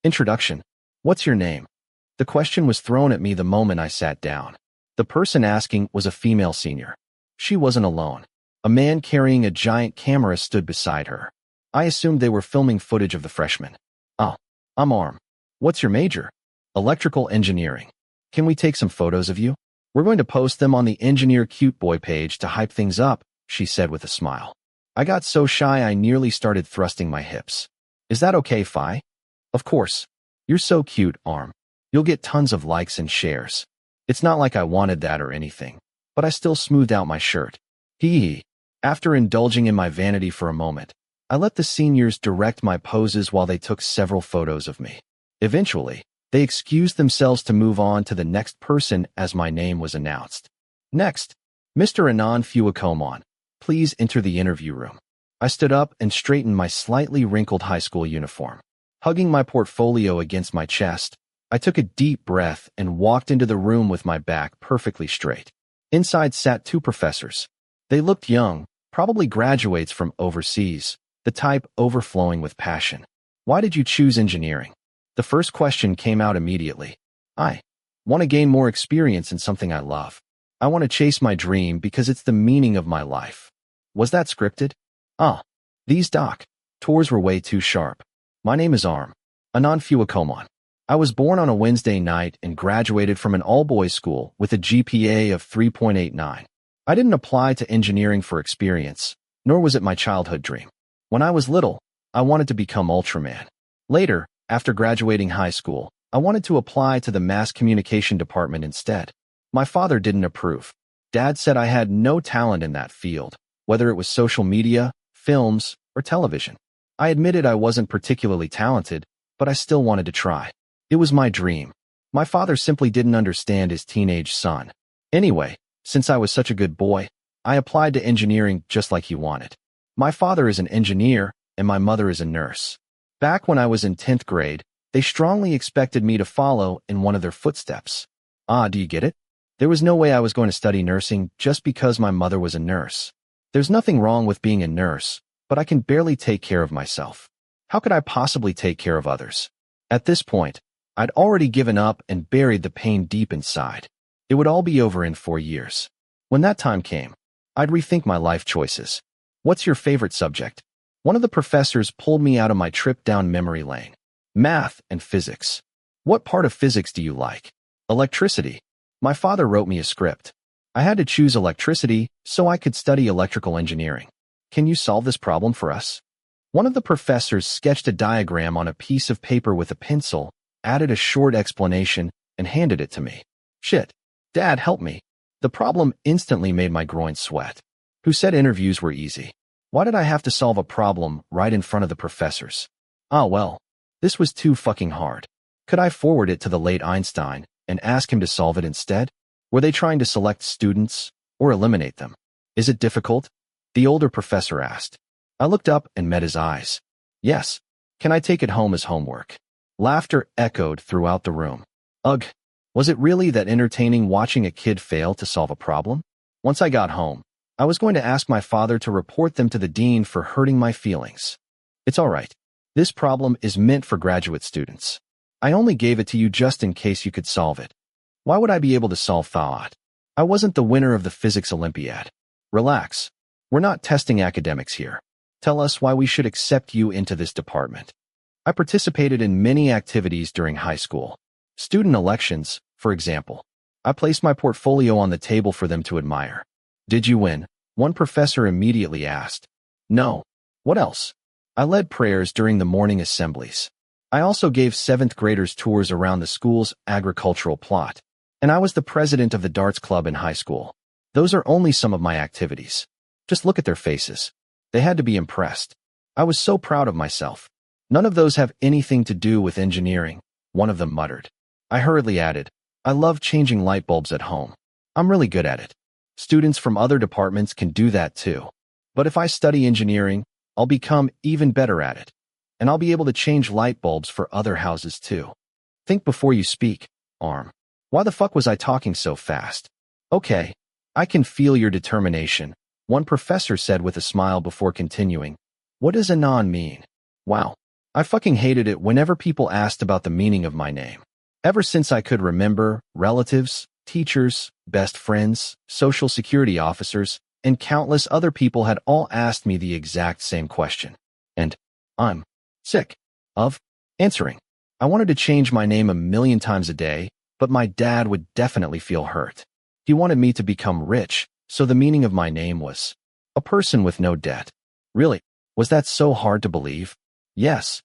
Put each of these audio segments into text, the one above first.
Introduction. What's your name? The question was thrown at me the moment I sat down. The person asking was a female senior. She wasn't alone. A man carrying a giant camera stood beside her. I assumed they were filming footage of the freshman. Oh, I'm Arm. What's your major? Electrical engineering. Can we take some photos of you? We're going to post them on the Engineer Cute Boy page to hype things up, she said with a smile. I got so shy I nearly started thrusting my hips. Is that okay, Fi? Of course. You're so cute, Arm. You'll get tons of likes and shares. It's not like I wanted that or anything, but I still smoothed out my shirt. Hee. After indulging in my vanity for a moment, I let the seniors direct my poses while they took several photos of me. Eventually, they excused themselves to move on to the next person as my name was announced. Next, Mr. Anand Fuakomon, please enter the interview room. I stood up and straightened my slightly wrinkled high school uniform. Hugging my portfolio against my chest, I took a deep breath and walked into the room with my back perfectly straight. Inside sat two professors. They looked young, probably graduates from overseas, the type overflowing with passion. Why did you choose engineering? The first question came out immediately. I want to gain more experience in something I love. I want to chase my dream because it's the meaning of my life. Was that scripted? These tours were way too sharp. My name is Arm. Anand Fuakomon. I was born on a Wednesday night and graduated from an all-boys school with a GPA of 3.89. I didn't apply to engineering for experience, nor was it my childhood dream. When I was little, I wanted to become Ultraman. Later, after graduating high school, I wanted to apply to the mass communication department instead. My father didn't approve. Dad said I had no talent in that field, whether it was social media, films, or television. I admitted I wasn't particularly talented, but I still wanted to try. It was my dream. My father simply didn't understand his teenage son. Anyway, since I was such a good boy, I applied to engineering just like he wanted. My father is an engineer, and my mother is a nurse. Back when I was in 10th grade, they strongly expected me to follow in one of their footsteps. Do you get it? There was no way I was going to study nursing just because my mother was a nurse. There's nothing wrong with being a nurse, but I can barely take care of myself. How could I possibly take care of others? At this point, I'd already given up and buried the pain deep inside. It would all be over in 4 years. When that time came, I'd rethink my life choices. What's your favorite subject? One of the professors pulled me out of my trip down memory lane. Math and physics. What part of physics do you like? Electricity. My father wrote me a script. I had to choose electricity so I could study electrical engineering. Can you solve this problem for us? One of the professors sketched a diagram on a piece of paper with a pencil, added a short explanation, and handed it to me. Shit. Dad, help me. The problem instantly made my groin sweat. Who said interviews were easy? Why did I have to solve a problem right in front of the professors? Well, this was too fucking hard. Could I forward it to the late Einstein and ask him to solve it instead? Were they trying to select students or eliminate them? Is it difficult? The older professor asked. I looked up and met his eyes. Yes. Can I take it home as homework? Laughter echoed throughout the room. Ugh. Was it really that entertaining watching a kid fail to solve a problem? Once I got home, I was going to ask my father to report them to the dean for hurting my feelings. It's all right. This problem is meant for graduate students. I only gave it to you just in case you could solve it. Why would I be able to solve thought? I wasn't the winner of the physics Olympiad. Relax. We're not testing academics here. Tell us why we should accept you into this department. I participated in many activities during high school. Student elections, for example. I placed my portfolio on the table for them to admire. Did you win? One professor immediately asked. No. What else? I led prayers during the morning assemblies. I also gave 7th graders tours around the school's agricultural plot. And I was the president of the darts club in high school. Those are only some of my activities. Just look at their faces. They had to be impressed. I was so proud of myself. None of those have anything to do with engineering, one of them muttered. I hurriedly added, I love changing light bulbs at home. I'm really good at it. Students from other departments can do that too. But if I study engineering, I'll become even better at it. And I'll be able to change light bulbs for other houses too. Think before you speak, Arm. Why the fuck was I talking so fast? Okay, I can feel your determination, one professor said with a smile before continuing. What does Anon mean? Wow, I fucking hated it whenever people asked about the meaning of my name. Ever since I could remember, relatives, teachers, best friends, social security officers, and countless other people had all asked me the exact same question. And I'm sick of answering. I wanted to change my name a million times a day, but my dad would definitely feel hurt. He wanted me to become rich, so the meaning of my name was a person with no debt. Really? Was that so hard to believe? Yes.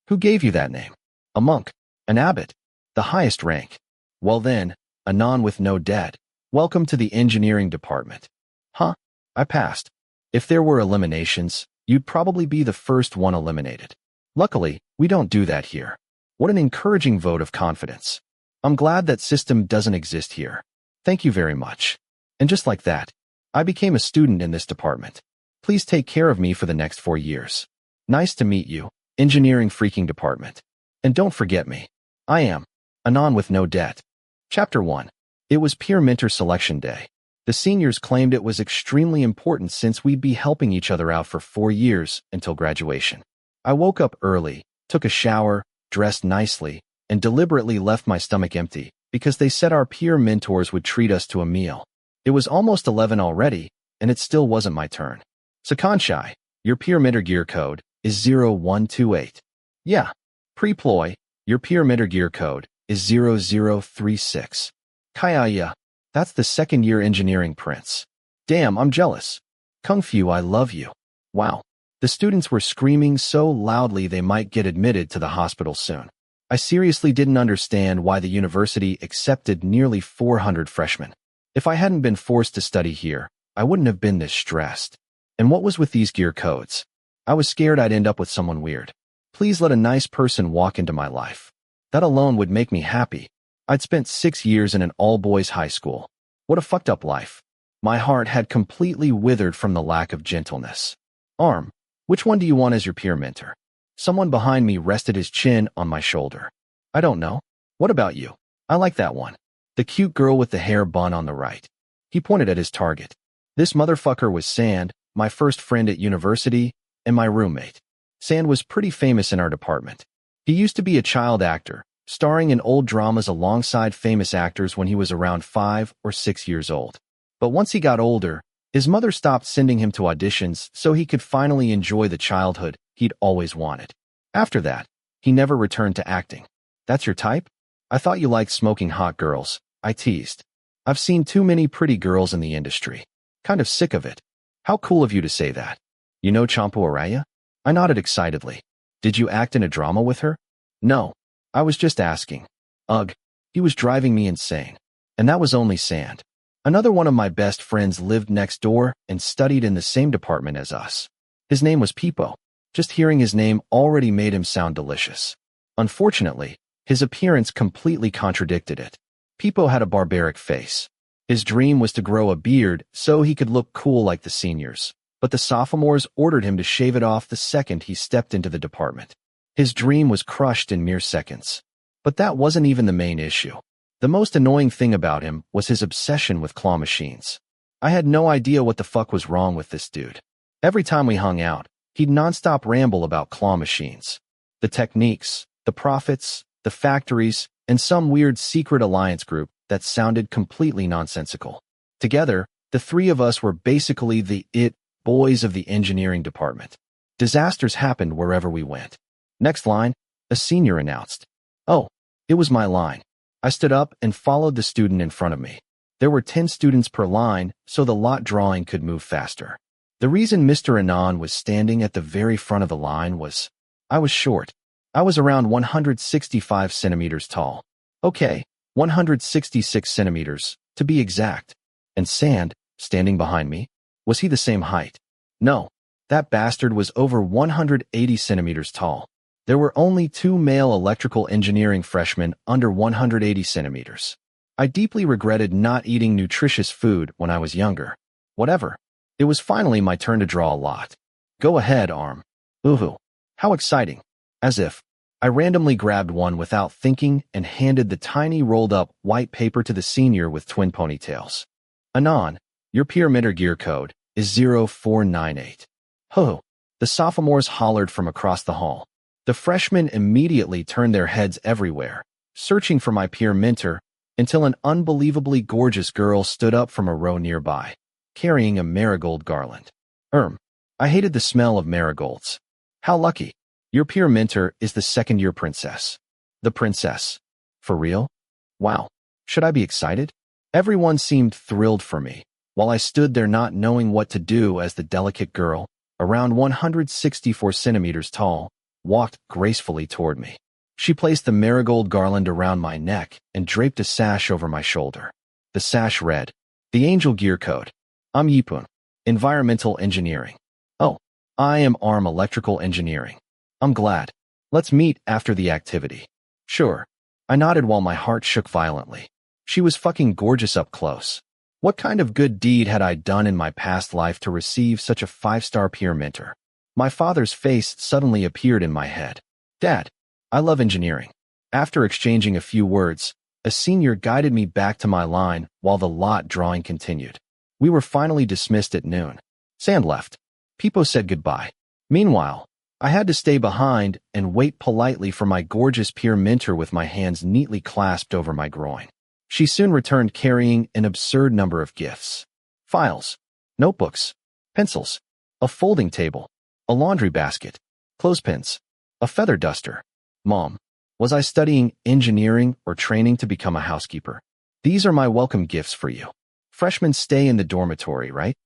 Who gave you that name? A monk, an abbot, the highest rank. Well then, a non with no debt. Welcome to the engineering department. Huh? I passed. If there were eliminations, you'd probably be the first one eliminated. Luckily, we don't do that here. What an encouraging vote of confidence. I'm glad that system doesn't exist here. Thank you very much. And just like that, I became a student in this department. Please take care of me for the next 4 years. Nice to meet you, engineering freaking department. And don't forget me. I am Anon with no debt. Chapter 1. It was peer mentor selection day. The seniors claimed it was extremely important since we'd be helping each other out for 4 years until graduation. I woke up early, took a shower, dressed nicely, and deliberately left my stomach empty because they said our peer mentors would treat us to a meal. It was almost 11 already, and it still wasn't my turn. Sakanshai, your peer mentor gear code is 0128. Yeah. Pre-ploy, your peer mentor gear code is 0036. Kaya, that's the second-year engineering prince. Damn, I'm jealous. Kung Fu, I love you. Wow. The students were screaming so loudly they might get admitted to the hospital soon. I seriously didn't understand why the university accepted nearly 400 freshmen. If I hadn't been forced to study here, I wouldn't have been this stressed. And what was with these gear codes? I was scared I'd end up with someone weird. Please let a nice person walk into my life. That alone would make me happy. I'd spent 6 years in an all-boys high school. What a fucked up life. My heart had completely withered from the lack of gentleness. Arm, which one do you want as your peer mentor? Someone behind me rested his chin on my shoulder. I don't know. What about you? I like that one. The cute girl with the hair bun on the right. He pointed at his target. This motherfucker was Sand, my first friend at university, and my roommate. Sand was pretty famous in our department. He used to be a child actor, starring in old dramas alongside famous actors when he was around 5 or 6 years old. But once he got older, his mother stopped sending him to auditions so he could finally enjoy the childhood he'd always wanted. After that, he never returned to acting. That's your type? I thought you liked smoking hot girls, I teased. I've seen too many pretty girls in the industry. Kind of sick of it. How cool of you to say that. You know Champu Araya? I nodded excitedly. Did you act in a drama with her? No. I was just asking. Ugh. He was driving me insane. And that was only Sand. Another one of my best friends lived next door and studied in the same department as us. His name was Pipo. Just hearing his name already made him sound delicious. Unfortunately, his appearance completely contradicted it. Pipo had a barbaric face. His dream was to grow a beard so he could look cool like the seniors, but the sophomores ordered him to shave it off the second he stepped into the department. His dream was crushed in mere seconds. But that wasn't even the main issue. The most annoying thing about him was his obsession with claw machines. I had no idea what the fuck was wrong with this dude. Every time we hung out, he'd nonstop ramble about claw machines. The techniques, the profits, the factories, and some weird secret alliance group that sounded completely nonsensical. Together, the three of us were basically the boys of the engineering department. Disasters happened wherever we went. Next line, a senior announced. Oh, it was my line. I stood up and followed the student in front of me. There were 10 students per line, so the lot drawing could move faster. The reason Mr. Anon was standing at the very front of the line was I was short. I was around 165 centimeters tall. Okay, 166 centimeters, to be exact. And Sand, standing behind me, was he the same height? No, that bastard was over 180 centimeters tall. There were only 2 male electrical engineering freshmen under 180 centimeters. I deeply regretted not eating nutritious food when I was younger. Whatever. It was finally my turn to draw a lot. Go ahead, Arm. Ooh, how exciting. As if. I randomly grabbed one without thinking and handed the tiny rolled-up white paper to the senior with twin ponytails. Anon, your peer mentor gear code is 0498. Ho! The sophomores hollered from across the hall. The freshmen immediately turned their heads everywhere, searching for my peer mentor, until an unbelievably gorgeous girl stood up from a row nearby, carrying a marigold garland. I hated the smell of marigolds. How lucky. Your peer mentor is the second-year princess. The princess. For real? Wow. Should I be excited? Everyone seemed thrilled for me, while I stood there not knowing what to do as the delicate girl, around 164 centimeters tall, walked gracefully toward me. She placed the marigold garland around my neck and draped a sash over my shoulder. The sash read, "The Angel Gear Code. I'm Yipun. Environmental Engineering. Oh, I am ARM Electrical Engineering. I'm glad. Let's meet after the activity." Sure. I nodded while my heart shook violently. She was fucking gorgeous up close. What kind of good deed had I done in my past life to receive such a 5-star peer mentor? My father's face suddenly appeared in my head. Dad, I love engineering. After exchanging a few words, a senior guided me back to my line while the lot drawing continued. We were finally dismissed at noon. Sand left. Peepo said goodbye. Meanwhile, I had to stay behind and wait politely for my gorgeous peer mentor with my hands neatly clasped over my groin. She soon returned carrying an absurd number of gifts. Files, notebooks, pencils, a folding table, a laundry basket, clothespins, a feather duster. Mom, was I studying engineering or training to become a housekeeper? These are my welcome gifts for you. Freshmen stay in the dormitory, right?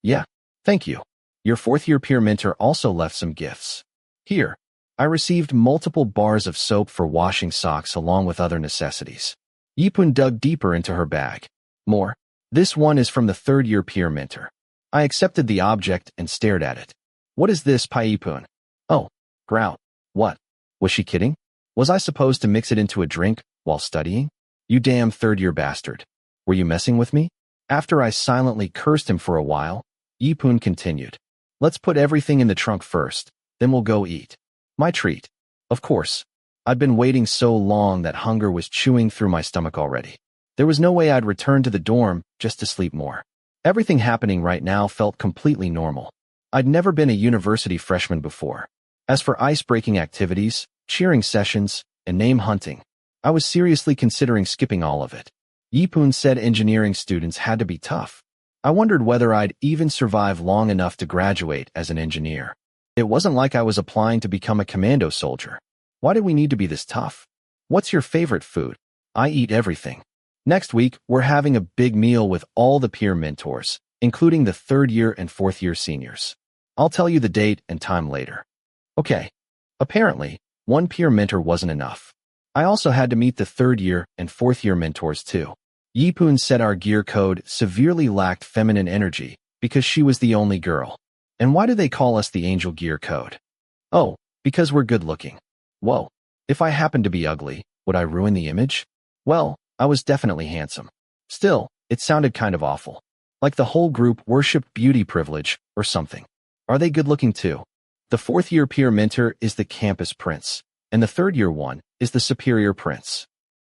Yeah, thank you. Your fourth-year peer mentor also left some gifts. Here, I received multiple bars of soap for washing socks along with other necessities. Yipun dug deeper into her bag. More. This one is from the third-year peer mentor. I accepted the object and stared at it. What is this, Yipun? Oh, grout. What? Was she kidding? Was I supposed to mix it into a drink while studying? You damn third-year bastard. Were you messing with me? After I silently cursed him for a while, Yipun continued. Let's put everything in the trunk first, then we'll go eat. My treat. Of course. I'd been waiting so long that hunger was chewing through my stomach already. There was no way I'd return to the dorm just to sleep more. Everything happening right now felt completely normal. I'd never been a university freshman before. As for ice-breaking activities, cheering sessions, and name hunting, I was seriously considering skipping all of it. Yipun said engineering students had to be tough. I wondered whether I'd even survive long enough to graduate as an engineer. It wasn't like I was applying to become a commando soldier. Why did we need to be this tough? What's your favorite food? I eat everything. Next week, we're having a big meal with all the peer mentors, including the third-year and fourth-year seniors. I'll tell you the date and time later. Okay. Apparently, one peer mentor wasn't enough. I also had to meet the third-year and fourth-year mentors too. Yipun said our gear code severely lacked feminine energy because she was the only girl. And why do they call us the Angel Gear Code? Oh, because we're good-looking. Whoa, if I happened to be ugly, would I ruin the image? Well, I was definitely handsome. Still, it sounded kind of awful. Like the whole group worshipped beauty privilege or something. Are they good-looking too? The fourth-year peer mentor is the campus prince, and the third-year one is the superior prince.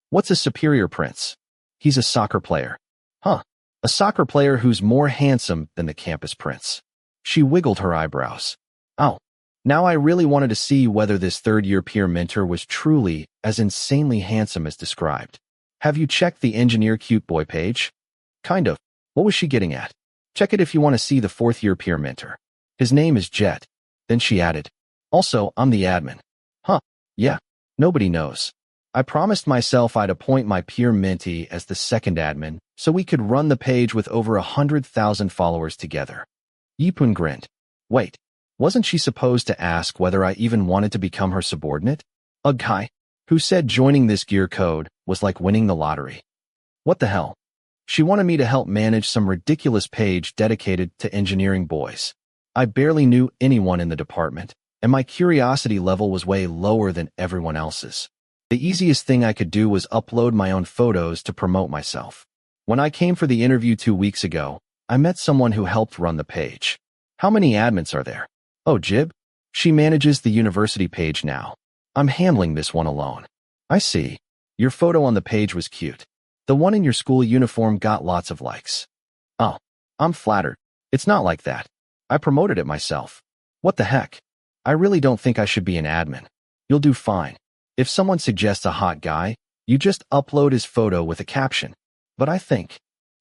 What's a superior prince? He's a soccer player. Huh, a soccer player who's more handsome than the campus prince. She wiggled her eyebrows. Oh. Now I really wanted to see whether this third-year peer mentor was truly as insanely handsome as described. Have you checked the Engineer Cute Boy page? Kind of. What was she getting at? Check it if you want to see the fourth-year peer mentor. His name is Jet. Then she added, also, I'm the admin. Huh, yeah, nobody knows. I promised myself I'd appoint my peer mentee as the second admin so we could run the page with over 100,000 followers together. Yipun grinned. Wait. Wasn't she supposed to ask whether I even wanted to become her subordinate? A guy who said joining this gear code was like winning the lottery. What the hell? She wanted me to help manage some ridiculous page dedicated to engineering boys. I barely knew anyone in the department, and my curiosity level was way lower than everyone else's. The easiest thing I could do was upload my own photos to promote myself. When I came for the interview 2 weeks ago, I met someone who helped run the page. How many admins are there? Oh, Jib? She manages the university page now. I'm handling this one alone. I see. Your photo on the page was cute. The one in your school uniform got lots of likes. Oh, I'm flattered. It's not like that. I promoted it myself. What the heck? I really don't think I should be an admin. You'll do fine. If someone suggests a hot guy, you just upload his photo with a caption. But I think,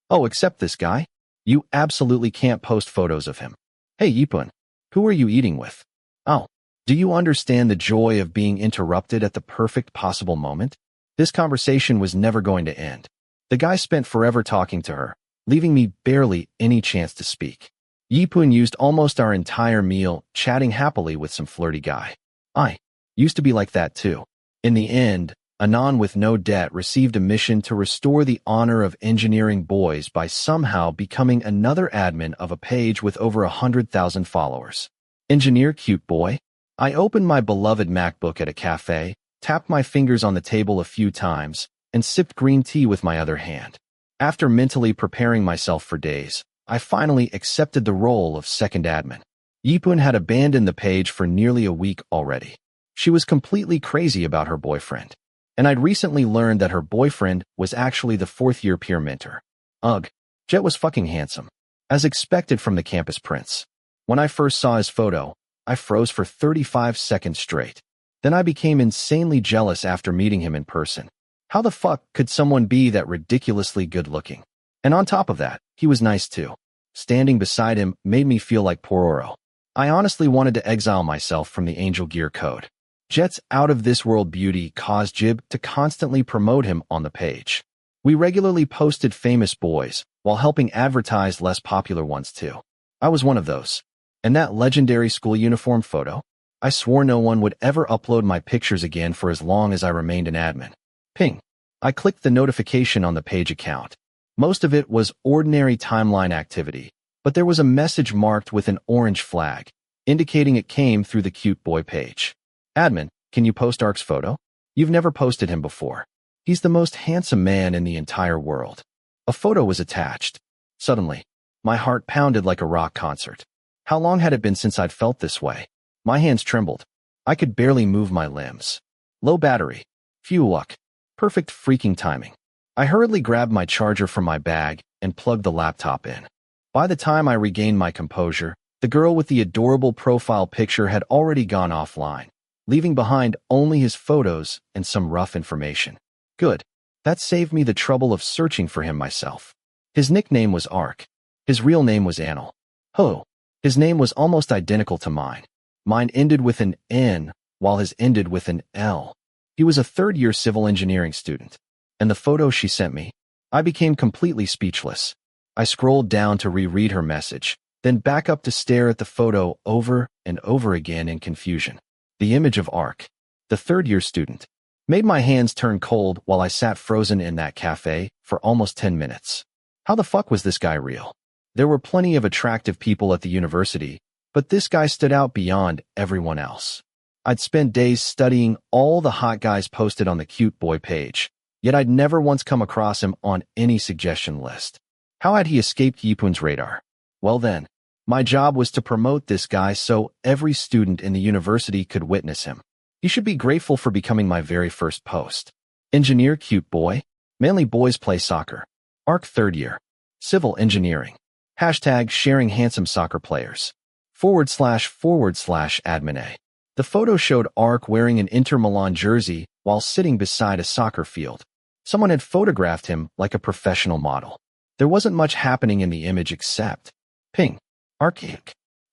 oh, except this guy? You absolutely can't post photos of him. Hey, Yipun, who are you eating with? Oh, do you understand the joy of being interrupted at the perfect possible moment? This conversation was never going to end. The guy spent forever talking to her, leaving me barely any chance to speak. Yipun used almost our entire meal chatting happily with some flirty guy. I used to be like that too. In the end, Anon with no debt received a mission to restore the honor of engineering boys by somehow becoming another admin of a page with over 100,000 followers. Engineer cute boy. I opened my beloved MacBook at a cafe, tapped my fingers on the table a few times, and sipped green tea with my other hand. After mentally preparing myself for days, I finally accepted the role of second admin. Yipun had abandoned the page for nearly a week already. She was completely crazy about her boyfriend. And I'd recently learned that her boyfriend was actually the fourth-year peer mentor. Ugh, Jet was fucking handsome. As expected from the campus prince. When I first saw his photo, I froze for 35 seconds straight. Then I became insanely jealous after meeting him in person. How the fuck could someone be that ridiculously good-looking? And on top of that, he was nice too. Standing beside him made me feel like Pororo. I honestly wanted to exile myself from the Angel Gear code. Jet's out-of-this-world beauty caused Jib to constantly promote him on the page. We regularly posted famous boys, while helping advertise less popular ones too. I was one of those. And that legendary school uniform photo? I swore no one would ever upload my pictures again for as long as I remained an admin. Ping. I clicked the notification on the page account. Most of it was ordinary timeline activity, but there was a message marked with an orange flag, indicating it came through the cute boy page. Admin, can you post Ark's photo? You've never posted him before. He's the most handsome man in the entire world. A photo was attached. Suddenly, my heart pounded like a rock concert. How long had it been since I'd felt this way? My hands trembled. I could barely move my limbs. Low battery. Phew luck. Perfect freaking timing. I hurriedly grabbed my charger from my bag and plugged the laptop in. By the time I regained my composure, the girl with the adorable profile picture had already gone offline, leaving behind only his photos and some rough information. Good. That saved me the trouble of searching for him myself. His nickname was Ark. His real name was Anil. Ho. His name was almost identical to mine. Mine ended with an N, while his ended with an L. He was a third-year civil engineering student. And the photo she sent me, I became completely speechless. I scrolled down to reread her message, then back up to stare at the photo over and over again in confusion. The image of Ark, the third-year student, made my hands turn cold while I sat frozen in that cafe for almost 10 minutes. How the fuck was this guy real? There were plenty of attractive people at the university, but this guy stood out beyond everyone else. I'd spent days studying all the hot guys posted on the cute boy page, yet I'd never once come across him on any suggestion list. How had he escaped Yipun's radar? Well then, my job was to promote this guy so every student in the university could witness him. He should be grateful for becoming my very first post. Engineer cute boy. Mainly boys play soccer. Arc third year. Civil engineering. Hashtag sharing handsome soccer players. / admin A. The photo showed Ark wearing an Inter Milan jersey while sitting beside a soccer field. Someone had photographed him like a professional model. There wasn't much happening in the image except, ping, Ark.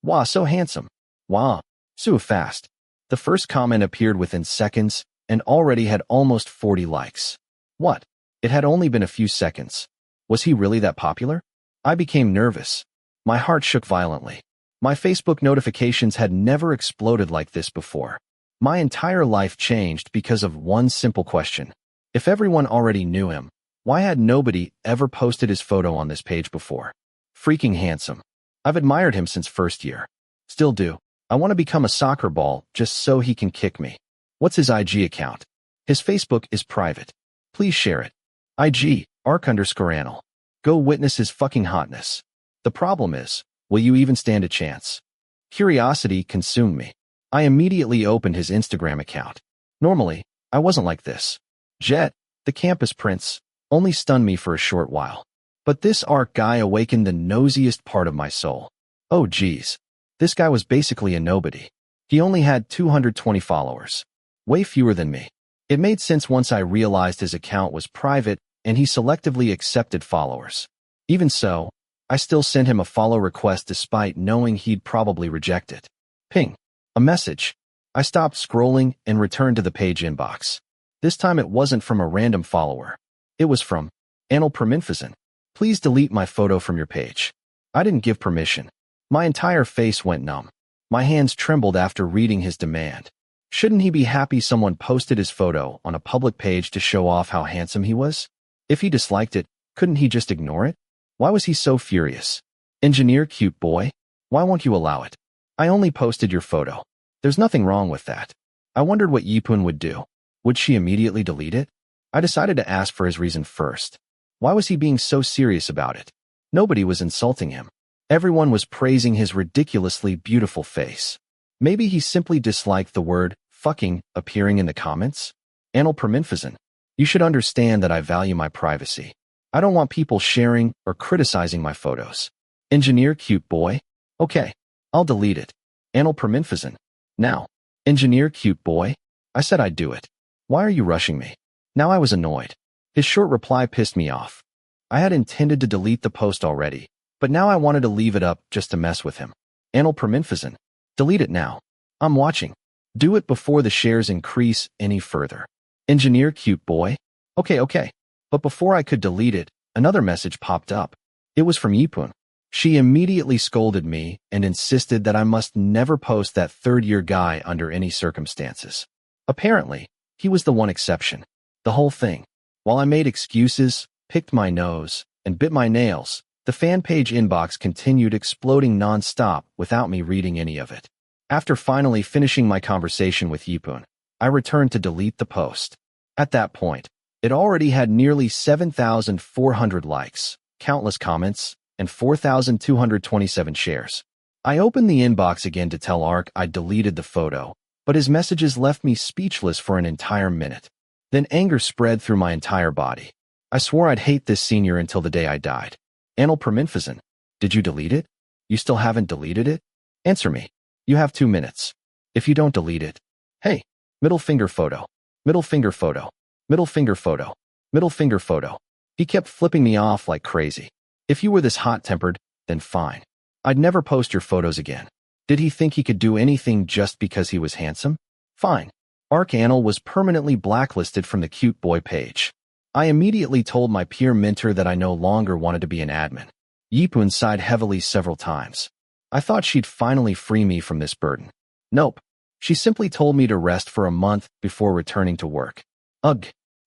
Wow, so handsome. Wow, so fast. The first comment appeared within seconds and already had almost 40 likes. What? It had only been a few seconds. Was he really that popular? I became nervous. My heart shook violently. My Facebook notifications had never exploded like this before. My entire life changed because of one simple question. If everyone already knew him, why had nobody ever posted his photo on this page before? Freaking handsome. I've admired him since first year. Still do. I want to become a soccer ball just so he can kick me. What's his IG account? His Facebook is private. Please share it. IG, Ark_Anil. Go witness his fucking hotness. The problem is, will you even stand a chance? Curiosity consumed me. I immediately opened his Instagram account. Normally, I wasn't like this. Jet, the campus prince, only stunned me for a short while. But this Ark guy awakened the nosiest part of my soul. Oh geez. This guy was basically a nobody. He only had 220 followers. Way fewer than me. It made sense once I realized his account was private and he selectively accepted followers. Even so, I still sent him a follow request despite knowing he'd probably reject it. Ping. A message. I stopped scrolling and returned to the page inbox. This time it wasn't from a random follower. It was from Anil. Please delete my photo from your page. I didn't give permission. My entire face went numb. My hands trembled after reading his demand. Shouldn't he be happy someone posted his photo on a public page to show off how handsome he was? If he disliked it, couldn't he just ignore it? Why was he so furious? Engineer cute boy, why won't you allow it? I only posted your photo. There's nothing wrong with that. I wondered what Yipun would do. Would she immediately delete it? I decided to ask for his reason first. Why was he being so serious about it? Nobody was insulting him. Everyone was praising his ridiculously beautiful face. Maybe he simply disliked the word fucking appearing in the comments? Anil, you should understand that I value my privacy. I don't want people sharing or criticizing my photos. Engineer cute boy? Okay, I'll delete it. Anil, now. Engineer cute boy? I said I'd do it. Why are you rushing me? Now I was annoyed. His short reply pissed me off. I had intended to delete the post already, but now I wanted to leave it up just to mess with him. Anil, delete it now. I'm watching. Do it before the shares increase any further. Engineer cute boy? Okay. But before I could delete it, another message popped up. It was from Yipun. She immediately scolded me and insisted that I must never post that third-year guy under any circumstances. Apparently, he was the one exception. The whole thing. While I made excuses, picked my nose, and bit my nails, the fan page inbox continued exploding non-stop without me reading any of it. After finally finishing my conversation with Yipun, I returned to delete the post. At that point, it already had nearly 7,400 likes, countless comments, and 4,227 shares. I opened the inbox again to tell Ark I'd deleted the photo, but his messages left me speechless for an entire minute. Then anger spread through my entire body. I swore I'd hate this senior until the day I died. Anil, did you delete it? You still haven't deleted it? Answer me. You have 2 minutes. If you don't delete it, hey, middle finger photo, middle finger photo, middle finger photo, middle finger photo. He kept flipping me off like crazy. If you were this hot-tempered, then fine. I'd never post your photos again. Did he think he could do anything just because he was handsome? Fine. Anil was permanently blacklisted from the cute boy page. I immediately told my peer mentor that I no longer wanted to be an admin. Yipun sighed heavily several times. I thought she'd finally free me from this burden. Nope. She simply told me to rest for a month before returning to work. Ugh.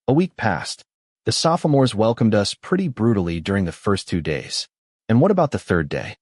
A week passed. The sophomores welcomed us pretty brutally during the first 2 days. And what about the third day?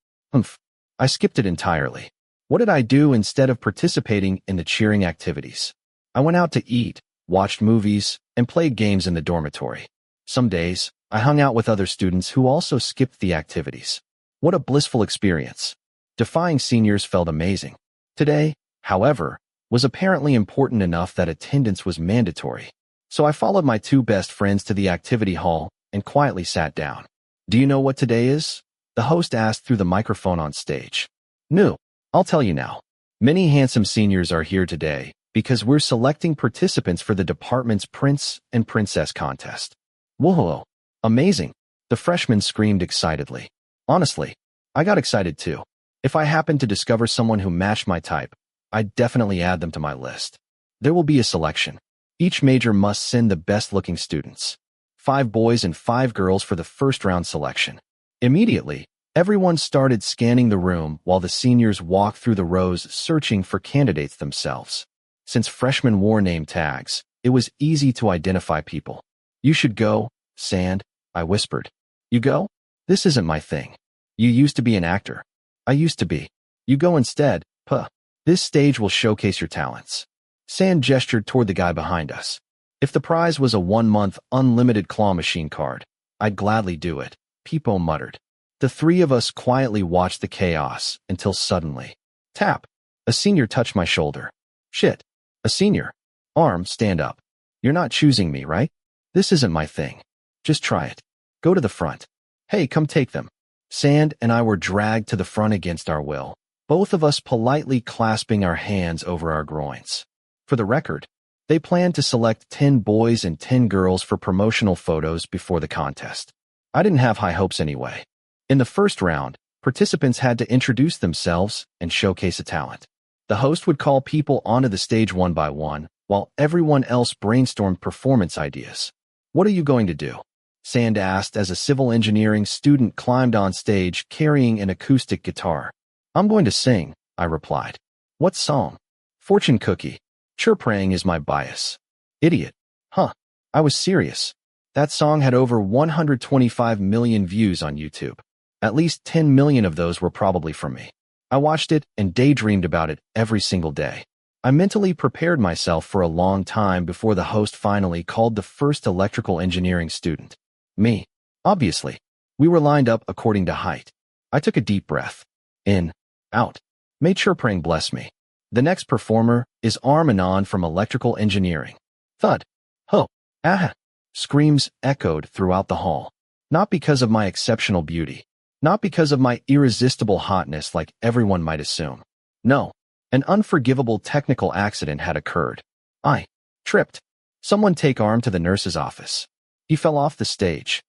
I skipped it entirely. What did I do instead of participating in the cheering activities? I went out to eat, watched movies, and played games in the dormitory. Some days, I hung out with other students who also skipped the activities. What a blissful experience. Defying seniors felt amazing. Today, however, was apparently important enough that attendance was mandatory. So I followed my 2 best friends to the activity hall and quietly sat down. Do you know what today is? The host asked through the microphone on stage. No, I'll tell you now. Many handsome seniors are here today because we're selecting participants for the department's Prince and Princess contest. Whoa, amazing. The freshmen screamed excitedly. Honestly, I got excited too. If I happened to discover someone who matched my type, I'd definitely add them to my list. There will be a selection. Each major must send the best-looking students. 5 boys and 5 girls for the first-round selection. Immediately, everyone started scanning the room while the seniors walked through the rows searching for candidates themselves. Since freshmen wore name tags, it was easy to identify people. You should go, Sand, I whispered. You go? This isn't my thing. You used to be an actor. I used to be. You go instead, puh. This stage will showcase your talents. Sand gestured toward the guy behind us. If the prize was a 1-month unlimited claw machine card, I'd gladly do it, Peepo muttered. The 3 of us quietly watched the chaos until suddenly, tap, a senior touched my shoulder. Shit, a senior. Arm, stand up. You're not choosing me, right? This isn't my thing. Just try it. Go to the front. Hey, come take them. Sand and I were dragged to the front against our will, both of us politely clasping our hands over our groins. For the record, They planned to select 10 boys and 10 girls for promotional photos before the contest. I didn't have high hopes anyway. In the first round, participants had to introduce themselves and showcase a talent. The host would call people onto the stage one by one, while everyone else brainstormed performance ideas. "What are you going to do?" Sand asked as a civil engineering student climbed on stage carrying an acoustic guitar. "I'm going to sing," I replied. "What song?" "Fortune Cookie. JittiRain is my bias." "Idiot." "Huh. I was serious." That song had over 125 million views on YouTube. At least 10 million of those were probably from me. I watched it and daydreamed about it every single day. I mentally prepared myself for a long time before the host finally called the first electrical engineering student. Me. Obviously. We were lined up according to height. I took a deep breath. In. Out. May JittiRain bless me. The next performer is Armanon from electrical engineering. Thud. Ho. Ah. Screams echoed throughout the hall. Not because of my exceptional beauty. Not because of my irresistible hotness like everyone might assume. No. An unforgivable technical accident had occurred. I tripped. Someone take Arm to the nurse's office. He fell off the stage.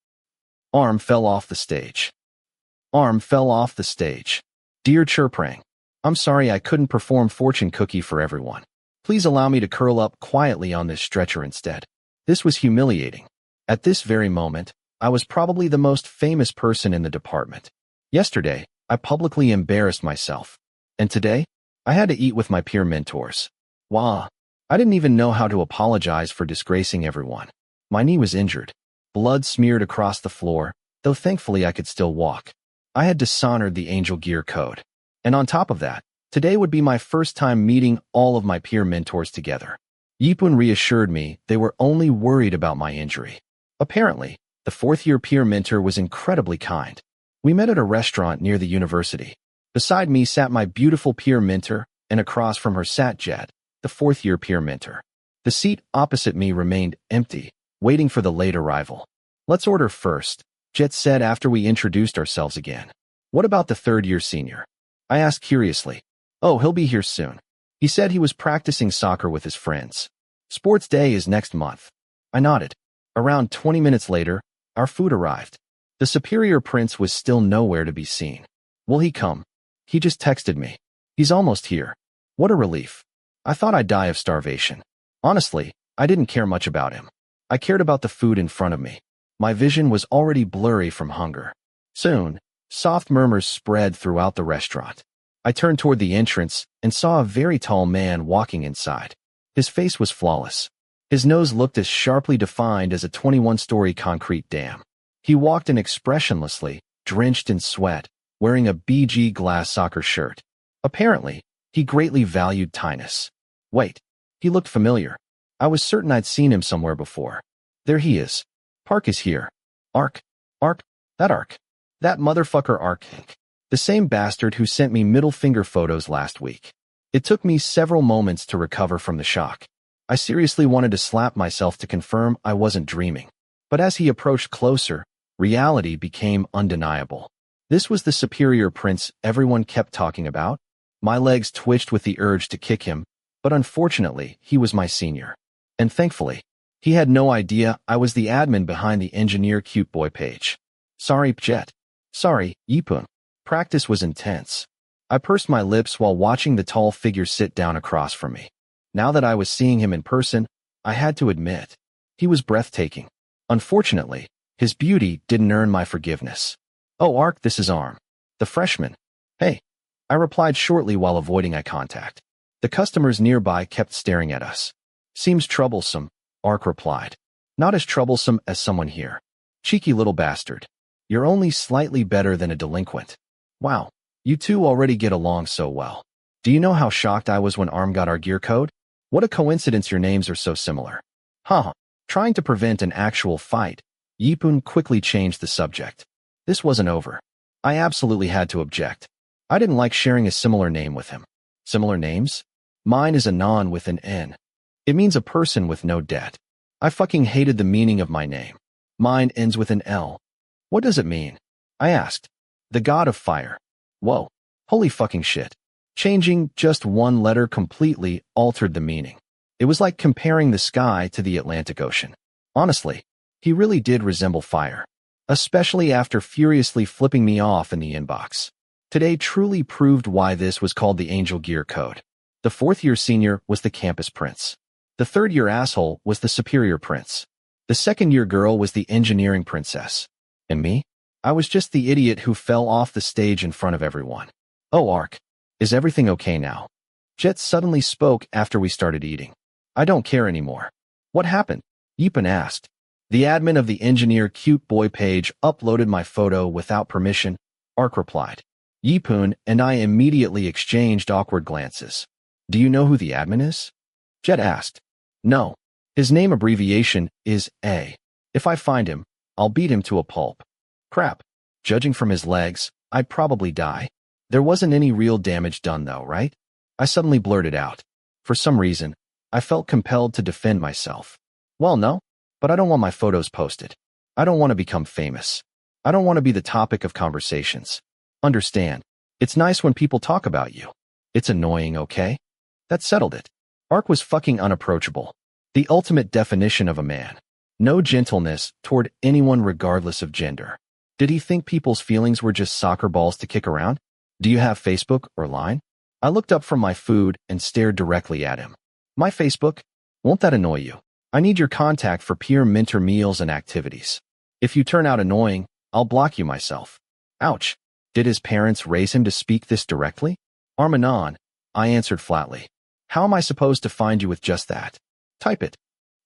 Arm fell off the stage. Arm fell off the stage. Dear JittiRain, I'm sorry I couldn't perform Fortune Cookie for everyone. Please allow me to curl up quietly on this stretcher instead. This was humiliating. At this very moment, I was probably the most famous person in the department. Yesterday, I publicly embarrassed myself. And today, I had to eat with my peer mentors. Wow. I didn't even know how to apologize for disgracing everyone. My knee was injured. Blood smeared across the floor, though thankfully I could still walk. I had dishonored the Angel Gear code. And on top of that, today would be my first time meeting all of my peer mentors together. Yipun reassured me they were only worried about my injury. Apparently, the fourth-year peer mentor was incredibly kind. We met at a restaurant near the university. Beside me sat my beautiful peer mentor, and across from her sat Jet, the fourth-year peer mentor. The seat opposite me remained empty, waiting for the late arrival. "Let's order first," Jet said after we introduced ourselves again. "What about the third-year senior?" I asked curiously. "Oh, he'll be here soon. He said he was practicing soccer with his friends. Sports day is next month." I nodded. Around 20 minutes later, our food arrived. The superior prince was still nowhere to be seen. "Will he come?" He just texted me. "He's almost here." What a relief. I thought I'd die of starvation. Honestly, I didn't care much about him. I cared about the food in front of me. My vision was already blurry from hunger. Soon, soft murmurs spread throughout the restaurant. I turned toward the entrance and saw a very tall man walking inside. His face was flawless. His nose looked as sharply defined as a 21-story concrete dam. He walked in expressionlessly, drenched in sweat, wearing a BG glass soccer shirt. Apparently, he greatly valued Tinus. Wait, he looked familiar. I was certain I'd seen him somewhere before. There he is. Park is here. Ark. Ark. That Ark. That motherfucker Ark. The same bastard who sent me middle finger photos last week. It took me several moments to recover from the shock. I seriously wanted to slap myself to confirm I wasn't dreaming. But as he approached closer, reality became undeniable. This was the superior prince everyone kept talking about. My legs twitched with the urge to kick him, but unfortunately, he was my senior. And thankfully, he had no idea I was the admin behind the Engineer Cute Boy page. Sorry, Jet. Sorry, Yipun. Practice was intense. I pursed my lips while watching the tall figure sit down across from me. Now that I was seeing him in person, I had to admit, he was breathtaking. Unfortunately, his beauty didn't earn my forgiveness. "Oh, Ark, this is Arm. The freshman." "Hey." I replied shortly while avoiding eye contact. The customers nearby kept staring at us. "Seems troublesome," Ark replied. "Not as troublesome as someone here. Cheeky little bastard. You're only slightly better than a delinquent." Wow, you two already get along so well. Do you know how shocked I was when Arm got our gear code? What a coincidence your names are so similar. Haha. Trying to prevent an actual fight, Yipun quickly changed the subject. This wasn't over. I absolutely had to object. I didn't like sharing a similar name with him. Similar names? Mine is Anon with an N. It means a person with no debt. I fucking hated the meaning of my name. Mine ends with an L. What does it mean? I asked. The god of fire. Whoa. Holy fucking shit. Changing just one letter completely altered the meaning. It was like comparing the sky to the Atlantic Ocean. Honestly, he really did resemble fire, especially after furiously flipping me off in the inbox. Today truly proved why this was called the Angel Gear Code. The fourth-year senior was the campus prince. The third-year asshole was the superior prince. The second-year girl was the engineering princess. And me? I was just the idiot who fell off the stage in front of everyone. Oh, Ark, is everything okay now? Jet suddenly spoke after we started eating. I don't care anymore. What happened? Yipun asked. The admin of the engineer cute boy page uploaded my photo without permission, Ark replied. Yipun and I immediately exchanged awkward glances. Do you know who the admin is? Jet asked. No. His name abbreviation is A. If I find him, I'll beat him to a pulp. Crap. Judging from his legs, I'd probably die. There wasn't any real damage done though, right? I suddenly blurted out. For some reason, I felt compelled to defend myself. Well, no, but I don't want my photos posted. I don't want to become famous. I don't want to be the topic of conversations. Understand, it's nice when people talk about you. It's annoying, okay? That settled it. Ark was fucking unapproachable. The ultimate definition of a man. No gentleness toward anyone regardless of gender. Did he think people's feelings were just soccer balls to kick around? Do you have Facebook or Line? I looked up from my food and stared directly at him. My Facebook? Won't that annoy you? I need your contact for peer mentor meals and activities. If you turn out annoying, I'll block you myself. Ouch. Did his parents raise him to speak this directly? Armanon, I answered flatly. How am I supposed to find you with just that? Type it.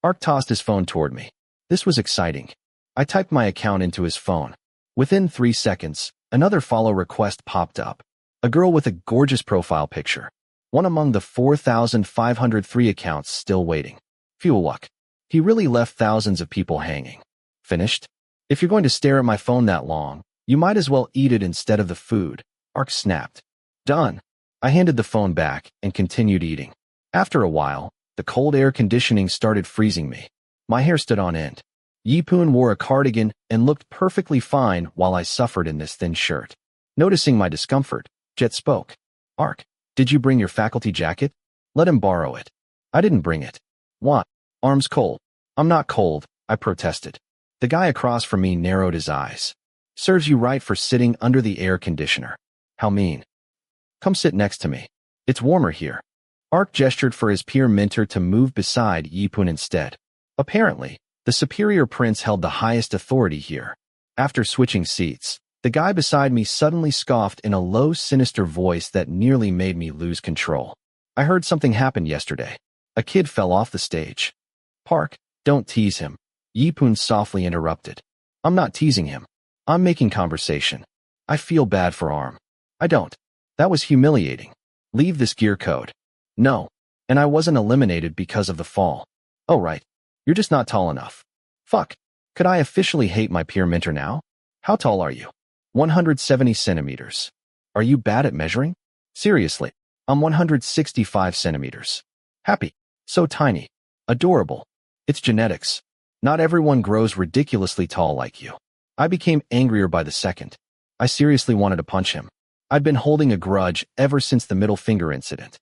Ark tossed his phone toward me. This was exciting. I typed my account into his phone. Within 3 seconds, another follow request popped up. A girl with a gorgeous profile picture. One among the 4,503 accounts still waiting. Phew luck. He really left thousands of people hanging. Finished? If you're going to stare at my phone that long, you might as well eat it instead of the food. Ark snapped. Done. I handed the phone back and continued eating. After a while, the cold air conditioning started freezing me. My hair stood on end. Yipun wore a cardigan and looked perfectly fine while I suffered in this thin shirt. Noticing my discomfort, Jet spoke. Ark, did you bring your faculty jacket? Let him borrow it. I didn't bring it. What? Arms cold. I'm not cold, I protested. The guy across from me narrowed his eyes. Serves you right for sitting under the air conditioner. How mean. Come sit next to me. It's warmer here. Ark gestured for his peer mentor to move beside Yipun instead. Apparently, the superior prince held the highest authority here. After switching seats, the guy beside me suddenly scoffed in a low, sinister voice that nearly made me lose control. I heard something happened yesterday. A kid fell off the stage. Park, don't tease him. Yipun softly interrupted. I'm not teasing him. I'm making conversation. I feel bad for Arm. I don't. That was humiliating. Leave this gear code. No. And I wasn't eliminated because of the fall. Oh right. You're just not tall enough. Fuck. Could I officially hate my peer mentor now? How tall are you? 170 centimeters. Are you bad at measuring? Seriously. I'm 165 centimeters. Happy. So tiny. Adorable. It's genetics. Not everyone grows ridiculously tall like you. I became angrier by the second. I seriously wanted to punch him. I'd been holding a grudge ever since the middle finger incident.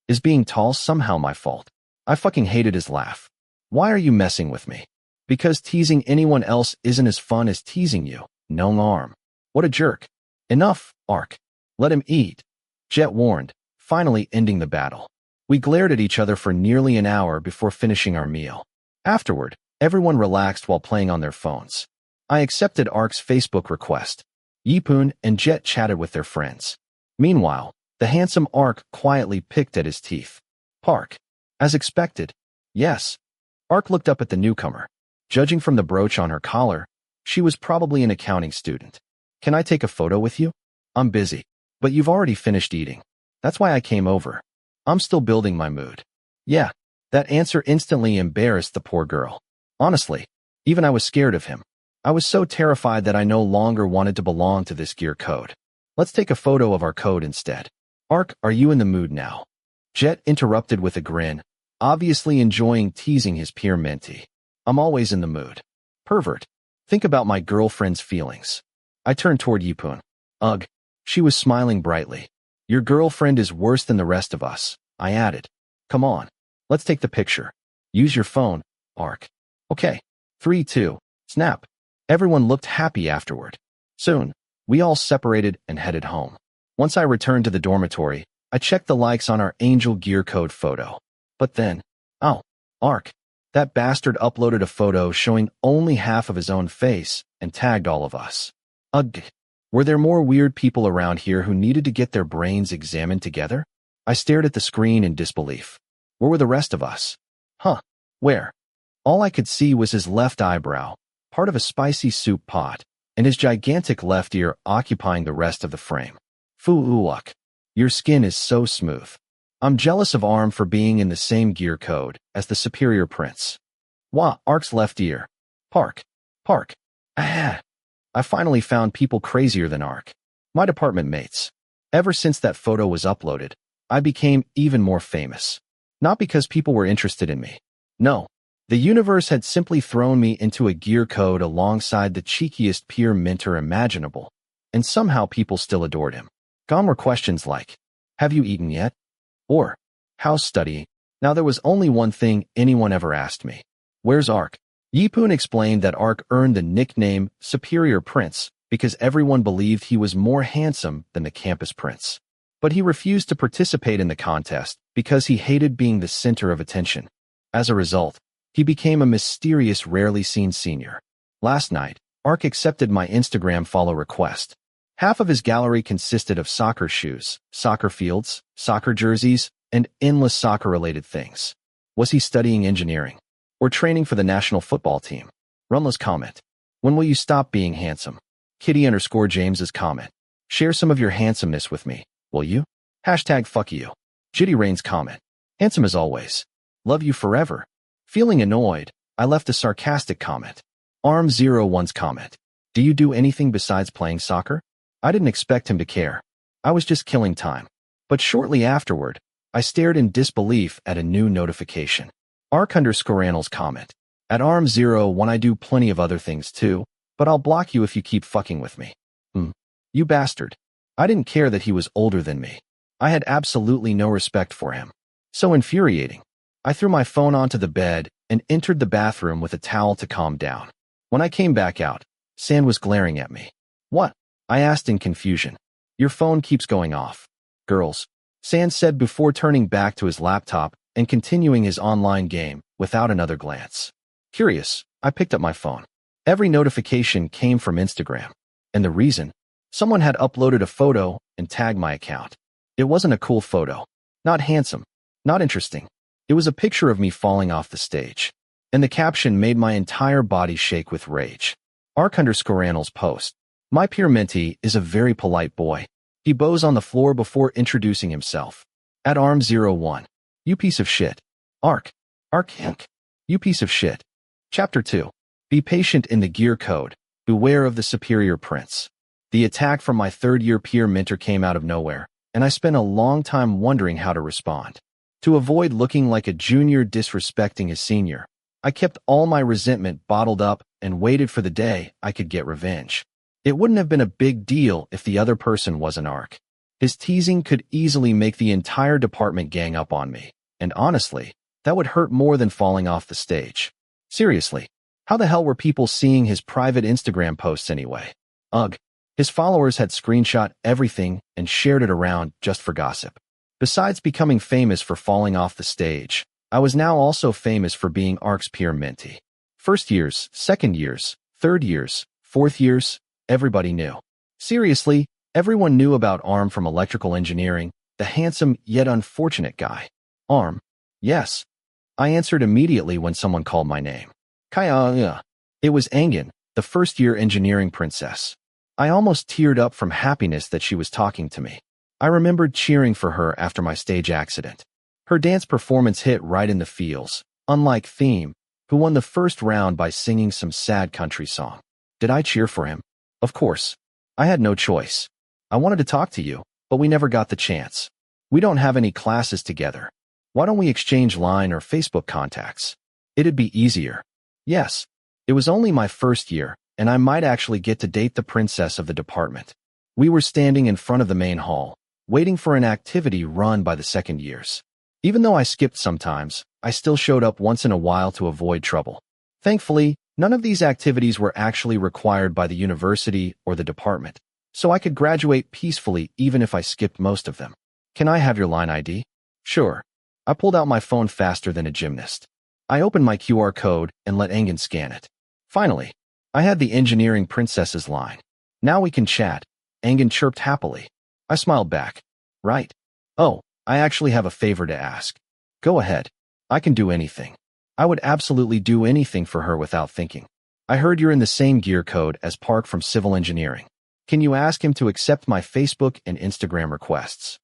Is being tall somehow my fault? I fucking hated his laugh. Why are you messing with me? Because teasing anyone else isn't as fun as teasing you. No Arm. What a jerk. Enough, Ark. Let him eat. Jet warned, finally ending the battle. We glared at each other for nearly an hour before finishing our meal. Afterward, everyone relaxed while playing on their phones. I accepted Ark's Facebook request. Yipun and Jet chatted with their friends. Meanwhile, the handsome Ark quietly picked at his teeth. Park. As expected. Yes. Ark looked up at the newcomer. Judging from the brooch on her collar, she was probably an accounting student. Can I take a photo with you? I'm busy. But you've already finished eating. That's why I came over. I'm still building my mood. Yeah. That answer instantly embarrassed the poor girl. Honestly, even I was scared of him. I was so terrified that I no longer wanted to belong to this gear code. Let's take a photo of our code instead. Ark, are you in the mood now? Jet interrupted with a grin, obviously enjoying teasing his peer mentee. I'm always in the mood. Pervert. Think about my girlfriend's feelings. I turned toward Yipun. Ugh. She was smiling brightly. Your girlfriend is worse than the rest of us, I added. Come on. Let's take the picture. Use your phone, Ark. Okay. 3, 2, snap. Everyone looked happy afterward. Soon, we all separated and headed home. Once I returned to the dormitory, I checked the likes on our Angel Gear Code photo. But then, oh, Ark. That bastard uploaded a photo showing only half of his own face and tagged all of us. Ugh. Were there more weird people around here who needed to get their brains examined together? I stared at the screen in disbelief. Where were the rest of us? Huh. Where? All I could see was his left eyebrow, part of a spicy soup pot, and his gigantic left ear occupying the rest of the frame. Foo-uwak. Your skin is so smooth. I'm jealous of Arm for being in the same gear code as the superior prince. Wah, Ark's left ear. Park. Ah. I finally found people crazier than Ark. My department mates. Ever since that photo was uploaded, I became even more famous. Not because people were interested in me. No. The universe had simply thrown me into a gear code alongside the cheekiest peer minter imaginable, and somehow people still adored him. Gone were questions like, have you eaten yet? Or, how's studying? Now there was only one thing anyone ever asked me. Where's Ark? Yipun explained that Ark earned the nickname Superior Prince because everyone believed he was more handsome than the campus prince. But he refused to participate in the contest because he hated being the center of attention. As a result, he became a mysterious, rarely seen senior. Last night, Ark accepted my Instagram follow request. Half of his gallery consisted of soccer shoes, soccer fields, soccer jerseys, and endless soccer-related things. Was he studying engineering? Or training for the national football team? Runless comment. When will you stop being handsome? Kitty_James's comment. Share some of your handsomeness with me, will you? Hashtag fuck you. JittiRain's comment. Handsome as always. Love you forever. Feeling annoyed, I left a sarcastic comment. Arm01's comment. Do you do anything besides playing soccer? I didn't expect him to care. I was just killing time. But shortly afterward, I stared in disbelief at a new notification. Ark_Annal's comment. At Arm01 I do plenty of other things too, but I'll block you if you keep fucking with me. You bastard. I didn't care that he was older than me. I had absolutely no respect for him. So infuriating. I threw my phone onto the bed and entered the bathroom with a towel to calm down. When I came back out, San was glaring at me. What? I asked in confusion. Your phone keeps going off. Girls, San said before turning back to his laptop and continuing his online game without another glance. Curious, I picked up my phone. Every notification came from Instagram. And the reason? Someone had uploaded a photo and tagged my account. It wasn't a cool photo. Not handsome. Not interesting. It was a picture of me falling off the stage. And the caption made my entire body shake with rage. Ark_Annal's post. My peer mentee is a very polite boy. He bows on the floor before introducing himself. At Arm01. You piece of shit. Ark. You piece of shit. Chapter 2. Be patient in the gear code. Beware of the superior prince. The attack from my third-year peer mentor came out of nowhere, and I spent a long time wondering how to respond. To avoid looking like a junior disrespecting his senior, I kept all my resentment bottled up and waited for the day I could get revenge. It wouldn't have been a big deal if the other person was an Ark. His teasing could easily make the entire department gang up on me, and honestly, that would hurt more than falling off the stage. Seriously, how the hell were people seeing his private Instagram posts anyway? Ugh. His followers had screenshot everything and shared it around just for gossip. Besides becoming famous for falling off the stage, I was now also famous for being Ark's peer mentee. First years, second years, third years, fourth years, everybody knew. Seriously, everyone knew about Arm from electrical engineering, the handsome yet unfortunate guy. Arm? Yes. I answered immediately when someone called my name. Kaya. It was Angan, the first-year engineering princess. I almost teared up from happiness that she was talking to me. I remembered cheering for her after my stage accident. Her dance performance hit right in the feels, unlike Theme, who won the first round by singing some sad country song. Did I cheer for him? Of course. I had no choice. I wanted to talk to you, but we never got the chance. We don't have any classes together. Why don't we exchange Line or Facebook contacts? It'd be easier. Yes. It was only my first year, and I might actually get to date the princess of the department. We were standing in front of the main hall, waiting for an activity run by the second years. Even though I skipped sometimes, I still showed up once in a while to avoid trouble. Thankfully, none of these activities were actually required by the university or the department, so I could graduate peacefully even if I skipped most of them. Can I have your line ID? Sure. I pulled out my phone faster than a gymnast. I opened my QR code and let Engen scan it. Finally, I had the engineering princess's line. Now we can chat, Engen chirped happily. I smiled back. Right. Oh, I actually have a favor to ask. Go ahead. I can do anything. I would absolutely do anything for her without thinking. I heard you're in the same gear code as Park from civil engineering. Can you ask him to accept my Facebook and Instagram requests?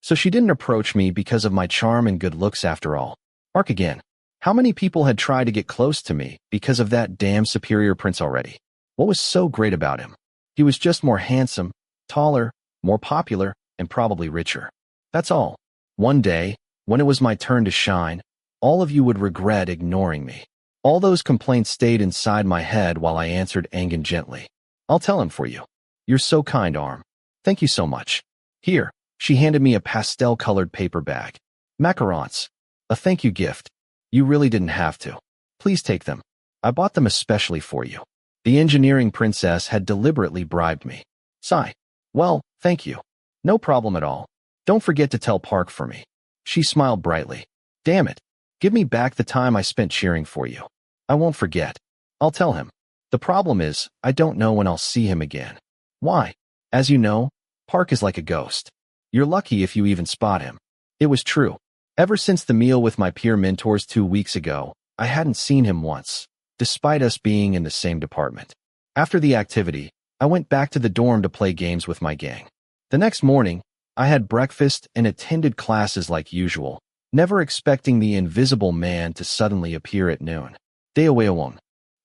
So she didn't approach me because of my charm and good looks after all. Park again. How many people had tried to get close to me because of that damn superior prince already? What was so great about him? He was just more handsome, taller, more popular, and probably richer. That's all. One day, when it was my turn to shine, all of you would regret ignoring me. All those complaints stayed inside my head while I answered Engen gently. I'll tell him for you. You're so kind, Arm. Thank you so much. Here, she handed me a pastel-colored paper bag. Macarons. A thank you gift. You really didn't have to. Please take them. I bought them especially for you. The engineering princess had deliberately bribed me. Sigh. Well, thank you. No problem at all. Don't forget to tell Park for me. She smiled brightly. Damn it. Give me back the time I spent cheering for you. I won't forget. I'll tell him. The problem is, I don't know when I'll see him again. Why? As you know, Park is like a ghost. You're lucky if you even spot him. It was true. Ever since the meal with my peer mentors 2 weeks ago, I hadn't seen him once, despite us being in the same department. After the activity, I went back to the dorm to play games with my gang. The next morning, I had breakfast and attended classes like usual, never expecting the invisible man to suddenly appear at noon. Deoweowon.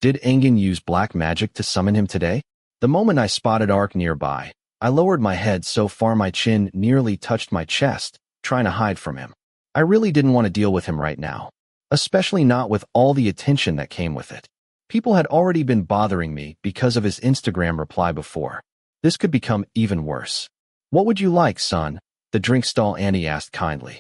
Did Engen use black magic to summon him today? The moment I spotted Ark nearby, I lowered my head so far my chin nearly touched my chest, trying to hide from him. I really didn't want to deal with him right now, especially not with all the attention that came with it. People had already been bothering me because of his Instagram reply before. This could become even worse. What would you like, son? The drink stall Annie asked kindly.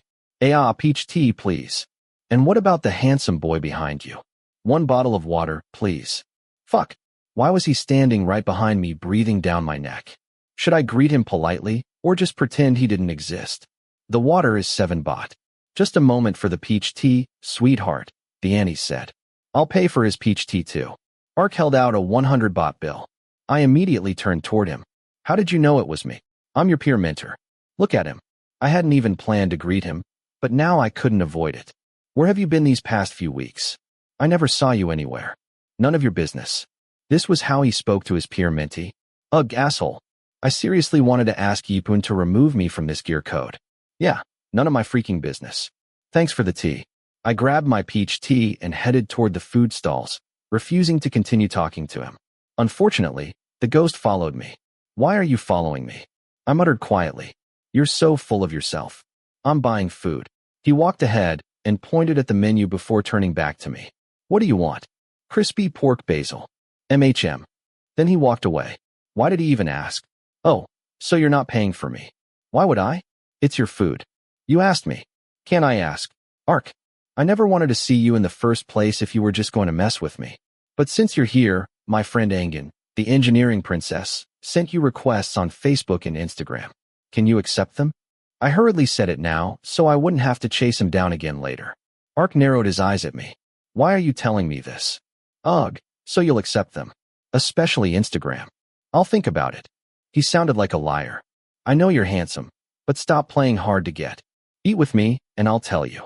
Peach tea, please. And what about the handsome boy behind you? 1 bottle of water, please. Fuck. Why was he standing right behind me breathing down my neck? Should I greet him politely, or just pretend he didn't exist? The water is 7 baht. Just a moment for the peach tea, sweetheart, the Annie said. I'll pay for his peach tea too. Ark held out a 100 baht bill. I immediately turned toward him. How did you know it was me? I'm your peer mentor. Look at him. I hadn't even planned to greet him, but now I couldn't avoid it. Where have you been these past few weeks? I never saw you anywhere. None of your business. This was how he spoke to his peer mentee. Ugh, asshole. I seriously wanted to ask Yipun to remove me from this gear code. Yeah, none of my freaking business. Thanks for the tea. I grabbed my peach tea and headed toward the food stalls, refusing to continue talking to him. Unfortunately, the ghost followed me. Why are you following me? I muttered quietly. You're so full of yourself. I'm buying food. He walked ahead and pointed at the menu before turning back to me. What do you want? Crispy pork basil. MHM. Then he walked away. Why did he even ask? Oh, so you're not paying for me. Why would I? It's your food. You asked me. Can I ask? Ark. I never wanted to see you in the first place if you were just going to mess with me. But since you're here, my friend Engen, the engineering princess, sent you requests on Facebook and Instagram. Can you accept them? I hurriedly said it now, so I wouldn't have to chase him down again later. Ark narrowed his eyes at me. Why are you telling me this? Ugh, so you'll accept them. Especially Instagram. I'll think about it. He sounded like a liar. I know you're handsome, but stop playing hard to get. Eat with me, and I'll tell you.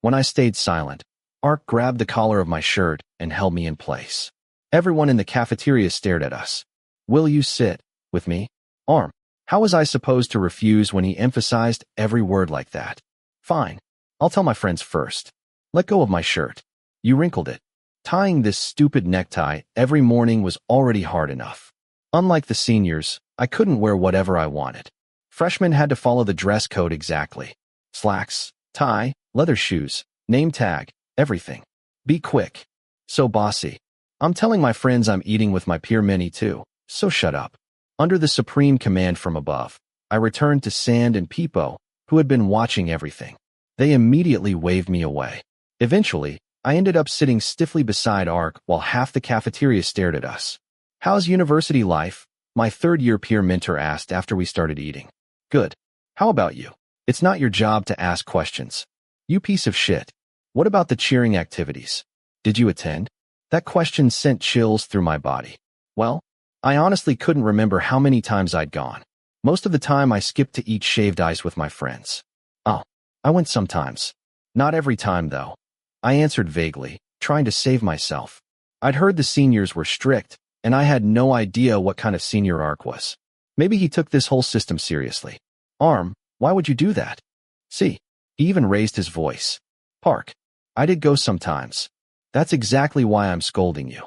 When I stayed silent, Ark grabbed the collar of my shirt and held me in place. Everyone in the cafeteria stared at us. Will you sit with me? Arm. How was I supposed to refuse when he emphasized every word like that? Fine. I'll tell my friends first. Let go of my shirt. You wrinkled it. Tying this stupid necktie every morning was already hard enough. Unlike the seniors, I couldn't wear whatever I wanted. Freshmen had to follow the dress code exactly. Slacks, tie, leather shoes, name tag, everything. Be quick. So bossy. I'm telling my friends I'm eating with my peer many too, so shut up. Under the supreme command from above, I returned to Sand and Peepo, who had been watching everything. They immediately waved me away. Eventually, I ended up sitting stiffly beside Ark while half the cafeteria stared at us. "How's university life?" my third-year peer mentor asked after we started eating. "Good. How about you? It's not your job to ask questions. You piece of shit. What about the cheering activities? Did you attend?" That question sent chills through my body. Well, I honestly couldn't remember how many times I'd gone. Most of the time I skipped to eat shaved ice with my friends. "Oh, I went sometimes. Not every time, though," I answered vaguely, trying to save myself. I'd heard the seniors were strict, and I had no idea what kind of senior Ark was. Maybe he took this whole system seriously. "Arm, why would you do that?" "See," he even raised his voice. "Park, I did go sometimes. That's exactly why I'm scolding you."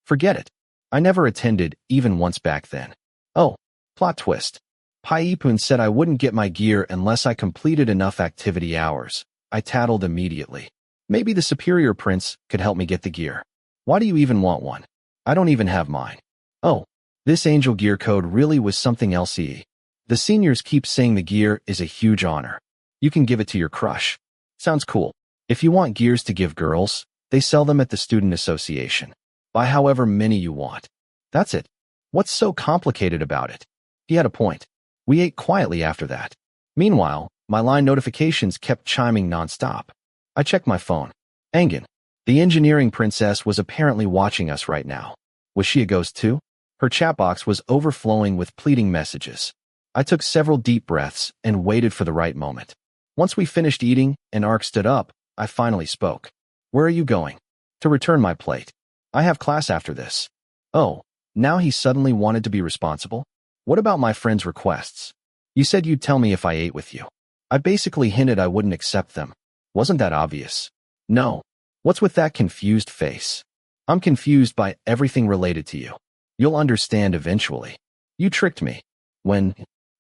Forget it. I never attended, even once back then. Oh, plot twist. Pai-Ipun said I wouldn't get my gear unless I completed enough activity hours. I tattled immediately. Maybe the superior prince could help me get the gear. "Why do you even want one? I don't even have mine." "Oh, this angel gear code really was something else. The seniors keep saying the gear is a huge honor. You can give it to your crush." "Sounds cool. If you want gears to give girls, they sell them at the student association. Buy however many you want. That's it. What's so complicated about it?" He had a point. We ate quietly after that. Meanwhile, my line notifications kept chiming nonstop. I checked my phone. Engin, the engineering princess, was apparently watching us right now. Was she a ghost too? Her chat box was overflowing with pleading messages. I took several deep breaths and waited for the right moment. Once we finished eating and Ark stood up, I finally spoke. "Where are you going?" "To return my plate. I have class after this." Oh, now he suddenly wanted to be responsible? "What about my friend's requests? You said you'd tell me if I ate with you." I basically hinted I wouldn't accept them. Wasn't that obvious? "No. What's with that confused face?" "I'm confused by everything related to you. You'll understand eventually. You tricked me. When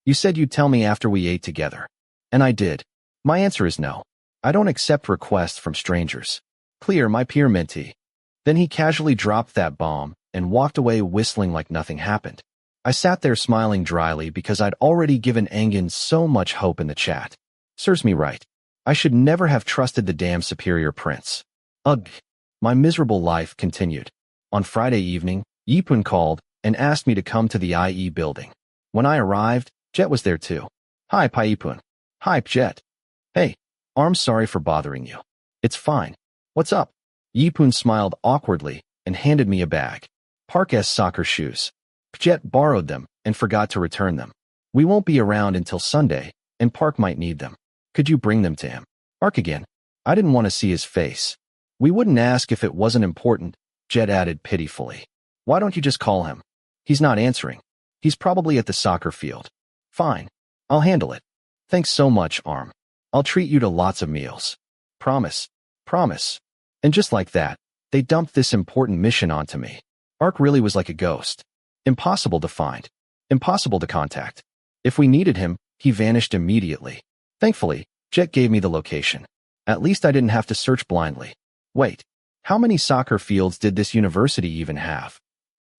you said you'd tell me after we ate together. And I did." My answer is no. I don't accept requests from strangers. Clear, my peer mentee. Then he casually dropped that bomb and walked away whistling like nothing happened. I sat there smiling dryly because I'd already given Engin so much hope in the chat. Serves me right. I should never have trusted the damn superior prince. Ugh. My miserable life continued. On Friday evening, Yipun called and asked me to come to the IE building. When I arrived, Jet was there too. "Hi, Pai-Ipun." "Hi, Jet." "Hey, I'm sorry for bothering you." "It's fine. What's up?" Yipun smiled awkwardly and handed me a bag. Park's soccer shoes. Jet borrowed them and forgot to return them. "We won't be around until Sunday, and Park might need them. Could you bring them to him?" "Park again?" I didn't want to see his face. "We wouldn't ask if it wasn't important," Jet added pitifully. "Why don't you just call him?" "He's not answering. He's probably at the soccer field." "Fine. I'll handle it. Thanks so much, Arm. I'll treat you to lots of meals." "Promise. Promise." And just like that, they dumped this important mission onto me. Ark really was like a ghost. Impossible to find. Impossible to contact. If we needed him, he vanished immediately. Thankfully, Jet gave me the location. At least I didn't have to search blindly. Wait, how many soccer fields did this university even have?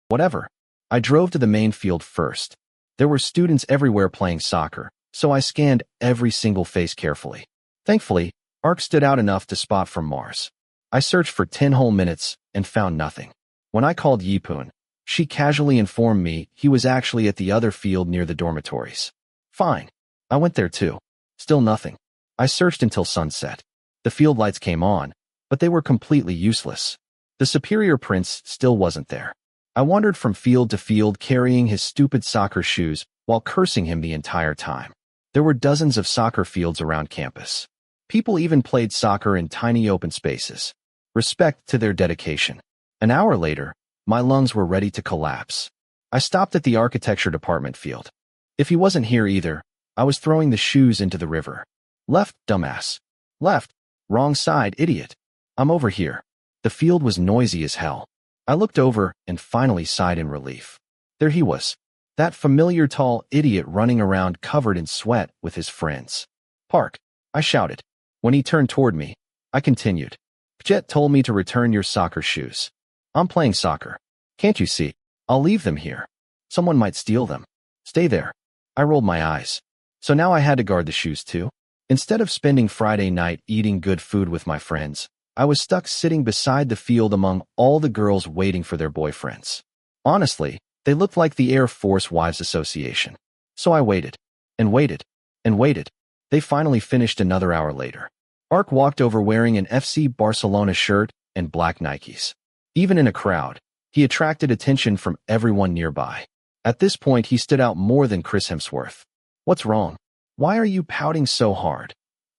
Whatever. I drove to the main field first. There were students everywhere playing soccer, so I scanned every single face carefully. Thankfully, Ark stood out enough to spot from Mars. I searched for 10 whole minutes and found nothing. When I called Yipun, she casually informed me he was actually at the other field near the dormitories. Fine. I went there too. Still nothing. I searched until sunset. The field lights came on, but they were completely useless. The superior prince still wasn't there. I wandered from field to field carrying his stupid soccer shoes while cursing him the entire time. There were dozens of soccer fields around campus. People even played soccer in tiny open spaces. Respect to their dedication. An hour later, my lungs were ready to collapse. I stopped at the architecture department field. If he wasn't here either, I was throwing the shoes into the river. Left, dumbass. Left. Wrong side, idiot. I'm over here. The field was noisy as hell. I looked over and finally sighed in relief. There he was. That familiar tall idiot running around covered in sweat with his friends. Park, I shouted. When he turned toward me, I continued. Jet told me to return your soccer shoes. I'm playing soccer. Can't you see? I'll leave them here. Someone might steal them. Stay there. I rolled my eyes. So now I had to guard the shoes too? Instead of spending Friday night eating good food with my friends, I was stuck sitting beside the field among all the girls waiting for their boyfriends. Honestly, they looked like the Air Force Wives Association. So I waited, and waited, and waited. They finally finished another hour later. Ark walked over wearing an FC Barcelona shirt and black Nikes. Even in a crowd, he attracted attention from everyone nearby. At this point, he stood out more than Chris Hemsworth. "What's wrong? Why are you pouting so hard?"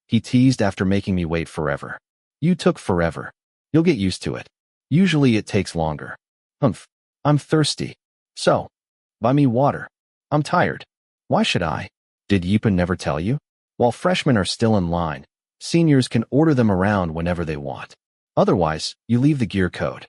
he teased after making me wait forever. "You took forever. You'll get used to it. Usually it takes longer." "Humph. I'm thirsty. So, buy me water. I'm tired." "Why should I? Did Yipun never tell you? While freshmen are still in line, seniors can order them around whenever they want. Otherwise, you leave the gear code."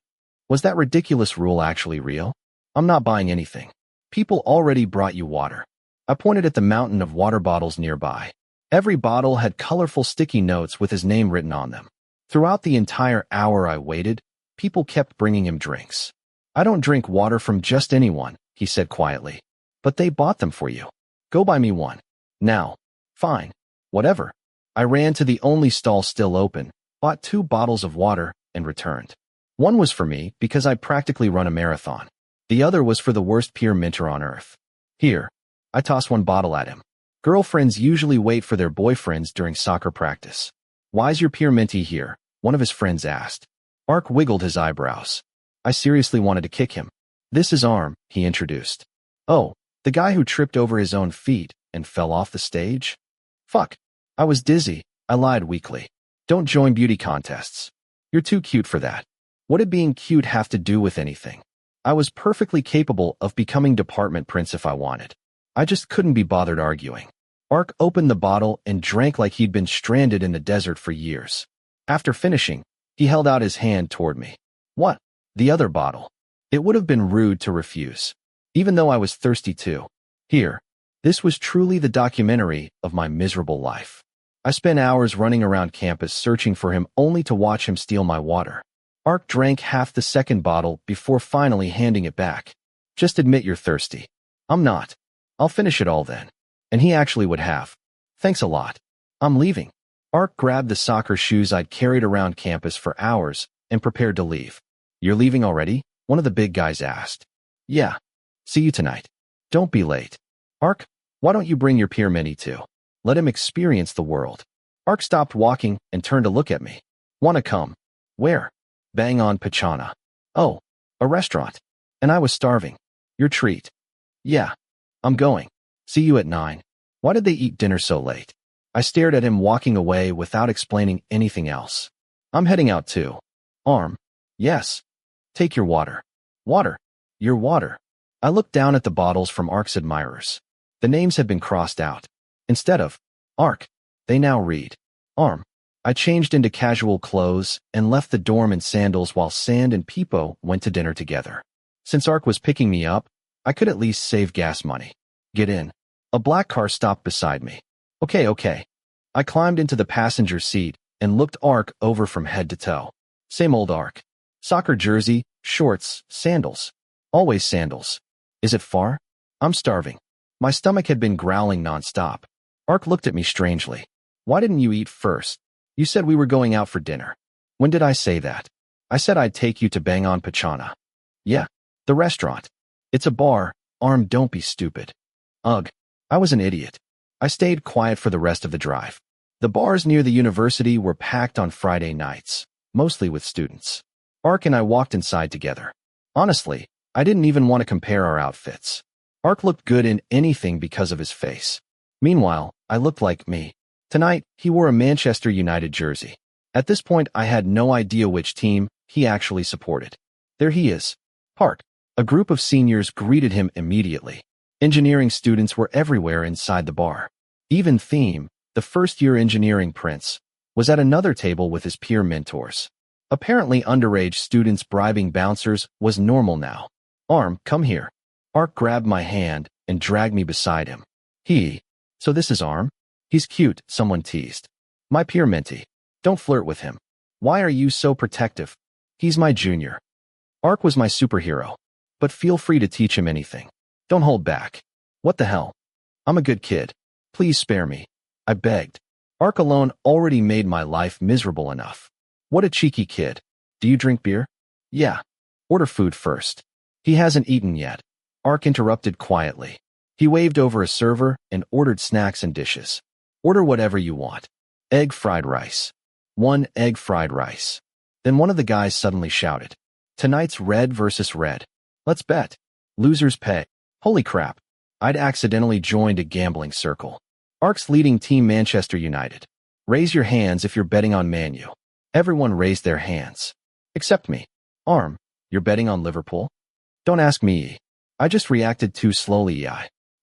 Was that ridiculous rule actually real? "I'm not buying anything. People already brought you water." I pointed at the mountain of water bottles nearby. Every bottle had colorful sticky notes with his name written on them. Throughout the entire hour I waited, people kept bringing him drinks. "I don't drink water from just anyone," he said quietly. "But they bought them for you. Go buy me one. Now." "Fine. Whatever." I ran to the only stall still open, bought 2 bottles of water, and returned. One was for me because I'd practically run a marathon. The other was for the worst peer mentor on earth. "Here." I tossed one bottle at him. Girlfriends usually wait for their boyfriends during soccer practice. "Why's your peer mentee here?" one of his friends asked. Ark wiggled his eyebrows. I seriously wanted to kick him. "This is Arm," he introduced. "Oh, the guy who tripped over his own feet and fell off the stage?" "Fuck. I was dizzy," I lied weakly. "Don't join beauty contests. You're too cute for that." What did being cute have to do with anything? I was perfectly capable of becoming department prince if I wanted. I just couldn't be bothered arguing. Ark opened the bottle and drank like he'd been stranded in the desert for years. After finishing, he held out his hand toward me. "What?" "The other bottle." It would have been rude to refuse, even though I was thirsty too. "Here." This was truly the documentary of my miserable life. I spent hours running around campus searching for him only to watch him steal my water. Ark drank half the second bottle before finally handing it back. "Just admit you're thirsty." "I'm not. I'll finish it all then." And he actually would have. "Thanks a lot. I'm leaving." Ark grabbed the soccer shoes I'd carried around campus for hours and prepared to leave. "You're leaving already?" one of the big guys asked. "Yeah. See you tonight. Don't be late." "Ark, why don't you bring your peer mentee too? Let him experience the world." Ark stopped walking and turned to look at me. "Wanna come?" "Where?" "Bang on Pachana." "Oh, a restaurant." And I was starving. "Your treat." "Yeah. I'm going. See you at 9. Why did they eat dinner so late?" I stared at him walking away without explaining anything else. "I'm heading out too." "Arm?" "Yes." "Take your water." "Water?" "Your water." I looked down at the bottles from Ark's admirers. The names had been crossed out. Instead of Ark, they now read Arm. I changed into casual clothes and left the dorm in sandals while Sand and Peepo went to dinner together. Since Ark was picking me up, I could at least save gas money. "Get in." A black car stopped beside me. Okay. I climbed into the passenger seat and looked Ark over from head to toe. Same old Ark. Soccer jersey, shorts, sandals. Always sandals. "Is it far?" "I'm starving." My stomach had been growling nonstop. Ark looked at me strangely. "Why didn't you eat first? You said we were going out for dinner." "When did I say that?" "I said I'd take you to Bang on Pachana." "Yeah, the restaurant. It's a bar." "Arm, don't be stupid." Ugh, I was an idiot. I stayed quiet for the rest of the drive. The bars near the university were packed on Friday nights, mostly with students. Ark and I walked inside together. Honestly, I didn't even want to compare our outfits. Ark looked good in anything because of his face. Meanwhile, I looked like me. Tonight, he wore a Manchester United jersey. At this point, I had no idea which team he actually supported. There he is. Park. A group of seniors greeted him immediately. Engineering students were everywhere inside the bar. Even Theme, the first-year engineering prince, was at another table with his peer mentors. Apparently, underage students bribing bouncers was normal now. "Arm, come here." Ark grabbed my hand and dragged me beside him. So this is Arm? "He's cute," someone teased. "My peer mentee. Don't flirt with him." "Why are you so protective?" "He's my junior." Ark was my superhero. But feel free to teach him anything. Don't hold back. "What the hell? I'm a good kid. Please spare me." I begged. Ark alone already made my life miserable enough. What a cheeky kid. Do you drink beer? Yeah. Order food first. He hasn't eaten yet. Ark interrupted quietly. He waved over a server and ordered snacks and dishes. Order whatever you want. Egg fried rice. 1 egg fried rice. Then one of the guys suddenly shouted, "Tonight's red versus red. Let's bet. Losers pay." Holy crap. I'd accidentally joined a gambling circle. Ark's leading team Manchester United. Raise your hands if you're betting on Man U. Everyone raised their hands. Except me. Arm, you're betting on Liverpool? Don't ask me. I just reacted too slowly.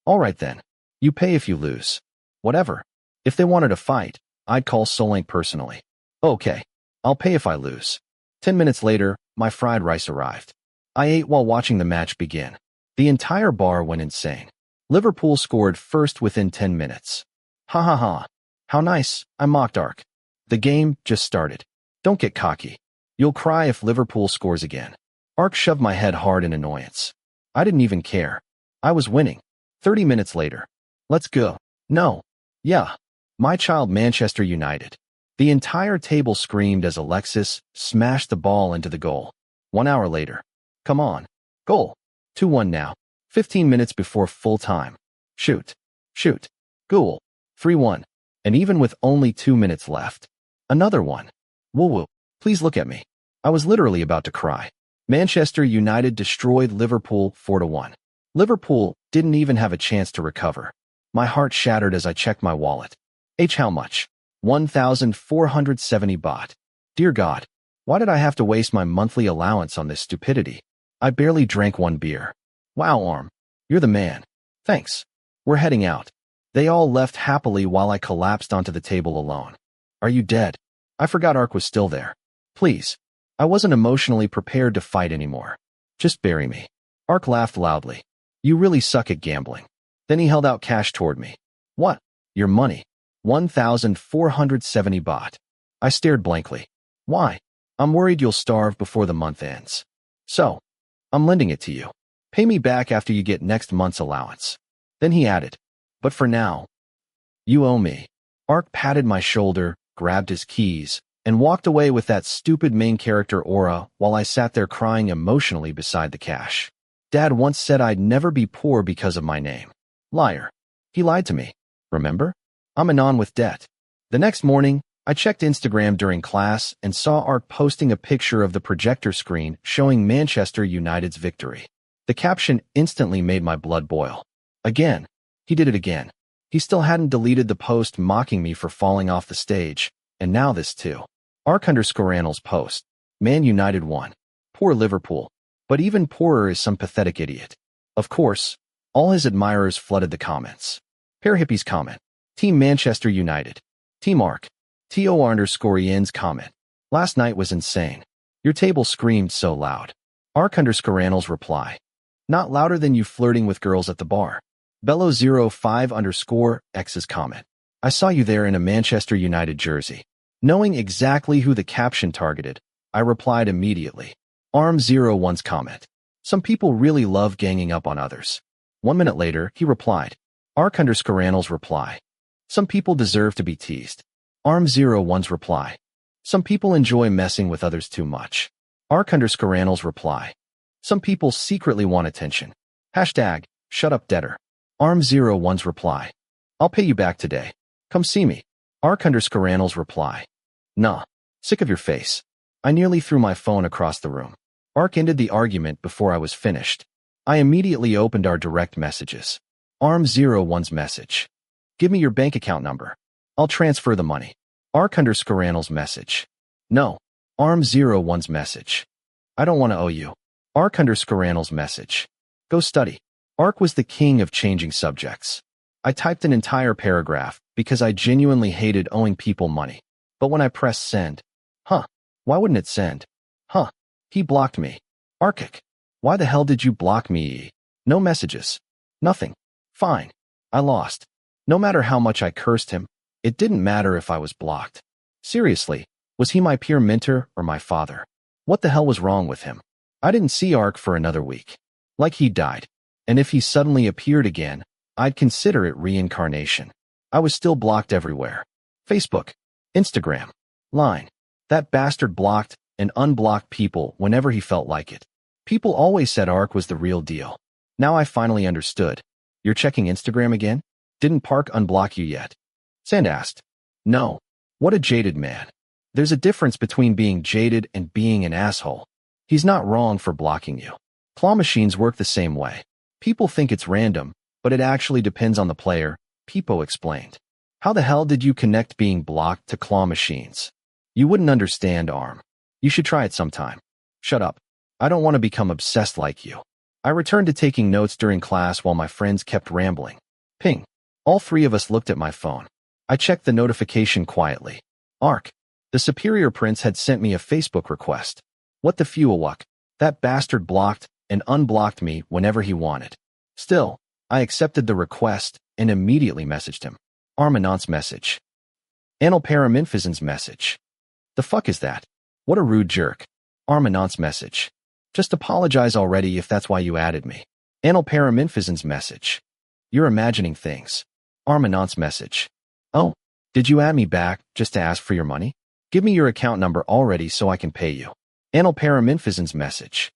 All right then. You pay if you lose. Whatever. If they wanted a fight, I'd call Solanke personally. Okay. I'll pay if I lose. 10 minutes later, my fried rice arrived. I ate while watching the match begin. The entire bar went insane. Liverpool scored first within 10 minutes. Ha ha ha. How nice, I mocked Ark. The game just started. Don't get cocky. You'll cry if Liverpool scores again. Ark shoved my head hard in annoyance. I didn't even care. I was winning. 30 minutes later. Let's go. No. Yeah. My child Manchester United. The entire table screamed as Alexis smashed the ball into the goal. 1 hour later. Come on. Goal. 2-1 now. 15 minutes before full time. Shoot. Shoot. Goal. 3-1. And even with only 2 minutes left. Another one. Woo-woo. Please look at me. I was literally about to cry. Manchester United destroyed Liverpool 4-1. Liverpool didn't even have a chance to recover. My heart shattered as I checked my wallet. How much? 1,470 baht. Dear God, why did I have to waste my monthly allowance on this stupidity? I barely drank 1 beer. Wow, Arm. You're the man. Thanks. We're heading out. They all left happily while I collapsed onto the table alone. Are you dead? I forgot Ark was still there. Please. I wasn't emotionally prepared to fight anymore. Just bury me. Ark laughed loudly. You really suck at gambling. Then he held out cash toward me. What? Your money. 1,470 baht. I stared blankly. Why? I'm worried you'll starve before the month ends. So, I'm lending it to you. Pay me back after you get next month's allowance. Then he added, but for now, you owe me. Ark patted my shoulder, grabbed his keys, and walked away with that stupid main character aura while I sat there crying emotionally beside the cash. Dad once said I'd never be poor because of my name. Liar. He lied to me. Remember? I'm anon with debt. The next morning, I checked Instagram during class and saw Ark posting a picture of the projector screen showing Manchester United's victory. The caption instantly made my blood boil. Again. He did it again. He still hadn't deleted the post mocking me for falling off the stage, and now this too. Ark_Annal's post. Man United won. Poor Liverpool. But even poorer is some pathetic idiot. Of course, all his admirers flooded the comments. Pair Hippies comment. Team Manchester United. Team Ark. TO_Ian's comment. Last night was insane. Your table screamed so loud. Ark_Annal's reply. Not louder than you flirting with girls at the bar. Bello05_X's comment. I saw you there in a Manchester United jersey. Knowing exactly who the caption targeted, I replied immediately. Arm01's comment. Some people really love ganging up on others. 1 minute later, he replied. Ark_Annal's reply. Some people deserve to be teased. Arm01's reply. Some people enjoy messing with others too much. Ark_Annal's reply. Some people secretly want attention. Hashtag, shut up debtor. Arm01's reply. I'll pay you back today. Come see me. Ark_Annal's reply. Nah. Sick of your face. I nearly threw my phone across the room. Ark ended the argument before I was finished. I immediately opened our direct messages. Arm01's message. Give me your bank account number. I'll transfer the money. Ark_Annal's message. No. Arm01's message. I don't want to owe you. Ark_Annal's message. Go study. Ark was the king of changing subjects. I typed an entire paragraph because I genuinely hated owing people money. But when I pressed send, why wouldn't it send? He blocked me. Arkic, why the hell did you block me? No messages. Nothing. Fine. I lost. No matter how much I cursed him, it didn't matter if I was blocked. Seriously, was he my peer mentor or my father? What the hell was wrong with him? I didn't see Ark for another week. Like he died. And if he suddenly appeared again, I'd consider it reincarnation. I was still blocked everywhere. Facebook, Instagram, Line. That bastard blocked and unblocked people whenever he felt like it. People always said Ark was the real deal. Now I finally understood. You're checking Instagram again? Didn't Park unblock you yet? Sand asked. No. What a jaded man. There's a difference between being jaded and being an asshole. He's not wrong for blocking you. Claw machines work the same way. People think it's random, but it actually depends on the player, Peepo explained. How the hell did you connect being blocked to claw machines? You wouldn't understand, Arm. You should try it sometime. Shut up. I don't want to become obsessed like you. I returned to taking notes during class while my friends kept rambling. Ping. All three of us looked at my phone. I checked the notification quietly. Ark. The Superior Prince had sent me a Facebook request. What the fuelwuck? That bastard blocked and unblocked me whenever he wanted. Still, I accepted the request and immediately messaged him. Armanant's message. Anilparaminfizen's message. The fuck is that? What a rude jerk. Armanant's message. Just apologize already if that's why you added me. Anilparaminfizen's message. You're imagining things. Armanant's message. Oh, did you add me back just to ask for your money? Give me your account number already so I can pay you. Anilparaminfizen's message.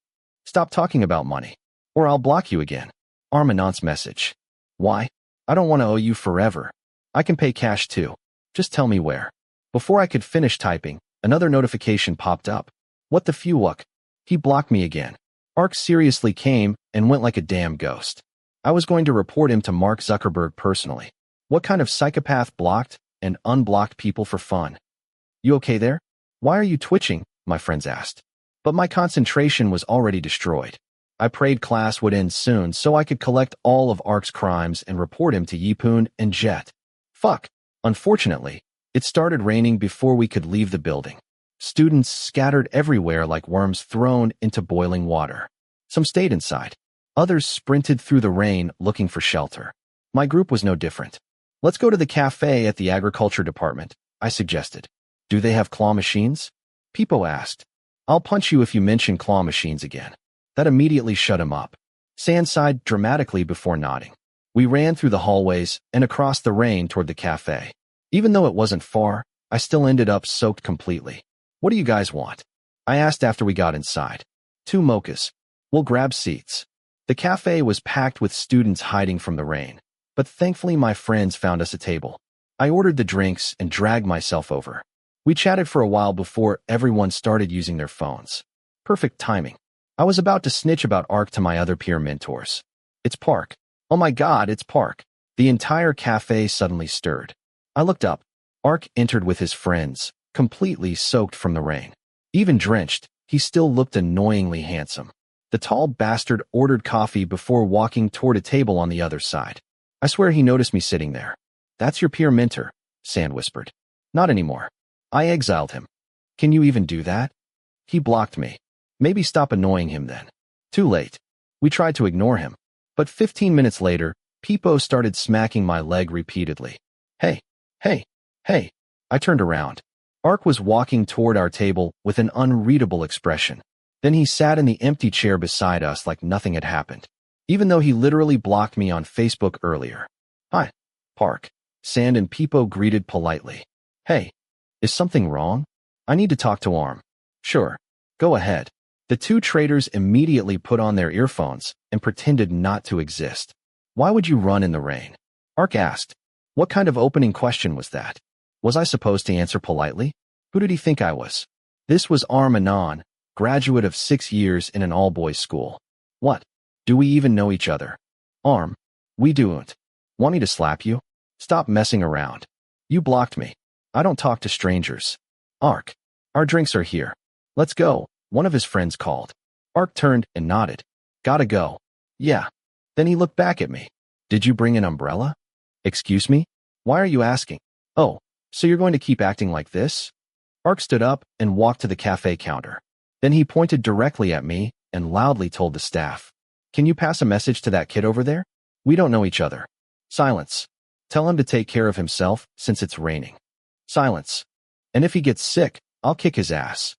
Stop talking about money, or I'll block you again. Armanant's message. Why? I don't want to owe you forever. I can pay cash too. Just tell me where. Before I could finish typing, another notification popped up. What the fuelwuck? He blocked me again. Ark seriously came and went like a damn ghost. I was going to report him to Mark Zuckerberg personally. What kind of psychopath blocked and unblocked people for fun? You okay there? Why are you twitching? My friends asked. But my concentration was already destroyed. I prayed class would end soon so I could collect all of Ark's crimes and report him to Yipoon and Jet. Fuck. Unfortunately, it started raining before we could leave the building. Students scattered everywhere like worms thrown into boiling water. Some stayed inside. Others sprinted through the rain looking for shelter. My group was no different. Let's go to the cafe at the agriculture department, I suggested. Do they have claw machines? Peepo asked. I'll punch you if you mention claw machines again. That immediately shut him up. Sand sighed dramatically before nodding. We ran through the hallways and across the rain toward the cafe. Even though it wasn't far, I still ended up soaked completely. What do you guys want? I asked after we got inside. 2 mochas. We'll grab seats. The cafe was packed with students hiding from the rain, but thankfully my friends found us a table. I ordered the drinks and dragged myself over. We chatted for a while before everyone started using their phones. Perfect timing. I was about to snitch about Ark to my other peer mentors. It's Park. Oh my god, it's Park. The entire cafe suddenly stirred. I looked up. Ark entered with his friends, completely soaked from the rain. Even drenched, he still looked annoyingly handsome. The tall bastard ordered coffee before walking toward a table on the other side. I swear he noticed me sitting there. That's your peer mentor, Sand whispered. Not anymore. I exiled him. Can you even do that? He blocked me. Maybe stop annoying him then. Too late. We tried to ignore him. But 15 minutes later, Peepo started smacking my leg repeatedly. Hey, hey, hey. I turned around. Ark was walking toward our table with an unreadable expression. Then he sat in the empty chair beside us like nothing had happened, even though he literally blocked me on Facebook earlier. Hi, Park. Sand and Peepo greeted politely. Hey, is something wrong? I need to talk to Arm. Sure, go ahead. The 2 traders immediately put on their earphones and pretended not to exist. Why would you run in the rain? Ark asked. What kind of opening question was that? Was I supposed to answer politely? Who did he think I was? This was Arm Anon, graduate of 6 years in an all-boys school. What? Do we even know each other? Arm, we don't. Want me to slap you? Stop messing around. You blocked me. I don't talk to strangers. Ark, our drinks are here. Let's go, one of his friends called. Ark turned and nodded. Gotta go. Yeah. Then he looked back at me. Did you bring an umbrella? Excuse me? Why are you asking? Oh, so you're going to keep acting like this? Ark stood up and walked to the cafe counter. Then he pointed directly at me and loudly told the staff. Can you pass a message to that kid over there? We don't know each other. Silence. Tell him to take care of himself since it's raining. Silence. And if he gets sick, I'll kick his ass.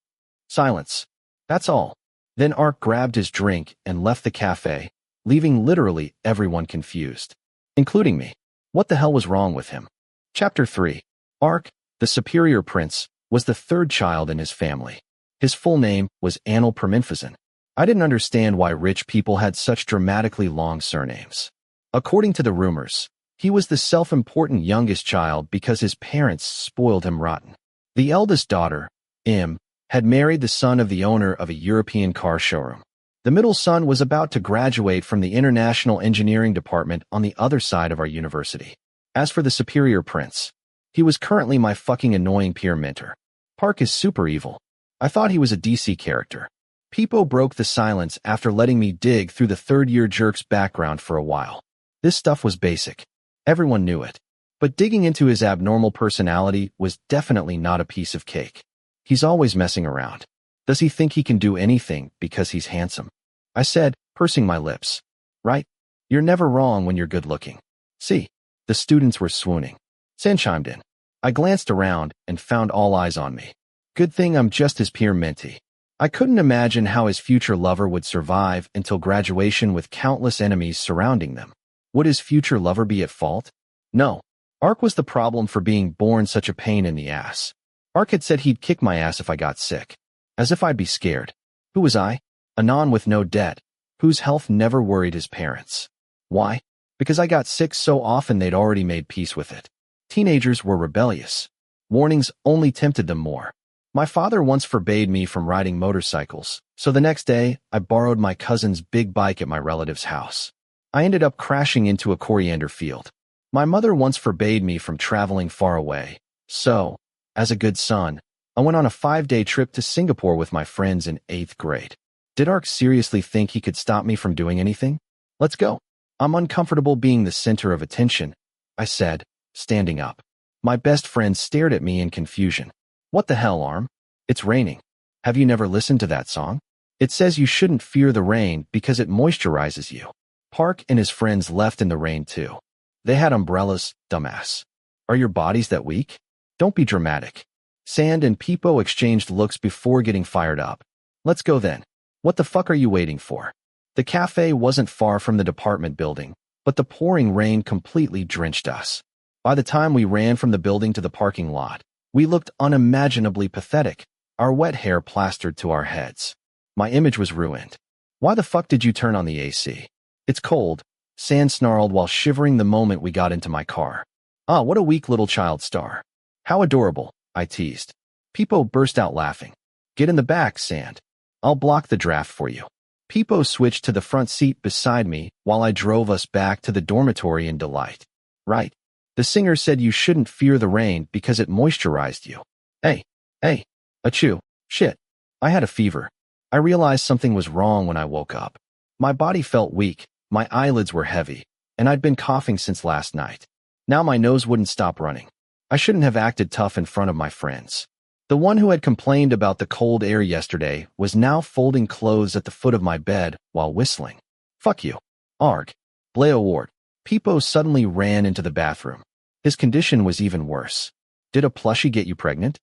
Silence. That's all. Then Ark grabbed his drink and left the cafe, leaving literally everyone confused, including me. What the hell was wrong with him? Chapter 3. Ark, The superior prince was the third child in his family. His full name was Anil Perminfazan. I didn't understand why rich people had such dramatically long surnames. According to the rumors, he was the self-important youngest child because his parents spoiled him rotten. The eldest daughter, Im, had married the son of the owner of a European car showroom. The middle son was about to graduate from the International Engineering Department on the other side of our university. As for the superior prince, he was currently my fucking annoying peer mentor. Park is super evil. I thought he was a DC character. Peepo broke the silence after letting me dig through the third-year jerk's background for a while. This stuff was basic. Everyone knew it. But digging into his abnormal personality was definitely not a piece of cake. He's always messing around. Does he think he can do anything because he's handsome? I said, pursing my lips. Right? You're never wrong when you're good-looking. See? The students were swooning. San chimed in. I glanced around and found all eyes on me. Good thing I'm just his peer mentee. I couldn't imagine how his future lover would survive until graduation with countless enemies surrounding them. Would his future lover be at fault? No. Ark was the problem for being born such a pain in the ass. Ark had said he'd kick my ass if I got sick. As if I'd be scared. Who was I? A non with no debt, whose health never worried his parents. Why? Because I got sick so often they'd already made peace with it. Teenagers were rebellious. Warnings only tempted them more. My father once forbade me from riding motorcycles, so the next day, I borrowed my cousin's big bike at my relative's house. I ended up crashing into a coriander field. My mother once forbade me from traveling far away, so, as a good son, I went on a 5-day trip to Singapore with my friends in 8th grade. Did Ark seriously think he could stop me from doing anything? Let's go. I'm uncomfortable being the center of attention, I said, standing up. My best friend stared at me in confusion. What the hell, Arm? It's raining. Have you never listened to that song? It says you shouldn't fear the rain because it moisturizes you. Park and his friends left in the rain too. They had umbrellas, dumbass. Are your bodies that weak? Don't be dramatic. Sand and Peepo exchanged looks before getting fired up. Let's go then. What the fuck are you waiting for? The cafe wasn't far from the department building, but the pouring rain completely drenched us. By the time we ran from the building to the parking lot, we looked unimaginably pathetic, our wet hair plastered to our heads. My image was ruined. Why the fuck did you turn on the AC? It's cold, Sand snarled while shivering the moment we got into my car. Ah, what a weak little child star. How adorable, I teased. Peepo burst out laughing. Get in the back, Sand. I'll block the draft for you. Peepo switched to the front seat beside me while I drove us back to the dormitory in delight. Right. The singer said you shouldn't fear the rain because it moisturized you. Hey, achoo, shit. I had a fever. I realized something was wrong when I woke up. My body felt weak, my eyelids were heavy, and I'd been coughing since last night. Now my nose wouldn't stop running. I shouldn't have acted tough in front of my friends. The one who had complained about the cold air yesterday was now folding clothes at the foot of my bed while whistling. Fuck you. Arg. Blair Ward. Peepo suddenly ran into the bathroom. His condition was even worse. Did a plushie get you pregnant?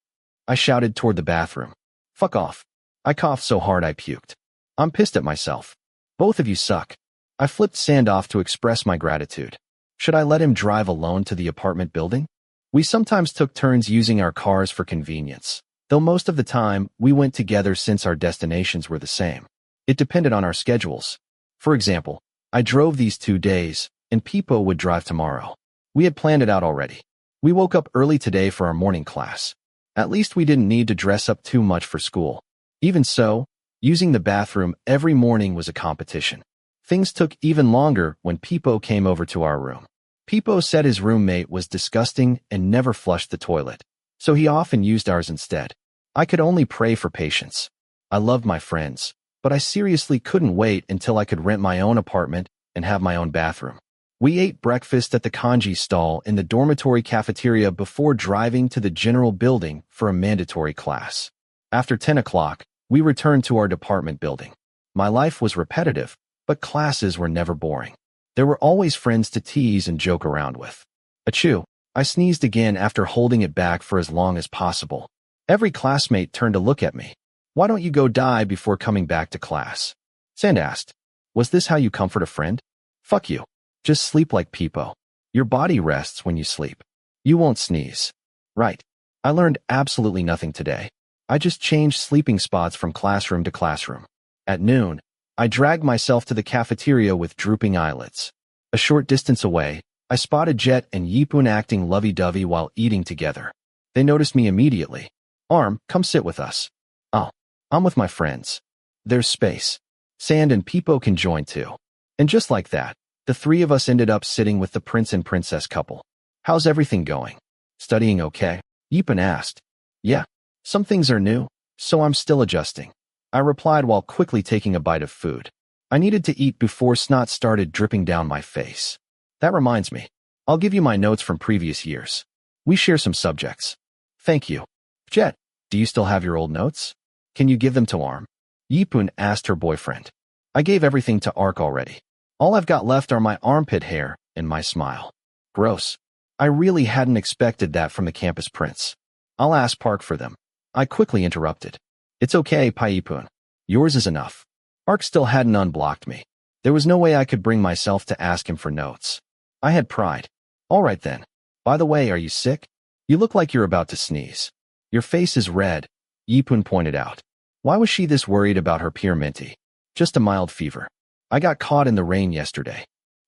I shouted toward the bathroom. Fuck off. I coughed so hard I puked. I'm pissed at myself. Both of you suck. I flipped Sand off to express my gratitude. Should I let him drive alone to the apartment building? We sometimes took turns using our cars for convenience, though most of the time we went together since our destinations were the same. It depended on our schedules. For example, I drove these 2 days, and Peepo would drive tomorrow. We had planned it out already. We woke up early today for our morning class. At least we didn't need to dress up too much for school. Even so, using the bathroom every morning was a competition. Things took even longer when Peepo came over to our room. Peepo said his roommate was disgusting and never flushed the toilet, so he often used ours instead. I could only pray for patience. I loved my friends, but I seriously couldn't wait until I could rent my own apartment and have my own bathroom. We ate breakfast at the kanji stall in the dormitory cafeteria before driving to the general building for a mandatory class. After 10 o'clock, we returned to our department building. My life was repetitive, but classes were never boring. There were always friends to tease and joke around with. Achoo, I sneezed again after holding it back for as long as possible. Every classmate turned to look at me. Why don't you go die before coming back to class? Sand asked. Was this how you comfort a friend? Fuck you. Just sleep like Peepo. Your body rests when you sleep. You won't sneeze. Right. I learned absolutely nothing today. I just changed sleeping spots from classroom to classroom. At noon, I dragged myself to the cafeteria with drooping eyelids. A short distance away, I spotted Jet and Yipun acting lovey-dovey while eating together. They noticed me immediately. Arm, come sit with us. Oh, I'm with my friends. There's space. Sand and Peepo can join too. And just like that, the three of us ended up sitting with the prince and princess couple. How's everything going? Studying okay? Yipun asked. Yeah, some things are new, so I'm still adjusting. I replied while quickly taking a bite of food. I needed to eat before snot started dripping down my face. That reminds me. I'll give you my notes from previous years. We share some subjects. Thank you. Jet, do you still have your old notes? Can you give them to Arm? Yipun asked her boyfriend. I gave everything to Ark already. All I've got left are my armpit hair and my smile. Gross. I really hadn't expected that from the campus prince. I'll ask Park for them. I quickly interrupted. It's okay, Yipun. Yours is enough. Ark still hadn't unblocked me. There was no way I could bring myself to ask him for notes. I had pride. All right then. By the way, are you sick? You look like you're about to sneeze. Your face is red, Yipun pointed out. Why was she this worried about her peer Minty? Just a mild fever. I got caught in the rain yesterday.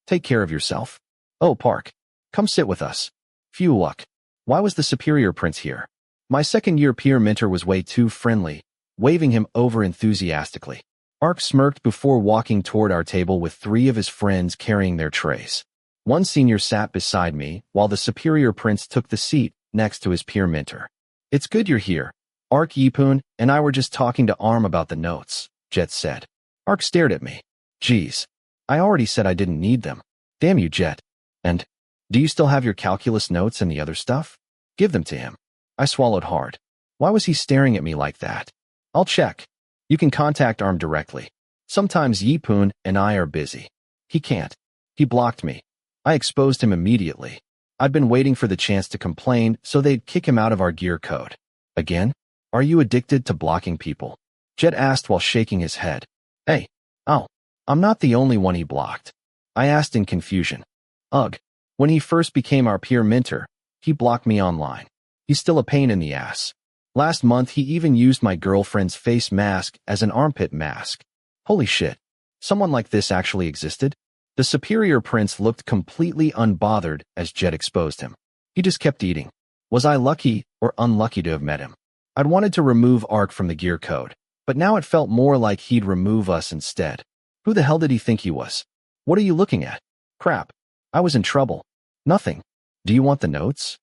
Take care of yourself. Oh, Park. Come sit with us. Phew luck. Why was the superior prince here? My second-year peer mentor was way too friendly, waving him over enthusiastically. Ark smirked before walking toward our table with three of his friends carrying their trays. One senior sat beside me, while the superior prince took the seat next to his peer mentor. It's good you're here. Ark, Yipun and I were just talking to Arm about the notes, Jet said. Ark stared at me. Geez, I already said I didn't need them. Damn you, Jet. And, do you still have your calculus notes and the other stuff? Give them to him. I swallowed hard. Why was he staring at me like that? I'll check. You can contact Arm directly. Sometimes Yipun and I are busy. He can't. He blocked me. I exposed him immediately. I'd been waiting for the chance to complain so they'd kick him out of our gear code. Again? Are you addicted to blocking people? Jet asked while shaking his head. Hey. Oh. I'm not the only one he blocked. I asked in confusion. Ugh. When he first became our peer mentor, he blocked me online. He's still a pain in the ass. Last month he even used my girlfriend's face mask as an armpit mask. Holy shit. Someone like this actually existed? The superior prince looked completely unbothered as Jet exposed him. He just kept eating. Was I lucky or unlucky to have met him? I'd wanted to remove Ark from the gear code, but now it felt more like he'd remove us instead. Who the hell did he think he was? What are you looking at? Crap. I was in trouble. Nothing. Do you want the notes?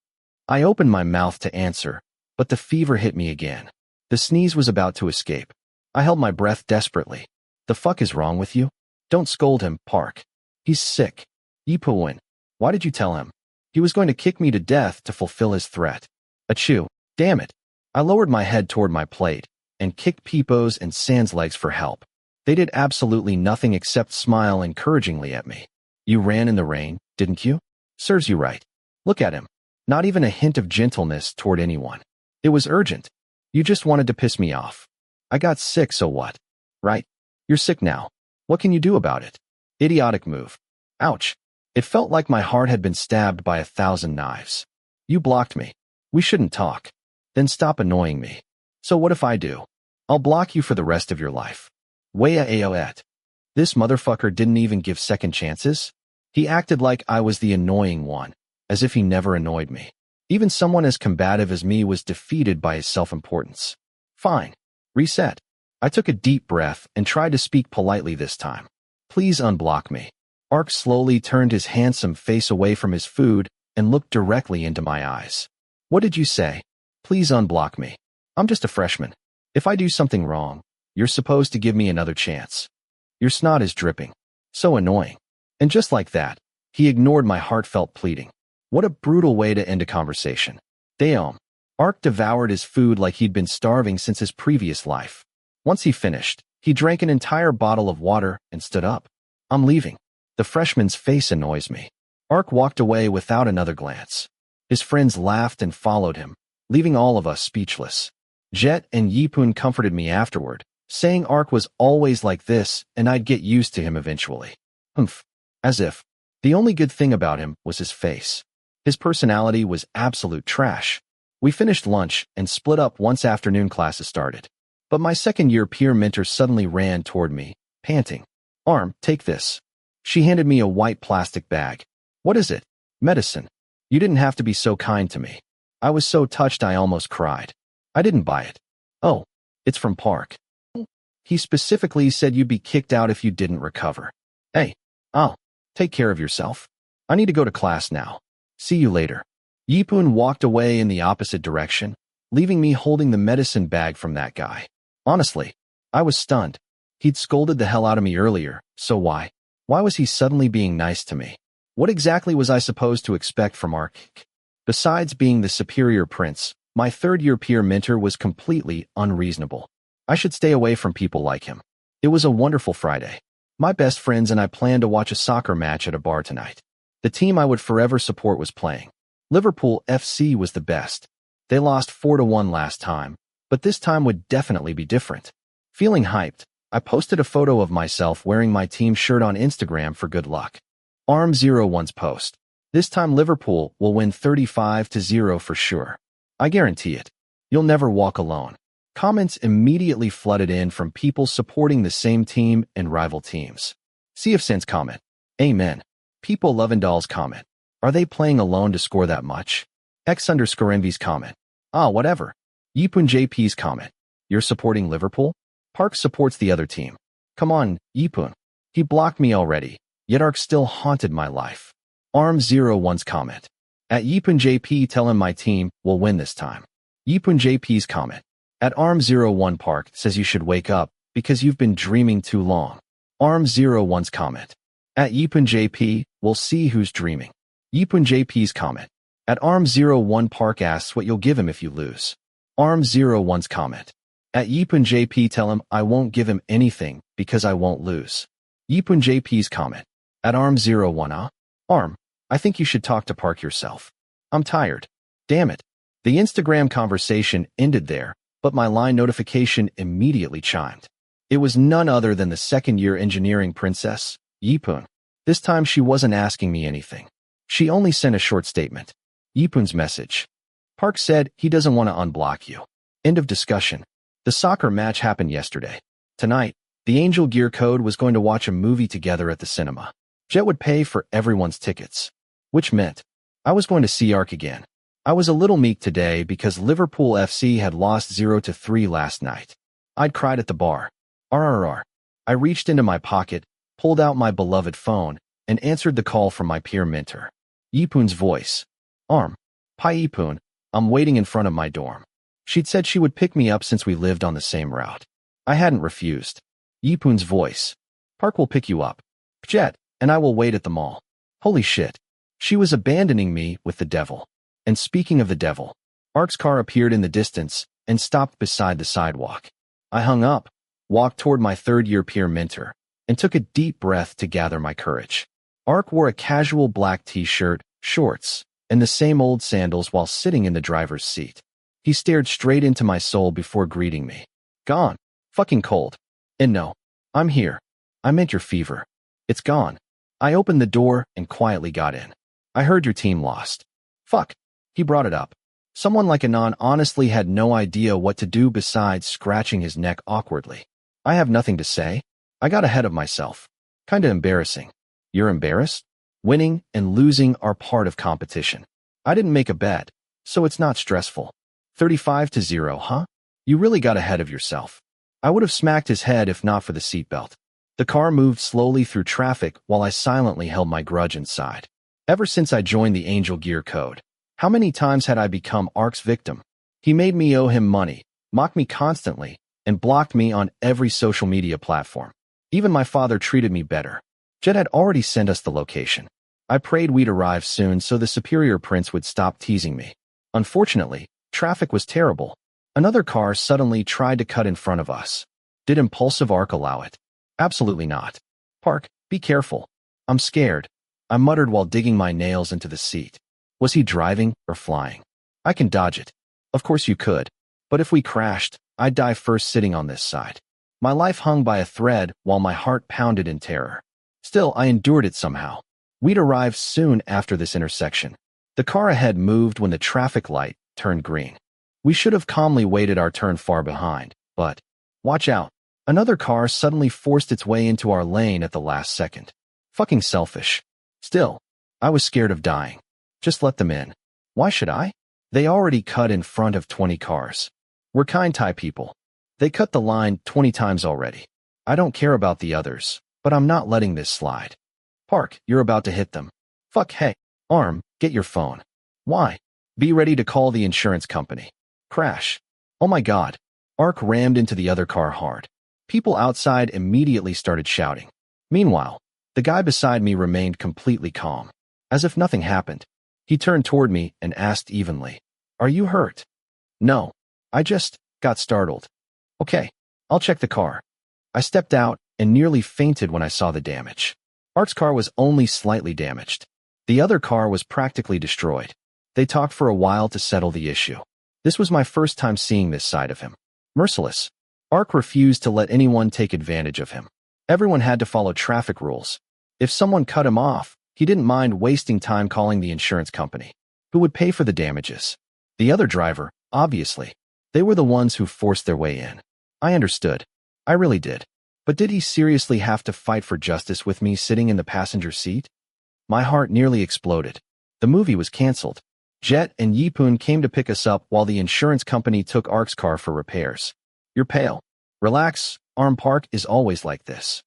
I opened my mouth to answer, but the fever hit me again. The sneeze was about to escape. I held my breath desperately. The fuck is wrong with you? Don't scold him, Park. He's sick. Yipun. Why did you tell him? He was going to kick me to death to fulfill his threat. Achoo. Damn it. I lowered my head toward my plate and kicked Peepo's and Sand's legs for help. They did absolutely nothing except smile encouragingly at me. You ran in the rain, didn't you? Serves you right. Look at him. Not even a hint of gentleness toward anyone. It was urgent. You just wanted to piss me off. I got sick, so what? Right? You're sick now. What can you do about it? Idiotic move. Ouch. It felt like my heart had been stabbed by 1,000 knives. You blocked me. We shouldn't talk. Then stop annoying me. So what if I do? I'll block you for the rest of your life. Waya aoet. This motherfucker didn't even give second chances? He acted like I was the annoying one, as if he never annoyed me. Even someone as combative as me was defeated by his self-importance. Fine. Reset. I took a deep breath and tried to speak politely this time. Please unblock me. Ark slowly turned his handsome face away from his food and looked directly into my eyes. What did you say? Please unblock me. I'm just a freshman. If I do something wrong, you're supposed to give me another chance. Your snot is dripping. So annoying. And just like that, he ignored my heartfelt pleading. What a brutal way to end a conversation. Damn. Ark devoured his food like he'd been starving since his previous life. Once he finished, he drank an entire bottle of water and stood up. I'm leaving. The freshman's face annoys me. Ark walked away without another glance. His friends laughed and followed him, leaving all of us speechless. Jet and Yipun comforted me afterward, saying Ark was always like this and I'd get used to him eventually. Humph. As if. The only good thing about him was his face. His personality was absolute trash. We finished lunch and split up once afternoon classes started. But my second-year peer mentor suddenly ran toward me, panting. Arm, take this. She handed me a white plastic bag. What is it? Medicine. You didn't have to be so kind to me. I was so touched I almost cried. I didn't buy it. Oh, it's from Park. He specifically said you'd be kicked out if you didn't recover. Hey, take care of yourself. I need to go to class now. See you later. Yipun walked away in the opposite direction, leaving me holding the medicine bag from that guy. Honestly, I was stunned. He'd scolded the hell out of me earlier, so why? Why was he suddenly being nice to me? What exactly was I supposed to expect from Ark? Besides being the superior prince, my third-year peer mentor was completely unreasonable. I should stay away from people like him. It was a wonderful Friday. My best friends and I planned to watch a soccer match at a bar tonight. The team I would forever support was playing. Liverpool FC was the best. They lost 4-1 last time, but this time would definitely be different. Feeling hyped, I posted a photo of myself wearing my team shirt on Instagram for good luck. Arm01's post. This time Liverpool will win 35-0 for sure. I guarantee it. You'll never walk alone. Comments immediately flooded in from people supporting the same team and rival teams. CFSense comment. Amen. People Lovendall's comment. Are they playing alone to score that much? X_Envy's comment. Whatever. Yipun JP's comment. You're supporting Liverpool? Park supports the other team. Come on, Yipun. He blocked me already, yet Ark still haunted my life. Arm01's comment. At Yipun JP tell him my team will win this time. Yipun JP's comment. At Arm01 Park says you should wake up because you've been dreaming too long. Arm01's comment. At Yipun JP, we'll see who's dreaming. Yipun JP's comment. At Arm01 Park asks what you'll give him if you lose. Arm01's comment. At Yipun JP tell him I won't give him anything because I won't lose. Yipun JP's comment. At Arm01 Arm, I think you should talk to Park yourself. I'm tired. Damn it. The Instagram conversation ended there, but my line notification immediately chimed. It was none other than the second-year engineering princess, Yipun. This time she wasn't asking me anything. She only sent a short statement. Yipun's message. Park said he doesn't want to unblock you. End of discussion. The soccer match happened yesterday. Tonight, the Angel Gear Code was going to watch a movie together at the cinema. Jet would pay for everyone's tickets, which meant I was going to see Ark again. I was a little meek today because Liverpool FC had lost 0-3 last night. I'd cried at the bar. RRR. I reached into my pocket, pulled out my beloved phone, and answered the call from my peer mentor. Yipun's voice. Arm. Pi Yipun, I'm waiting in front of my dorm. She'd said she would pick me up since we lived on the same route. I hadn't refused. Yipun's voice. Park will pick you up. Jet, and I will wait at the mall. Holy shit. She was abandoning me with the devil. And speaking of the devil, Ark's car appeared in the distance and stopped beside the sidewalk. I hung up, walked toward my third-year peer mentor, and took a deep breath to gather my courage. Ark wore a casual black t-shirt, shorts, and the same old sandals while sitting in the driver's seat. He stared straight into my soul before greeting me. Gone. Fucking cold. And no, I'm here. I meant your fever. It's gone. I opened the door and quietly got in. I heard your team lost. Fuck. He brought it up. Someone like Anon honestly had no idea what to do besides scratching his neck awkwardly. I have nothing to say. I got ahead of myself. Kinda embarrassing. You're embarrassed? Winning and losing are part of competition. I didn't make a bet, so it's not stressful. 35-0, huh? You really got ahead of yourself. I would have smacked his head if not for the seatbelt. The car moved slowly through traffic while I silently held my grudge inside. Ever since I joined the Angel Gear Code, how many times had I become Ark's victim? He made me owe him money, mocked me constantly, and blocked me on every social media platform. Even my father treated me better. Jet had already sent us the location. I prayed we'd arrive soon so the superior prince would stop teasing me. Unfortunately, traffic was terrible. Another car suddenly tried to cut in front of us. Did impulsive Ark allow it? Absolutely not. Park, be careful. I'm scared. I muttered while digging my nails into the seat. Was he driving or flying? I can dodge it. Of course you could. But if we crashed, I'd die first sitting on this side. My life hung by a thread while my heart pounded in terror. Still, I endured it somehow. We'd arrive soon after this intersection. The car ahead moved when the traffic light turned green. We should have calmly waited our turn far behind, but watch out. Another car suddenly forced its way into our lane at the last second. Fucking selfish. Still, I was scared of dying. Just let them in. Why should I? They already cut in front of 20 cars. We're kind Thai people. They cut the line 20 times already. I don't care about the others, but I'm not letting this slide. Park, you're about to hit them. Fuck, hey. Arm, get your phone. Why? Be ready to call the insurance company. Crash. Oh my god. Ark rammed into the other car hard. People outside immediately started shouting. Meanwhile, the guy beside me remained completely calm, as if nothing happened. He turned toward me and asked evenly, "Are you hurt?" "No. I just got startled." "Okay, I'll check the car." I stepped out and nearly fainted when I saw the damage. Ark's car was only slightly damaged. The other car was practically destroyed. They talked for a while to settle the issue. This was my first time seeing this side of him. Merciless. Ark refused to let anyone take advantage of him. Everyone had to follow traffic rules. If someone cut him off, he didn't mind wasting time calling the insurance company, who would pay for the damages. The other driver, obviously. They were the ones who forced their way in. I understood. I really did. But did he seriously have to fight for justice with me sitting in the passenger seat? My heart nearly exploded. The movie was canceled. Jet and Yipun came to pick us up while the insurance company took Ark's car for repairs. You're pale. Relax, Arm Park is always like this.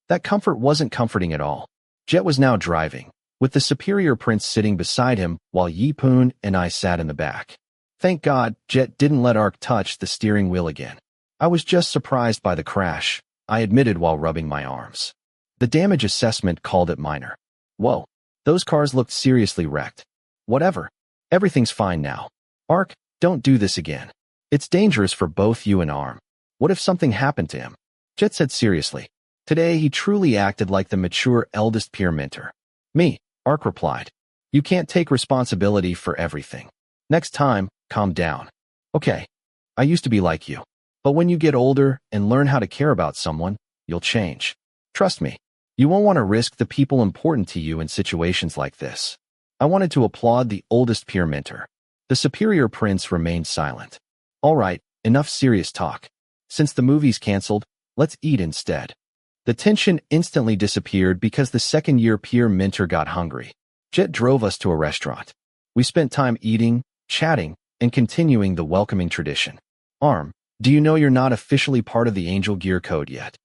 That comfort wasn't comforting at all. Jet was now driving, with the superior prince sitting beside him while Yipun and I sat in the back. Thank God, Jet didn't let Ark touch the steering wheel again. I was just surprised by the crash, I admitted while rubbing my arms. The damage assessment called it minor. Whoa, those cars looked seriously wrecked. Whatever. Everything's fine now. Ark, don't do this again. It's dangerous for both you and Arm. What if something happened to him? Jet said seriously. Today he truly acted like the mature eldest peer mentor. Me, Ark replied. You can't take responsibility for everything. Next time, calm down. Okay. I used to be like you. But when you get older and learn how to care about someone, you'll change. Trust me. You won't want to risk the people important to you in situations like this. I wanted to applaud the oldest peer mentor. The superior prince remained silent. All right, enough serious talk. Since the movie's canceled, let's eat instead. The tension instantly disappeared because the second-year peer mentor got hungry. Jet drove us to a restaurant. We spent time eating, chatting, and continuing the welcoming tradition. Arm, do you know you're not officially part of the Angel Gear Code yet?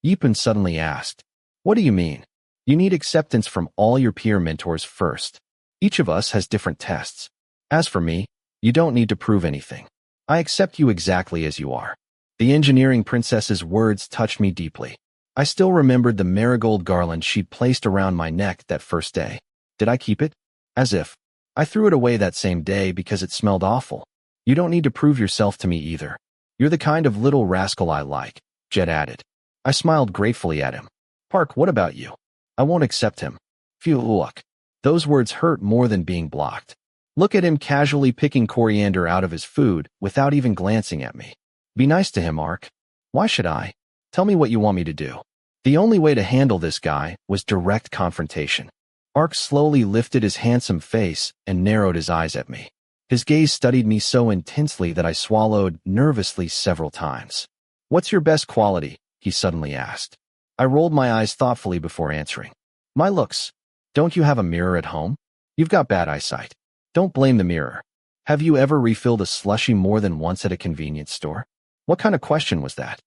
Yipun suddenly asked. What do you mean? You need acceptance from all your peer mentors first. Each of us has different tests. As for me, you don't need to prove anything. I accept you exactly as you are. The engineering princess's words touched me deeply. I still remembered the marigold garland she'd placed around my neck that first day. Did I keep it? As if. I threw it away that same day because it smelled awful. You don't need to prove yourself to me either. You're the kind of little rascal I like, Jet added. I smiled gratefully at him. Park, what about you? I won't accept him. Phew, look. Those words hurt more than being blocked. Look at him casually picking coriander out of his food without even glancing at me. Be nice to him, Ark. Why should I? Tell me what you want me to do. The only way to handle this guy was direct confrontation. Ark slowly lifted his handsome face and narrowed his eyes at me. His gaze studied me so intensely that I swallowed nervously several times. What's your best quality? He suddenly asked. I rolled my eyes thoughtfully before answering. My looks. Don't you have a mirror at home? You've got bad eyesight. Don't blame the mirror. Have you ever refilled a slushie more than once at a convenience store? What kind of question was that?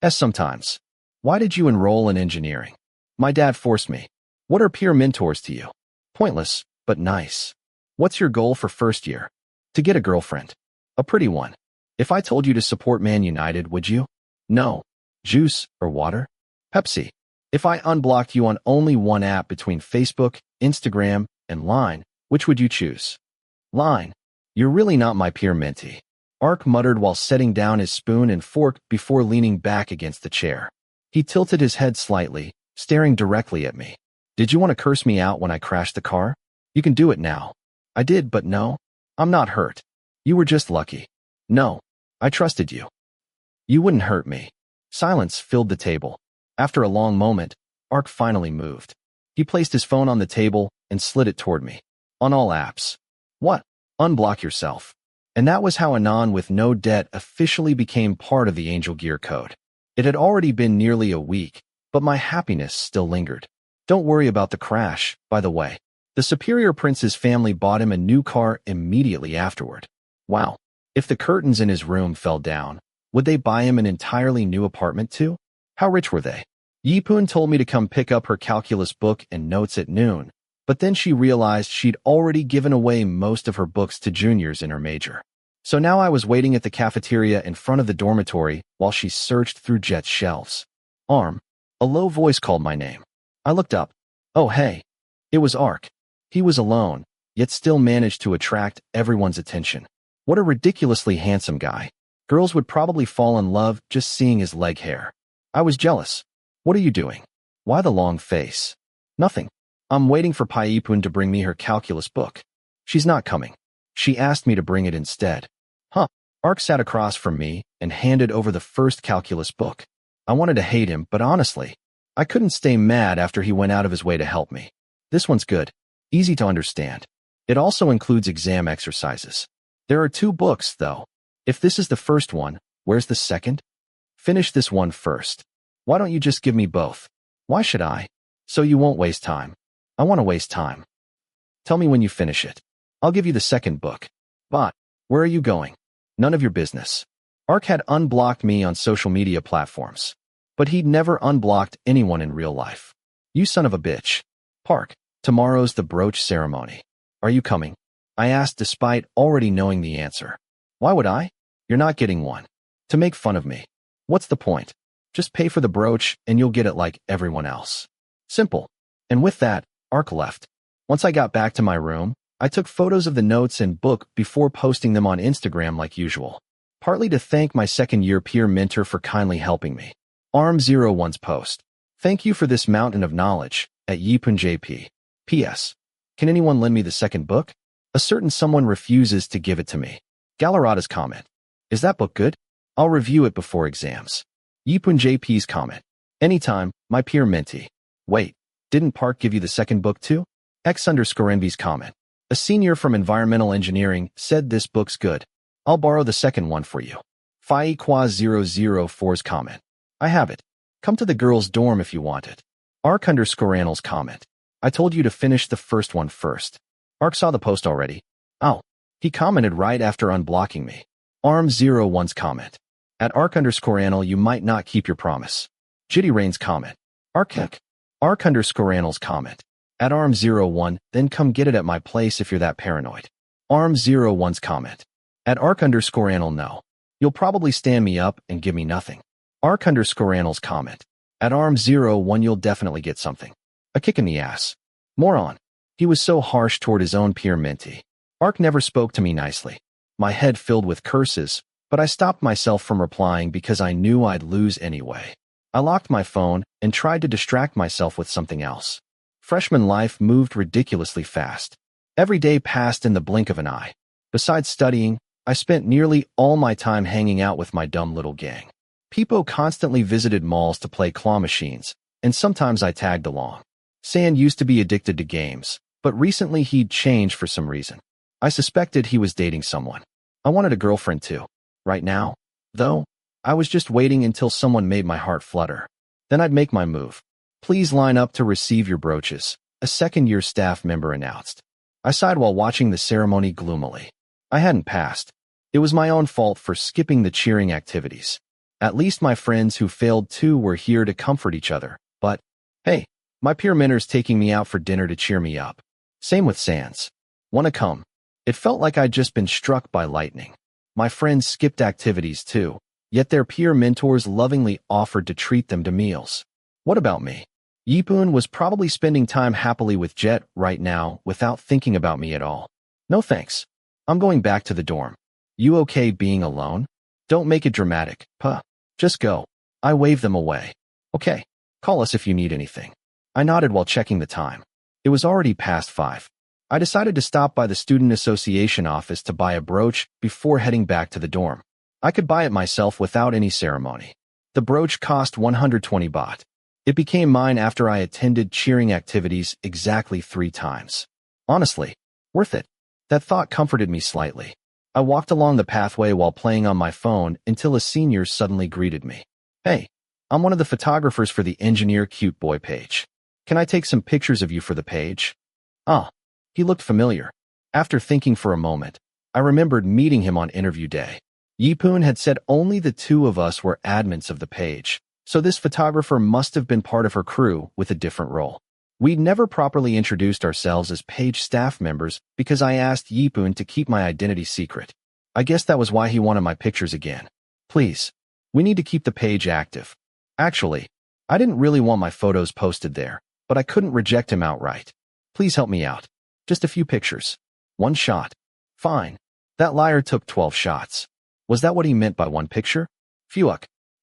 Sometimes. Why did you enroll in engineering? My dad forced me. What are peer mentors to you? Pointless, but nice. What's your goal for first year? To get a girlfriend. A pretty one. If I told you to support Man United, would you? No. Juice or water? Pepsi. If I unblocked you on only one app between Facebook, Instagram, and Line, which would you choose? Line. You're really not my peer mentee. Ark muttered while setting down his spoon and fork before leaning back against the chair. He tilted his head slightly, staring directly at me. Did you want to curse me out when I crashed the car? You can do it now. I did, but no. I'm not hurt. You were just lucky. No. I trusted you. You wouldn't hurt me. Silence filled the table. After a long moment, Ark finally moved. He placed his phone on the table and slid it toward me. On all apps. What? Unblock yourself. And that was how Anon with no debt officially became part of the Angel Gear Code. It had already been nearly a week, but my happiness still lingered. Don't worry about the crash, by the way. The Superior Prince's family bought him a new car immediately afterward. Wow. If the curtains in his room fell down, would they buy him an entirely new apartment too? How rich were they? Yipun told me to come pick up her calculus book and notes at noon, but then she realized she'd already given away most of her books to juniors in her major. So now I was waiting at the cafeteria in front of the dormitory while she searched through Jet's shelves. Arm. A low voice called my name. I looked up. Oh, hey. It was Ark. He was alone, yet still managed to attract everyone's attention. What a ridiculously handsome guy. Girls would probably fall in love just seeing his leg hair. I was jealous. What are you doing? Why the long face? Nothing. I'm waiting for Paipun to bring me her calculus book. She's not coming. She asked me to bring it instead. Huh. Ark sat across from me and handed over the first calculus book. I wanted to hate him, but honestly, I couldn't stay mad after he went out of his way to help me. This one's good. Easy to understand. It also includes exam exercises. There are 2 books, though. If this is the first one, where's the second? Finish this one first. Why don't you just give me both? Why should I? So you won't waste time. I want to waste time. Tell me when you finish it. I'll give you the second book. But, where are you going? None of your business. Ark had unblocked me on social media platforms, but he'd never unblocked anyone in real life. You son of a bitch. Park, tomorrow's the brooch ceremony. Are you coming? I asked despite already knowing the answer. Why would I? You're not getting one. To make fun of me. What's the point? Just pay for the brooch and you'll get it like everyone else. Simple. And with that, Ark left. Once I got back to my room, I took photos of the notes and book before posting them on Instagram like usual. Partly to thank my second-year peer mentor for kindly helping me. Arm01's post. Thank you for this mountain of knowledge, at Yipun JP. P.S. Can anyone lend me the second book? A certain someone refuses to give it to me. Galarada's comment. Is that book good? I'll review it before exams. Yipun JP's comment. Anytime, my peer mentee. Wait, didn't Park give you the second book too? X_Envy's comment. A senior from environmental engineering said this book's good. I'll borrow the second one for you. Phi004's comment. I have it. Come to the girls' dorm if you want it. Ark_Annal's comment. I told you to finish the first one first. Ark saw the post already. Oh. He commented right after unblocking me. Arm01's comment. At Ark_Annal you might not keep your promise. JittiRain's comment. Ark_Annal's comment. At Arm01, then come get it at my place if you're that paranoid. Arm01's comment. At Ark_Annal no. You'll probably stand me up and give me nothing. Ark_Annal's comment. At Arm01 you'll definitely get something. A kick in the ass. Moron. He was so harsh toward his own peer mentee. Ark never spoke to me nicely. My head filled with curses, but I stopped myself from replying because I knew I'd lose anyway. I locked my phone and tried to distract myself with something else. Freshman life moved ridiculously fast. Every day passed in the blink of an eye. Besides studying, I spent nearly all my time hanging out with my dumb little gang. Peepo constantly visited malls to play claw machines, and sometimes I tagged along. Sand used to be addicted to games, but recently he'd changed for some reason. I suspected he was dating someone. I wanted a girlfriend too. Right now, though, I was just waiting until someone made my heart flutter. Then I'd make my move. Please line up to receive your brooches, a second-year staff member announced. I sighed while watching the ceremony gloomily. I hadn't passed. It was my own fault for skipping the cheering activities. At least my friends who failed too were here to comfort each other. But, hey, my peer mentor's taking me out for dinner to cheer me up. Same with Sans. Wanna come? It felt like I'd just been struck by lightning. My friends skipped activities too, yet their peer mentors lovingly offered to treat them to meals. What about me? Yipun was probably spending time happily with Jet right now without thinking about me at all. No thanks. I'm going back to the dorm. You okay being alone? Don't make it dramatic, puh. Just go. I waved them away. Okay. Call us if you need anything. I nodded while checking the time. It was already past 5. I decided to stop by the Student Association office to buy a brooch before heading back to the dorm. I could buy it myself without any ceremony. The brooch cost 120 baht. It became mine after I attended cheering activities exactly 3 times. Honestly, worth it. That thought comforted me slightly. I walked along the pathway while playing on my phone until a senior suddenly greeted me. Hey, I'm one of the photographers for the Engineer Cute Boy page. Can I take some pictures of you for the page? Ah, he looked familiar. After thinking for a moment, I remembered meeting him on interview day. Yipun had said only the two of us were admins of the page, so this photographer must have been part of her crew with a different role. We'd never properly introduced ourselves as page staff members because I asked Yipun to keep my identity secret. I guess that was why he wanted my pictures again. Please, we need to keep the page active. Actually, I didn't really want my photos posted there, but I couldn't reject him outright. Please help me out. Just a few pictures. One shot. Fine. That liar took 12 shots. Was that what he meant by one picture? Phew.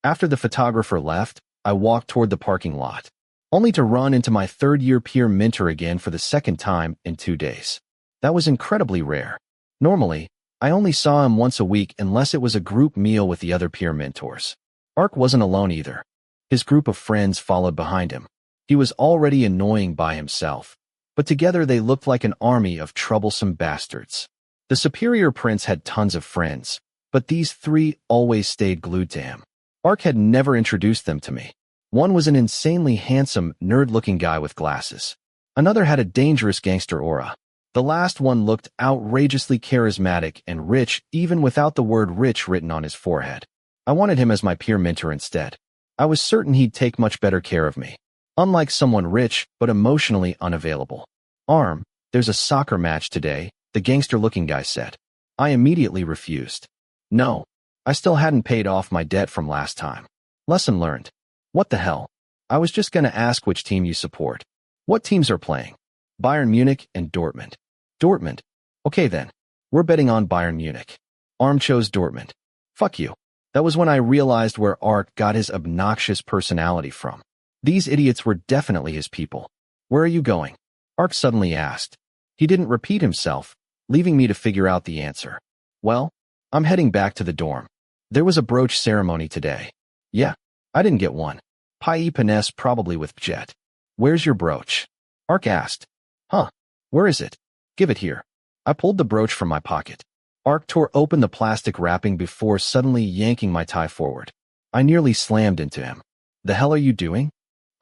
After the photographer left, I walked toward the parking lot, only to run into my third-year peer mentor again for the second time in 2 days. That was incredibly rare. Normally, I only saw him once a week unless it was a group meal with the other peer mentors. Ark wasn't alone either. His group of friends followed behind him. He was already annoying by himself, but together they looked like an army of troublesome bastards. The superior prince had tons of friends, but these three always stayed glued to him. Ark had never introduced them to me. One was an insanely handsome, nerd-looking guy with glasses. Another had a dangerous gangster aura. The last one looked outrageously charismatic and rich even without the word rich written on his forehead. I wanted him as my peer mentor instead. I was certain he'd take much better care of me. Unlike someone rich but emotionally unavailable. Arm, there's a soccer match today, the gangster-looking guy said. I immediately refused. No, I still hadn't paid off my debt from last time. Lesson learned. What the hell? I was just gonna ask which team you support. What teams are playing? Bayern Munich and Dortmund. Dortmund. Okay then. We're betting on Bayern Munich. Arm chose Dortmund. Fuck you. That was when I realized where Ark got his obnoxious personality from. These idiots were definitely his people. Where are you going? Ark suddenly asked. He didn't repeat himself, leaving me to figure out the answer. Well, I'm heading back to the dorm. There was a brooch ceremony today. Yeah, I didn't get one. Pai Panes probably with Jet. Where's your brooch? Ark asked. Huh, where is it? Give it here. I pulled the brooch from my pocket. Ark tore open the plastic wrapping before suddenly yanking my tie forward. I nearly slammed into him. The hell are you doing?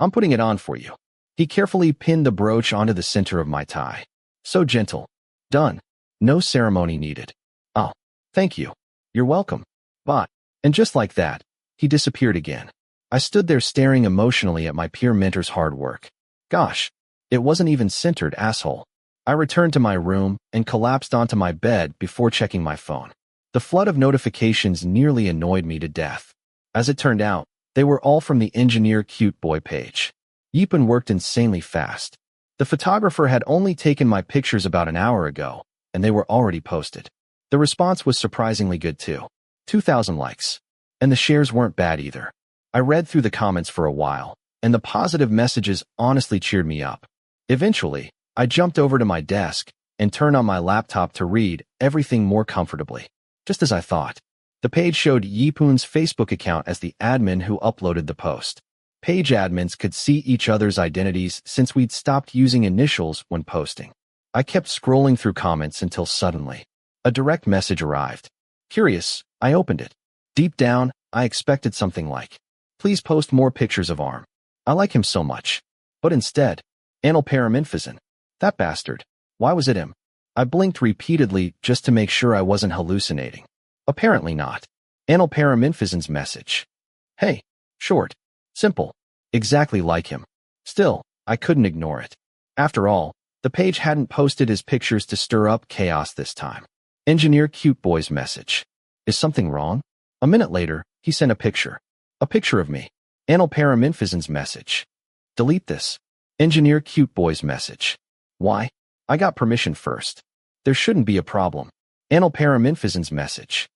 I'm putting it on for you. He carefully pinned the brooch onto the center of my tie. So gentle. Done. No ceremony needed. Oh, thank you. You're welcome. Bye. And just like that, he disappeared again. I stood there staring emotionally at my peer mentor's hard work. Gosh, it wasn't even centered, asshole. I returned to my room and collapsed onto my bed before checking my phone. The flood of notifications nearly annoyed me to death. As it turned out, they were all from the Engineer Cute Boy page. Yipun worked insanely fast. The photographer had only taken my pictures about an hour ago, and they were already posted. The response was surprisingly good too. 2,000 likes. And the shares weren't bad either. I read through the comments for a while, and the positive messages honestly cheered me up. Eventually, I jumped over to my desk and turned on my laptop to read everything more comfortably. Just as I thought. The page showed Yipun's Facebook account as the admin who uploaded the post. Page admins could see each other's identities since we'd stopped using initials when posting. I kept scrolling through comments until suddenly, a direct message arrived. Curious, I opened it. Deep down, I expected something like, please post more pictures of Arm. I like him so much. But instead, anal paramymphosin. That bastard. Why was it him? I blinked repeatedly just to make sure I wasn't hallucinating. Apparently not. Anal paramymphosin's message. Hey, short. Simple. Exactly like him. Still, I couldn't ignore it. After all, the page hadn't posted his pictures to stir up chaos this time. Engineer Cute Boy's message. Is something wrong? A minute later, he sent a picture. A picture of me. Anal paramymphosin's message. Delete this. Engineer Cute Boy's message. Why? I got permission first. There shouldn't be a problem. Anal paramymphosin's message.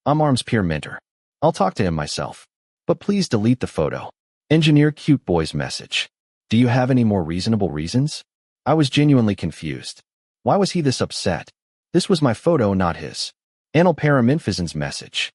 I'm Arm's peer mentor. I'll talk to him myself. But please delete the photo. Engineer Cute Boy's message. Do you have any more reasonable reasons? I was genuinely confused. Why was he this upset? This was my photo, not his. Anal paramymphosin's message.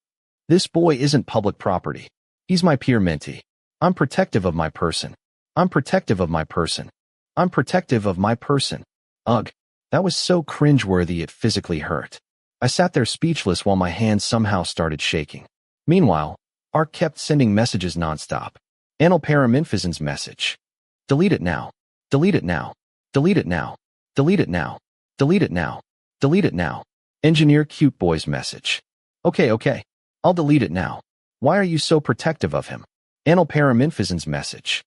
This boy isn't public property. He's my peer mentee. I'm protective of my person. I'm protective of my person. I'm protective of my person. Ugh, that was so cringeworthy it physically hurt. I sat there speechless while my hands somehow started shaking. Meanwhile, Ark kept sending messages nonstop. Anal Paraminthisan's message. Delete it now. Delete it now. Delete it now. Delete it now. Delete it now. Delete it now. Engineer Cute Boy's message. Okay. I'll delete it now. Why are you so protective of him? Anal Paraminthisan's message.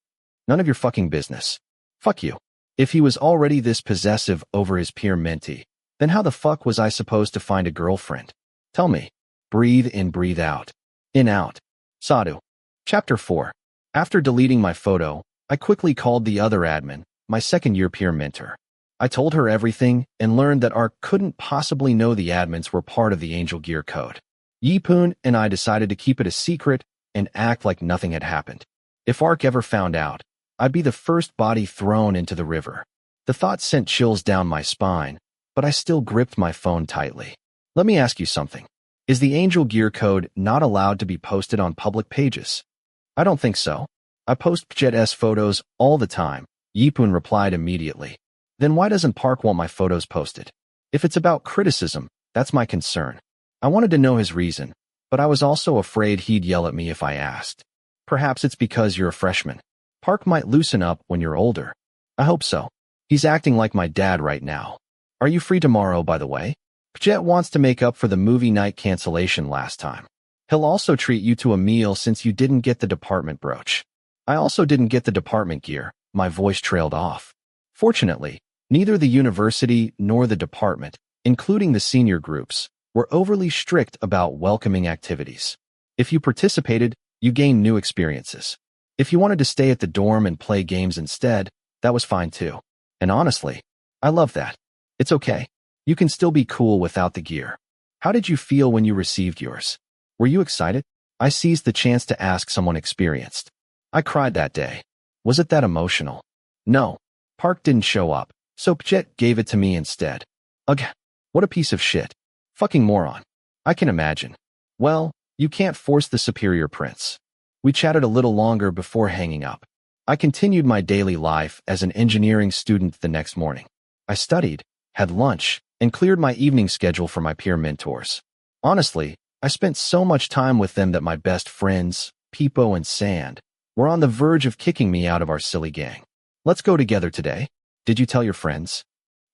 None of your fucking business. Fuck you. If he was already this possessive over his peer mentee, then how the fuck was I supposed to find a girlfriend? Tell me. Breathe in, breathe out. In, out. Sadhu. Chapter 4. After deleting my photo, I quickly called the other admin, my second-year peer mentor. I told her everything and learned that Ark couldn't possibly know the admins were part of the Angel Gear Code. Yipoon and I decided to keep it a secret and act like nothing had happened. If Ark ever found out, I'd be the first body thrown into the river. The thought sent chills down my spine, but I still gripped my phone tightly. Let me ask you something. Is the Angel Gear Code not allowed to be posted on public pages? I don't think so. I post Pjet's photos all the time, Yipoon replied immediately. Then why doesn't Park want my photos posted? If it's about criticism, that's my concern. I wanted to know his reason, but I was also afraid he'd yell at me if I asked. Perhaps it's because you're a freshman. Park might loosen up when you're older. I hope so. He's acting like my dad right now. Are you free tomorrow, by the way? Pjet wants to make up for the movie night cancellation last time. He'll also treat you to a meal since you didn't get the department brooch. I also didn't get the department gear. My voice trailed off. Fortunately, neither the university nor the department, including the senior groups, were overly strict about welcoming activities. If you participated, you gained new experiences. If you wanted to stay at the dorm and play games instead, that was fine too. And honestly, I love that. It's okay. You can still be cool without the gear. How did you feel when you received yours? Were you excited? I seized the chance to ask someone experienced. I cried that day. Was it that emotional? No. Park didn't show up, so Pjet gave it to me instead. Ugh, what a piece of shit. Fucking moron. I can imagine. Well, you can't force the superior prince. We chatted a little longer before hanging up. I continued my daily life as an engineering student the next morning. I studied, had lunch, and cleared my evening schedule for my peer mentors. Honestly, I spent so much time with them that my best friends, Peepo and Sand, were on the verge of kicking me out of our silly gang. Let's go together today. Did you tell your friends?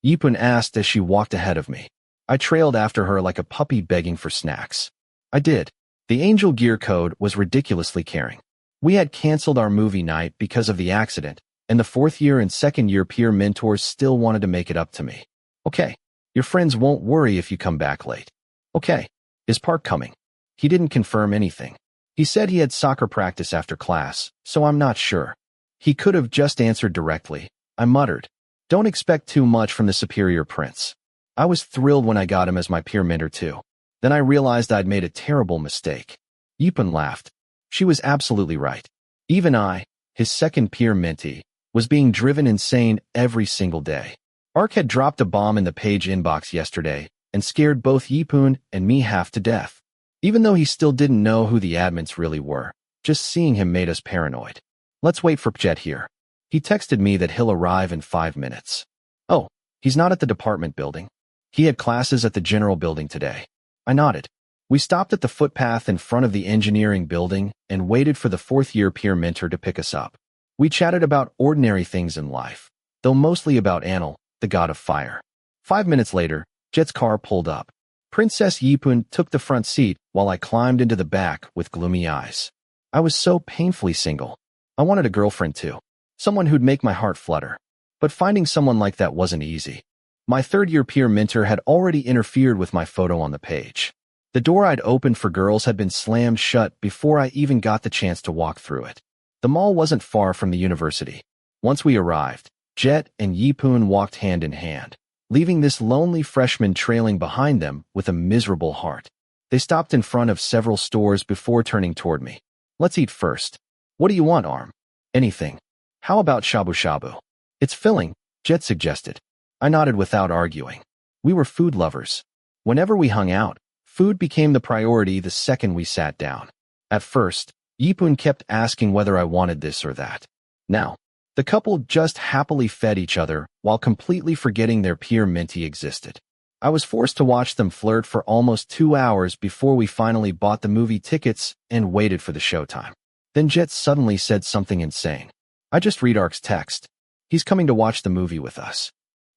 Yipoon asked as she walked ahead of me. I trailed after her like a puppy begging for snacks. I did. The Angel Gear Code was ridiculously caring. We had canceled our movie night because of the accident, and the fourth-year and second-year peer mentors still wanted to make it up to me. Okay, your friends won't worry if you come back late. Okay, is Park coming? He didn't confirm anything. He said he had soccer practice after class, so I'm not sure. He could have just answered directly. I muttered. Don't expect too much from the superior prince. I was thrilled when I got him as my peer mentor too. Then I realized I'd made a terrible mistake. Yipoon laughed. She was absolutely right. Even I, his second peer mentee, was being driven insane every single day. Ark had dropped a bomb in the page inbox yesterday and scared both Yipoon and me half to death. Even though he still didn't know who the admins really were, just seeing him made us paranoid. Let's wait for Pjet here. He texted me that he'll arrive in 5 minutes. Oh, he's not at the department building. He had classes at the general building today. I nodded. We stopped at the footpath in front of the engineering building and waited for the fourth-year peer mentor to pick us up. We chatted about ordinary things in life, though mostly about Anil, the god of fire. 5 minutes later, Jet's car pulled up. Princess Yipoon took the front seat while I climbed into the back with gloomy eyes. I was so painfully single. I wanted a girlfriend too, someone who'd make my heart flutter. But finding someone like that wasn't easy. My third-year peer mentor had already interfered with my photo on the page. The door I'd opened for girls had been slammed shut before I even got the chance to walk through it. The mall wasn't far from the university. Once we arrived, Jet and Yipoon walked hand in hand, leaving this lonely freshman trailing behind them with a miserable heart. They stopped in front of several stores before turning toward me. Let's eat first. What do you want, Arm? Anything. How about shabu shabu? It's filling, Jet suggested. I nodded without arguing. We were food lovers. Whenever we hung out, food became the priority the second we sat down. At first, Yipoon kept asking whether I wanted this or that. Now, the couple just happily fed each other while completely forgetting their peer mentee existed. I was forced to watch them flirt for almost 2 hours before we finally bought the movie tickets and waited for the showtime. Then Jet suddenly said something insane. I just read Ark's text. He's coming to watch the movie with us.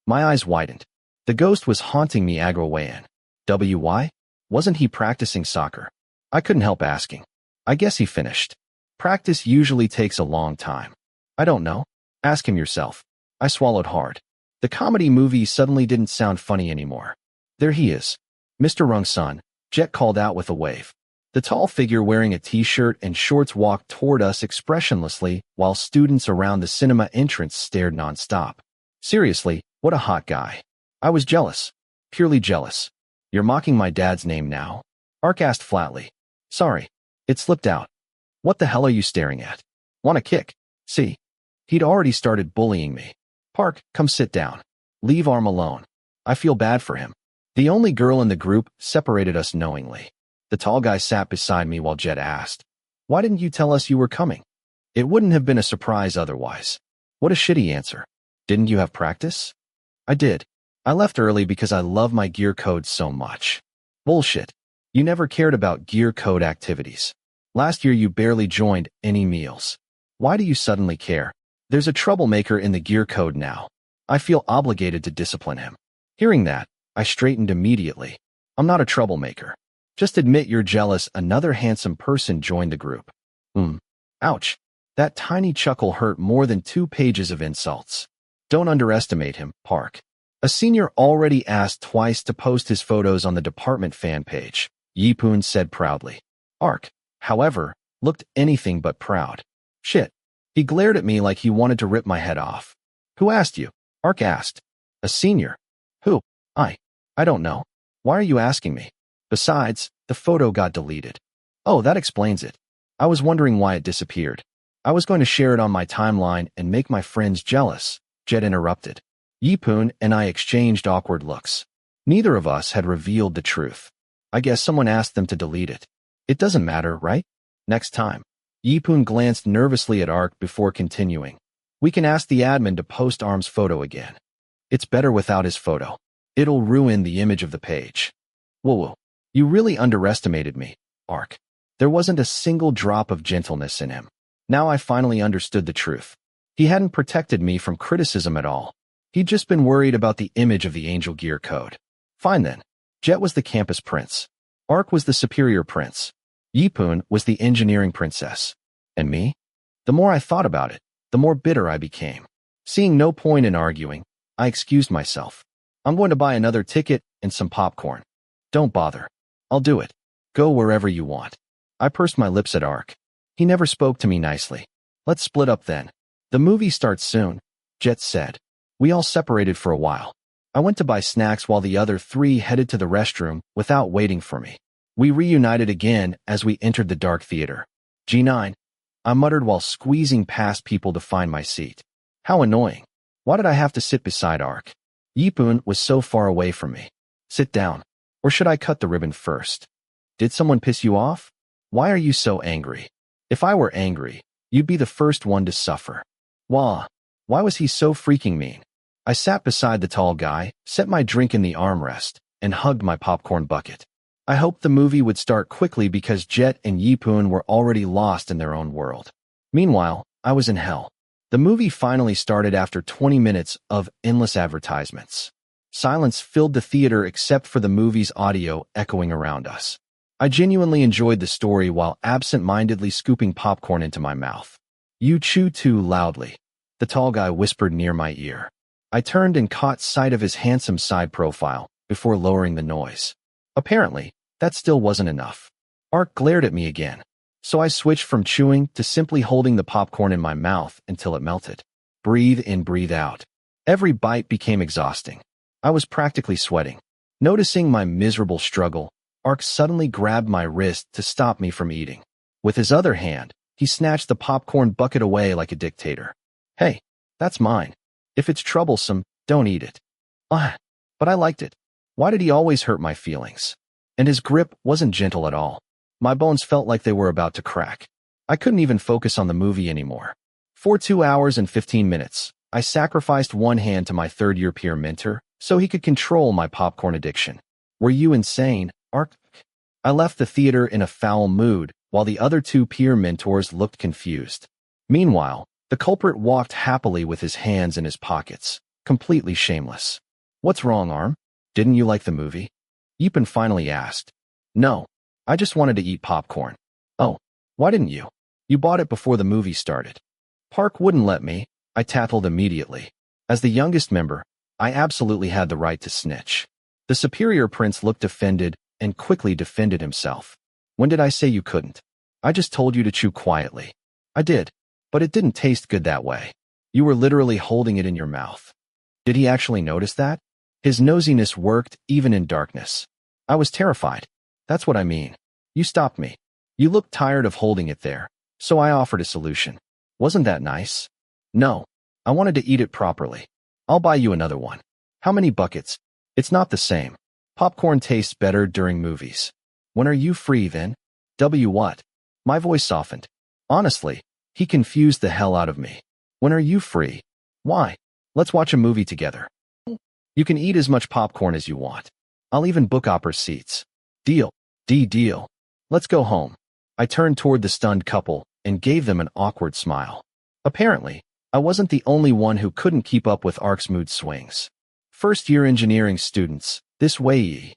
My eyes widened. The ghost was haunting me Agro-Wayan. WY? Wasn't he practicing soccer? I couldn't help asking. I guess he finished. Practice usually takes a long time. I don't know. Ask him yourself. I swallowed hard. The comedy movie suddenly didn't sound funny anymore. There he is. Mr. Rung-sun, Jet called out with a wave. The tall figure wearing a t-shirt and shorts walked toward us expressionlessly while students around the cinema entrance stared nonstop. Seriously, what a hot guy. I was jealous. Purely jealous. You're mocking my dad's name now? Ark asked flatly. Sorry. It slipped out. What the hell are you staring at? Want a kick? See? He'd already started bullying me. Park, come sit down. Leave Arm alone. I feel bad for him. The only girl in the group separated us knowingly. The tall guy sat beside me while Jet asked, Why didn't you tell us you were coming? It wouldn't have been a surprise otherwise. What a shitty answer. Didn't you have practice? I did. I left early because I love my gear code so much. Bullshit. You never cared about gear code activities. Last year you barely joined any meals. Why do you suddenly care? There's a troublemaker in the gear code now. I feel obligated to discipline him. Hearing that, I straightened immediately. I'm not a troublemaker. Just admit you're jealous another handsome person joined the group. Ouch. That tiny chuckle hurt more than 2 pages of insults. Don't underestimate him, Park. A senior already asked twice to post his photos on the department fan page, Yi-Poon said proudly. Ark, however, looked anything but proud. Shit. He glared at me like he wanted to rip my head off. Who asked you? Ark asked. A senior. Who? I don't know. Why are you asking me? Besides, the photo got deleted. Oh, that explains it. I was wondering why it disappeared. I was going to share it on my timeline and make my friends jealous, Jet interrupted. Yi-Poon and I exchanged awkward looks. Neither of us had revealed the truth. I guess someone asked them to delete it. It doesn't matter, right? Next time. Yi-Poon glanced nervously at Ark before continuing. We can ask the admin to post Arm's photo again. It's better without his photo. It'll ruin the image of the page. Whoa. You really underestimated me, Ark. There wasn't a single drop of gentleness in him. Now I finally understood the truth. He hadn't protected me from criticism at all. He'd just been worried about the image of the Angel Gear code. Fine then. Jet was the campus prince. Ark was the superior prince. Yi-Poon was the engineering princess. And me? The more I thought about it, the more bitter I became. Seeing no point in arguing, I excused myself. I'm going to buy another ticket and some popcorn. Don't bother. I'll do it. Go wherever you want. I pursed my lips at Ark. He never spoke to me nicely. Let's split up then. The movie starts soon, Jet said. We all separated for a while. I went to buy snacks while the other 3 headed to the restroom without waiting for me. We reunited again as we entered the dark theater. G9. I muttered while squeezing past people to find my seat. How annoying. Why did I have to sit beside Ark? Yi-Poon was so far away from me. Sit down. Or should I cut the ribbon first? Did someone piss you off? Why are you so angry? If I were angry, you'd be the first one to suffer. Why was he so freaking mean? I sat beside the tall guy, set my drink in the armrest, and hugged my popcorn bucket. I hoped the movie would start quickly because Jet and Yi-Poon were already lost in their own world. Meanwhile, I was in hell. The movie finally started after 20 minutes of endless advertisements. Silence filled the theater except for the movie's audio echoing around us. I genuinely enjoyed the story while absent-mindedly scooping popcorn into my mouth. You chew too loudly, the tall guy whispered near my ear. I turned and caught sight of his handsome side profile before lowering the noise. Apparently, that still wasn't enough. Ark glared at me again, so I switched from chewing to simply holding the popcorn in my mouth until it melted. Breathe in, breathe out. Every bite became exhausting. I was practically sweating. Noticing my miserable struggle, Ark suddenly grabbed my wrist to stop me from eating. With his other hand, he snatched the popcorn bucket away like a dictator. Hey, that's mine. If it's troublesome, don't eat it. But I liked it. Why did he always hurt my feelings? And his grip wasn't gentle at all. My bones felt like they were about to crack. I couldn't even focus on the movie anymore. For 2 hours and 15 minutes, I sacrificed one hand to my third-year peer mentor so he could control my popcorn addiction. Were you insane, Ark? I left the theater in a foul mood while the other two peer mentors looked confused. Meanwhile, the culprit walked happily with his hands in his pockets, completely shameless. What's wrong, Arm? Didn't you like the movie? Yipin finally asked. No, I just wanted to eat popcorn. Oh, why didn't you? You bought it before the movie started. Park wouldn't let me, I tattled immediately. As the youngest member, I absolutely had the right to snitch. The superior prince looked offended and quickly defended himself. When did I say you couldn't? I just told you to chew quietly. I did, but it didn't taste good that way. You were literally holding it in your mouth. Did he actually notice that? His nosiness worked even in darkness. I was terrified. That's what I mean. You stopped me. You looked tired of holding it there, so I offered a solution. Wasn't that nice? No, I wanted to eat it properly. I'll buy you another one. How many buckets? It's not the same. Popcorn tastes better during movies. When are you free then? What? My voice softened. Honestly, he confused the hell out of me. When are you free? Why? Let's watch a movie together. You can eat as much popcorn as you want. I'll even book opera seats. Deal. Deal. Let's go home. I turned toward the stunned couple and gave them an awkward smile. Apparently, I wasn't the only one who couldn't keep up with Ark's mood swings. First-year engineering students, this way ye.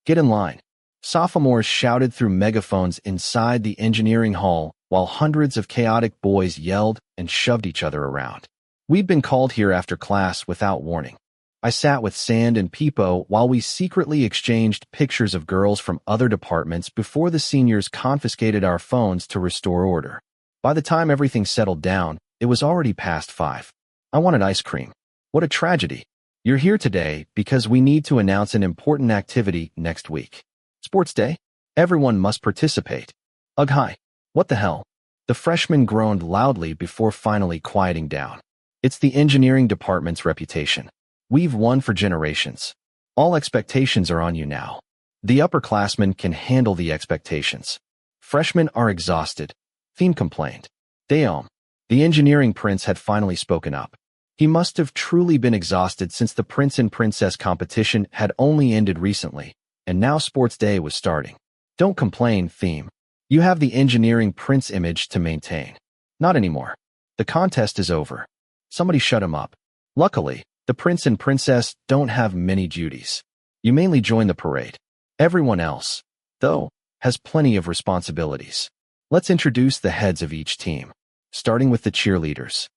Get in line. Sophomores shouted through megaphones inside the engineering hall while hundreds of chaotic boys yelled and shoved each other around. We'd been called here after class without warning. I sat with Sand and Peepo while we secretly exchanged pictures of girls from other departments before the seniors confiscated our phones to restore order. By the time everything settled down, it was already past 5. I wanted ice cream. What a tragedy. You're here today because we need to announce an important activity next week. Sports Day? Everyone must participate. Ugh, hi. What the hell? The freshman groaned loudly before finally quieting down. It's the engineering department's reputation. We've won for generations. All expectations are on you now. The upperclassmen can handle the expectations. Freshmen are exhausted. Theme complained. Damn. The engineering prince had finally spoken up. He must have truly been exhausted since the prince and princess competition had only ended recently, and now sports day was starting. Don't complain, Theme. You have the engineering prince image to maintain. Not anymore. The contest is over. Somebody shut him up. Luckily, the prince and princess don't have many duties. You mainly join the parade. Everyone else, though, has plenty of responsibilities. Let's introduce the heads of each team, starting with the cheerleaders.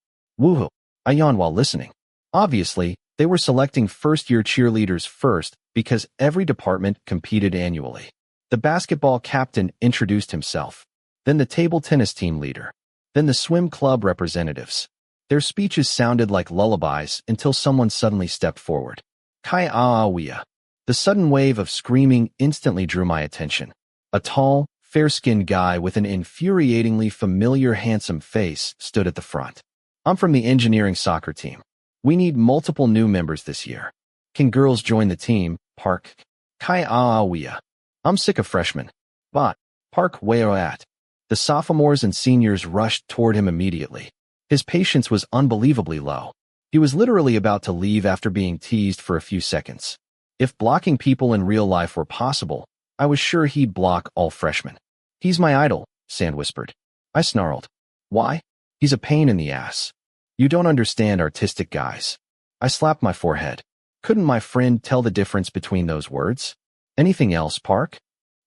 Woohoo! I yawned while listening. Obviously, they were selecting first-year cheerleaders first because every department competed annually. The basketball captain introduced himself, then the table tennis team leader, then the swim club representatives. Their speeches sounded like lullabies until someone suddenly stepped forward. Kai Aawia. The sudden wave of screaming instantly drew my attention. A tall, fair-skinned guy with an infuriatingly familiar handsome face stood at the front. I'm from the engineering soccer team. We need multiple new members this year. Can girls join the team, Park? Kai Aawia. I'm sick of freshmen. But, Park where at? The sophomores and seniors rushed toward him immediately. His patience was unbelievably low. He was literally about to leave after being teased for a few seconds. If blocking people in real life were possible, I was sure he'd block all freshmen. He's my idol, Sand whispered. I snarled. Why? He's a pain in the ass. You don't understand artistic guys. I slapped my forehead. Couldn't my friend tell the difference between those words? Anything else, Park?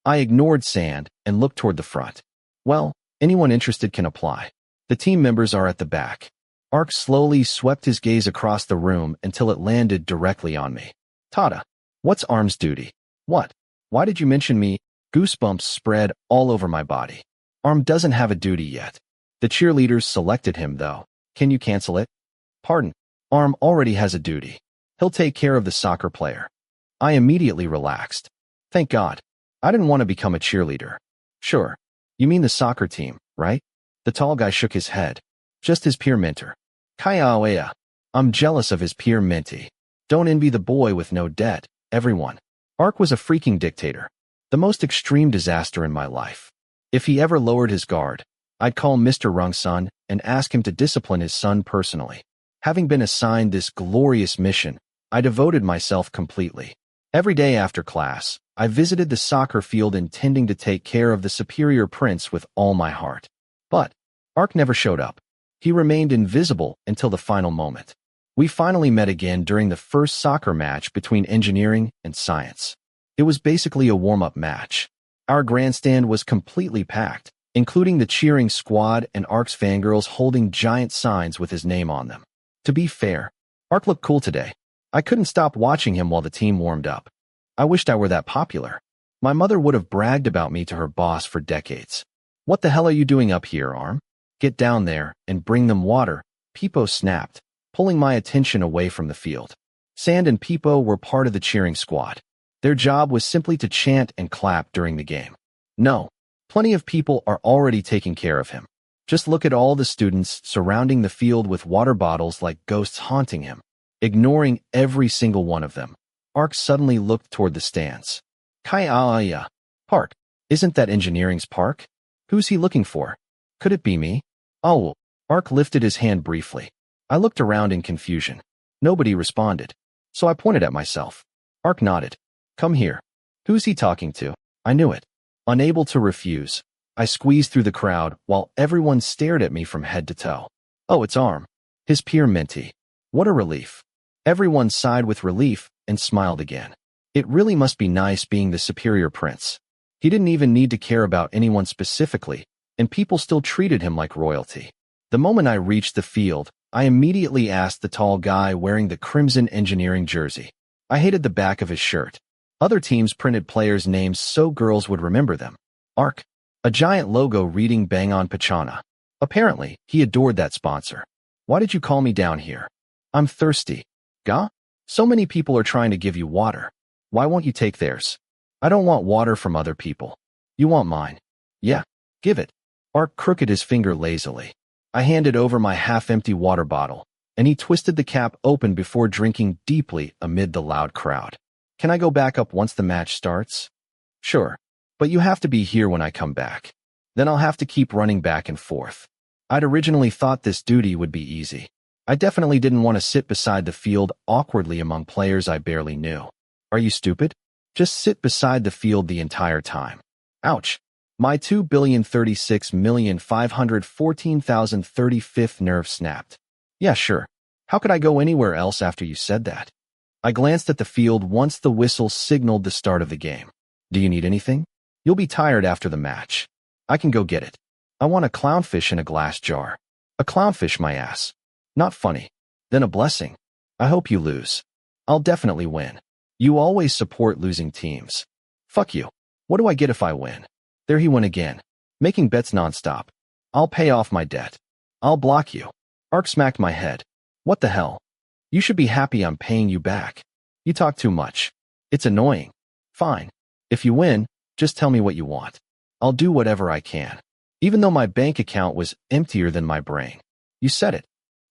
I ignored Sand and looked toward the front. Well, anyone interested can apply. The team members are at the back. Ark slowly swept his gaze across the room until it landed directly on me. Tada. What's Arm's duty? What? Why did you mention me? Goosebumps spread all over my body. Arm doesn't have a duty yet. The cheerleaders selected him, though. Can you cancel it? Pardon. Arm already has a duty. He'll take care of the soccer player. I immediately relaxed. Thank God. I didn't want to become a cheerleader. Sure. You mean the soccer team, right? The tall guy shook his head. Just his peer mentor. Kaiawea. I'm jealous of his peer mentee. Don't envy the boy with no debt, everyone. Ark was a freaking dictator. The most extreme disaster in my life. If he ever lowered his guard, I'd call Mr. Rungsun and ask him to discipline his son personally. Having been assigned this glorious mission, I devoted myself completely. Every day after class, I visited the soccer field intending to take care of the superior prince with all my heart. But Ark never showed up. He remained invisible until the final moment. We finally met again during the first soccer match between engineering and science. It was basically a warm-up match. Our grandstand was completely packed, including the cheering squad and Ark's fangirls holding giant signs with his name on them. To be fair, Ark looked cool today. I couldn't stop watching him while the team warmed up. I wished I were that popular. My mother would have bragged about me to her boss for decades. "What the hell are you doing up here, Arm? Get down there and bring them water," Peepo snapped, pulling my attention away from the field. Sand and Peepo were part of the cheering squad. Their job was simply to chant and clap during the game. No, plenty of people are already taking care of him. Just look at all the students surrounding the field with water bottles like ghosts haunting him. Ignoring every single one of them, Ark suddenly looked toward the stands. Kaya, Park, isn't that engineering's park? Who's he looking for? Could it be me? Oh, Ark lifted his hand briefly. I looked around in confusion. Nobody responded, so I pointed at myself. Ark nodded. Come here. Who's he talking to? I knew it. Unable to refuse, I squeezed through the crowd while everyone stared at me from head to toe. Oh, it's Arm. His peer mentee. What a relief. Everyone sighed with relief and smiled again. It really must be nice being the superior prince. He didn't even need to care about anyone specifically, and people still treated him like royalty. The moment I reached the field, I immediately asked the tall guy wearing the crimson engineering jersey. I hated the back of his shirt. Other teams printed players' names so girls would remember them. Ark. A giant logo reading Bang on Pachana. Apparently, he adored that sponsor. Why did you call me down here? I'm thirsty. Gah? So many people are trying to give you water. Why won't you take theirs? I don't want water from other people. You want mine? Yeah, give it. Ark crooked his finger lazily. I handed over my half-empty water bottle, and he twisted the cap open before drinking deeply amid the loud crowd. Can I go back up once the match starts? Sure, but you have to be here when I come back. Then I'll have to keep running back and forth. I'd originally thought this duty would be easy. I definitely didn't want to sit beside the field awkwardly among players I barely knew. Are you stupid? Just sit beside the field the entire time. Ouch. My 2,036,514,035th nerve snapped. Yeah, sure. How could I go anywhere else after you said that? I glanced at the field once the whistle signaled the start of the game. Do you need anything? You'll be tired after the match. I can go get it. I want a clownfish in a glass jar. A clownfish, my ass. Not funny. Then a blessing. I hope you lose. I'll definitely win. You always support losing teams. Fuck you. What do I get if I win? There he went again, making bets nonstop. I'll pay off my debt. I'll block you. Ark smacked my head. What the hell? You should be happy I'm paying you back. You talk too much. It's annoying. Fine. If you win, just tell me what you want. I'll do whatever I can. Even though my bank account was emptier than my brain. You said it.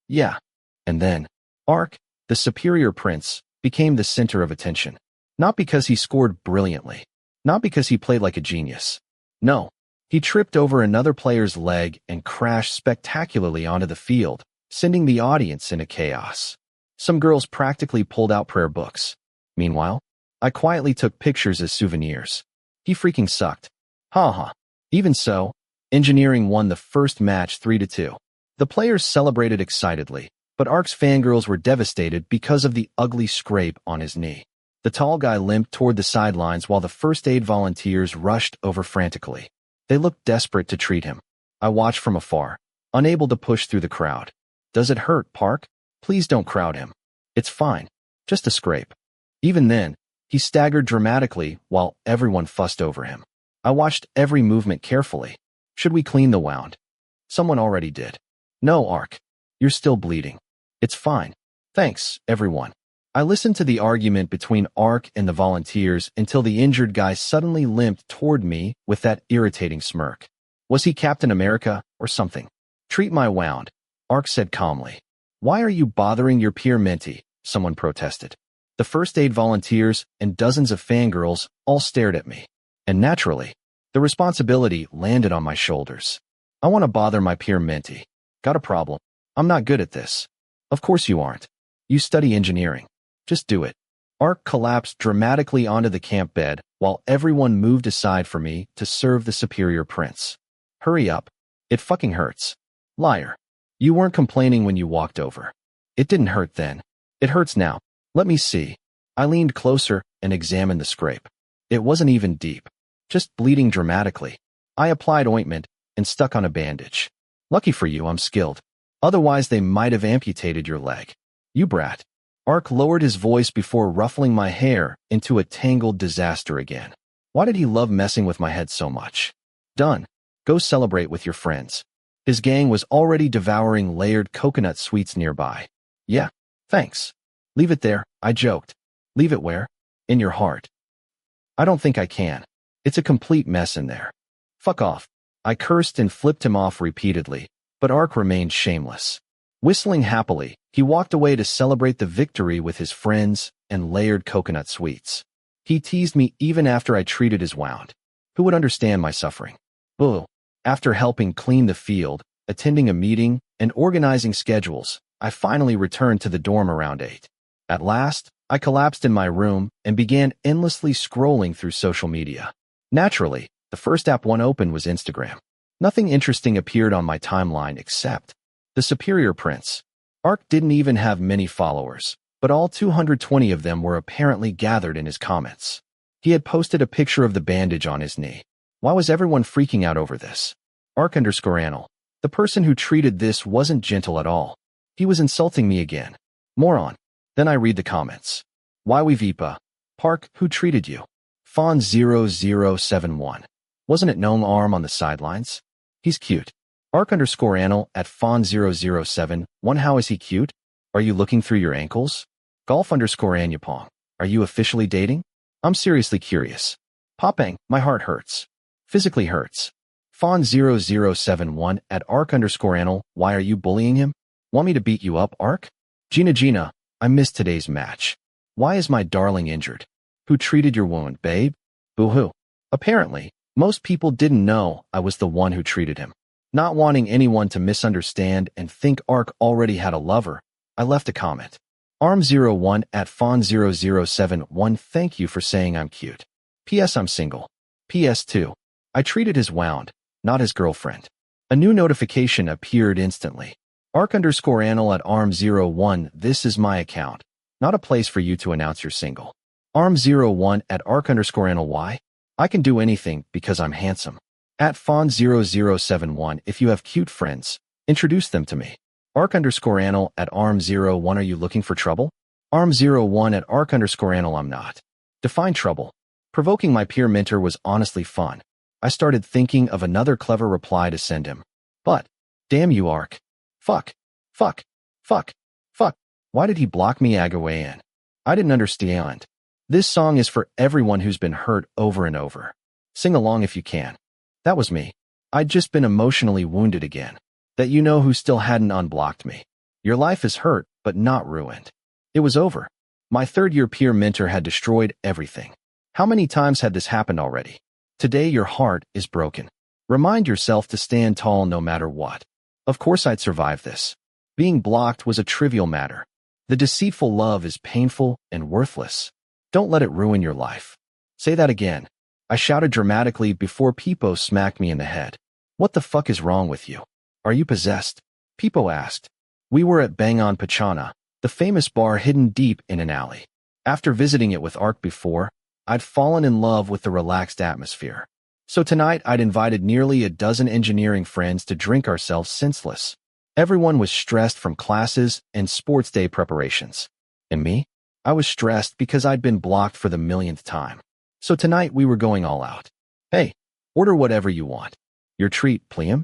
Yeah. And then, Ark, the superior prince, became the center of attention. Not because he scored brilliantly. Not because he played like a genius. No. He tripped over another player's leg and crashed spectacularly onto the field, sending the audience into chaos. Some girls practically pulled out prayer books. Meanwhile, I quietly took pictures as souvenirs. He freaking sucked. Ha. Even so, engineering won the first match 3-2. The players celebrated excitedly, but Ark's fangirls were devastated because of the ugly scrape on his knee. The tall guy limped toward the sidelines while the first aid volunteers rushed over frantically. They looked desperate to treat him. I watched from afar, unable to push through the crowd. Does it hurt, Park? Please don't crowd him. It's fine. Just a scrape. Even then, he staggered dramatically while everyone fussed over him. I watched every movement carefully. Should we clean the wound? Someone already did. No, Ark. You're still bleeding. It's fine. Thanks, everyone. I listened to the argument between Ark and the volunteers until the injured guy suddenly limped toward me with that irritating smirk. Was he Captain America or something? Treat my wound, Ark said calmly. Why are you bothering your peer mentee? Someone protested. The first aid volunteers and dozens of fangirls all stared at me. And naturally, the responsibility landed on my shoulders. I want to bother my peer mentee. Got a problem? I'm not good at this. Of course you aren't. You study engineering. Just do it. Ark collapsed dramatically onto the camp bed while everyone moved aside for me to serve the superior prince. Hurry up. It fucking hurts. Liar. You weren't complaining when you walked over. It didn't hurt then. It hurts now. Let me see. I leaned closer and examined the scrape. It wasn't even deep. Just bleeding dramatically. I applied ointment and stuck on a bandage. Lucky for you, I'm skilled. Otherwise, they might have amputated your leg. You brat. Ark lowered his voice before ruffling my hair into a tangled disaster again. Why did he love messing with my head so much? Done. Go celebrate with your friends. His gang was already devouring layered coconut sweets nearby. Yeah, thanks. Leave it there, I joked. Leave it where? In your heart. I don't think I can. It's a complete mess in there. Fuck off. I cursed and flipped him off repeatedly, but Ark remained shameless. Whistling happily, he walked away to celebrate the victory with his friends and layered coconut sweets. He teased me even after I treated his wound. Who would understand my suffering? Boo. After helping clean the field, attending a meeting, and organizing schedules, I finally returned to the dorm around 8. At last, I collapsed in my room and began endlessly scrolling through social media. Naturally, the first app one opened was Instagram. Nothing interesting appeared on my timeline except the superior prince. Ark didn't even have many followers, but all 220 of them were apparently gathered in his comments. He had posted a picture of the bandage on his knee. Why was everyone freaking out over this? Ark_Anal. The person who treated this wasn't gentle at all. He was insulting me again. Moron. Then I read the comments. Why we Vipa? Park, who treated you? Fawn0071. Wasn't it Gnome Arm on the sidelines? He's cute. Ark_Anal at Fawn0071. How is he cute? Are you looking through your ankles? Golf_Anyapong. Are you officially dating? I'm seriously curious. Popang, my heart hurts. Physically hurts. Fawn0071 at Ark_Anal. Why are you bullying him? Want me to beat you up, Ark? Gina, I missed today's match. Why is my darling injured? Who treated your wound, babe? Boo-hoo. Apparently, most people didn't know I was the one who treated him. Not wanting anyone to misunderstand and think Ark already had a lover, I left a comment. Arm01 at Fawn0071. Thank you for saying I'm cute. P.S. I'm single. P.S. 2. I treated his wound, not his girlfriend. A new notification appeared instantly. Ark_Anal at Arm01. This is my account. Not a place for you to announce you're single. Arm01 at Ark_Anal. Why? I can do anything because I'm handsome. At Fawn0071. If you have cute friends, introduce them to me. Ark_Anal at Arm01. Are you looking for trouble? Arm01 at Ark_Anal. I'm not. Define trouble. Provoking my peer mentor was honestly fun. I started thinking of another clever reply to send him. But, damn you, Ark. Fuck. Fuck. Fuck. Fuck. Why did he block me again? I didn't understand. This song is for everyone who's been hurt over and over. Sing along if you can. That was me. I'd just been emotionally wounded again. That you know who still hadn't unblocked me. Your life is hurt, but not ruined. It was over. My third-year peer mentor had destroyed everything. How many times had this happened already? Today your heart is broken. Remind yourself to stand tall no matter what. Of course I'd survive this. Being blocked was a trivial matter. The deceitful love is painful and worthless. Don't let it ruin your life. Say that again. I shouted dramatically before Peepo smacked me in the head. What the fuck is wrong with you? Are you possessed? Peepo asked. We were at Bangon Pachana, the famous bar hidden deep in an alley. After visiting it with Ark before, I'd fallen in love with the relaxed atmosphere. So tonight I'd invited nearly a dozen engineering friends to drink ourselves senseless. Everyone was stressed from classes and sports day preparations. And me? I was stressed because I'd been blocked for the millionth time. So tonight we were going all out. Hey, order whatever you want. Your treat, Pleam?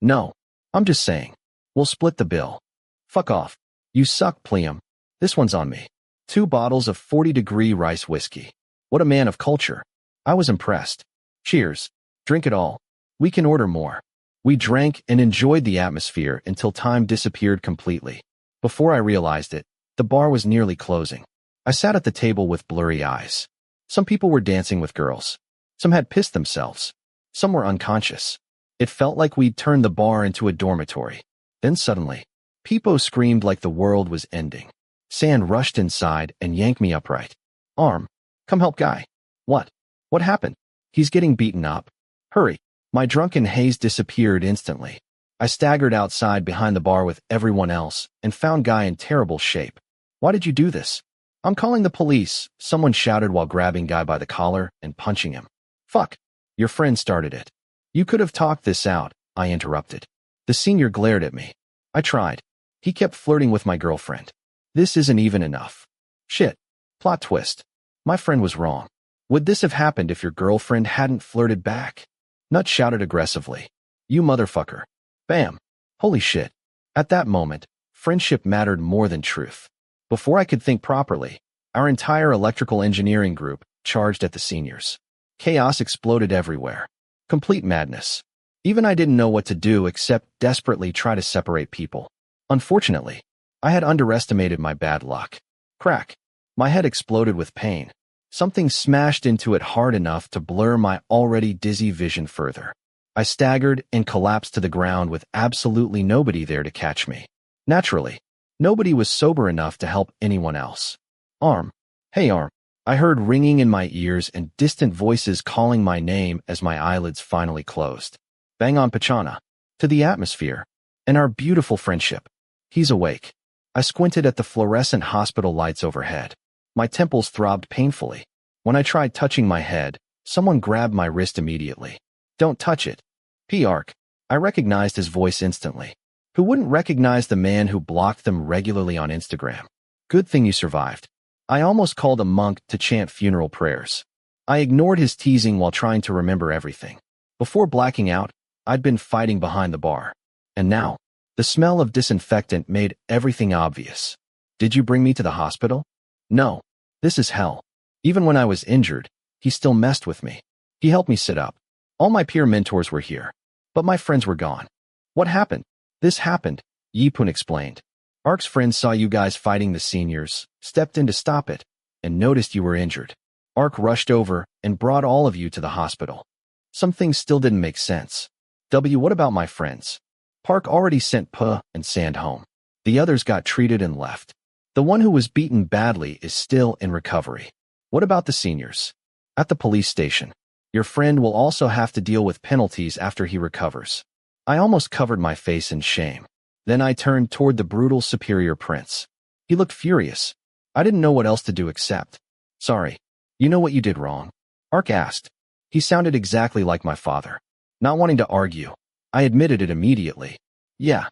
No, I'm just saying. We'll split the bill. Fuck off. You suck, Pleam. This one's on me. 2 bottles of 40-degree rice whiskey. What a man of culture. I was impressed. Cheers. Drink it all. We can order more. We drank and enjoyed the atmosphere until time disappeared completely. Before I realized it, the bar was nearly closing. I sat at the table with blurry eyes. Some people were dancing with girls. Some had pissed themselves. Some were unconscious. It felt like we'd turned the bar into a dormitory. Then suddenly, Peepo screamed like the world was ending. Sand rushed inside and yanked me upright. Arm. Come help Guy. What? What happened? He's getting beaten up. Hurry. My drunken haze disappeared instantly. I staggered outside behind the bar with everyone else and found Guy in terrible shape. Why did you do this? I'm calling the police, someone shouted while grabbing Guy by the collar and punching him. Fuck. Your friend started it. You could have talked this out, I interrupted. The senior glared at me. I tried. He kept flirting with my girlfriend. This isn't even enough. Shit. Plot twist. My friend was wrong. Would this have happened if your girlfriend hadn't flirted back? Nut shouted aggressively. You motherfucker. Bam. Holy shit. At that moment, friendship mattered more than truth. Before I could think properly, our entire electrical engineering group charged at the seniors. Chaos exploded everywhere. Complete madness. Even I didn't know what to do except desperately try to separate people. Unfortunately, I had underestimated my bad luck. Crack. My head exploded with pain. Something smashed into it hard enough to blur my already dizzy vision further. I staggered and collapsed to the ground with absolutely nobody there to catch me. Naturally, nobody was sober enough to help anyone else. Arm. Hey, Arm. I heard ringing in my ears and distant voices calling my name as my eyelids finally closed. Bang on Pachana. To the atmosphere. And our beautiful friendship. He's awake. I squinted at the fluorescent hospital lights overhead. My temples throbbed painfully. When I tried touching my head, someone grabbed my wrist immediately. Don't touch it. P-Arc. I recognized his voice instantly. Who wouldn't recognize the man who blocked them regularly on Instagram? Good thing you survived. I almost called a monk to chant funeral prayers. I ignored his teasing while trying to remember everything. Before blacking out, I'd been fighting behind the bar. And now, the smell of disinfectant made everything obvious. Did you bring me to the hospital? No. This is hell. Even when I was injured, he still messed with me. He helped me sit up. All my peer mentors were here. But my friends were gone. What happened? This happened, Yipun explained. Ark's friends saw you guys fighting the seniors, stepped in to stop it, and noticed you were injured. Ark rushed over and brought all of you to the hospital. Some things still didn't make sense. What about my friends? Park already sent Puh and Sand home. The others got treated and left. The one who was beaten badly is still in recovery. What about the seniors? At the police station. Your friend will also have to deal with penalties after he recovers. I almost covered my face in shame. Then I turned toward the brutal superior prince. He looked furious. I didn't know what else to do except. Sorry. You know what you did wrong? Ark asked. He sounded exactly like my father. Not wanting to argue, I admitted it immediately. Yeah.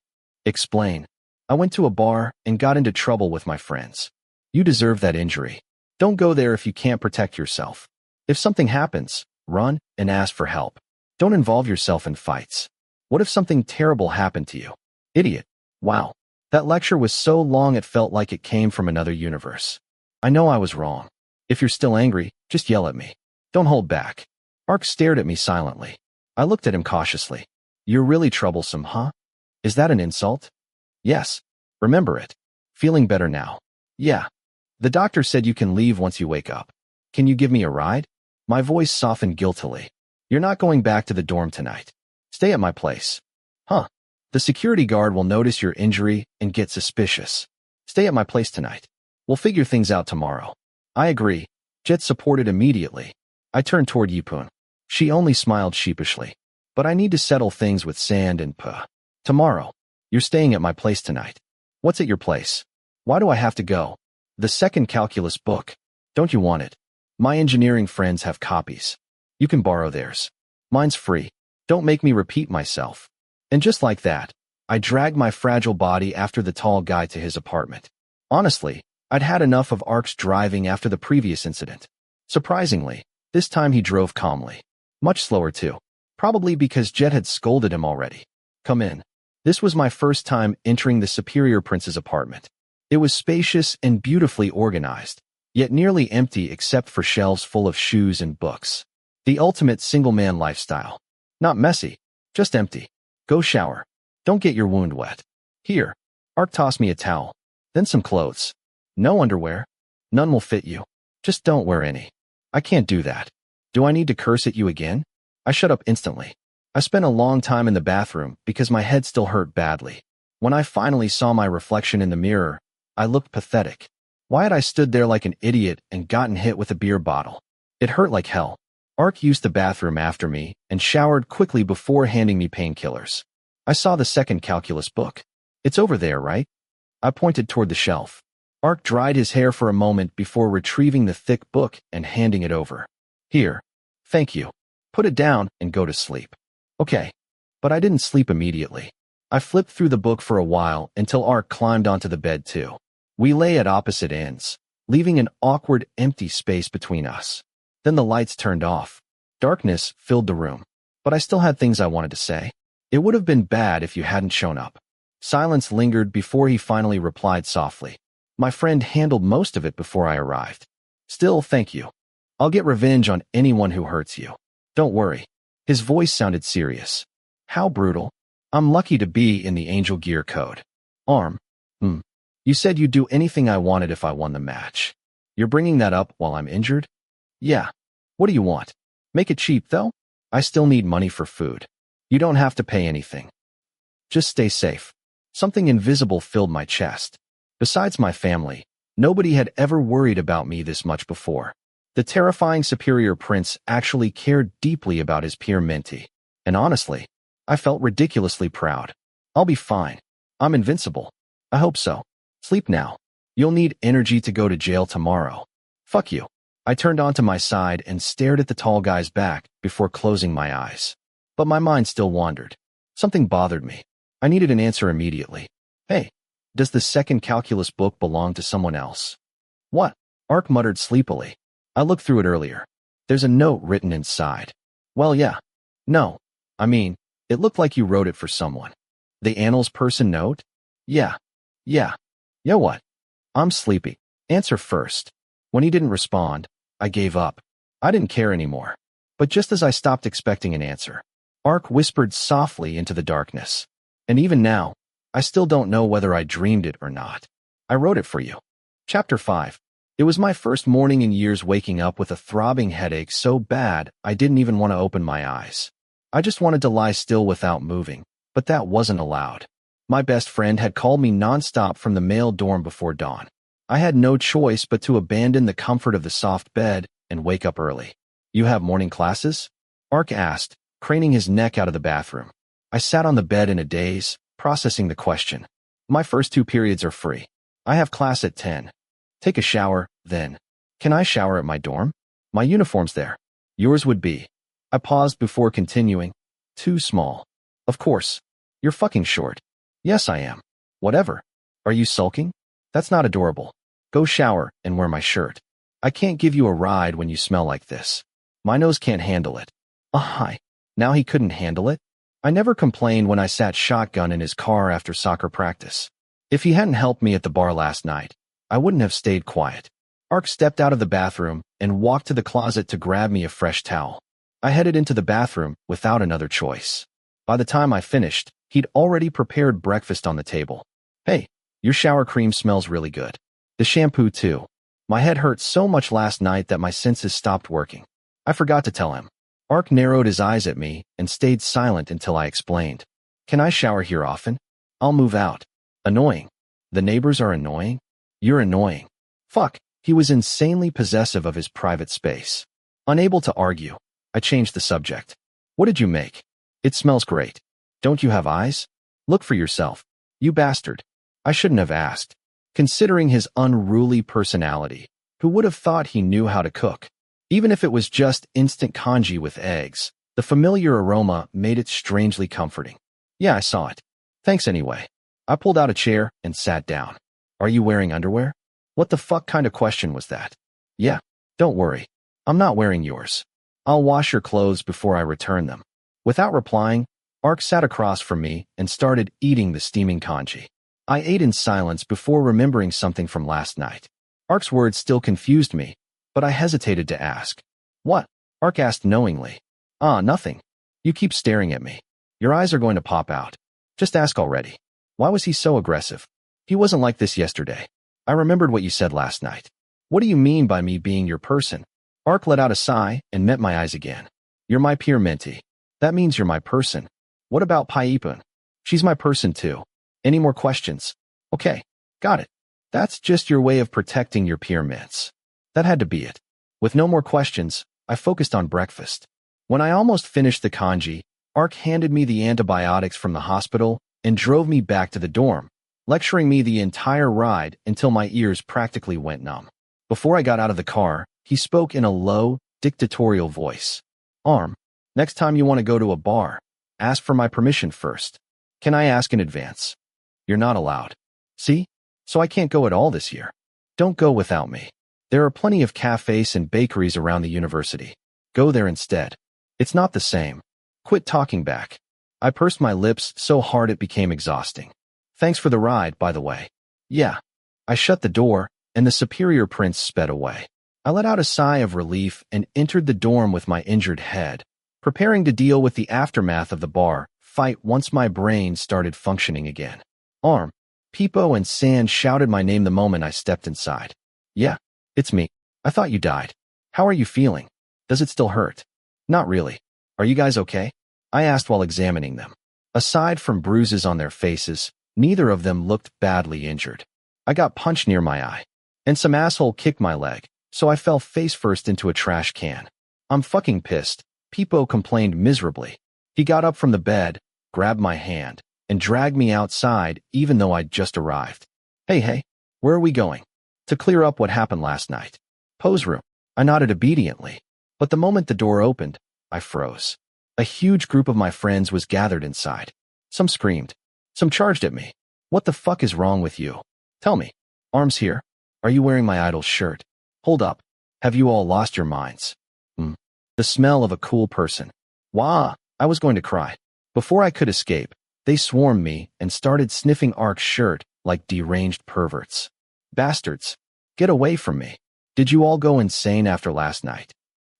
Explain. I went to a bar and got into trouble with my friends. You deserve that injury. Don't go there if you can't protect yourself. If something happens, run and ask for help. Don't involve yourself in fights. What if something terrible happened to you? Idiot. Wow. That lecture was so long it felt like it came from another universe. I know I was wrong. If you're still angry, just yell at me. Don't hold back. Ark stared at me silently. I looked at him cautiously. You're really troublesome, huh? Is that an insult? Yes. Remember it. Feeling better now. Yeah. The doctor said you can leave once you wake up. Can you give me a ride? My voice softened guiltily. You're not going back to the dorm tonight. Stay at my place. Huh. The security guard will notice your injury and get suspicious. Stay at my place tonight. We'll figure things out tomorrow. I agree. Jet supported immediately. I turned toward Yipun. She only smiled sheepishly. But I need to settle things with Sand and Puh. Tomorrow. You're staying at my place tonight. What's at your place? Why do I have to go? The second calculus book. Don't you want it? My engineering friends have copies. You can borrow theirs. Mine's free. Don't make me repeat myself. And just like that, I dragged my fragile body after the tall guy to his apartment. Honestly, I'd had enough of Ark's driving after the previous incident. Surprisingly, this time he drove calmly. Much slower too. Probably because Jet had scolded him already. Come in. This was my first time entering the Superior Prince's apartment. It was spacious and beautifully organized, yet nearly empty except for shelves full of shoes and books. The ultimate single-man lifestyle. Not messy, just empty. Go shower. Don't get your wound wet. Here. Ark tossed me a towel. Then some clothes. No underwear. None will fit you. Just don't wear any. I can't do that. Do I need to curse at you again? I shut up instantly. I spent a long time in the bathroom because my head still hurt badly. When I finally saw my reflection in the mirror, I looked pathetic. Why had I stood there like an idiot and gotten hit with a beer bottle? It hurt like hell. Ark used the bathroom after me and showered quickly before handing me painkillers. I saw the second calculus book. It's over there, right? I pointed toward the shelf. Ark dried his hair for a moment before retrieving the thick book and handing it over. Here. Thank you. Put it down and go to sleep. Okay. But I didn't sleep immediately. I flipped through the book for a while until Ark climbed onto the bed too. We lay at opposite ends, leaving an awkward, empty space between us. Then the lights turned off. Darkness filled the room. But I still had things I wanted to say. It would have been bad if you hadn't shown up. Silence lingered before he finally replied softly. My friend handled most of it before I arrived. Still, thank you. I'll get revenge on anyone who hurts you. Don't worry. His voice sounded serious. How brutal. I'm lucky to be in the Angel Gear Code. Arm. You said you'd do anything I wanted if I won the match. You're bringing that up while I'm injured? Yeah. What do you want? Make it cheap, though? I still need money for food. You don't have to pay anything. Just stay safe. Something invisible filled my chest. Besides my family, nobody had ever worried about me this much before. The terrifying superior prince actually cared deeply about his peer mentee. And honestly, I felt ridiculously proud. I'll be fine. I'm invincible. I hope so. Sleep now. You'll need energy to go to jail tomorrow. Fuck you. I turned onto my side and stared at the tall guy's back before closing my eyes. But my mind still wandered. Something bothered me. I needed an answer immediately. Hey, does the second calculus book belong to someone else? What? Ark muttered sleepily. I looked through it earlier. There's a note written inside. Well, yeah. No. I mean, it looked like you wrote it for someone. The Annals person note? Yeah. Yeah. Yeah what? I'm sleepy. Answer first. When he didn't respond, I gave up. I didn't care anymore. But just as I stopped expecting an answer, Ark whispered softly into the darkness. And even now, I still don't know whether I dreamed it or not. I wrote it for you. Chapter 5. It was my first morning in years waking up with a throbbing headache so bad I didn't even want to open my eyes. I just wanted to lie still without moving, but that wasn't allowed. My best friend had called me nonstop from the male dorm before dawn. I had no choice but to abandon the comfort of the soft bed and wake up early. You have morning classes? Ark asked, craning his neck out of the bathroom. I sat on the bed in a daze, processing the question. My first 2 periods are free. I have class at 10. Take a shower, then. Can I shower at my dorm? My uniform's there. Yours would be. I paused before continuing. Too small. Of course. You're fucking short. Yes, I am. Whatever. Are you sulking? That's not adorable. Go shower and wear my shirt. I can't give you a ride when you smell like this. My nose can't handle it. Hi. Now he couldn't handle it? I never complained when I sat shotgun in his car after soccer practice. If he hadn't helped me at the bar last night, I wouldn't have stayed quiet. Ark stepped out of the bathroom and walked to the closet to grab me a fresh towel. I headed into the bathroom without another choice. By the time I finished, he'd already prepared breakfast on the table. Hey, your shower cream smells really good. The shampoo too. My head hurt so much last night that my senses stopped working. I forgot to tell him. Ark narrowed his eyes at me and stayed silent until I explained. Can I shower here often? I'll move out. Annoying. The neighbors are annoying? You're annoying. Fuck. He was insanely possessive of his private space. Unable to argue, I changed the subject. What did you make? It smells great. Don't you have eyes? Look for yourself. You bastard. I shouldn't have asked. Considering his unruly personality, who would have thought he knew how to cook? Even if it was just instant congee with eggs, the familiar aroma made it strangely comforting. Yeah, I saw it. Thanks anyway. I pulled out a chair and sat down. Are you wearing underwear? What the fuck kind of question was that? Yeah, don't worry. I'm not wearing yours. I'll wash your clothes before I return them. Without replying, Ark sat across from me and started eating the steaming congee. I ate in silence before remembering something from last night. Ark's words still confused me, but I hesitated to ask. What? Ark asked knowingly. Nothing. You keep staring at me. Your eyes are going to pop out. Just ask already. Why was he so aggressive? He wasn't like this yesterday. I remembered what you said last night. What do you mean by me being your person? Ark let out a sigh and met my eyes again. You're my peer mentee. That means you're my person. What about Paipun? She's my person too. Any more questions? Okay, got it. That's just your way of protecting your pyramids. That had to be it. With no more questions, I focused on breakfast. When I almost finished the kanji, Ark handed me the antibiotics from the hospital and drove me back to the dorm, lecturing me the entire ride until my ears practically went numb. Before I got out of the car, he spoke in a low, dictatorial voice. Arm, next time you want to go to a bar, ask for my permission first. Can I ask in advance? You're not allowed. See? So I can't go at all this year. Don't go without me. There are plenty of cafes and bakeries around the university. Go there instead. It's not the same. Quit talking back. I pursed my lips so hard it became exhausting. Thanks for the ride, by the way. Yeah. I shut the door, and the superior prince sped away. I let out a sigh of relief and entered the dorm with my injured head, preparing to deal with the aftermath of the bar fight once my brain started functioning again. Arm, Peepo and Sand shouted my name the moment I stepped inside. Yeah, it's me. I thought you died. How are you feeling? Does it still hurt? Not really. Are you guys okay? I asked while examining them. Aside from bruises on their faces, neither of them looked badly injured. I got punched near my eye, and some asshole kicked my leg, so I fell face first into a trash can. I'm fucking pissed, Peepo complained miserably. He got up from the bed, grabbed my hand, and dragged me outside even though I'd just arrived. Hey, where are we going? To clear up what happened last night. Poe's room. I nodded obediently, but the moment the door opened, I froze. A huge group of my friends was gathered inside. Some screamed. Some charged at me. What the fuck is wrong with you? Tell me. Arms here. Are you wearing my idol's shirt? Hold up. Have you all lost your minds? The smell of a cool person. Wah! I was going to cry. Before I could escape, they swarmed me and started sniffing Ark's shirt like deranged perverts. Bastards. Get away from me. Did you all go insane after last night?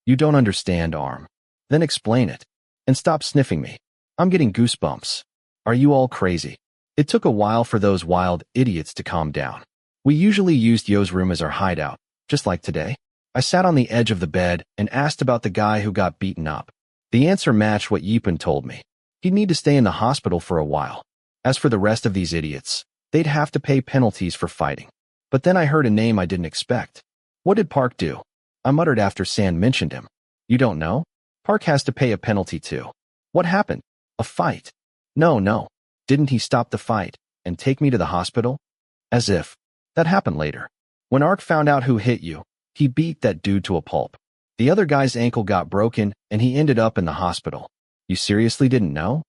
You don't understand, Arm. Then explain it. And stop sniffing me. I'm getting goosebumps. Are you all crazy? It took a while for those wild idiots to calm down. We usually used Yo's room as our hideout, just like today. I sat on the edge of the bed and asked about the guy who got beaten up. The answer matched what Yipun told me. He'd need to stay in the hospital for a while. As for the rest of these idiots, they'd have to pay penalties for fighting. But then I heard a name I didn't expect. What did Park do? I muttered after Sand mentioned him. You don't know? Park has to pay a penalty too. What happened? A fight? No. Didn't he stop the fight and take me to the hospital? As if. That happened later. When Ark found out who hit you, he beat that dude to a pulp. The other guy's ankle got broken and he ended up in the hospital. You seriously didn't know?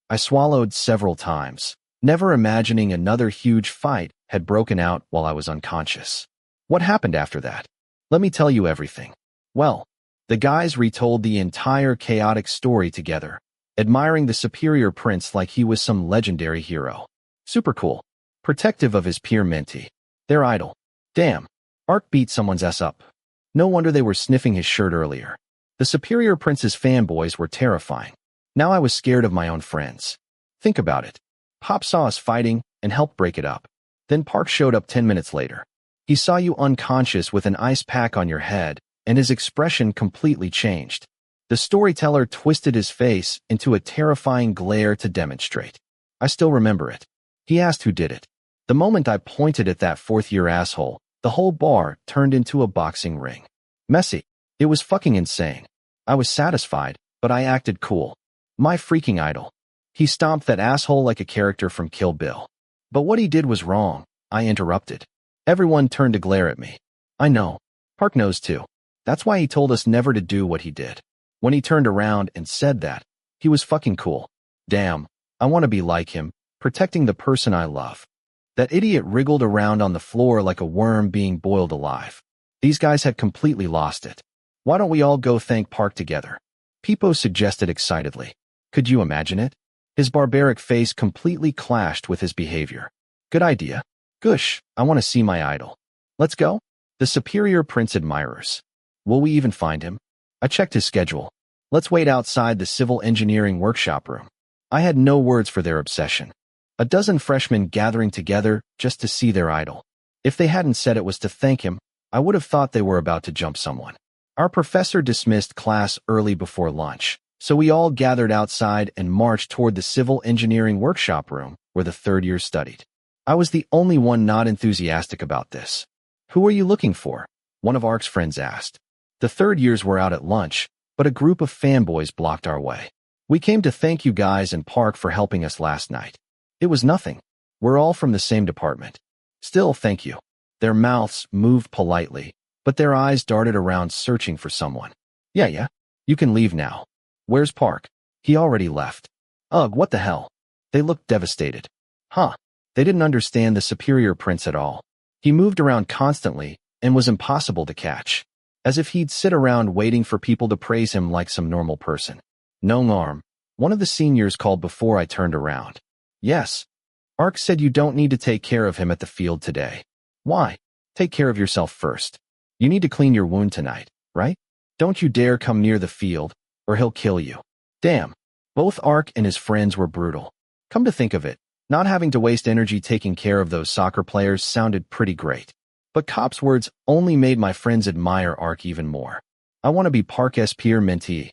I swallowed several times, never imagining another huge fight had broken out while I was unconscious. What happened after that? Let me tell you everything. Well, the guys retold the entire chaotic story together, admiring the superior prince like he was some legendary hero. Super cool. Protective of his peer mentee. Their idol. Damn. Ark beat someone's ass up. No wonder they were sniffing his shirt earlier. The superior prince's fanboys were terrifying. Now I was scared of my own friends. Think about it. Pop saw us fighting and helped break it up. Then Park showed up 10 minutes later. He saw you unconscious with an ice pack on your head, and his expression completely changed. The storyteller twisted his face into a terrifying glare to demonstrate. I still remember it. He asked who did it. The moment I pointed at that fourth-year asshole, the whole bar turned into a boxing ring. Messy. It was fucking insane. I was satisfied, but I acted cool. My freaking idol. He stomped that asshole like a character from Kill Bill. But what he did was wrong, I interrupted. Everyone turned to glare at me. I know. Park knows too. That's why he told us never to do what he did. When he turned around and said that, he was fucking cool. Damn, I want to be like him, protecting the person I love. That idiot wriggled around on the floor like a worm being boiled alive. These guys had completely lost it. Why don't we all go thank Park together? Peepo suggested excitedly. Could you imagine it? His barbaric face completely clashed with his behavior. Good idea. Gush, I want to see my idol. Let's go? The superior prince admirers. Will we even find him? I checked his schedule. Let's wait outside the civil engineering workshop room. I had no words for their obsession. A dozen freshmen gathering together just to see their idol. If they hadn't said it was to thank him, I would have thought they were about to jump someone. Our professor dismissed class early before lunch, So we all gathered outside and marched toward the civil engineering workshop room where the third year studied. I was the only one not enthusiastic about this. "Who are you looking for?" one of Ark's friends asked. The third years were out at lunch, but a group of fanboys blocked our way. "We came to thank you guys and Park for helping us last night." "It was nothing. We're all from the same department." "Still, thank you." Their mouths moved politely, but their eyes darted around searching for someone. Yeah. You can leave now." "Where's Park?" "He already left." "Ugh, what the hell?" They looked devastated. Huh. They didn't understand the superior prince at all. He moved around constantly and was impossible to catch, as if he'd sit around waiting for people to praise him like some normal person. "No arm," one of the seniors called before I turned around. "Yes. Ark said you don't need to take care of him at the field today." "Why? Take care of yourself first. You need to clean your wound tonight, right? Don't you dare come near the field, or he'll kill you." Damn. Both Ark and his friends were brutal. Come to think of it, not having to waste energy taking care of those soccer players sounded pretty great. But Cop's words only made my friends admire Ark even more. "I want to be Park's peer mentee.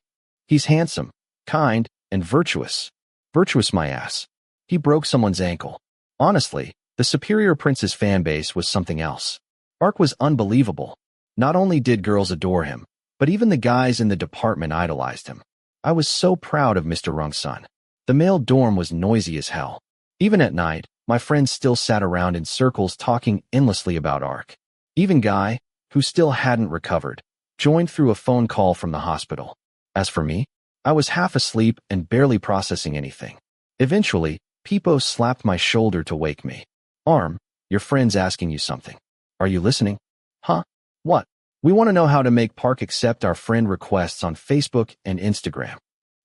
He's handsome, kind, and virtuous." Virtuous my ass. He broke someone's ankle. Honestly, the superior prince's fan base was something else. Ark was unbelievable. Not only did girls adore him, but even the guys in the department idolized him. I was so proud of Mr. Rungsun. The male dorm was noisy as hell. Even at night, my friends still sat around in circles talking endlessly about Ark. Even Guy, who still hadn't recovered, joined through a phone call from the hospital. As for me, I was half asleep and barely processing anything. Eventually, Peepo slapped my shoulder to wake me. "Arm, your friend's asking you something. Are you listening?" "Huh? What?" "We want to know how to make Park accept our friend requests on Facebook and Instagram."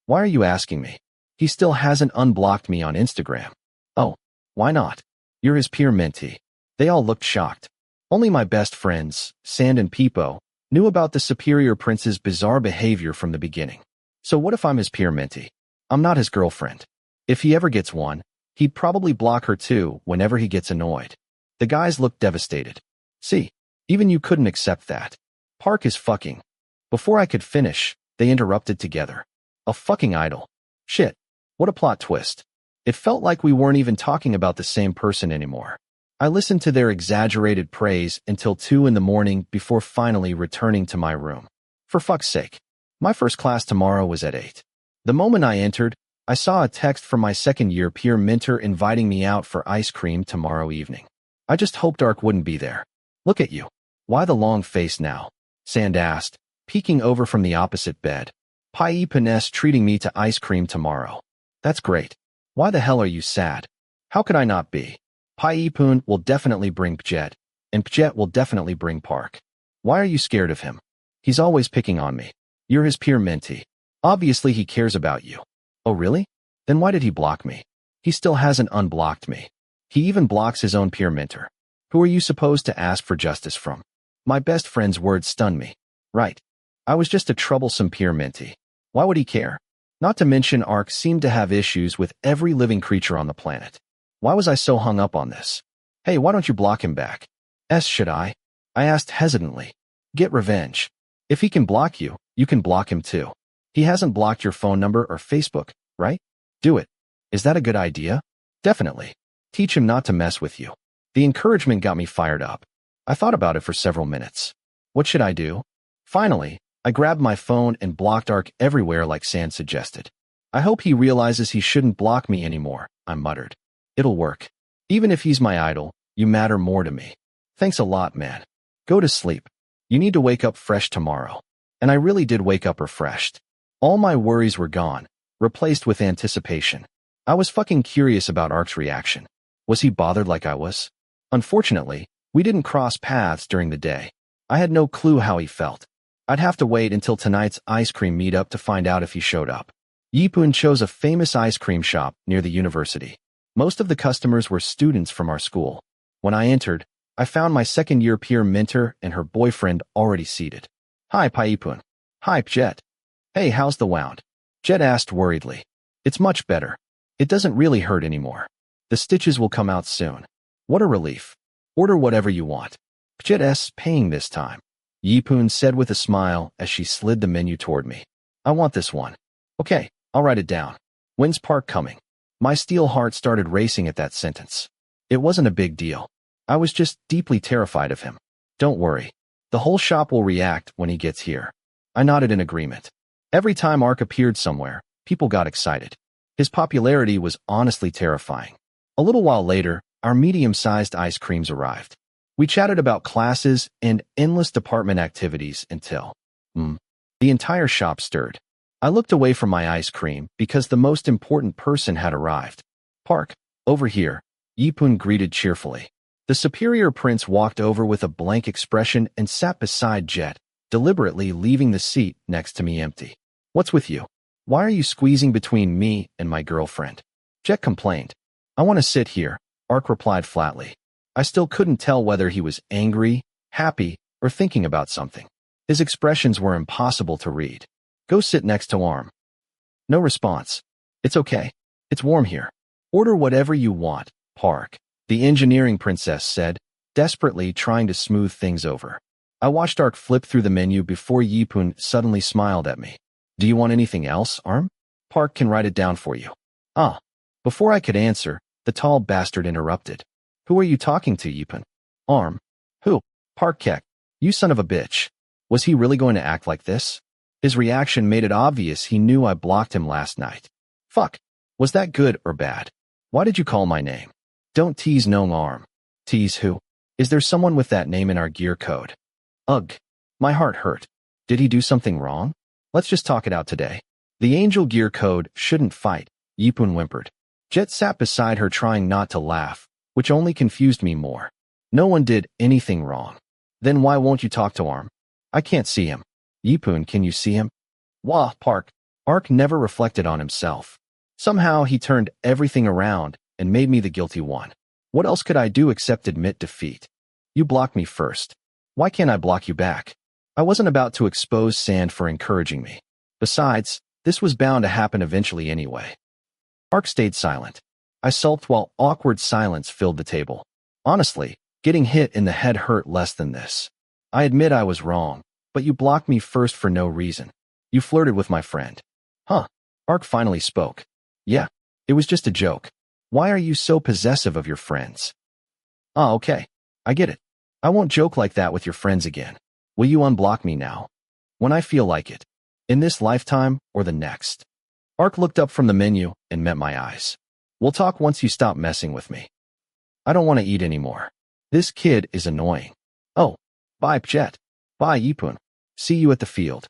"Why are you asking me? He still hasn't unblocked me on Instagram." "Oh, why not? You're his peer mentee." They all looked shocked. Only my best friends, Sand and Peepo, knew about the superior prince's bizarre behavior from the beginning. So what if I'm his peer mentee? I'm not his girlfriend. If he ever gets one, he'd probably block her too whenever he gets annoyed. The guys looked devastated. "See, even you couldn't accept that. Park is fucking." Before I could finish, they interrupted together. "A fucking idol. Shit. What a plot twist." It felt like we weren't even talking about the same person anymore. I listened to their exaggerated praise until 2 in the morning before finally returning to my room. For fuck's sake. My first class tomorrow was at 8. The moment I entered, I saw a text from my second-year peer mentor inviting me out for ice cream tomorrow evening. I just hoped Ark wouldn't be there. "Look at you. Why the long face now?" Sand asked, peeking over from the opposite bed. "Pai Panes treating me to ice cream tomorrow." "That's great. Why the hell are you sad?" "How could I not be? Pai Poon will definitely bring Pjet, and Pjet will definitely bring Park." "Why are you scared of him? He's always picking on me." "You're his peer mentee. Obviously he cares about you." "Oh really? Then why did he block me?" "He still hasn't unblocked me. He even blocks his own peer mentor." "Who are you supposed to ask for justice from?" My best friend's words stunned me. Right. I was just a troublesome peer mentee. Why would he care? Not to mention Ark seemed to have issues with every living creature on the planet. Why was I so hung up on this? "Hey, why don't you block him back?" Should I? I asked hesitantly. "Get revenge. If he can block you, you can block him too. He hasn't blocked your phone number or Facebook, right? Do it." "Is that a good idea?" "Definitely. Teach him not to mess with you." The encouragement got me fired up. I thought about it for several minutes. What should I do? Finally, I grabbed my phone and blocked Ark everywhere like Sand suggested. "I hope he realizes he shouldn't block me anymore," I muttered. "It'll work. Even if he's my idol, you matter more to me." "Thanks a lot, man. Go to sleep. You need to wake up fresh tomorrow." And I really did wake up refreshed. All my worries were gone, replaced with anticipation. I was fucking curious about Ark's reaction. Was he bothered like I was? Unfortunately, we didn't cross paths during the day. I had no clue how he felt. I'd have to wait until tonight's ice cream meetup to find out if he showed up. Yipun chose a famous ice cream shop near the university. Most of the customers were students from our school. When I entered, I found my second-year peer mentor and her boyfriend already seated. "Hi, Paipun." "Hi, Jet." "Hey, how's the wound?" Jet asked worriedly. "It's much better. It doesn't really hurt anymore. The stitches will come out soon." "What a relief. Order whatever you want." "Jet's paying this time," Yipun said with a smile as she slid the menu toward me. "I want this one." Okay, I'll write it down. When's Park coming? My steel heart started racing at that sentence. It wasn't a big deal. I was just deeply terrified of him. Don't worry. The whole shop will react when he gets here. I nodded in agreement. Every time Ark appeared somewhere, people got excited. His popularity was honestly terrifying. A little while later, our medium-sized ice creams arrived. We chatted about classes and endless department activities until, the entire shop stirred. I looked away from my ice cream because the most important person had arrived. Park, over here, Yipun greeted cheerfully. The superior prince walked over with a blank expression and sat beside Jet, deliberately leaving the seat next to me empty. What's with you? Why are you squeezing between me and my girlfriend? Jet complained. I want to sit here, Ark replied flatly. I still couldn't tell whether he was angry, happy, or thinking about something. His expressions were impossible to read. Go sit next to Arm. No response. It's okay. It's warm here. Order whatever you want, Park, the engineering princess said, desperately trying to smooth things over. I watched Ark flip through the menu before Yipun suddenly smiled at me. Do you want anything else, Arm? Park can write it down for you. Ah. Before I could answer, the tall bastard interrupted. Who are you talking to, Yipun? Arm. Who? Park Keck. You son of a bitch. Was he really going to act like this? His reaction made it obvious he knew I blocked him last night. Fuck. Was that good or bad? Why did you call my name? Don't tease no Arm. Tease who? Is there someone with that name in our gear code? Ugh. My heart hurt. Did he do something wrong? Let's just talk it out today. The angel gear code shouldn't fight, Yipun whimpered. Jet sat beside her trying not to laugh, which only confused me more. No one did anything wrong. Then why won't you talk to Arm? I can't see him. Yipun, can you see him? Wah, Park. Ark never reflected on himself. Somehow he turned everything around and made me the guilty one. What else could I do except admit defeat? You blocked me first. Why can't I block you back? I wasn't about to expose Sand for encouraging me. Besides, this was bound to happen eventually anyway. Ark stayed silent. I sulked while awkward silence filled the table. Honestly, getting hit in the head hurt less than this. I admit I was wrong, but you blocked me first for no reason. You flirted with my friend. Huh. Ark finally spoke. Yeah, it was just a joke. Why are you so possessive of your friends? Ah, okay. I get it. I won't joke like that with your friends again. Will you unblock me now? When I feel like it. In this lifetime or the next. Ark looked up from the menu and met my eyes. We'll talk once you stop messing with me. I don't want to eat anymore. This kid is annoying. Oh, bye, Jet. Bye, Yipun. See you at the field.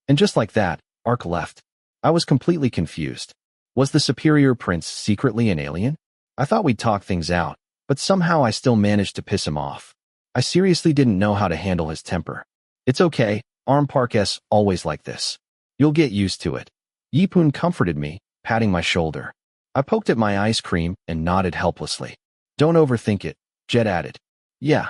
And just like that, Ark left. I was completely confused. Was the superior prince secretly an alien? I thought we'd talk things out, but somehow I still managed to piss him off. I seriously didn't know how to handle his temper. It's okay, Arm Park's always like this. You'll get used to it. Yipun comforted me, patting my shoulder. I poked at my ice cream and nodded helplessly. Don't overthink it, Jet added. Yeah.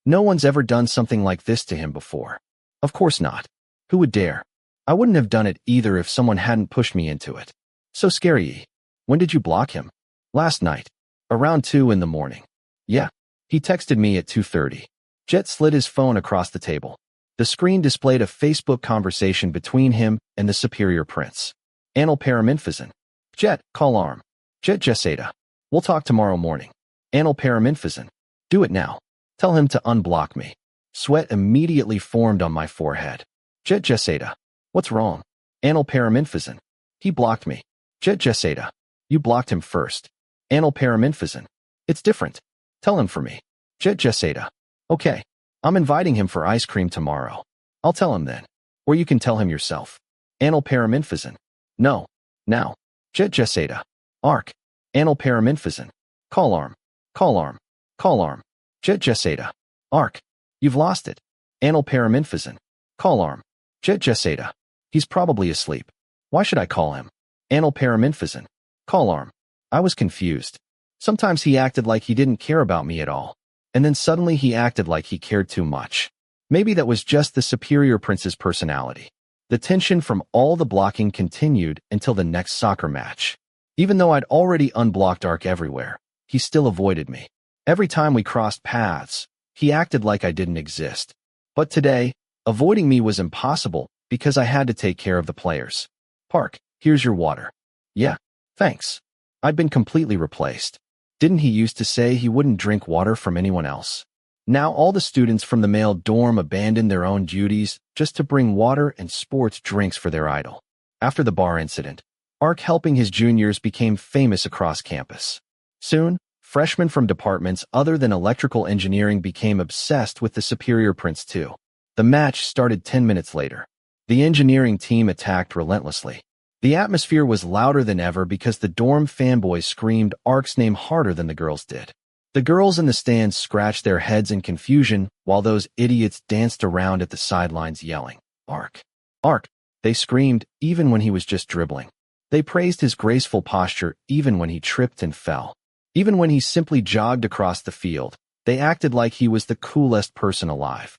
No one's ever done something like this to him before. Of course not. Who would dare? I wouldn't have done it either if someone hadn't pushed me into it. So scary. When did you block him? Last night. Around 2 in the morning. Yeah. He texted me at 2:30. Jet slid his phone across the table. The screen displayed a Facebook conversation between him and the superior prince. Anil Paraminphazon. Jet, call Arm. Jet Jesada. We'll talk tomorrow morning. Anil Paraminphazon. Do it now. Tell him to unblock me. Sweat immediately formed on my forehead. Jet Jesada. What's wrong? Anil Paraminphazon. He blocked me. Jet Jesada. You blocked him first. Anil Paraminphazon. It's different. Tell him for me. Jet Jesada. Okay. I'm inviting him for ice cream tomorrow. I'll tell him then. Or you can tell him yourself. Anil Paraminphazon. No. Now. Jet Jesada. Ark. Anil Paraminphazon. Call Arm. Call Arm. Call Arm. Jet Jesada. Ark. You've lost it. Anil Paraminphazon. Call Arm. Jet Jesada. He's probably asleep. Why should I call him? Anil Paraminphazon. Call Arm. I was confused. Sometimes he acted like he didn't care about me at all. And then suddenly he acted like he cared too much. Maybe that was just the superior prince's personality. The tension from all the blocking continued until the next soccer match. Even though I'd already unblocked Ark everywhere, he still avoided me. Every time we crossed paths, he acted like I didn't exist. But today, avoiding me was impossible because I had to take care of the players. Park, Here's your water. Yeah, thanks. I'd been completely replaced. Didn't he used to say he wouldn't drink water from anyone else? Now all the students from the male dorm abandoned their own duties just to bring water and sports drinks for their idol. After the bar incident, Ark helping his juniors became famous across campus. Soon, freshmen from departments other than electrical engineering became obsessed with the superior prince too. The match started 10 minutes later. The engineering team attacked relentlessly. The atmosphere was louder than ever because the dorm fanboys screamed Ark's name harder than the girls did. The girls in the stands scratched their heads in confusion while those idiots danced around at the sidelines yelling, Ark! Ark! They screamed even when he was just dribbling. They praised his graceful posture even when he tripped and fell. Even when he simply jogged across the field, they acted like he was the coolest person alive.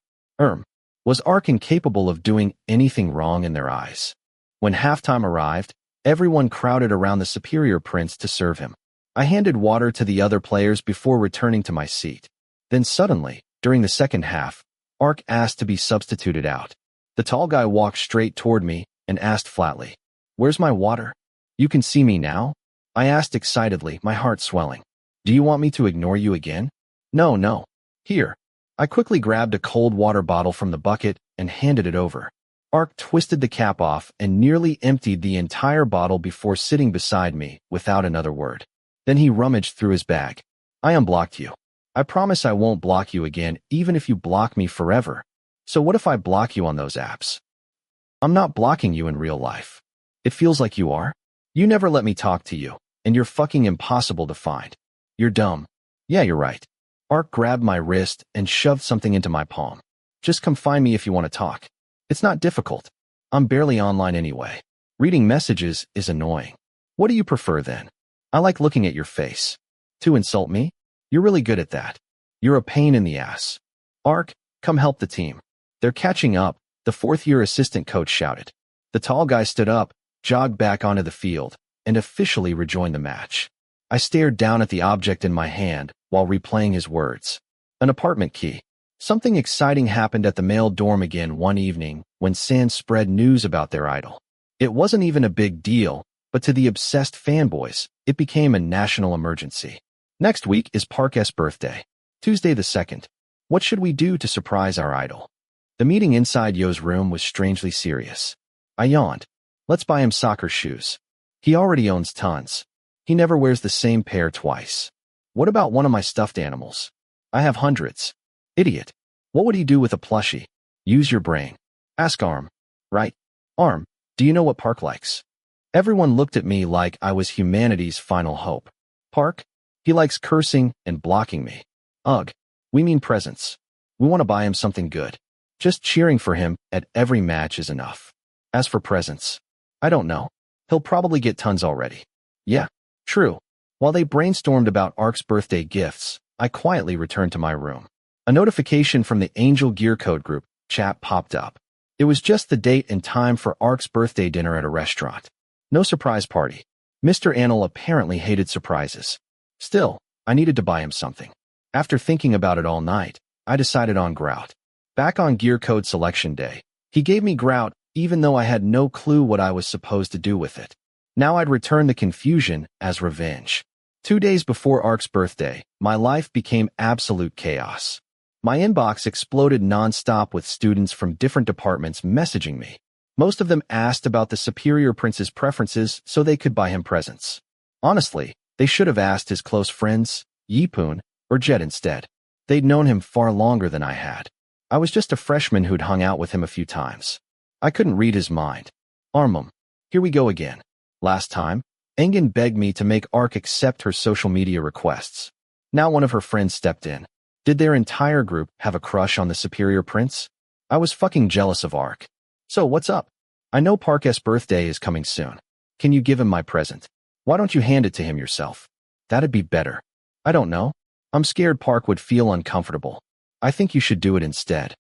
Was Ark incapable of doing anything wrong in their eyes? When halftime arrived, everyone crowded around the superior prince to serve him. I handed water to the other players before returning to my seat. Then suddenly, during the second half, Ark asked to be substituted out. The tall guy walked straight toward me and asked flatly, "Where's my water?" "You can see me now?" I asked excitedly, my heart swelling. "Do you want me to ignore you again?" No. Here." I quickly grabbed a cold water bottle from the bucket and handed it over. Ark twisted the cap off and nearly emptied the entire bottle before sitting beside me without another word. Then he rummaged through his bag. "I unblocked you. I promise I won't block you again even if you block me forever. So what if I block you on those apps?" "I'm not blocking you in real life. It feels like you are. You never let me talk to you, and you're fucking impossible to find. You're dumb." "Yeah, you're right." Ark grabbed my wrist and shoved something into my palm. "Just come find me if you want to talk. It's not difficult. I'm barely online anyway. Reading messages is annoying. What do you prefer then?" "I like looking at your face." "To insult me? You're really good at that. You're a pain in the ass." "Ark, come help the team. They're catching up," the fourth-year assistant coach shouted. The tall guy stood up, jogged back onto the field, and officially rejoined the match. I stared down at the object in my hand while replaying his words. An apartment key. Something exciting happened at the male dorm again one evening when Sans spread news about their idol. It wasn't even a big deal, but to the obsessed fanboys, it became a national emergency. Next week is Park's birthday, Tuesday the 2nd. What should we do to surprise our idol? The meeting inside Yo's room was strangely serious. I yawned. Let's buy him soccer shoes. He already owns tons. He never wears the same pair twice. What about one of my stuffed animals? I have hundreds. Idiot. What would he do with a plushie? Use your brain. Ask Arm. Right. Arm, do you know what Park likes? Everyone looked at me like I was humanity's final hope. Park? He likes cursing and blocking me. Ugh. We mean presents. We want to buy him something good. Just cheering for him at every match is enough. As for presents, I don't know. He'll probably get tons already. Yeah, true. While they brainstormed about Ark's birthday gifts, I quietly returned to my room. A notification from the Angel Gear Code group chat popped up. It was just the date and time for Ark's birthday dinner at a restaurant. No surprise party. Mr. Anil apparently hated surprises. Still, I needed to buy him something. After thinking about it all night, I decided on grout. Back on Gear Code selection day, he gave me grout even though I had no clue what I was supposed to do with it. Now I'd return the confusion as revenge. 2 days before Ark's birthday, my life became absolute chaos. My inbox exploded nonstop with students from different departments messaging me. Most of them asked about the superior prince's preferences so they could buy him presents. Honestly, they should have asked his close friends, Yipun, or Jet instead. They'd known him far longer than I had. I was just a freshman who'd hung out with him a few times. I couldn't read his mind. Armum, here we go again. Last time, Engen begged me to make Ark accept her social media requests. Now one of her friends stepped in. Did their entire group have a crush on the superior prince? I was fucking jealous of Ark. So what's up? I know Park's birthday is coming soon. Can you give him my present? Why don't you hand it to him yourself? That'd be better. I don't know. I'm scared Park would feel uncomfortable. I think you should do it instead.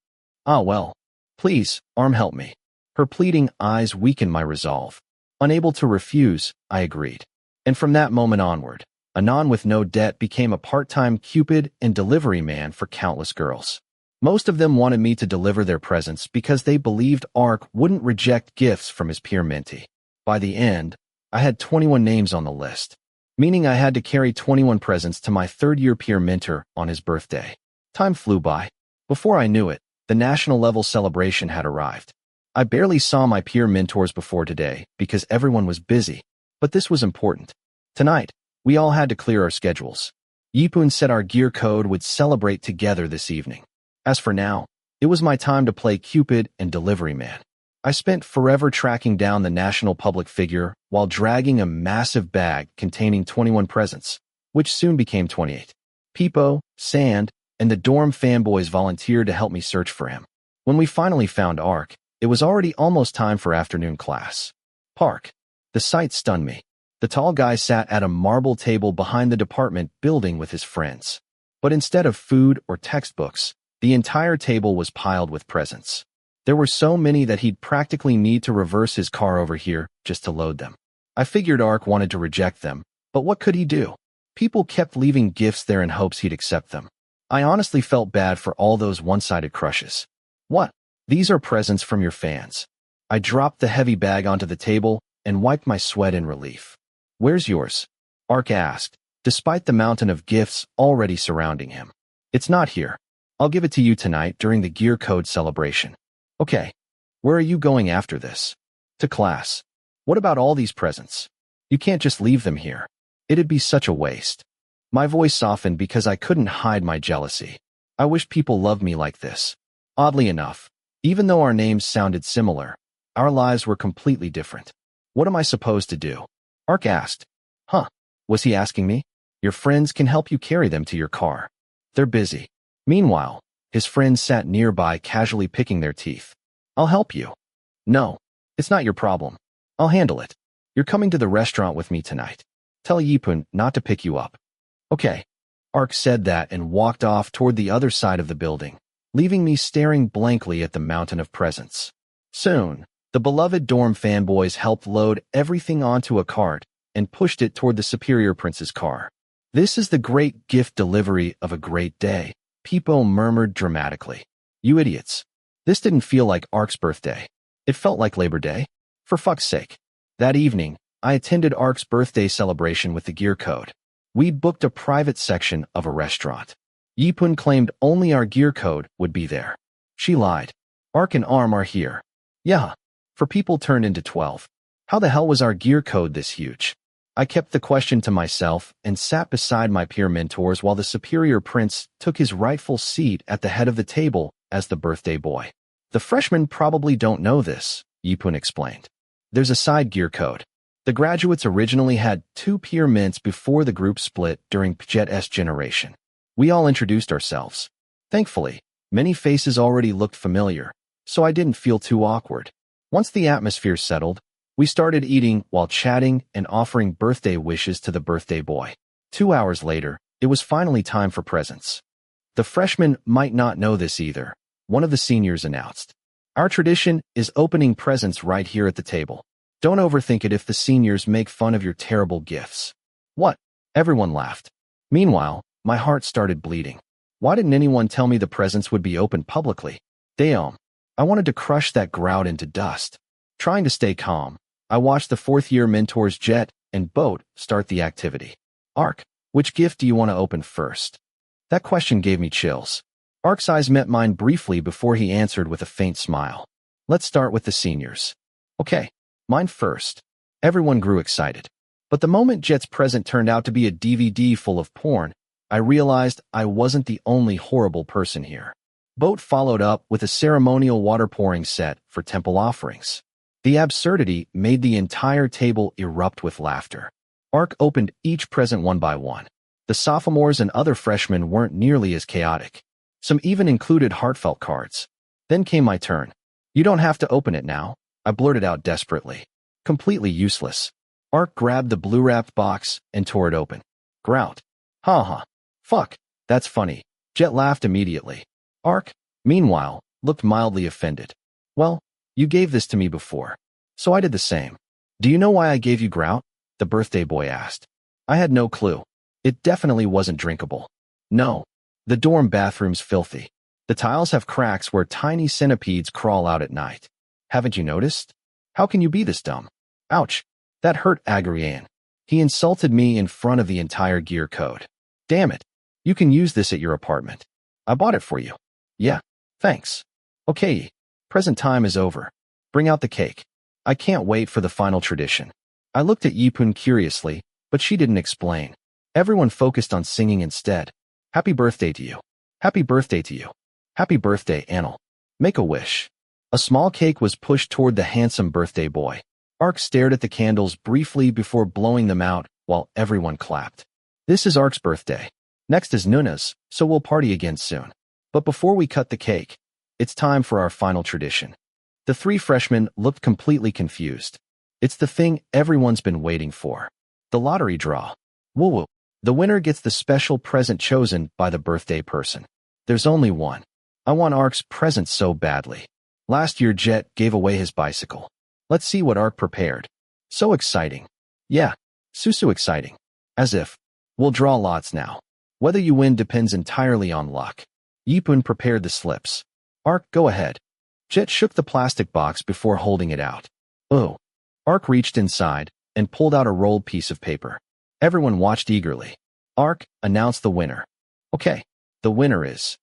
Ah well. Please, Arm, help me. Her pleading eyes weakened my resolve. Unable to refuse, I agreed. And from that moment onward, Anon with no debt became a part-time Cupid and delivery man for countless girls. Most of them wanted me to deliver their presents because they believed Ark wouldn't reject gifts from his peer mentee. By the end, I had 21 names on the list, meaning I had to carry 21 presents to my third-year peer mentor on his birthday. Time flew by. Before I knew it, the national-level celebration had arrived. I barely saw my peer mentors before today because everyone was busy, but this was important. Tonight, we all had to clear our schedules. Yipun said our gear code would celebrate together this evening. As for now, it was my time to play Cupid and Delivery Man. I spent forever tracking down the national public figure while dragging a massive bag containing 21 presents, which soon became 28. Peepo, Sand, and the dorm fanboys volunteered to help me search for him. When we finally found Ark, it was already almost time for afternoon class. Park. The sight stunned me. The tall guy sat at a marble table behind the department building with his friends. But instead of food or textbooks, the entire table was piled with presents. There were so many that he'd practically need to reverse his car over here just to load them. I figured Ark wanted to reject them, but what could he do? People kept leaving gifts there in hopes he'd accept them. I honestly felt bad for all those one-sided crushes. What? These are presents from your fans. I dropped the heavy bag onto the table and wiped my sweat in relief. Where's yours? Ark asked, despite the mountain of gifts already surrounding him. It's not here. I'll give it to you tonight during the gear code celebration. Okay. Where are you going after this? To class. What about all these presents? You can't just leave them here. It'd be such a waste. My voice softened because I couldn't hide my jealousy. I wish people loved me like this. Oddly enough, even though our names sounded similar, our lives were completely different. What am I supposed to do? Ark asked. Huh? Was he asking me? Your friends can help you carry them to your car. They're busy. Meanwhile, his friends sat nearby casually picking their teeth. I'll help you. No, it's not your problem. I'll handle it. You're coming to the restaurant with me tonight. Tell Yipun not to pick you up. Okay. Ark said that and walked off toward the other side of the building, leaving me staring blankly at the mountain of presents. Soon, the beloved dorm fanboys helped load everything onto a cart and pushed it toward the superior prince's car. This is the great gift delivery of a great day, Peepo murmured dramatically. You idiots. This didn't feel like Ark's birthday. It felt like Labor Day. For fuck's sake. That evening, I attended Ark's birthday celebration with the gear code. We'd booked a private section of a restaurant. Yipun claimed only our gear code would be there. She lied. Ark and Arm are here. Yeah. For people turned into 12. How the hell was our gear code this huge? I kept the question to myself and sat beside my peer mentors while the superior prince took his rightful seat at the head of the table as the birthday boy. The freshmen probably don't know this, Yipun explained. There's a side gear code. The graduates originally had 2 peer mints before the group split during Jet's generation. We all introduced ourselves. Thankfully, many faces already looked familiar, so I didn't feel too awkward. Once the atmosphere settled, we started eating while chatting and offering birthday wishes to the birthday boy. 2 hours later, it was finally time for presents. The freshmen might not know this either, one of the seniors announced. Our tradition is opening presents right here at the table. Don't overthink it if the seniors make fun of your terrible gifts. What? Everyone laughed. Meanwhile, my heart started bleeding. Why didn't anyone tell me the presents would be opened publicly? Damn. I wanted to crush that grout into dust. Trying to stay calm, I watched the 4th-year mentors Jet and Boat start the activity. Ark, which gift do you want to open first? That question gave me chills. Ark's eyes met mine briefly before he answered with a faint smile. Let's start with the seniors. Okay. Mine first. Everyone grew excited. But the moment Jet's present turned out to be a DVD full of porn, I realized I wasn't the only horrible person here. Boat followed up with a ceremonial water pouring set for temple offerings. The absurdity made the entire table erupt with laughter. Ark opened each present one by one. The sophomores and other freshmen weren't nearly as chaotic. Some even included heartfelt cards. Then came my turn. You don't have to open it now, I blurted out desperately. Completely useless. Ark grabbed the blue-wrapped box and tore it open. Grout. Ha. Fuck. That's funny. Jet laughed immediately. Ark, meanwhile, looked mildly offended. Well, you gave this to me before. So I did the same. Do you know why I gave you grout? The birthday boy asked. I had no clue. It definitely wasn't drinkable. No. The dorm bathroom's filthy. The tiles have cracks where tiny centipedes crawl out at night. Haven't you noticed? How can you be this dumb? Ouch. That hurt Agrian. He insulted me in front of the entire gear code. Damn it. You can use this at your apartment. I bought it for you. Yeah. Thanks. Okay. Present time is over. Bring out the cake. I can't wait for the final tradition. I looked at Yipun curiously, but she didn't explain. Everyone focused on singing instead. Happy birthday to you. Happy birthday to you. Happy birthday, Anil. Make a wish. A small cake was pushed toward the handsome birthday boy. Ark stared at the candles briefly before blowing them out while everyone clapped. This is Ark's birthday. Next is Nuna's, so we'll party again soon. But before we cut the cake, it's time for our final tradition. The three freshmen looked completely confused. It's the thing everyone's been waiting for. The lottery draw. Woo-woo. The winner gets the special present chosen by the birthday person. There's only one. I want Ark's present so badly. Last year Jet gave away his bicycle. Let's see what Ark prepared. So exciting. Yeah, Susu exciting. As if. We'll draw lots now. Whether you win depends entirely on luck. Yipun prepared the slips. Ark, go ahead. Jet shook the plastic box before holding it out. Oh. Ark reached inside and pulled out a rolled piece of paper. Everyone watched eagerly. Ark announced the winner. Okay, the winner is...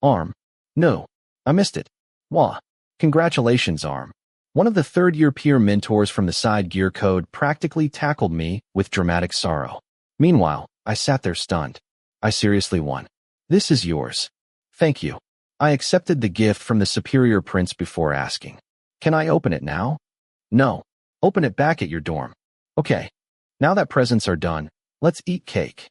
Arm. No, I missed it. Wah. Congratulations, Arm. One of the third-year peer mentors from the side gear code practically tackled me with dramatic sorrow. Meanwhile, I sat there stunned. I seriously won. This is yours. Thank you. I accepted the gift from the superior prince before asking. Can I open it now? No. Open it back at your dorm. Okay. Now that presents are done, let's eat cake.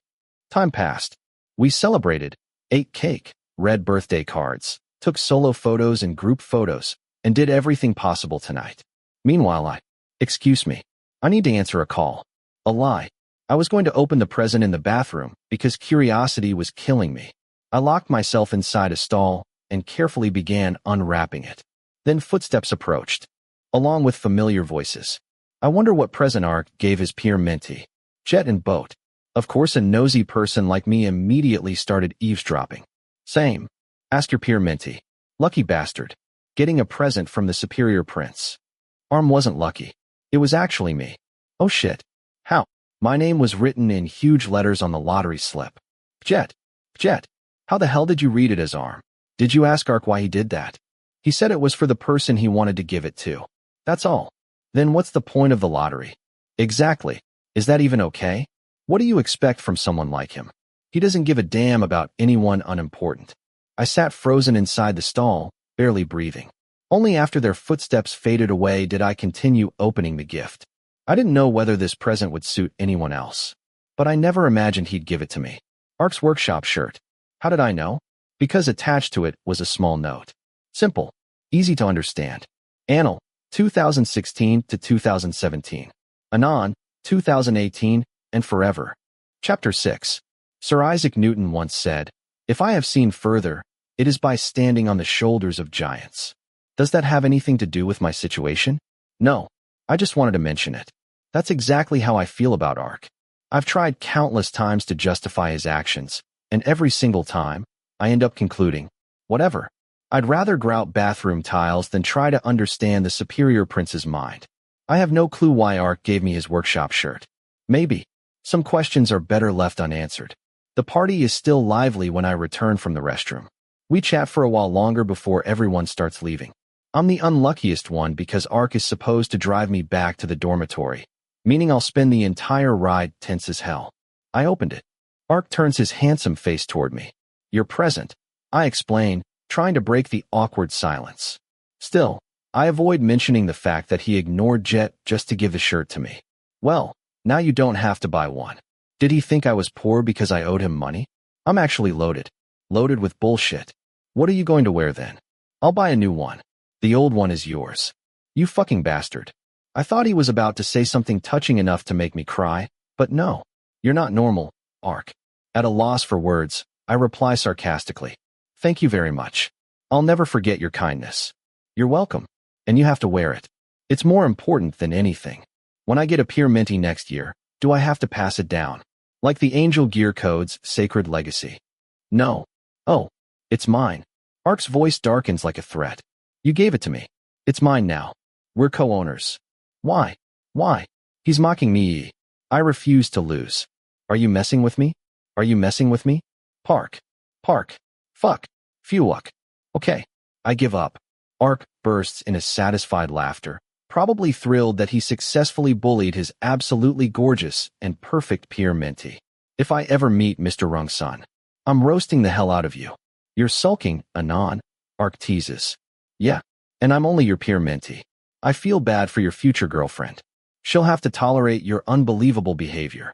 Time passed. We celebrated, ate cake, read birthday cards, took solo photos and group photos, and did everything possible tonight. Meanwhile, excuse me, I need to answer a call. A lie. I was going to open the present in the bathroom because curiosity was killing me. I locked myself inside a stall and carefully began unwrapping it. Then footsteps approached, along with familiar voices. I wonder what present Ark gave his peer mentee. Jet and Boat. Of course, a nosy person like me immediately started eavesdropping. Same. Ask your peer mentee. Lucky bastard. Getting a present from the superior prince. Arm wasn't lucky. It was actually me. Oh shit. How? My name was written in huge letters on the lottery slip. Jet. How the hell did you read it as Arm? Did you ask Ark why he did that? He said it was for the person he wanted to give it to. That's all. Then what's the point of the lottery? Exactly. Is that even okay? What do you expect from someone like him? He doesn't give a damn about anyone unimportant. I sat frozen inside the stall, barely breathing. Only after their footsteps faded away did I continue opening the gift. I didn't know whether this present would suit anyone else. But I never imagined he'd give it to me. Ark's workshop shirt. How did I know? Because attached to it was a small note. Simple. Easy to understand. Anil, 2016 to 2017. Anon, 2018, and forever. Chapter 6. Sir Isaac Newton once said, "If I have seen further, it is by standing on the shoulders of giants." Does that have anything to do with my situation? No. I just wanted to mention it. That's exactly how I feel about Ark. I've tried countless times to justify his actions, and every single time, I end up concluding, whatever. I'd rather grout bathroom tiles than try to understand the superior prince's mind. I have no clue why Ark gave me his workshop shirt. Maybe. Some questions are better left unanswered. The party is still lively when I return from the restroom. We chat for a while longer before everyone starts leaving. I'm the unluckiest one because Ark is supposed to drive me back to the dormitory, meaning I'll spend the entire ride tense as hell. I opened it. Ark turns his handsome face toward me. You're present, I explain, trying to break the awkward silence. Still, I avoid mentioning the fact that he ignored Jet just to give the shirt to me. Well, now you don't have to buy one. Did he think I was poor because I owed him money? I'm actually loaded. Loaded with bullshit. What are you going to wear then? I'll buy a new one. The old one is yours. You fucking bastard. I thought he was about to say something touching enough to make me cry, but no. You're not normal, Ark. At a loss for words, I reply sarcastically. Thank you very much. I'll never forget your kindness. You're welcome. And you have to wear it. It's more important than anything. When I get a peer mentee next year, do I have to pass it down? Like the Angel Gear Code's sacred legacy? No. Oh, it's mine. Ark's voice darkens like a threat. You gave it to me. It's mine now. We're co-owners. Why? Why? He's mocking me. I refuse to lose. Are you messing with me? Are you messing with me? Park. Park. Fuck. Fuck. Okay. I give up. Ark bursts in a satisfied laughter, probably thrilled that he successfully bullied his absolutely gorgeous and perfect peer mentee. If I ever meet Mr. Rungsun, I'm roasting the hell out of you. You're sulking, Anon, Ark teases. Yeah, and I'm only your peer mentee. I feel bad for your future girlfriend. She'll have to tolerate your unbelievable behavior.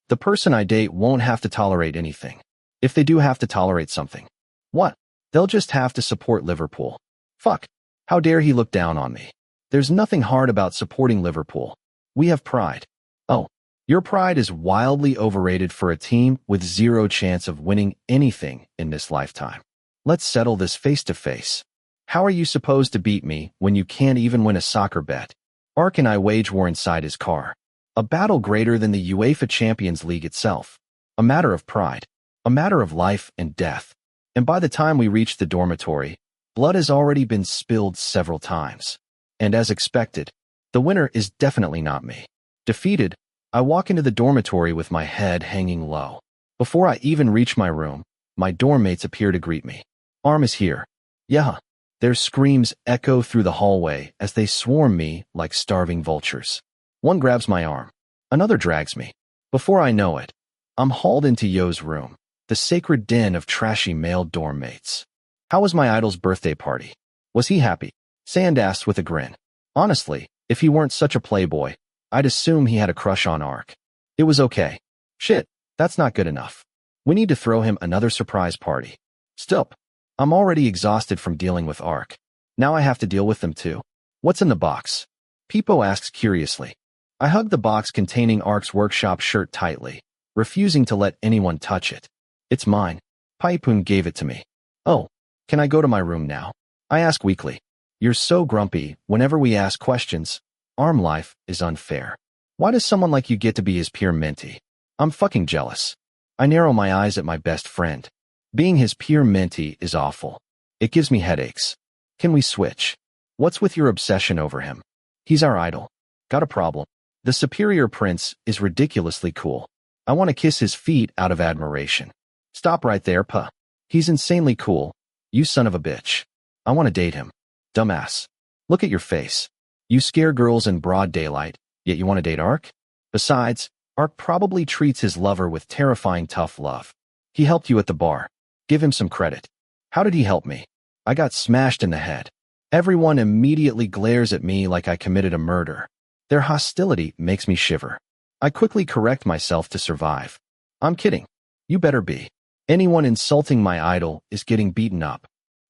The person I date won't have to tolerate anything. If they do have to tolerate something. What? They'll just have to support Liverpool. Fuck. How dare he look down on me? There's nothing hard about supporting Liverpool. We have pride. Oh, your pride is wildly overrated for a team with zero chance of winning anything in this lifetime. Let's settle this face to face. How are you supposed to beat me when you can't even win a soccer bet? Ark and I wage war inside his car. A battle greater than the UEFA Champions League itself. A matter of pride. A matter of life and death. And by the time we reach the dormitory, blood has already been spilled several times. And as expected, the winner is definitely not me. Defeated, I walk into the dormitory with my head hanging low. Before I even reach my room, my dorm mates appear to greet me. Arm is here. Yeah. Their screams echo through the hallway as they swarm me like starving vultures. One grabs my arm. Another drags me. Before I know it, I'm hauled into Yo's room, the sacred den of trashy male dorm mates. How was my idol's birthday party? Was he happy? Sand asked with a grin. Honestly, if he weren't such a playboy, I'd assume he had a crush on Ark. It was okay. Shit, that's not good enough. We need to throw him another surprise party. Stop. I'm already exhausted from dealing with Ark. Now I have to deal with them too. What's in the box? Peepo asks curiously. I hug the box containing Ark's workshop shirt tightly, refusing to let anyone touch it. It's mine. Paipun gave it to me. Oh, can I go to my room now? I ask weakly. You're so grumpy whenever we ask questions. Arm life is unfair. Why does someone like you get to be his peer mentee? I'm fucking jealous. I narrow my eyes at my best friend. Being his peer mentee is awful. It gives me headaches. Can we switch? What's with your obsession over him? He's our idol. Got a problem. The superior prince is ridiculously cool. I want to kiss his feet out of admiration. Stop right there, puh. He's insanely cool. You son of a bitch. I want to date him. Dumbass. Look at your face. You scare girls in broad daylight, yet you want to date Ark? Besides, Ark probably treats his lover with terrifying tough love. He helped you at the bar. Give him some credit. How did he help me? I got smashed in the head. Everyone immediately glares at me like I committed a murder. Their hostility makes me shiver. I quickly correct myself to survive. I'm kidding. You better be. Anyone insulting my idol is getting beaten up.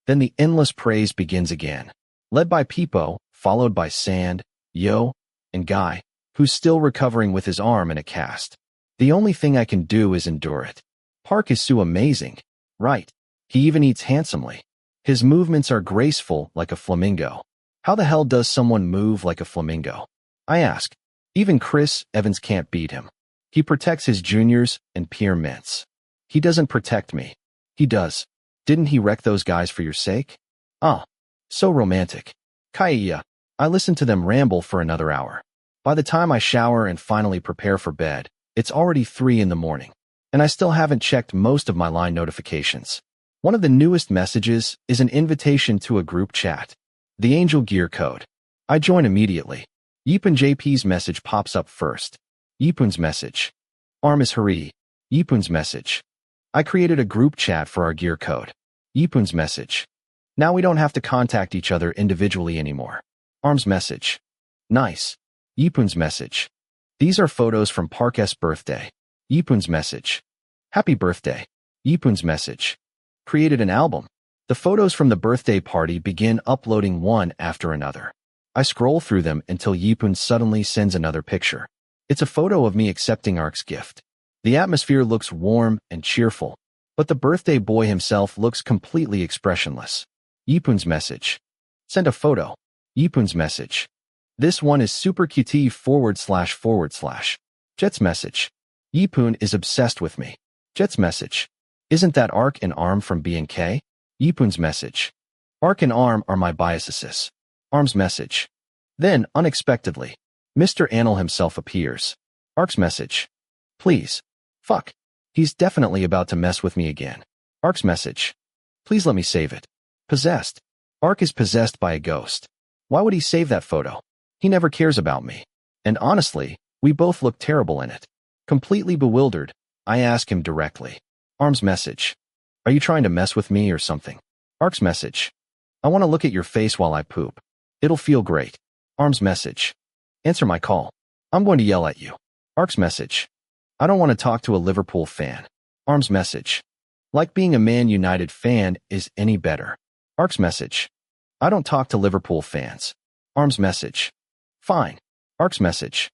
Then the endless praise begins again. Led by Peepo, followed by Sand, Yo, and Guy, who's still recovering with his arm in a cast. The only thing I can do is endure it. Park is so amazing. Right. He even eats handsomely. His movements are graceful like a flamingo. How the hell does someone move like a flamingo? I ask. Even Chris Evans can't beat him. He protects his juniors and peer ments. He doesn't protect me. He does. Didn't he wreck those guys for your sake? Ah. So romantic. Kaya. I listen to them ramble for another hour. By the time I shower and finally prepare for bed, it's already 3 in the morning. And I still haven't checked most of my line notifications. One of the newest messages is an invitation to a group chat. The Angel Gear Code. I join immediately. Yipun JP's message pops up first. Yipun's message. Arm is Hari. Yipun's message. I created a group chat for our gear code. Yipun's message. Now we don't have to contact each other individually anymore. Arm's message. Nice. Yipun's message. These are photos from Park's birthday. Yipun's message. Happy birthday. Yipun's message. Created an album. The photos from the birthday party begin uploading one after another. I scroll through them until Yipun suddenly sends another picture. It's a photo of me accepting Ark's gift. The atmosphere looks warm and cheerful, but the birthday boy himself looks completely expressionless. Yipun's message. Send a photo. Yipun's message. This one is super QT //. Jet's message. Yipun is obsessed with me. Jet's message. Isn't that Ark and Arm from B&K? Yipun's message. Ark and Arm are my biases. Arm's message. Then, unexpectedly, Mr. Annel himself appears. Ark's message. Please. Fuck. He's definitely about to mess with me again. Ark's message. Please let me save it. Possessed. Ark is possessed by a ghost. Why would he save that photo? He never cares about me. And honestly, we both look terrible in it. Completely bewildered, I ask him directly. Arm's message. Are you trying to mess with me or something? Ark's message. I want to look at your face while I poop. It'll feel great. Arm's message. Answer my call. I'm going to yell at you. Ark's message. I don't want to talk to a Liverpool fan. Arm's message. Like being a Man United fan is any better. Ark's message. I don't talk to Liverpool fans. Arm's message. Fine. Ark's message.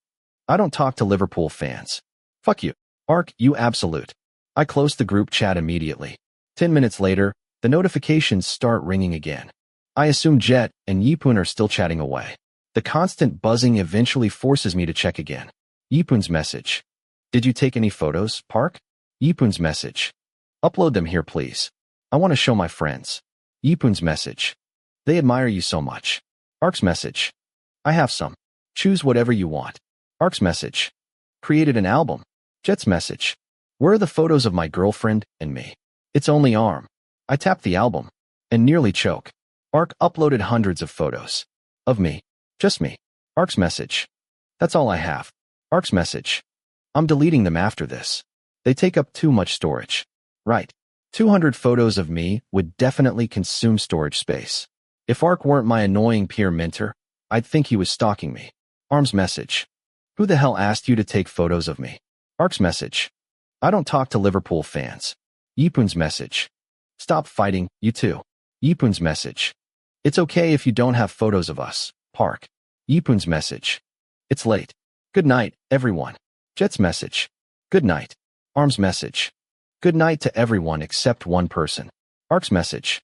I don't talk to Liverpool fans. Fuck you. Ark, you absolute. I closed the group chat immediately. 10 minutes later, the notifications start ringing again. I assume Jet and Yipun are still chatting away. The constant buzzing eventually forces me to check again. Yipun's message. Did you take any photos, Park? Yipun's message. Upload them here, please. I want to show my friends. Yipun's message. They admire you so much. Ark's message. I have some. Choose whatever you want. Ark's message. Created an album. Jet's message. Where are the photos of my girlfriend and me? It's only Arm. I tap the album and nearly choke. Ark uploaded hundreds of photos. Of me. Just me. Ark's message. That's all I have. Ark's message. I'm deleting them after this. They take up too much storage. Right. 200 photos of me would definitely consume storage space. If Ark weren't my annoying peer mentor, I'd think he was stalking me. Arm's message. Who the hell asked you to take photos of me? Ark's message. I don't talk to Liverpool fans. Yipun's message. Stop fighting, you two. Yipun's message. It's okay if you don't have photos of us, Park. Yipun's message. It's late. Good night, everyone. Jet's message. Good night. Arm's message. Good night to everyone except one person. Ark's message.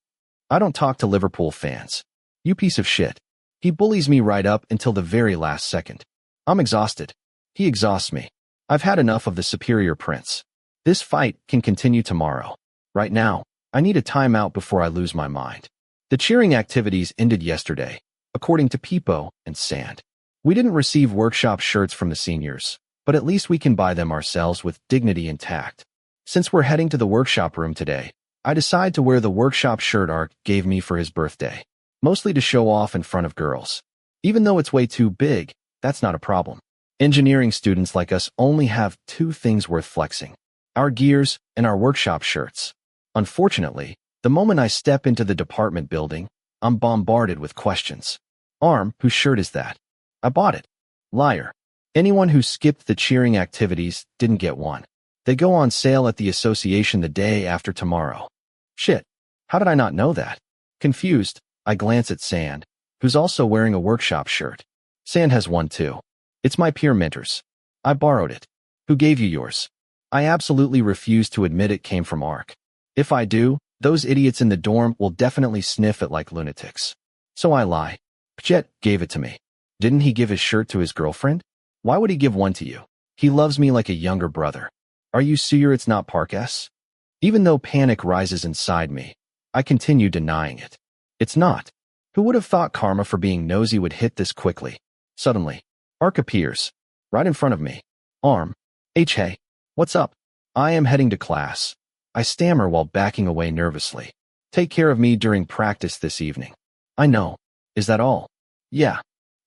I don't talk to Liverpool fans. You piece of shit. He bullies me right up until the very last second. I'm exhausted. He exhausts me. I've had enough of the superior prince. This fight can continue tomorrow. Right now, I need a timeout before I lose my mind. The cheering activities ended yesterday, according to Peepo and Sand. We didn't receive workshop shirts from the seniors, but at least we can buy them ourselves with dignity intact. Since we're heading to the workshop room today, I decide to wear the workshop shirt Ark gave me for his birthday, mostly to show off in front of girls. Even though it's way too big, that's not a problem. Engineering students like us only have two things worth flexing: our gears and our workshop shirts. Unfortunately, the moment I step into the department building, I'm bombarded with questions. Arm, whose shirt is that? I bought it. Liar. Anyone who skipped the cheering activities didn't get one. They go on sale at the association the day after tomorrow. Shit. How did I not know that? Confused, I glance at Sand, who's also wearing a workshop shirt. Sand has one too. It's my peer mentor's. I borrowed it. Who gave you yours? I absolutely refuse to admit it came from Ark. If I do, those idiots in the dorm will definitely sniff it like lunatics. So I lie. Jet gave it to me. Didn't he give his shirt to his girlfriend? Why would he give one to you? He loves me like a younger brother. Are you sure it's not Park S? Even though panic rises inside me, I continue denying it. It's not. Who would have thought karma for being nosy would hit this quickly? Suddenly, Ark appears, right in front of me. Arm. Hey, what's up? I am heading to class. I stammer while backing away nervously. Take care of me during practice this evening. I know. Is that all? Yeah.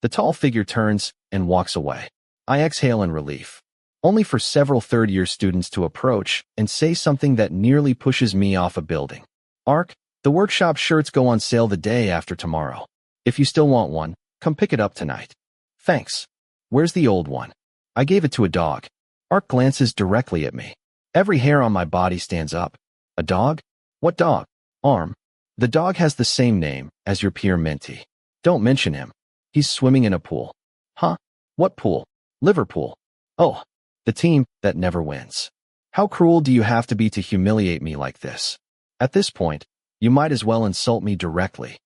The tall figure turns and walks away. I exhale in relief, only for several third-year students to approach and say something that nearly pushes me off a building. Ark, the workshop shirts go on sale the day after tomorrow. If you still want one, come pick it up tonight. Thanks. Where's the old one? I gave it to a dog. Ark glances directly at me. Every hair on my body stands up. A dog? What dog? Arm. The dog has the same name as your peer mentee. Don't mention him. He's swimming in a pool. Huh? What pool? Liverpool. Oh, the team that never wins. How cruel do you have to be to humiliate me like this? At this point, you might as well insult me directly.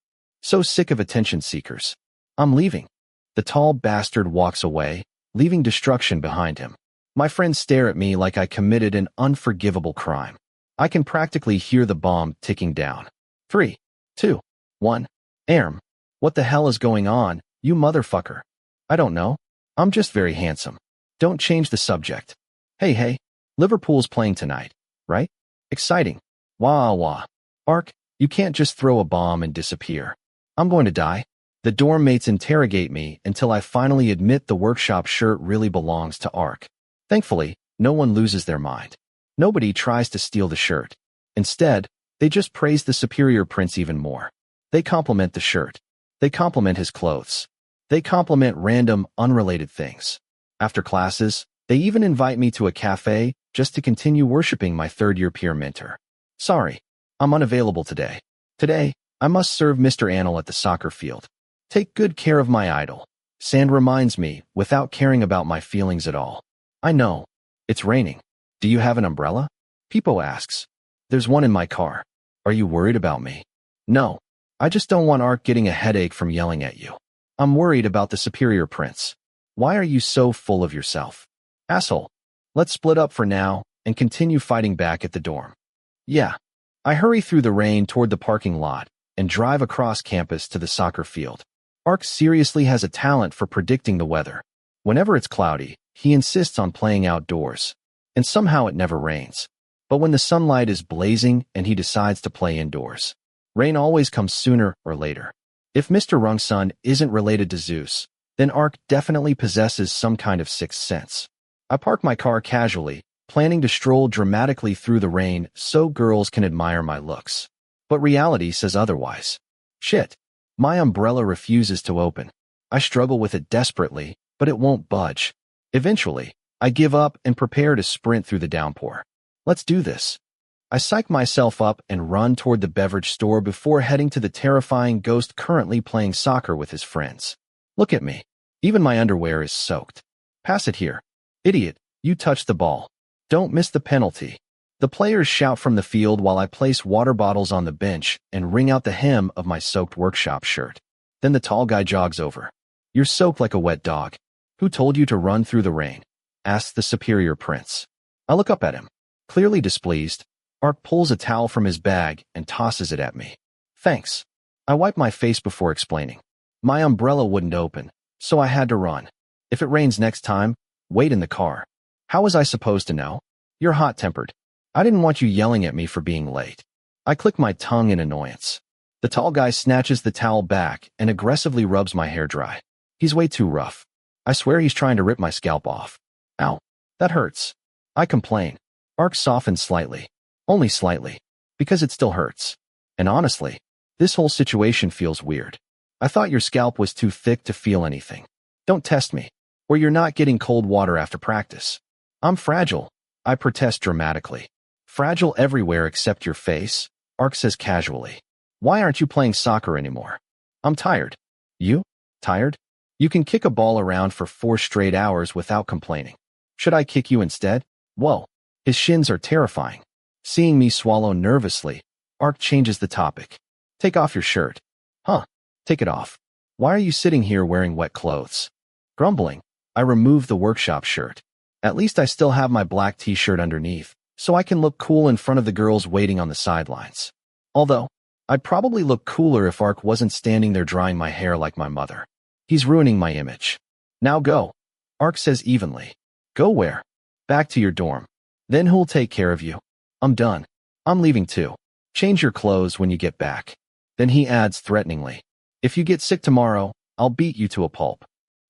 So sick of attention seekers. I'm leaving. The tall bastard walks away, leaving destruction behind him. My friends stare at me like I committed an unforgivable crime. I can practically hear the bomb ticking down. 3, 2, 1. Arm. What the hell is going on, you motherfucker? I don't know. I'm just very handsome. Don't change the subject. Hey, Liverpool's playing tonight, right? Exciting. Wah wah. Ark, you can't just throw a bomb and disappear. I'm going to die. The dorm mates interrogate me until I finally admit the workshop shirt really belongs to Ark. Thankfully, no one loses their mind. Nobody tries to steal the shirt. Instead, they just praise the superior prince even more. They compliment the shirt. They compliment his clothes. They compliment random, unrelated things. After classes, they even invite me to a cafe just to continue worshiping my third-year peer mentor. Sorry, I'm unavailable today. Today, I must serve Mr. Annell at the soccer field. Take good care of my idol. Sand reminds me, without caring about my feelings at all. I know. It's raining. Do you have an umbrella? Peepo asks. There's one in my car. Are you worried about me? No. I just don't want Ark getting a headache from yelling at you. I'm worried about the superior prince. Why are you so full of yourself? Asshole. Let's split up for now and continue fighting back at the dorm. Yeah. I hurry through the rain toward the parking lot and drive across campus to the soccer field. Ark seriously has a talent for predicting the weather. Whenever it's cloudy, he insists on playing outdoors. And somehow it never rains. But when the sunlight is blazing and he decides to play indoors, rain always comes sooner or later. If Mr. Rungsun isn't related to Zeus, then Ark definitely possesses some kind of sixth sense. I park my car casually, planning to stroll dramatically through the rain so girls can admire my looks. But reality says otherwise. Shit. My umbrella refuses to open. I struggle with it desperately, but it won't budge. Eventually, I give up and prepare to sprint through the downpour. Let's do this. I psych myself up and run toward the beverage store before heading to the terrifying ghost currently playing soccer with his friends. Look at me. Even my underwear is soaked. Pass it here. Idiot, you touched the ball. Don't miss the penalty. The players shout from the field while I place water bottles on the bench and wring out the hem of my soaked workshop shirt. Then the tall guy jogs over. You're soaked like a wet dog. Who told you to run through the rain? Asks the superior prince. I look up at him. Clearly displeased, Ark pulls a towel from his bag and tosses it at me. Thanks. I wipe my face before explaining. My umbrella wouldn't open, so I had to run. If it rains next time, wait in the car. How was I supposed to know? You're hot-tempered. I didn't want you yelling at me for being late. I click my tongue in annoyance. The tall guy snatches the towel back and aggressively rubs my hair dry. He's way too rough. I swear he's trying to rip my scalp off. Ow, that hurts. I complain. Ark softens slightly. Only slightly. Because it still hurts. And honestly, this whole situation feels weird. I thought your scalp was too thick to feel anything. Don't test me. Or you're not getting cold water after practice. I'm fragile. I protest dramatically. Fragile everywhere except your face, Ark says casually. Why aren't you playing soccer anymore? I'm tired. You? Tired? You can kick a ball around for 4 straight hours without complaining. Should I kick you instead? Whoa. His shins are terrifying. Seeing me swallow nervously, Ark changes the topic. Take off your shirt. Huh. Take it off. Why are you sitting here wearing wet clothes? Grumbling, I remove the workshop shirt. At least I still have my black t-shirt underneath, so I can look cool in front of the girls waiting on the sidelines. Although, I'd probably look cooler if Ark wasn't standing there drying my hair like my mother. He's ruining my image. Now go. Ark says evenly. Go where? Back to your dorm. Then who'll take care of you? I'm done. I'm leaving too. Change your clothes when you get back. Then he adds threateningly. If you get sick tomorrow, I'll beat you to a pulp.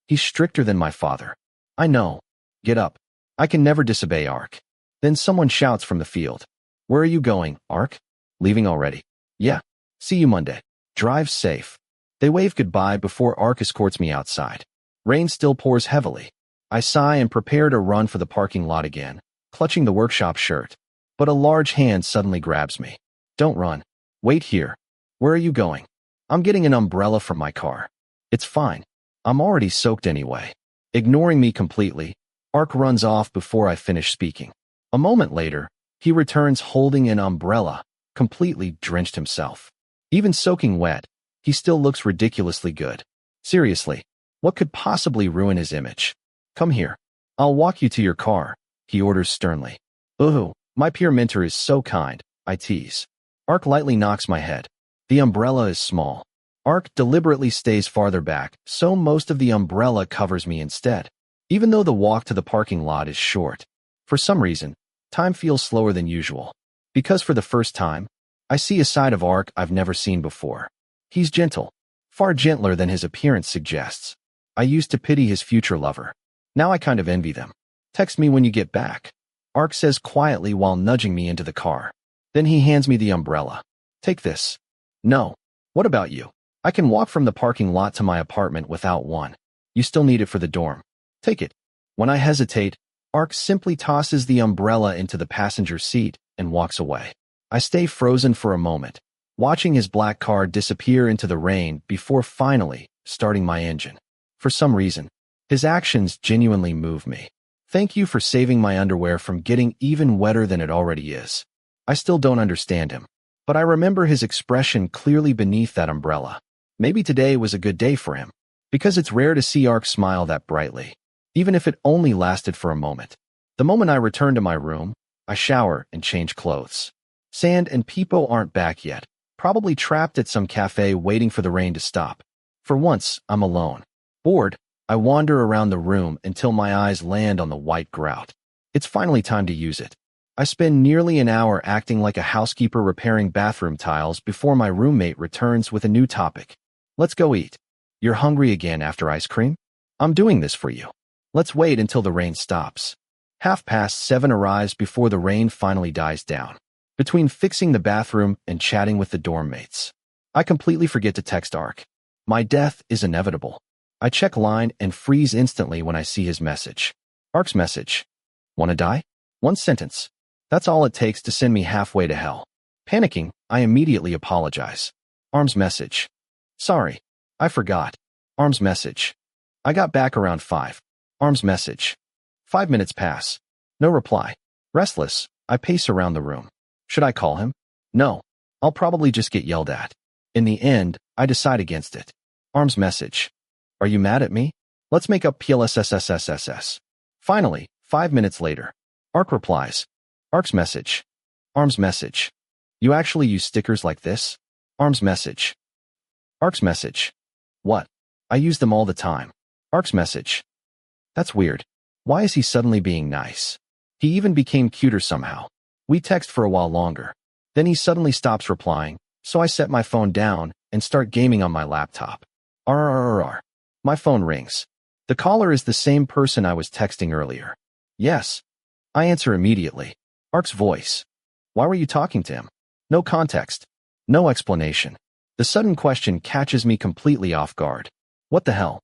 He's stricter than my father. I know. Get up. I can never disobey Ark. Then someone shouts from the field. Where are you going, Ark? Leaving already? Yeah. See you Monday. Drive safe. They wave goodbye before Ark escorts me outside. Rain still pours heavily. I sigh and prepare to run for the parking lot again, clutching the workshop shirt. But a large hand suddenly grabs me. Don't run. Wait here. Where are you going? I'm getting an umbrella from my car. It's fine. I'm already soaked anyway. Ignoring me completely, Ark runs off before I finish speaking. A moment later, he returns holding an umbrella, completely drenched himself. Even soaking wet, he still looks ridiculously good. Seriously, what could possibly ruin his image? Come here. I'll walk you to your car, he orders sternly. Ooh, my peer mentor is so kind, I tease. Ark lightly knocks my head. The umbrella is small. Ark deliberately stays farther back, so most of the umbrella covers me instead. Even though the walk to the parking lot is short, for some reason, time feels slower than usual. Because for the first time, I see a side of Ark I've never seen before. He's gentle, far gentler than his appearance suggests. I used to pity his future lover. Now I kind of envy them. Text me when you get back, Ark says quietly while nudging me into the car. Then he hands me the umbrella. Take this. No. What about you? I can walk from the parking lot to my apartment without one. You still need it for the dorm. Take it. When I hesitate, Ark simply tosses the umbrella into the passenger seat and walks away. I stay frozen for a moment, watching his black car disappear into the rain before finally starting my engine. For some reason, his actions genuinely move me. Thank you for saving my underwear from getting even wetter than it already is. I still don't understand him, but I remember his expression clearly beneath that umbrella. Maybe today was a good day for him, because it's rare to see Ark smile that brightly, even if it only lasted for a moment. The moment I return to my room, I shower and change clothes. Sand and Peepo aren't back yet, probably trapped at some cafe waiting for the rain to stop. For once, I'm alone. Bored, I wander around the room until my eyes land on the white grout. It's finally time to use it. I spend nearly an hour acting like a housekeeper repairing bathroom tiles before my roommate returns with a new topic. Let's go eat. You're hungry again after ice cream? I'm doing this for you. Let's wait until the rain stops. 7:30 arrives before the rain finally dies down. Between fixing the bathroom and chatting with the dorm mates, I completely forget to text Ark. My death is inevitable. I check line and freeze instantly when I see his message. Ark's message. Wanna die? One sentence. That's all it takes to send me halfway to hell. Panicking, I immediately apologize. Arm's message. Sorry, I forgot. Arm's message. I got back around 5. Arm's message. 5 minutes pass. No reply. Restless, I pace around the room. Should I call him? No. I'll probably just get yelled at. In the end, I decide against it. Arm's message. Are you mad at me? Let's make up PLSSSSSS. Finally, 5 minutes later, Ark replies. Ark's message. Arm's message. You actually use stickers like this? Arm's message. Ark's message. What? I use them all the time. Ark's message. That's weird. Why is he suddenly being nice? He even became cuter somehow. We text for a while longer. Then he suddenly stops replying, so I set my phone down and start gaming on my laptop. RRRR. My phone rings. The caller is the same person I was texting earlier. Yes. I answer immediately. Ark's voice. Why were you talking to him? No context. No explanation. The sudden question catches me completely off guard. What the hell?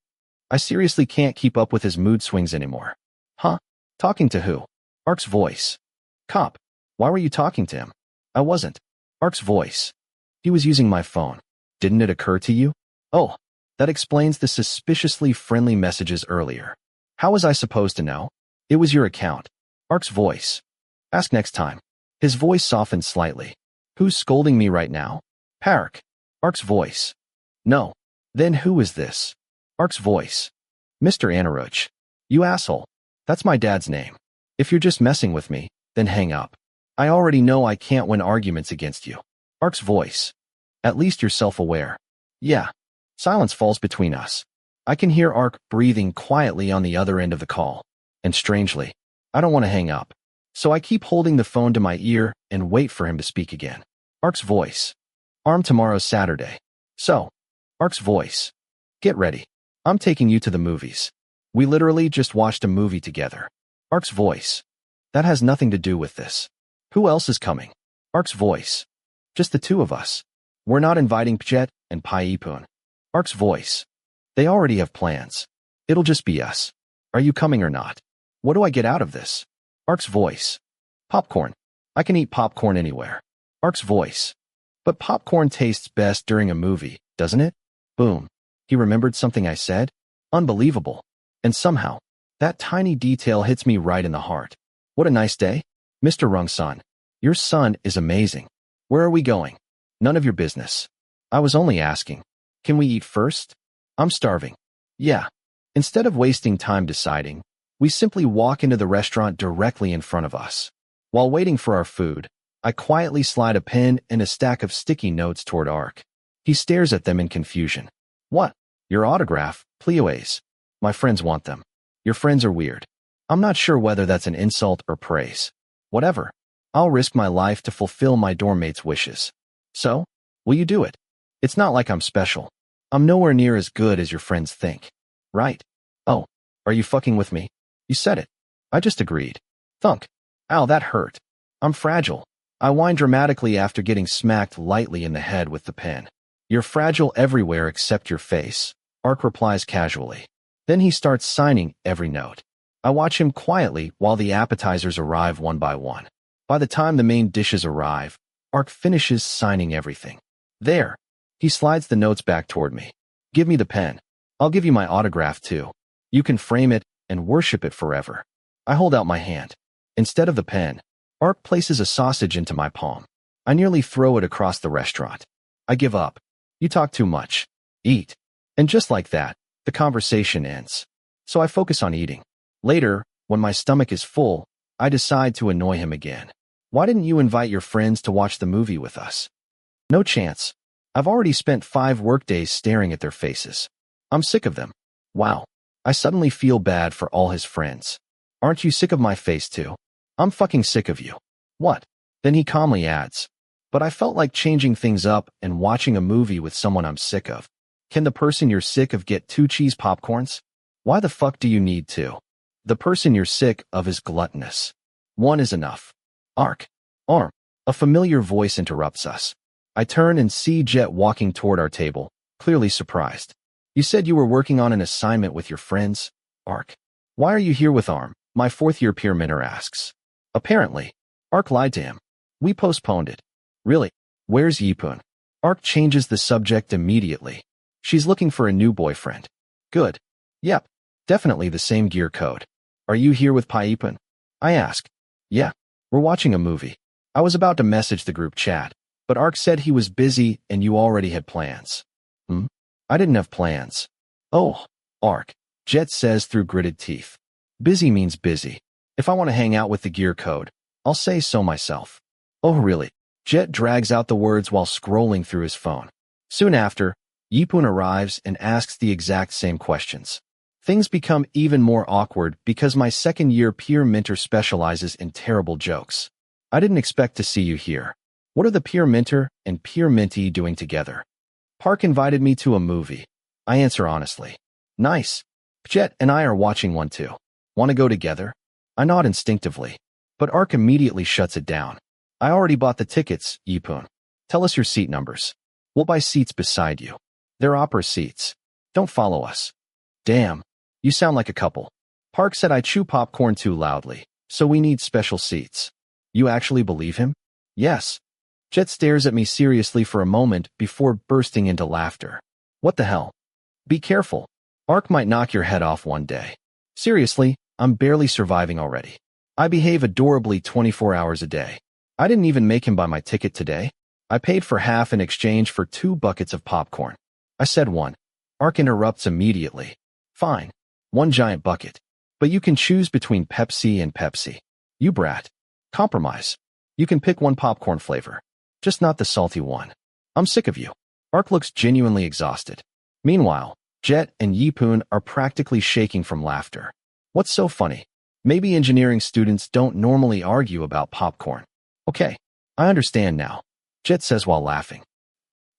I seriously can't keep up with his mood swings anymore. Huh? Talking to who? Ark's voice. Cop. Why were you talking to him? I wasn't. Ark's voice. He was using my phone. Didn't it occur to you? Oh, that explains the suspiciously friendly messages earlier. How was I supposed to know? It was your account. Ark's voice. Ask next time. His voice softened slightly. Who's scolding me right now? Park. Ark's voice. No. Then who is this? Ark's voice. Mr. Anaruch. You asshole. That's my dad's name. If you're just messing with me, then hang up. I already know I can't win arguments against you. Ark's voice. At least you're self-aware. Yeah. Silence falls between us. I can hear Ark breathing quietly on the other end of the call. And strangely, I don't want to hang up. So I keep holding the phone to my ear and wait for him to speak again. Ark's voice. Arm, tomorrow's Saturday. So, Ark's voice. Get ready. I'm taking you to the movies. We literally just watched a movie together. Ark's voice. That has nothing to do with this. Who else is coming? Ark's voice. Just the two of us. We're not inviting Pjet and Paipun. Ark's voice. They already have plans. It'll just be us. Are you coming or not? What do I get out of this? Ark's voice. Popcorn. I can eat popcorn anywhere. Ark's voice. But popcorn tastes best during a movie, doesn't it? Boom. He remembered something I said? Unbelievable. And somehow, that tiny detail hits me right in the heart. What a nice day. Mr. Rungsun. Your son is amazing. Where are we going? None of your business. I was only asking. Can we eat first? I'm starving. Yeah. Instead of wasting time deciding, we simply walk into the restaurant directly in front of us. While waiting for our food, I quietly slide a pen and a stack of sticky notes toward Ark. He stares at them in confusion. What? Your autograph, please. My friends want them. Your friends are weird. I'm not sure whether that's an insult or praise. Whatever. I'll risk my life to fulfill my dorm mate's wishes. So, will you do it? It's not like I'm special. I'm nowhere near as good as your friends think. Right? Oh, are you fucking with me? You said it. I just agreed. Thunk. Ow, that hurt. I'm fragile. I whine dramatically after getting smacked lightly in the head with the pen. You're fragile everywhere except your face, Ark replies casually. Then he starts signing every note. I watch him quietly while the appetizers arrive one by one. By the time the main dishes arrive, Ark finishes signing everything. There. He slides the notes back toward me. Give me the pen. I'll give you my autograph too. You can frame it and worship it forever. I hold out my hand. Instead of the pen, Ark places a sausage into my palm. I nearly throw it across the restaurant. I give up. You talk too much. Eat. And just like that, the conversation ends. So I focus on eating. Later, when my stomach is full, I decide to annoy him again. Why didn't you invite your friends to watch the movie with us? No chance. I've already spent 5 workdays staring at their faces. I'm sick of them. Wow. I suddenly feel bad for all his friends. Aren't you sick of my face too? I'm fucking sick of you. What? Then he calmly adds. But I felt like changing things up and watching a movie with someone I'm sick of. Can the person you're sick of get 2 cheese popcorns? Why the fuck do you need 2? The person you're sick of is gluttonous. 1 is enough. Ark. Arm. A familiar voice interrupts us. I turn and see Jet walking toward our table, clearly surprised. You said you were working on an assignment with your friends, Ark. Why are you here with Arm? My 4th-year peer mentor asks. Apparently. Ark lied to him. We postponed it. Really? Where's Yipun? Ark changes the subject immediately. She's looking for a new boyfriend. Good. Yep. Definitely the same gear code. Are you here with Yipun? I ask. Yeah. We're watching a movie. I was about to message the group chat, but Ark said he was busy and you already had plans. I didn't have plans. Oh, Ark. Jet says through gritted teeth. Busy means busy. If I want to hang out with the gear code, I'll say so myself. Oh, really? Jet drags out the words while scrolling through his phone. Soon after, Yipun arrives and asks the exact same questions. Things become even more awkward because my 2nd-year peer mentor specializes in terrible jokes. I didn't expect to see you here. What are the peer mentor and peer mentee doing together? Park invited me to a movie. I answer honestly. Nice. Jet and I are watching one too. Want to go together? I nod instinctively. But Ark immediately shuts it down. I already bought the tickets, Yipun. Tell us your seat numbers. We'll buy seats beside you. They're opera seats. Don't follow us. Damn. You sound like a couple. Park said I chew popcorn too loudly, so we need special seats. You actually believe him? Yes. Jet stares at me seriously for a moment before bursting into laughter. What the hell? Be careful. Ark might knock your head off one day. Seriously, I'm barely surviving already. I behave adorably 24 hours a day. I didn't even make him buy my ticket today. I paid for half in exchange for 2 buckets of popcorn. I said 1. Ark interrupts immediately. Fine. 1 giant bucket. But you can choose between Pepsi and Pepsi. You brat. Compromise. You can pick 1 popcorn flavor. Just not the salty one. I'm sick of you. Ark looks genuinely exhausted. Meanwhile, Jet and Yipun are practically shaking from laughter. What's so funny? Maybe engineering students don't normally argue about popcorn. Okay, I understand now, Jet says while laughing.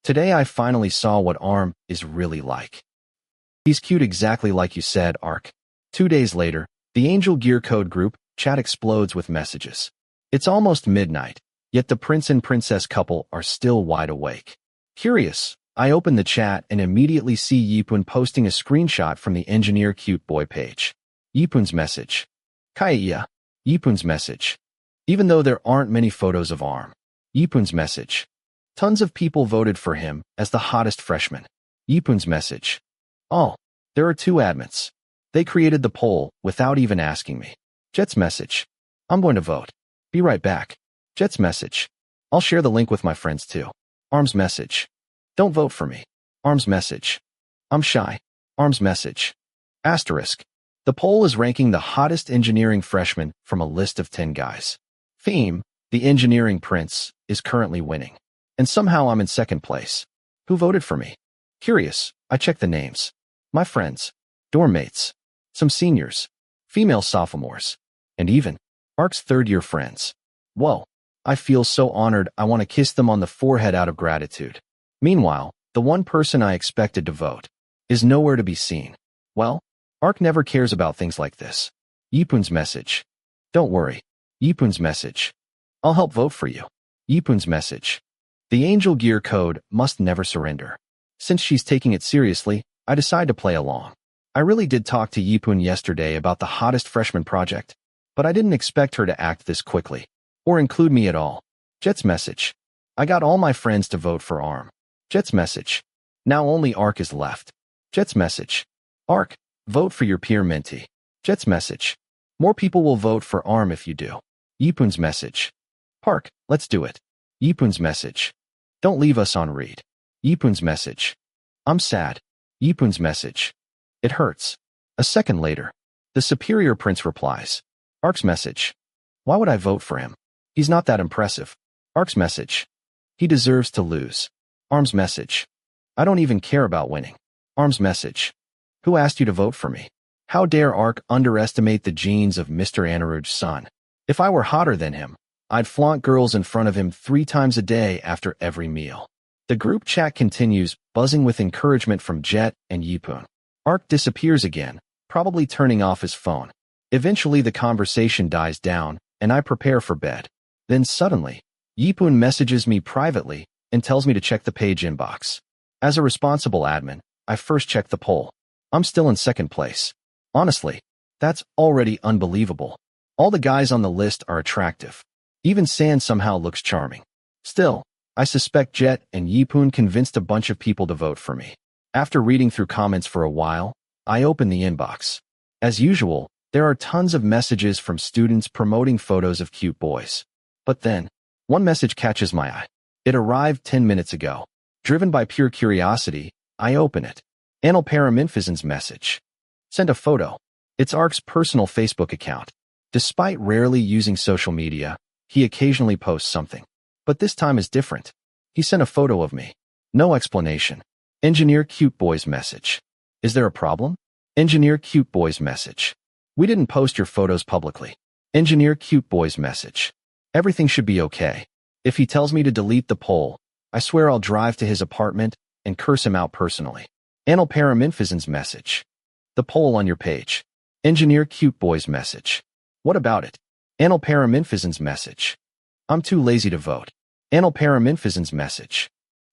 Today I finally saw what Arm is really like. He's cute exactly like you said, Ark. 2 days later, the Angel Gear Code group chat explodes with messages. It's almost midnight, yet the prince and princess couple are still wide awake. Curious, I open the chat and immediately see Yipun posting a screenshot from the Engineer Cute Boy page. Yipun's message. Kaya. Yipun's message. Even though there aren't many photos of Arm. Yipun's message. Tons of people voted for him as the hottest freshman. Yipun's message. Oh, there are 2 admins. They created the poll without even asking me. Jet's message. I'm going to vote. Be right back. Jet's message. I'll share the link with my friends too. Arm's message. Don't vote for me. Arm's message. I'm shy. Arm's message. Asterisk. The poll is ranking the hottest engineering freshman from a list of 10 guys. Theme, the engineering prince, is currently winning. And somehow I'm in 2nd place. Who voted for me? Curious, I check the names. My friends. Dorm mates. Some seniors. female sophomores, and even Ark's third-year friends. Whoa, I feel so honored I want to kiss them on the forehead out of gratitude. Meanwhile, the one person I expected to vote is nowhere to be seen. Well, Ark never cares about things like this. Yipun's message. Don't worry. Yipun's message. I'll help vote for you. Yipun's message. The Angel Gear code must never surrender. Since she's taking it seriously, I decide to play along. I really did talk to Yipun yesterday about the hottest freshman project, but I didn't expect her to act this quickly, or include me at all. Jet's message. I got all my friends to vote for ARM. Jet's message. Now only Ark is left. Jet's message. Ark, vote for your peer mentee. Jet's message. More people will vote for ARM if you do. Yipun's message. Park, let's do it. Yipun's message. Don't leave us on read. Yipun's message. I'm sad. Yipun's message. It hurts. A second later, the superior prince replies. Ark's message. Why would I vote for him? He's not that impressive. Ark's message. He deserves to lose. ARM's message. I don't even care about winning. ARM's message. Who asked you to vote for me? How dare Ark underestimate the genes of Mr. Anirudh's son? If I were hotter than him, I'd flaunt girls in front of him 3 times a day after every meal. The group chat continues, buzzing with encouragement from Jet and Yipun. Ark disappears again, probably turning off his phone. Eventually the conversation dies down, and I prepare for bed. Then suddenly, Yipun messages me privately and tells me to check the page inbox. As a responsible admin, I first check the poll. I'm still in second place. Honestly, that's already unbelievable. All the guys on the list are attractive. Even San somehow looks charming. Still, I suspect Jet and Yipun convinced a bunch of people to vote for me. After reading through comments for a while, I open the inbox. As usual, there are tons of messages from students promoting photos of cute boys. But then, one message catches my eye. It arrived 10 minutes ago. Driven by pure curiosity, I open it. Anil Paraminthisan's message. Send a photo. It's Ark's personal Facebook account. Despite rarely using social media, he occasionally posts something. But this time is different. He sent a photo of me. No explanation. Engineer Cute Boy's message. Is there a problem? Engineer Cute Boy's message. We didn't post your photos publicly. Engineer Cute Boy's message. Everything should be okay. If he tells me to delete the poll, I swear I'll drive to his apartment and curse him out personally. Anil Paraminthisan's message. The poll on your page. Engineer Cute Boy's message. What about it? Anil Paraminthisan's message. I'm too lazy to vote. Anil Paraminthisan's message.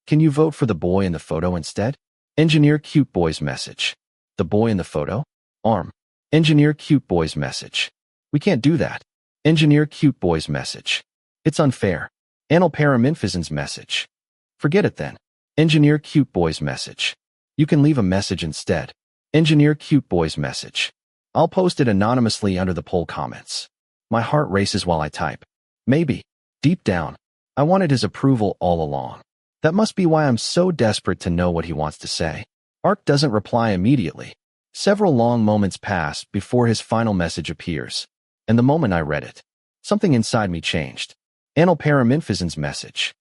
Can you vote for the boy in the photo instead? Engineer Cute Boy's message. The boy in the photo? ARM. Engineer Cute Boy's message. We can't do that. Engineer Cute Boy's message. It's unfair. Anil Paraminthisan's message. Forget it then. Engineer Cute Boy's message. You can leave a message instead. Engineer Cute Boy's message. I'll post it anonymously under the poll comments. My heart races while I type. Maybe, deep down, I wanted his approval all along. That must be why I'm so desperate to know what he wants to say. Ark doesn't reply immediately. Several long moments pass before his final message appears. And the moment I read it, something inside me changed. Anil Paraminthisan's message.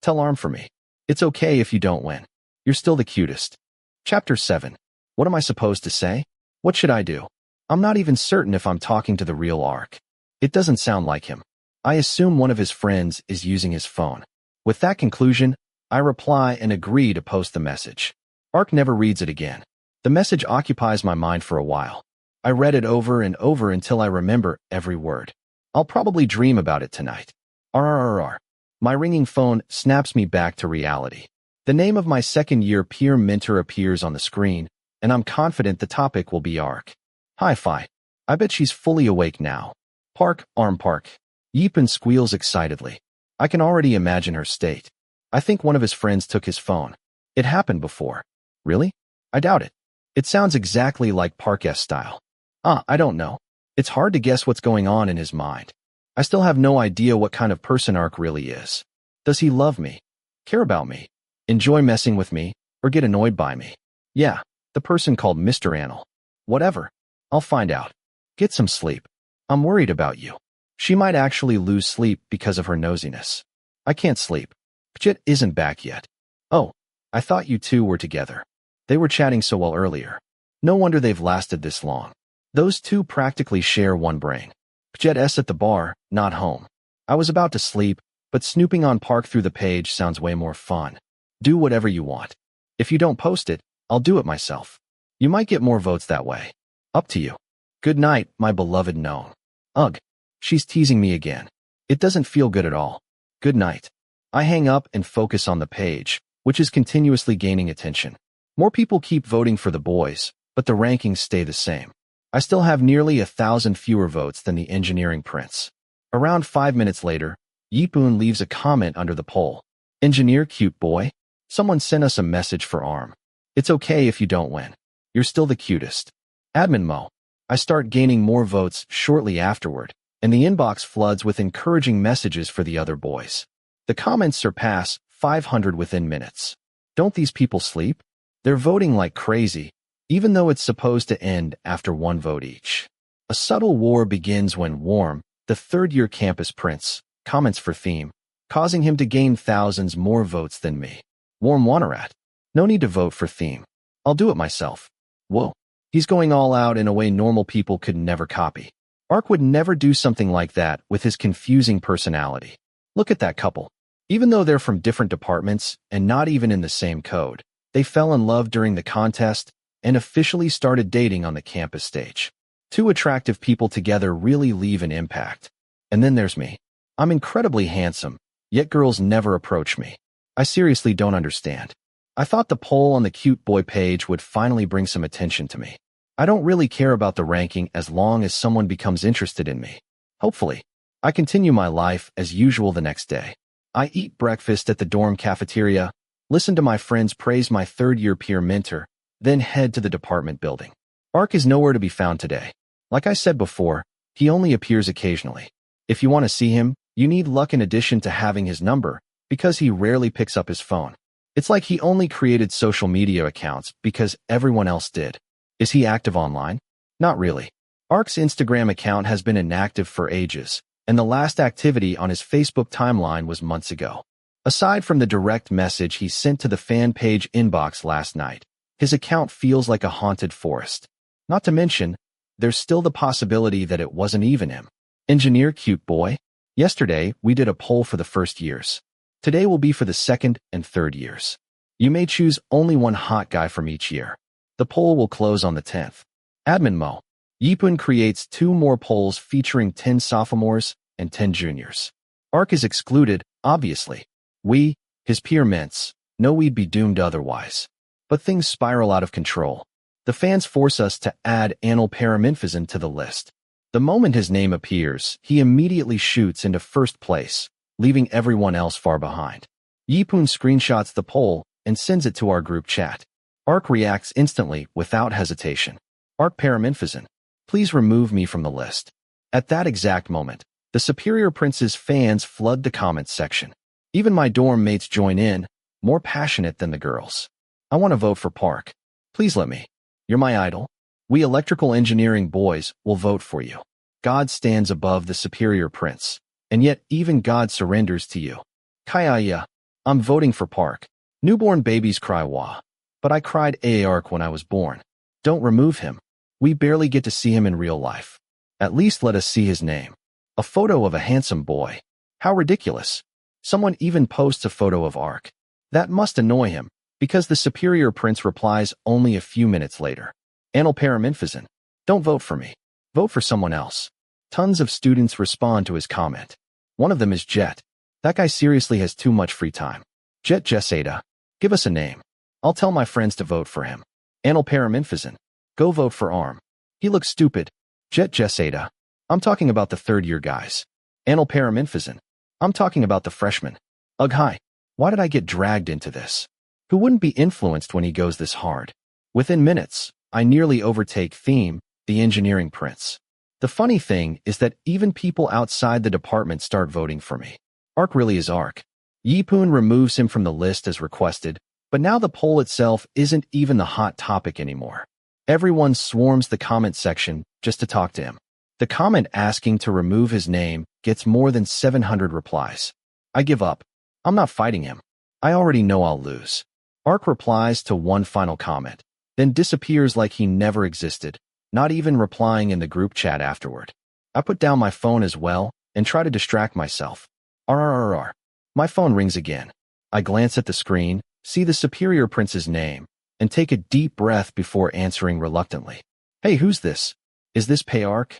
Tell ARM for me. It's okay if you don't win. You're still the cutest. Chapter 7. What am I supposed to say? What should I do? I'm not even certain if I'm talking to the real Ark. It doesn't sound like him. I assume one of his friends is using his phone. With that conclusion, I reply and agree to post the message. Ark never reads it again. The message occupies my mind for a while. I read it over and over until I remember every word. I'll probably dream about it tonight. RRRR. My ringing phone snaps me back to reality. The name of my second-year peer mentor appears on the screen, and I'm confident the topic will be Ark. Hi-fi. I bet she's fully awake now. Park, ARM Park. Yipun squeals excitedly. I can already imagine her state. I think one of his friends took his phone. It happened before. Really? I doubt it. It sounds exactly like Park's style. I don't know. It's hard to guess what's going on in his mind. I still have no idea what kind of person Ark really is. Does he love me? Care about me? Enjoy messing with me? Or get annoyed by me? Yeah, the person called Mr. Anil. Whatever. I'll find out. Get some sleep. I'm worried about you. She might actually lose sleep because of her nosiness. I can't sleep. Jet isn't back yet. Oh, I thought you two were together. They were chatting so well earlier. No wonder they've lasted this long. Those two practically share one brain. Jet S at the bar, not home. I was about to sleep, but snooping on Park through the page sounds way more fun. Do whatever you want. If you don't post it, I'll do it myself. You might get more votes that way. Up to you. Good night, my beloved known. Ugh. She's teasing me again. It doesn't feel good at all. Good night. I hang up and focus on the page, which is continuously gaining attention. More people keep voting for the boys, but the rankings stay the same. I still have nearly 1,000 fewer votes than the engineering prince. Around 5 minutes later, Yipoon leaves a comment under the poll. Engineer cute boy? Someone sent us a message for ARM. It's okay if you don't win. You're still the cutest. Admin Mo. I start gaining more votes shortly afterward, and the inbox floods with encouraging messages for the other boys. The comments surpass 500 within minutes. Don't these people sleep? They're voting like crazy, even though it's supposed to end after one vote each. A subtle war begins when Warm, the third-year campus prince, comments for theme, causing him to gain thousands more votes than me. Warm Wanarat. No need to vote for theme. I'll do it myself. Whoa. He's going all out in a way normal people could never copy. Ark would never do something like that with his confusing personality. Look at that couple. Even though they're from different departments and not even in the same code, they fell in love during the contest and officially started dating on the campus stage. Two attractive people together really leave an impact. And then there's me. I'm incredibly handsome, yet girls never approach me. I seriously don't understand. I thought the poll on the cute boy page would finally bring some attention to me. I don't really care about the ranking as long as someone becomes interested in me. Hopefully. I continue my life as usual the next day. I eat breakfast at the dorm cafeteria, listen to my friends praise my third-year peer mentor, then head to the department building. Ark is nowhere to be found today. Like I said before, he only appears occasionally. If you want to see him, you need luck in addition to having his number, because he rarely picks up his phone. It's like he only created social media accounts because everyone else did. Is he active online? Not really. Ark's Instagram account has been inactive for ages, and the last activity on his Facebook timeline was months ago. Aside from the direct message he sent to the fan page inbox last night, his account feels like a haunted forest. Not to mention, there's still the possibility that it wasn't even him. Engineer cute boy? Yesterday, we did a poll for the first years. Today will be for the second and third years. You may choose only one hot guy from each year. The poll will close on the 10th. Admin Mo. Yipoon creates 2 more polls featuring 10 sophomores and 10 juniors. Ark is excluded, obviously. We, his peer mints, know we'd be doomed otherwise. But things spiral out of control. The fans force us to add anal paramymphizin to the list. The moment his name appears, he immediately shoots into first place, leaving everyone else far behind. Yipoon screenshots the poll and sends it to our group chat. Ark reacts instantly, without hesitation. Ark paramymphizin. Please remove me from the list. At that exact moment, the Superior Prince's fans flood the comments section. Even my dorm mates join in, more passionate than the girls. I want to vote for Park. Please let me. You're my idol. We electrical engineering boys will vote for you. God stands above the Superior Prince, and yet even God surrenders to you. Kaya, I'm voting for Park. Newborn babies cry wah. But I cried Ark when I was born. Don't remove him. We barely get to see him in real life. At least let us see his name. A photo of a handsome boy. How ridiculous. Someone even posts a photo of Ark. That must annoy him, because the Superior Prince replies only a few minutes later. Anal paramymphizin. Don't vote for me. Vote for someone else. Tons of students respond to his comment. One of them is Jet. That guy seriously has too much free time. Jet Jesada. Give us a name. I'll tell my friends to vote for him. Anal paramymphizin. Go vote for ARM. He looks stupid. Jet Jesada. I'm talking about the third-year guys. Anal paramymphizin. I'm talking about the freshmen. Ugh hi. Why did I get dragged into this? Who wouldn't be influenced when he goes this hard? Within minutes, I nearly overtake Theme, the engineering prince. The funny thing is that even people outside the department start voting for me. Ark really is Ark. Yipoon removes him from the list as requested, but now the poll itself isn't even the hot topic anymore. Everyone swarms the comment section just to talk to him. The comment asking to remove his name gets more than 700 replies. I give up. I'm not fighting him. I already know I'll lose. Ark replies to one final comment, then disappears like he never existed. not even replying in the group chat afterward. I put down my phone as well and try to distract myself. RRRR. My phone rings again. I glance at the screen, see the superior prince's name, and take a deep breath before answering reluctantly. Hey, who's this? Is this Payark?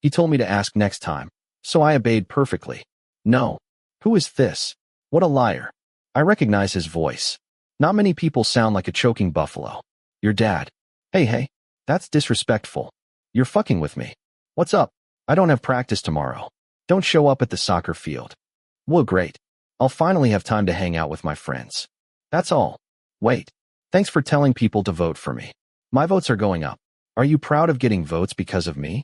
He told me to ask next time, so I obeyed perfectly. No. Who is this? What a liar. I recognize his voice. Not many people sound like a choking buffalo. Your dad. Hey, that's disrespectful. You're fucking with me. What's up? I don't have practice tomorrow. Don't show up at the soccer field. Well, great. I'll finally have time to hang out with my friends. That's all. Wait. Thanks for telling people to vote for me. My votes are going up. Are you proud of getting votes because of me?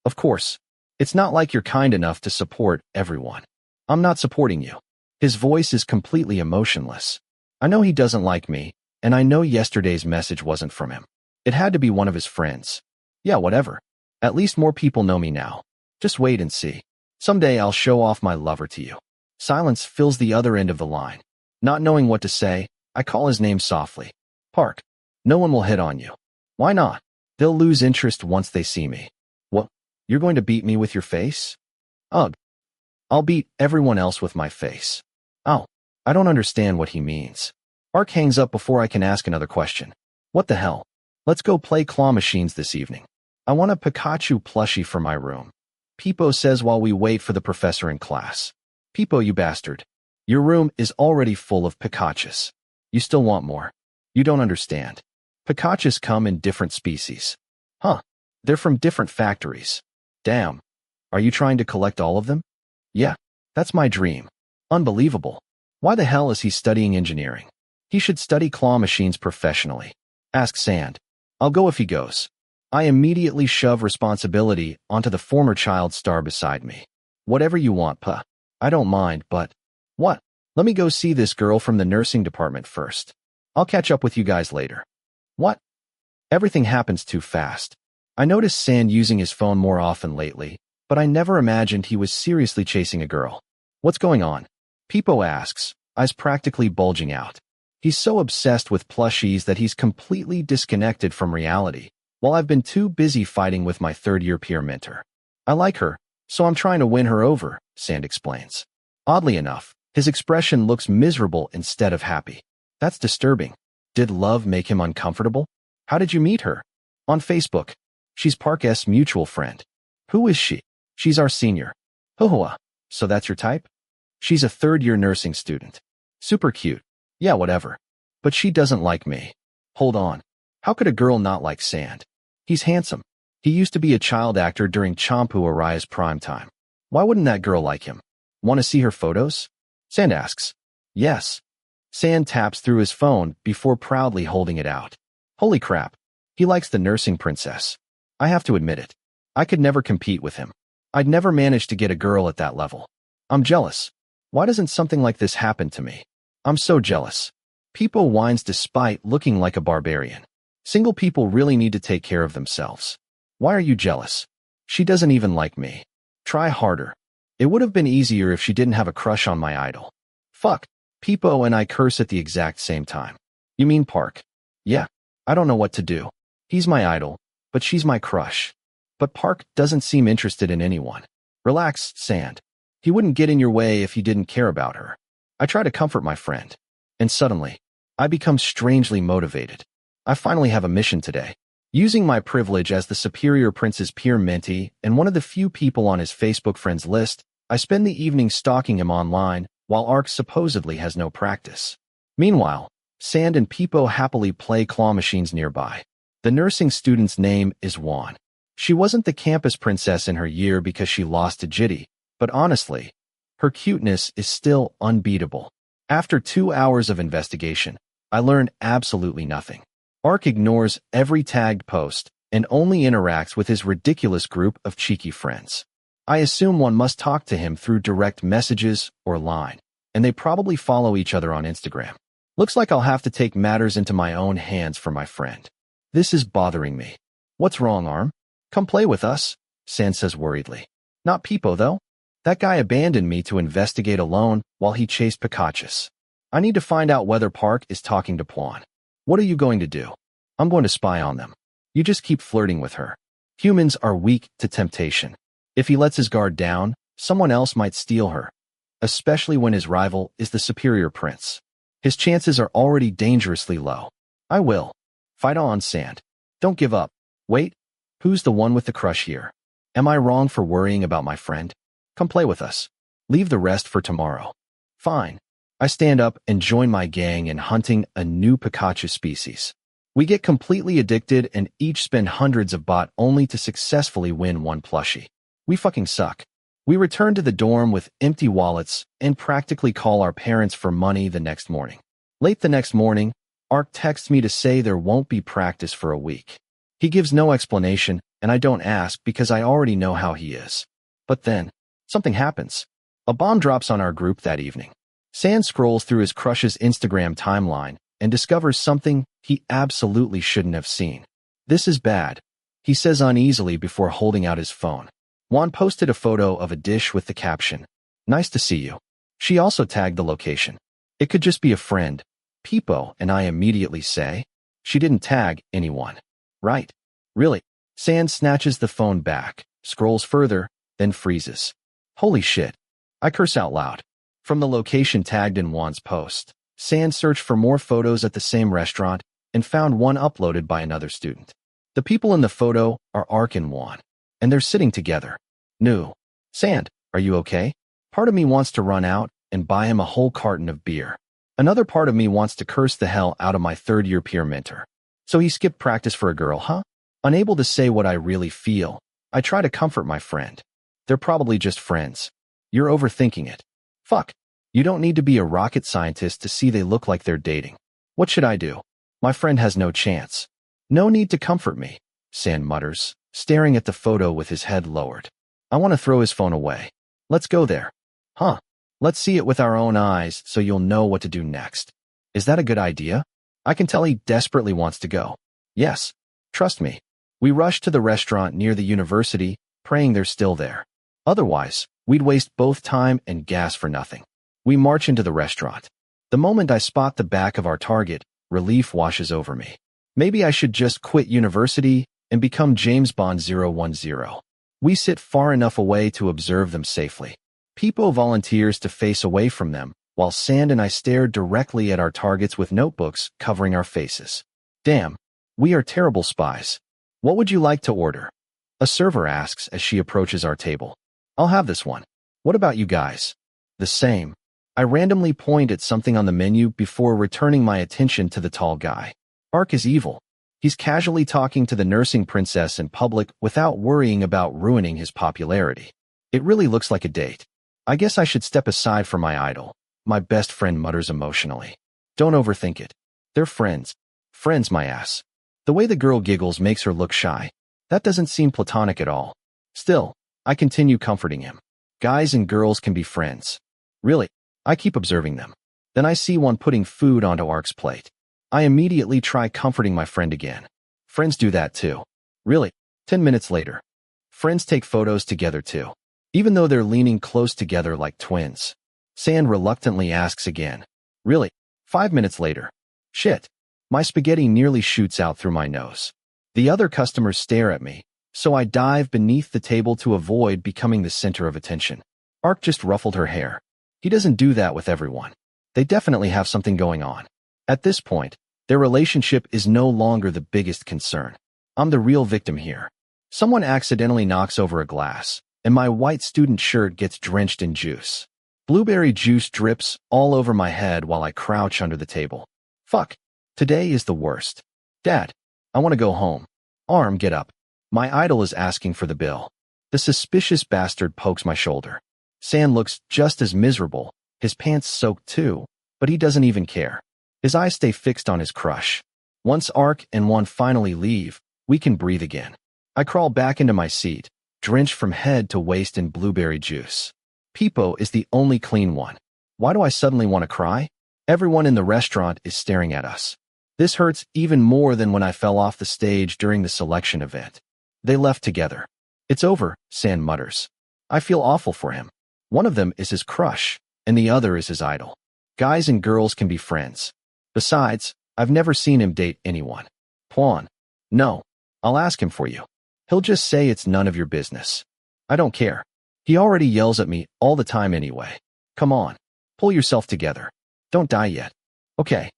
Of course. It's not like you're kind enough to support everyone. I'm not supporting you. His voice is completely emotionless. I know he doesn't like me, and I know yesterday's message wasn't from him. It had to be one of his friends. Yeah, whatever. At least more people know me now. Just wait and see. Someday I'll show off my lover to you. Silence fills the other end of the line. Not knowing what to say, I call his name softly. Park. No one will hit on you. Why not? They'll lose interest once they see me. What? You're going to beat me with your face? Ugh. I'll beat everyone else with my face. Oh, I don't understand what he means. Park hangs up before I can ask another question. What the hell? Let's go play claw machines this evening. I want a Pikachu plushie for my room. Peepo says while we wait for the professor in class. Peepo, you bastard. Your room is already full of Pikachus. You still want more. You don't understand. Pikachus come in different species. Huh. They're from different factories. Damn. Are you trying to collect all of them? Yeah. That's my dream. Unbelievable. Why the hell is he studying engineering? He should study claw machines professionally. Ask Sand. I'll go if he goes. I immediately shove responsibility onto the former child star beside me. Whatever you want, Pa. I don't mind, but... What? Let me go see this girl from the nursing department first. I'll catch up with you guys later. What? Everything happens too fast. I noticed Sand using his phone more often lately, but I never imagined he was seriously chasing a girl. What's going on? Peepo asks, eyes practically bulging out. He's so obsessed with plushies that he's completely disconnected from reality, while I've been too busy fighting with my third-year peer mentor. I like her, so I'm trying to win her over, Sand explains. Oddly enough, his expression looks miserable instead of happy. That's disturbing. Did love make him uncomfortable? How did you meet her? On Facebook. She's Park's mutual friend. Who is she? She's our senior. Hoa. So that's your type? She's a third-year nursing student. Super cute. Yeah, whatever. But she doesn't like me. Hold on. How could a girl not like Sand? He's handsome. He used to be a child actor during Champu Araya's prime time. Why wouldn't that girl like him? Want to see her photos? Sand asks. Yes. Sand taps through his phone before proudly holding it out. Holy crap. He likes the nursing princess. I have to admit it. I could never compete with him. I'd never manage to get a girl at that level. I'm jealous. Why doesn't something like this happen to me? I'm so jealous. Peepo whines despite looking like a barbarian. Single people really need to take care of themselves. Why are you jealous? She doesn't even like me. Try harder. It would have been easier if she didn't have a crush on my idol. Fuck. Peepo and I curse at the exact same time. You mean Park? Yeah. I don't know what to do. He's my idol, but she's my crush. But Park doesn't seem interested in anyone. Relax, Sand. He wouldn't get in your way if you didn't care about her. I try to comfort my friend. And suddenly, I become strangely motivated. I finally have a mission today. Using my privilege as the superior prince's peer mentee and one of the few people on his Facebook friends list, I spend the evening stalking him online while Ark supposedly has no practice. Meanwhile, Sand and Peepo happily play claw machines nearby. The nursing student's name is Juan. She wasn't the campus princess in her year because she lost to Jitti, but honestly, her cuteness is still unbeatable. After 2 hours of investigation, I learned absolutely nothing. Ark ignores every tagged post and only interacts with his ridiculous group of cheeky friends. I assume one must talk to him through direct messages or line, and they probably follow each other on Instagram. Looks like I'll have to take matters into my own hands for my friend. This is bothering me. What's wrong, Arm? Come play with us, Sand says worriedly. Not Peepo, though. That guy abandoned me to investigate alone while he chased Pikachus. I need to find out whether Park is talking to Puan. What are you going to do? I'm going to spy on them. You just keep flirting with her. Humans are weak to temptation. If he lets his guard down, someone else might steal her, especially when his rival is the superior prince. His chances are already dangerously low. I will. Fight on, Sand. Don't give up. Wait, who's the one with the crush here? Am I wrong for worrying about my friend? Come play with us. Leave the rest for tomorrow. Fine. I stand up and join my gang in hunting a new Pikachu species. We get completely addicted and each spend hundreds of baht only to successfully win one plushie. We fucking suck. We return to the dorm with empty wallets and practically call our parents for money the next morning. Late the next morning, Ark texts me to say there won't be practice for a week. He gives no explanation, and I don't ask because I already know how he is. But then, something happens. A bomb drops on our group that evening. Sand scrolls through his crush's Instagram timeline and discovers something he absolutely shouldn't have seen. This is bad, he says uneasily before holding out his phone. Juan posted a photo of a dish with the caption, "Nice to see you." She also tagged the location. It could just be a friend, Peepo, and I immediately say, she didn't tag anyone. Right. Really? Sand snatches the phone back, scrolls further, then freezes. Holy shit. I curse out loud. From the location tagged in Juan's post, Sand searched for more photos at the same restaurant and found one uploaded by another student. The people in the photo are Ark and Juan, and they're sitting together. New. Sand, are you okay? Part of me wants to run out and buy him a whole carton of beer. Another part of me wants to curse the hell out of my third-year peer mentor. So he skipped practice for a girl, huh? Unable to say what I really feel, I try to comfort my friend. They're probably just friends. You're overthinking it. Fuck. You don't need to be a rocket scientist to see they look like they're dating. What should I do? My friend has no chance. No need to comfort me, Sand mutters, staring at the photo with his head lowered. I want to throw his phone away. Let's go there. Huh. Let's see it with our own eyes so you'll know what to do next. Is that a good idea? I can tell he desperately wants to go. Yes. Trust me. We rush to the restaurant near the university, praying they're still there. Otherwise, we'd waste both time and gas for nothing. We march into the restaurant. The moment I spot the back of our target, relief washes over me. Maybe I should just quit university and become James Bond 010. We sit far enough away to observe them safely. Peepo volunteers to face away from them, while Sand and I stare directly at our targets with notebooks covering our faces. Damn, we are terrible spies. What would you like to order? A server asks as she approaches our table. I'll have this one. What about you guys? The same. I randomly point at something on the menu before returning my attention to the tall guy. Ark is evil. He's casually talking to the nursing princess in public without worrying about ruining his popularity. It really looks like a date. I guess I should step aside for my idol, my best friend mutters emotionally. Don't overthink it. They're friends. Friends, my ass. The way the girl giggles makes her look shy. That doesn't seem platonic at all. Still, I continue comforting him. Guys and girls can be friends. Really, I keep observing them. Then I see one putting food onto Ark's plate. I immediately try comforting my friend again. Friends do that too. Really, 10 minutes later. Friends take photos together too. Even though they're leaning close together like twins. Sand reluctantly asks again. Really, 5 minutes later. Shit. My spaghetti nearly shoots out through my nose. The other customers stare at me, so I dive beneath the table to avoid becoming the center of attention. Ark just ruffled her hair. He doesn't do that with everyone. They definitely have something going on. At this point, their relationship is no longer the biggest concern. I'm the real victim here. Someone accidentally knocks over a glass, and my white student shirt gets drenched in juice. Blueberry juice drips all over my head while I crouch under the table. Fuck. Today is the worst. Dad, I want to go home. Arm, get up. My idol is asking for the bill. The suspicious bastard pokes my shoulder. Sand looks just as miserable, his pants soaked too, but he doesn't even care. His eyes stay fixed on his crush. Once Ark and Juan finally leave, we can breathe again. I crawl back into my seat, drenched from head to waist in blueberry juice. Peepo is the only clean one. Why do I suddenly want to cry? Everyone in the restaurant is staring at us. This hurts even more than when I fell off the stage during the selection event. They left together. It's over, Sand mutters. I feel awful for him. One of them is his crush, and the other is his idol. Guys and girls can be friends. Besides, I've never seen him date anyone. Puan. No. I'll ask him for you. He'll just say it's none of your business. I don't care. He already yells at me all the time anyway. Come on. Pull yourself together. Don't die yet. Okay.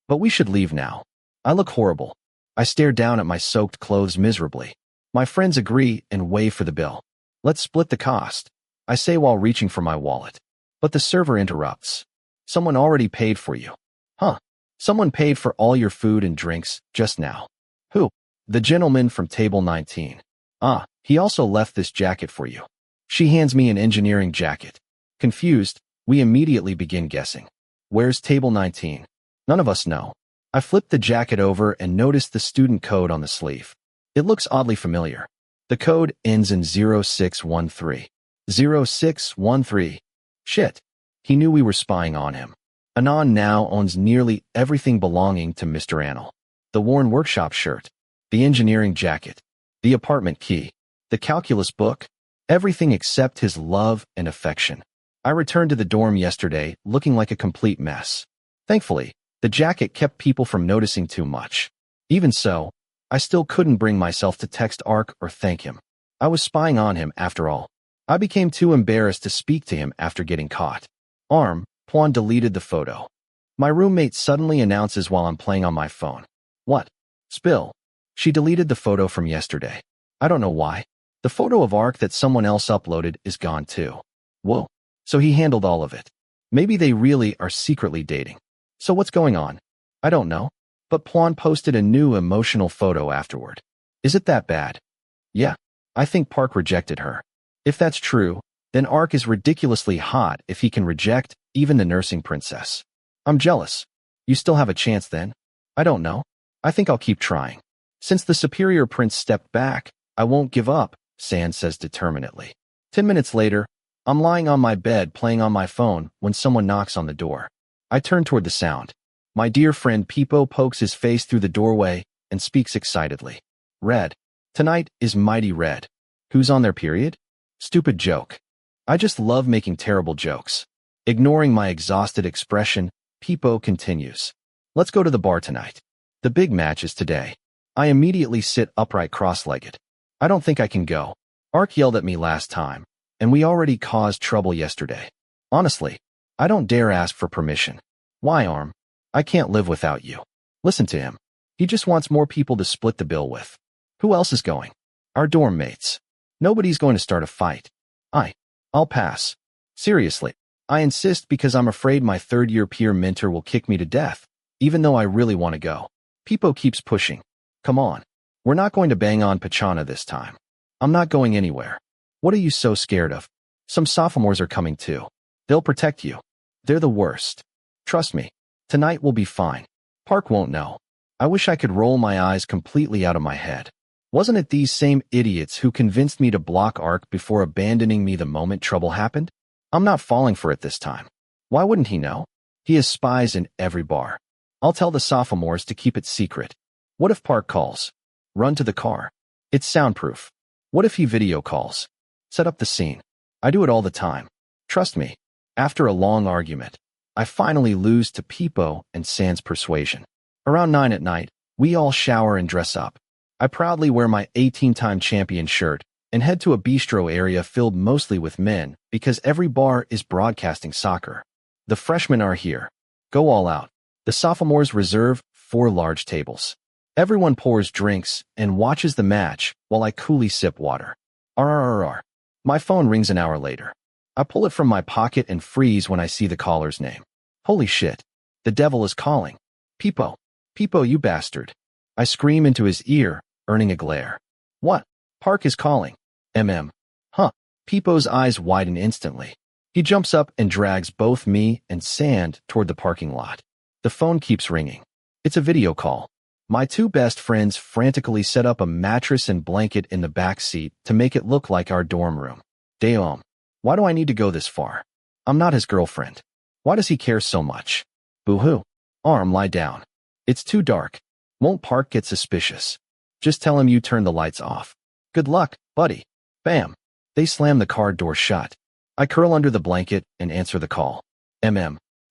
But we should leave now. I look horrible. I stare down at my soaked clothes miserably. My friends agree and wave for the bill. Let's split the cost, I say while reaching for my wallet. But the server interrupts. Someone already paid for you. Huh? Someone paid for all your food and drinks just now. Who? The gentleman from table 19. Ah, he also left this jacket for you. She hands me an engineering jacket. Confused, we immediately begin guessing. Where's table 19? None of us know. I flip the jacket over and notice the student code on the sleeve. It looks oddly familiar. The code ends in 0613. 0613. Shit. He knew we were spying on him. Anon now owns nearly everything belonging to Mr. Annell. The worn workshop shirt. The engineering jacket. The apartment key. The calculus book. Everything except his love and affection. I returned to the dorm yesterday looking like a complete mess. Thankfully, the jacket kept people from noticing too much. Even so, I still couldn't bring myself to text Ark or thank him. I was spying on him after all. I became too embarrassed to speak to him after getting caught. Puan deleted the photo. My roommate suddenly announces while I'm playing on my phone. What? Spill. She deleted the photo from yesterday. I don't know why. The photo of Ark that someone else uploaded is gone too. Whoa. So he handled all of it. Maybe they really are secretly dating. So what's going on? I don't know. But Puan posted a new emotional photo afterward. Is it that bad? Yeah. I think Park rejected her. If that's true, then Ark is ridiculously hot if he can reject even the nursing princess. I'm jealous. You still have a chance then? I don't know. I think I'll keep trying. Since the superior prince stepped back, I won't give up, Sand says determinedly. 10 minutes later, I'm lying on my bed playing on my phone when someone knocks on the door. I turn toward the sound. My dear friend Peepo pokes his face through the doorway and speaks excitedly. Red. Tonight is mighty red. Who's on their period? Stupid joke. I just love making terrible jokes. Ignoring my exhausted expression, Peepo continues. Let's go to the bar tonight. The big match is today. I immediately sit upright cross-legged. I don't think I can go. Ark yelled at me last time, and we already caused trouble yesterday. Honestly, I don't dare ask for permission. Why, Arm? I can't live without you. Listen to him. He just wants more people to split the bill with. Who else is going? Our dorm mates. Nobody's going to start a fight. I'll pass. Seriously, I insist because I'm afraid my third-year peer mentor will kick me to death, even though I really want to go. Peepo keeps pushing. Come on. We're not going to bang on Pachana this time. I'm not going anywhere. What are you so scared of? Some sophomores are coming too. They'll protect you. They're the worst. Trust me. Tonight will be fine. Park won't know. I wish I could roll my eyes completely out of my head. Wasn't it these same idiots who convinced me to block Ark before abandoning me the moment trouble happened? I'm not falling for it this time. Why wouldn't he know? He has spies in every bar. I'll tell the sophomores to keep it secret. What if Park calls? Run to the car. It's soundproof. What if he video calls? Set up the scene. I do it all the time. Trust me. After a long argument, I finally lose to Peepo and Sand's persuasion. Around 9 at night, we all shower and dress up. I proudly wear my 18-time champion shirt and head to a bistro area filled mostly with men because every bar is broadcasting soccer. The freshmen are here. Go all out. The sophomores reserve 4 large tables. Everyone pours drinks and watches the match while I coolly sip water. RRRR. My phone rings an hour later. I pull it from my pocket and freeze when I see the caller's name. Holy shit. The devil is calling. Peepo. Peepo, you bastard. I scream into his ear, earning a glare. What? Park is calling. Huh. Peepo's eyes widen instantly. He jumps up and drags both me and Sand toward the parking lot. The phone keeps ringing. It's a video call. My 2 best friends frantically set up a mattress and blanket in the back seat to make it look like our dorm room. Damn. Why do I need to go this far? I'm not his girlfriend. Why does he care so much? Boo-hoo. Arm, lie down. It's too dark. Won't Park get suspicious? Just tell him you turn the lights off. Good luck, buddy. Bam. They slam the car door shut. I curl under the blanket and answer the call.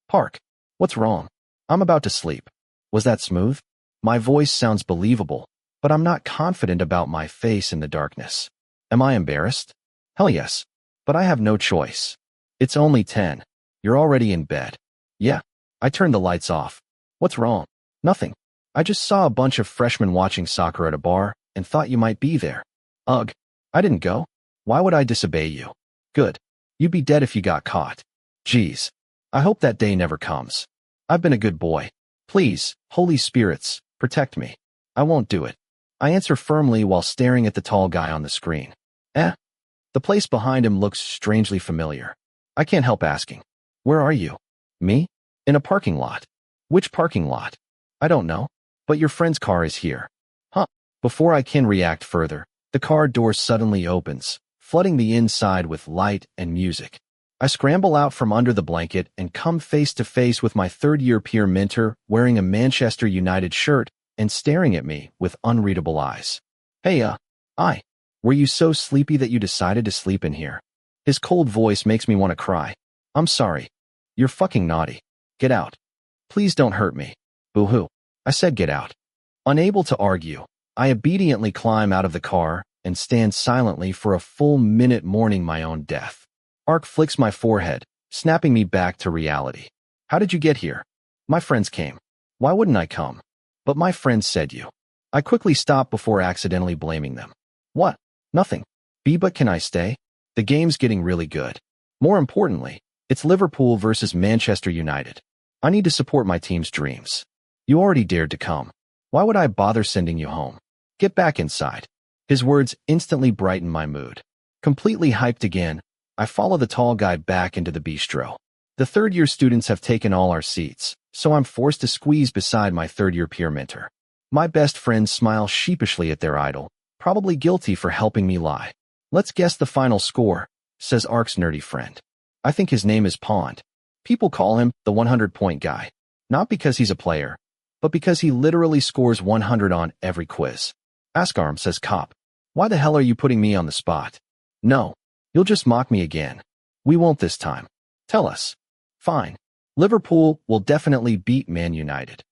Park. What's wrong? I'm about to sleep. Was that smooth? My voice sounds believable, but I'm not confident about my face in the darkness. Am I embarrassed? Hell yes. But I have no choice. It's only 10. You're already in bed. Yeah. I turned the lights off. What's wrong? Nothing. I just saw a bunch of freshmen watching soccer at a bar and thought you might be there. Ugh. I didn't go. Why would I disobey you? Good. You'd be dead if you got caught. Geez. I hope that day never comes. I've been a good boy. Please, Holy Spirits, protect me. I won't do it. I answer firmly while staring at the tall guy on the screen. The place behind him looks strangely familiar. I can't help asking. Where are you? Me? In a parking lot. Which parking lot? I don't know. But your friend's car is here. Huh. Before I can react further, the car door suddenly opens, flooding the inside with light and music. I scramble out from under the blanket and come face to face with my third-year peer mentor wearing a Manchester United shirt and staring at me with unreadable eyes. Hey, were you so sleepy that you decided to sleep in here? His cold voice makes me want to cry. I'm sorry. You're fucking naughty. Get out. Please don't hurt me. Boo-hoo. I said get out. Unable to argue, I obediently climb out of the car and stand silently for a full minute mourning my own death. Ark flicks my forehead, snapping me back to reality. How did you get here? My friends came. Why wouldn't I come? But my friends said you. I quickly stop before accidentally blaming them. What? Nothing. But can I stay? The game's getting really good. More importantly, it's Liverpool versus Manchester United. I need to support my team's dreams. You already dared to come. Why would I bother sending you home? Get back inside. His words instantly brighten my mood. Completely hyped again, I follow the tall guy back into the bistro. The third-year students have taken all our seats, so I'm forced to squeeze beside my third-year peer mentor. My best friends smile sheepishly at their idol, probably guilty for helping me lie. Let's guess the final score, says Ark's nerdy friend. I think his name is Pond. People call him the 100-point guy. Not because he's a player, but because he literally scores 100 on every quiz. Ask Arm, says Cop. Why the hell are you putting me on the spot? No. You'll just mock me again. We won't this time. Tell us. Fine. Liverpool will definitely beat Man United.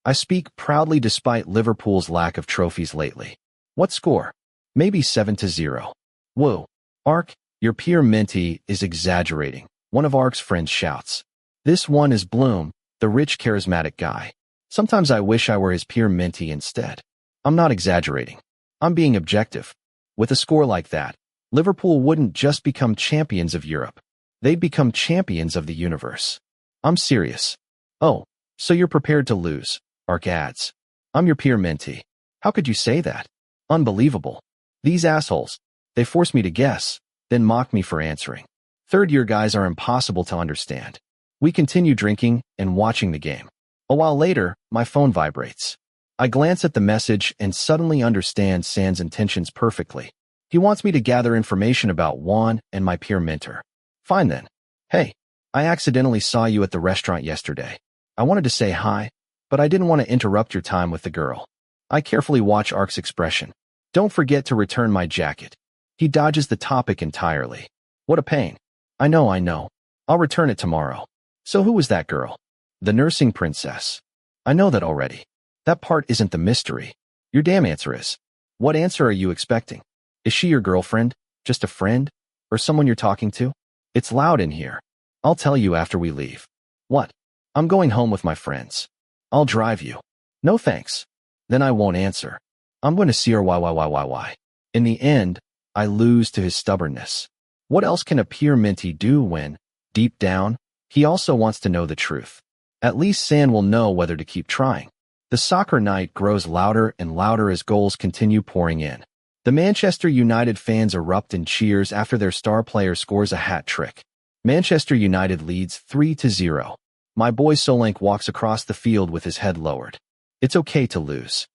I speak proudly despite Liverpool's lack of trophies lately. What score? Maybe 7-0. Whoa. Ark, your peer mentee is exaggerating, one of Ark's friends shouts. This one is Bloom, the rich charismatic guy. Sometimes I wish I were his peer mentee instead. I'm not exaggerating. I'm being objective. With a score like that, Liverpool wouldn't just become champions of Europe. They'd become champions of the universe. I'm serious. Oh, so you're prepared to lose, Ark adds. I'm your peer mentee. How could you say that? Unbelievable. These assholes. They force me to guess, then mock me for answering. Third-year guys are impossible to understand. We continue drinking and watching the game. A while later, my phone vibrates. I glance at the message and suddenly understand San's intentions perfectly. He wants me to gather information about Juan and my peer mentor. Fine then. Hey, I accidentally saw you at the restaurant yesterday. I wanted to say hi, but I didn't want to interrupt your time with the girl. I carefully watch Ark's expression. Don't forget to return my jacket. He dodges the topic entirely. What a pain. I know. I'll return it tomorrow. So who was that girl? The nursing princess. I know that already. That part isn't the mystery. Your damn answer is. What answer are you expecting? Is she your girlfriend? Just a friend? Or someone you're talking to? It's loud in here. I'll tell you after we leave. What? I'm going home with my friends. I'll drive you. No thanks. Then I won't answer. I'm going to see her why. In the end, I lose to his stubbornness. What else can a peer mentee do when, deep down, he also wants to know the truth? At least San will know whether to keep trying. The soccer night grows louder and louder as goals continue pouring in. The Manchester United fans erupt in cheers after their star player scores a hat trick. Manchester United leads 3-0. My boy Solanke walks across the field with his head lowered. It's okay to lose.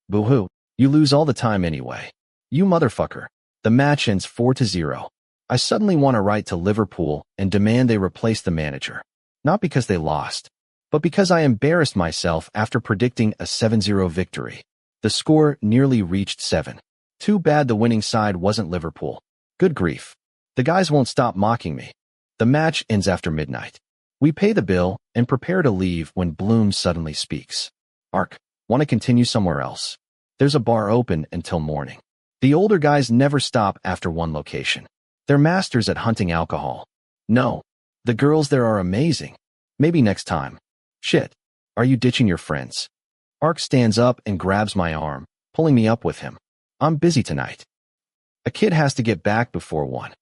Boo-hoo, you lose all the time anyway. You motherfucker. The match ends 4-0. I suddenly want to write to Liverpool and demand they replace the manager. Not because they lost, but because I embarrassed myself after predicting a 7-0 victory. The score nearly reached 7. Too bad the winning side wasn't Liverpool. Good grief. The guys won't stop mocking me. The match ends after midnight. We pay the bill and prepare to leave when Bloom suddenly speaks. Ark, want to continue somewhere else? There's a bar open until morning. The older guys never stop after one location. They're masters at hunting alcohol. No. The girls there are amazing. Maybe next time. Shit. Are you ditching your friends? Ark stands up and grabs my arm, pulling me up with him. I'm busy tonight. A kid has to get back before 1.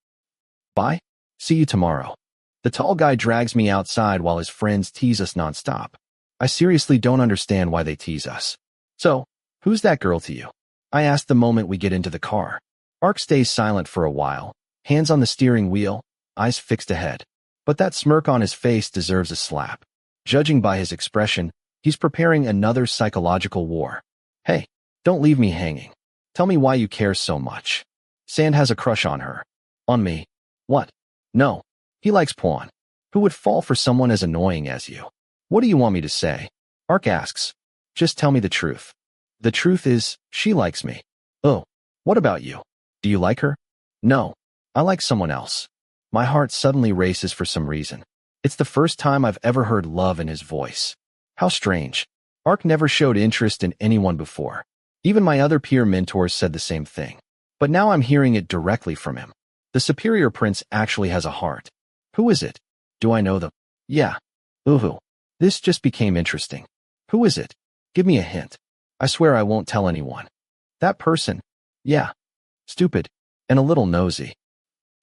Bye. See you tomorrow. The tall guy drags me outside while his friends tease us nonstop. I seriously don't understand why they tease us. So, who's that girl to you? I ask the moment we get into the car. Ark stays silent for a while, hands on the steering wheel, eyes fixed ahead. But that smirk on his face deserves a slap. Judging by his expression, he's preparing another psychological war. Hey, don't leave me hanging. Tell me why you care so much. Sand has a crush on her. On me. What? No. He likes porn. Who would fall for someone as annoying as you? What do you want me to say? Ark asks. Just tell me the truth. The truth is, she likes me. Oh, what about you? Do you like her? No. I like someone else. My heart suddenly races for some reason. It's the first time I've ever heard love in his voice. How strange. Ark never showed interest in anyone before. Even my other peer mentors said the same thing. But now I'm hearing it directly from him. The superior prince actually has a heart. Who is it? Do I know them? Yeah. Ooh. This just became interesting. Who is it? Give me a hint. I swear I won't tell anyone. That person? Yeah. Stupid. And a little nosy.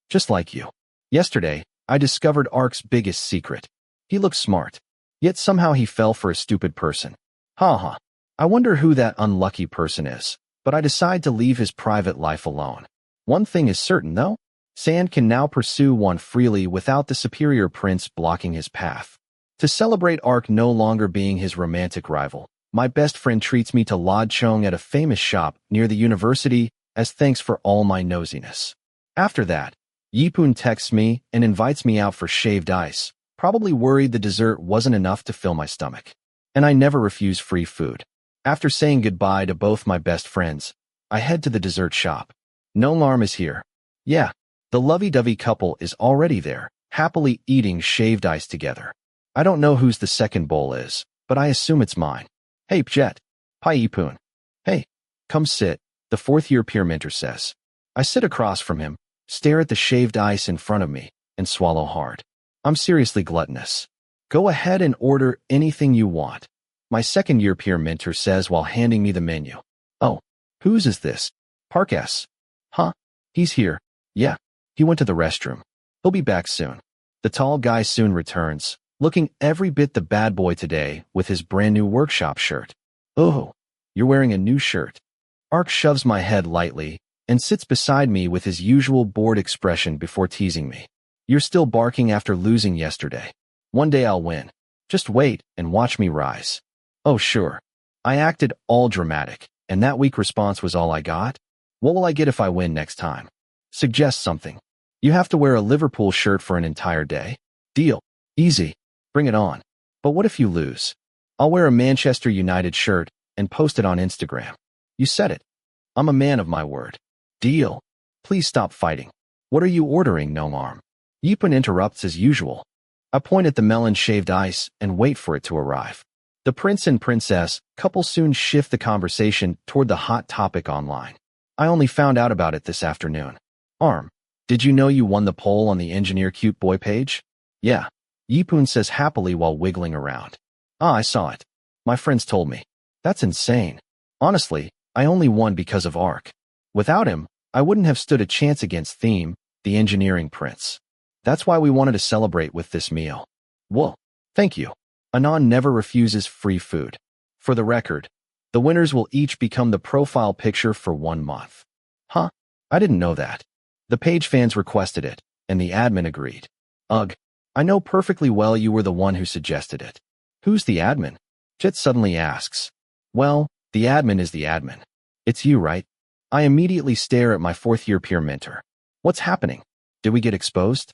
Just like you. Yesterday, I discovered Ark's biggest secret. He looks smart. Yet somehow he fell for a stupid person. Ha. I wonder who that unlucky person is. But I decide to leave his private life alone. One thing is certain, though. Sand can now pursue one freely without the superior prince blocking his path. To celebrate Ark no longer being his romantic rival, my best friend treats me to Lod Chong at a famous shop near the university as thanks for all my nosiness. After that, Yipun texts me and invites me out for shaved ice, probably worried the dessert wasn't enough to fill my stomach. And I never refuse free food. After saying goodbye to both my best friends, I head to the dessert shop. No alarm is here. Yeah, the lovey-dovey couple is already there, happily eating shaved ice together. I don't know whose the second bowl is, but I assume it's mine. Hey, Jet. Pai Yipun. Hey, come sit, the fourth-year peer mentor says. I sit across from him, stare at the shaved ice in front of me, and swallow hard. I'm seriously gluttonous. Go ahead and order anything you want. My second-year peer mentor says while handing me the menu. Oh, whose is this? Park S. Huh? He's here. Yeah, he went to the restroom. He'll be back soon. The tall guy soon returns, looking every bit the bad boy today with his brand new workshop shirt. Oh, you're wearing a new shirt. Ark shoves my head lightly and sits beside me with his usual bored expression before teasing me. You're still barking after losing yesterday. One day I'll win. Just wait and watch me rise. Oh, sure. I acted all dramatic, and that weak response was all I got? What will I get if I win next time? Suggest something. You have to wear a Liverpool shirt for an entire day? Deal. Easy. Bring it on. But what if you lose? I'll wear a Manchester United shirt and post it on Instagram. You said it. I'm a man of my word. Deal. Please stop fighting. What are you ordering, no arm? Yipun interrupts as usual. I point at the melon shaved ice and wait for it to arrive. The prince and princess couple soon shift the conversation toward the hot topic online. I only found out about it this afternoon. Arm, did you know you won the poll on the Engineer Cute Boy page? Yeah. Yipun says happily while wiggling around. Ah, I saw it. My friends told me. That's insane. Honestly, I only won because of Ark. Without him, I wouldn't have stood a chance against Theme, the engineering prince. That's why we wanted to celebrate with this meal. Whoa, thank you. Anon never refuses free food. For the record, the winners will each become the profile picture for 1 month. Huh? I didn't know that. The page fans requested it, and the admin agreed. Ugh, I know perfectly well you were the one who suggested it. Who's the admin? Jet suddenly asks. Well, the admin is the admin. It's you, right? I immediately stare at my fourth-year peer mentor. What's happening? Did we get exposed?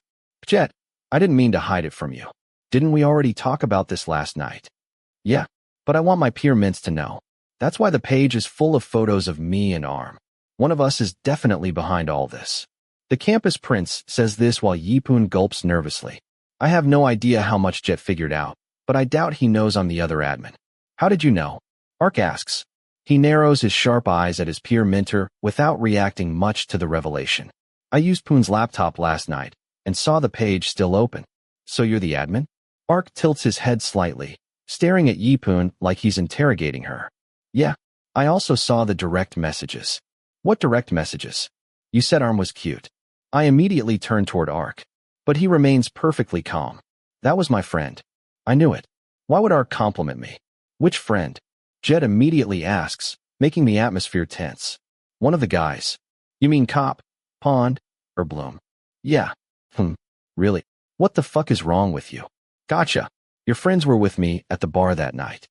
Jet, I didn't mean to hide it from you. Didn't we already talk about this last night? Yeah, but I want my peer mints to know. That's why the page is full of photos of me and Arm. One of us is definitely behind all this. The campus prince says this while Yipun gulps nervously. I have no idea how much Jet figured out, but I doubt he knows I'm the other admin. How did you know? Ark asks. He narrows his sharp eyes at his peer mentor without reacting much to the revelation. I used Poon's laptop last night and saw the page still open. So you're the admin? Ark tilts his head slightly, staring at Yi-Poon like he's interrogating her. Yeah. I also saw the direct messages. What direct messages? You said Arm was cute. I immediately turned toward Ark. But he remains perfectly calm. That was my friend. I knew it. Why would Ark compliment me? Which friend? Jet immediately asks, making the atmosphere tense. One of the guys. You mean Cop, Pond, or Bloom? Yeah. Really? What the fuck is wrong with you? Gotcha. Your friends were with me at the bar that night.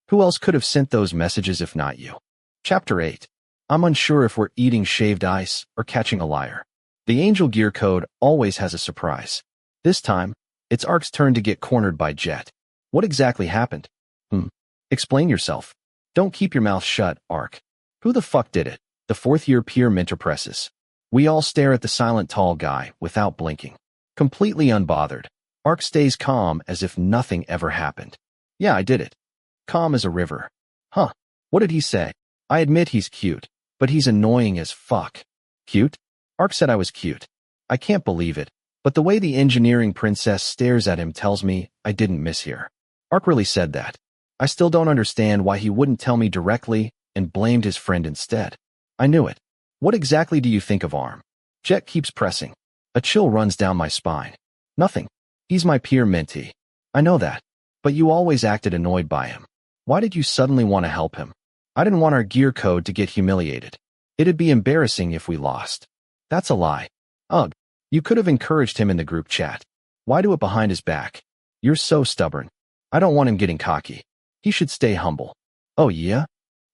Who else could have sent those messages if not you? Chapter 8. I'm unsure if we're eating shaved ice or catching a liar. The Angel Gear Code always has a surprise. This time, it's Ark's turn to get cornered by Jet. What exactly happened? Explain yourself. Don't keep your mouth shut, Ark. Who the fuck did it? The fourth-year peer mentor presses. We all stare at the silent tall guy without blinking. Completely unbothered, Ark stays calm as if nothing ever happened. Yeah, I did it. Calm as a river. Huh. What did he say? I admit he's cute, but he's annoying as fuck. Cute? Ark said I was cute. I can't believe it, but the way the engineering princess stares at him tells me I didn't mishear. Ark really said that. I still don't understand why he wouldn't tell me directly and blamed his friend instead. I knew it. What exactly do you think of Arm? Jet keeps pressing. A chill runs down my spine. Nothing. He's my peer mentee. I know that. But you always acted annoyed by him. Why did you suddenly want to help him? I didn't want our gear code to get humiliated. It'd be embarrassing if we lost. That's a lie. Ugh. You could have encouraged him in the group chat. Why do it behind his back? You're so stubborn. I don't want him getting cocky. He should stay humble. Oh yeah?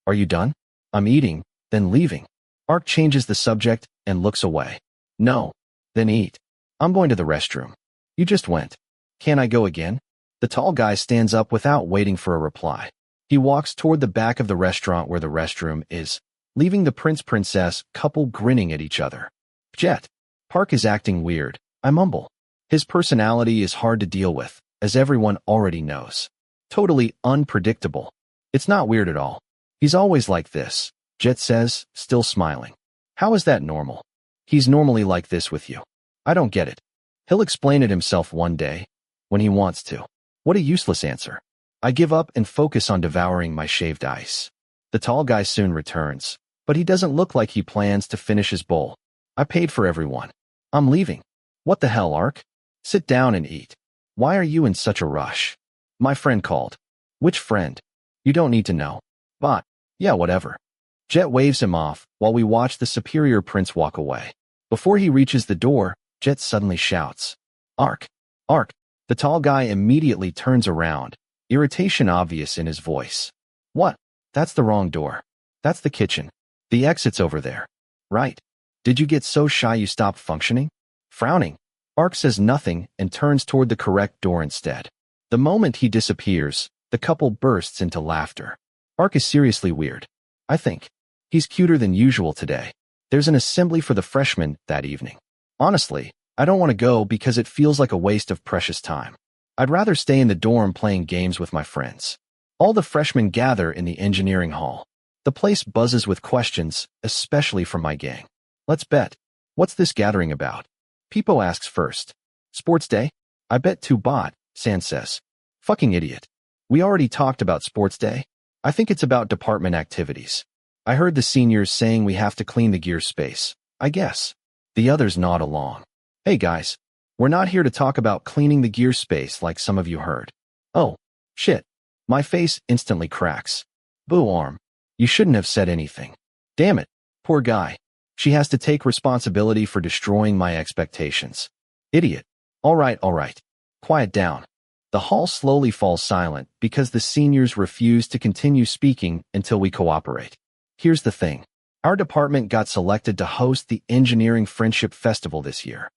Are you done? I'm eating, then leaving. Ark changes the subject and looks away. No. Then eat. I'm going to the restroom. You just went. Can I go again? The tall guy stands up without waiting for a reply. He walks toward the back of the restaurant where the restroom is, leaving the prince-princess couple grinning at each other. Jet. Park is acting weird. I mumble. His personality is hard to deal with, as everyone already knows. Totally unpredictable. It's not weird at all. He's always like this, Jet says, still smiling. How is that normal? He's normally like this with you. I don't get it. He'll explain it himself one day, when he wants to. What a useless answer. I give up and focus on devouring my shaved ice. The tall guy soon returns, but he doesn't look like he plans to finish his bowl. I paid for everyone. I'm leaving. What the hell, Ark? Sit down and eat. Why are you in such a rush? My friend called. Which friend? You don't need to know. But, yeah, whatever. Jet waves him off while we watch the superior prince walk away. Before he reaches the door, Jet suddenly shouts. Ark! Ark! The tall guy immediately turns around, irritation obvious in his voice. What? That's the wrong door. That's the kitchen. The exit's over there. Right. Did you get so shy you stopped functioning? Frowning, Ark says nothing and turns toward the correct door instead. The moment he disappears, the couple bursts into laughter. Ark is seriously weird. I think. He's cuter than usual today. There's an assembly for the freshmen that evening. Honestly, I don't want to go because it feels like a waste of precious time. I'd rather stay in the dorm playing games with my friends. All the freshmen gather in the engineering hall. The place buzzes with questions, especially from my gang. Let's bet. What's this gathering about? Peepo asks first. Sports day? I bet 2 baht, San says. Fucking idiot. We already talked about sports day. I think it's about department activities. I heard the seniors saying we have to clean the gear space. I guess. The others nod along. Hey guys. We're not here to talk about cleaning the gear space like some of you heard. Oh, shit. My face instantly cracks. Boo Arm. You shouldn't have said anything. Damn it. Poor guy. She has to take responsibility for destroying my expectations. Idiot. All right. Quiet down. The hall slowly falls silent because the seniors refuse to continue speaking until we cooperate. Here's the thing. Our department got selected to host the Engineering Friendship Festival this year.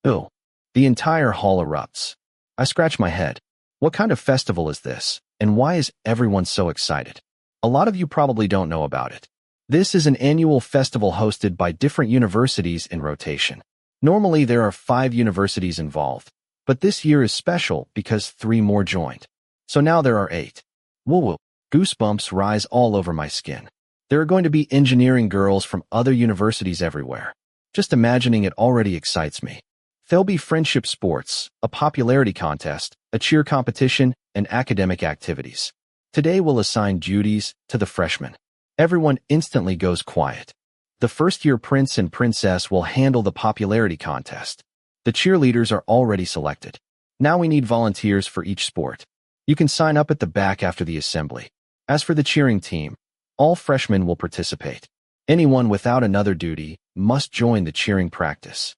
Ooh. The entire hall erupts. I scratch my head. What kind of festival is this, and why is everyone so excited? A lot of you probably don't know about it. This is an annual festival hosted by different universities in rotation. Normally there are 5 universities involved, but this year is special because 3 more joined. So now there are 8. Woo woo. Goosebumps rise all over my skin. There are going to be engineering girls from other universities everywhere. Just imagining it already excites me. There'll be friendship sports, a popularity contest, a cheer competition, and academic activities. Today we'll assign duties to the freshmen. Everyone instantly goes quiet. The first-year prince and princess will handle the popularity contest. The cheerleaders are already selected. Now we need volunteers for each sport. You can sign up at the back after the assembly. As for the cheering team, all freshmen will participate. Anyone without another duty must join the cheering practice.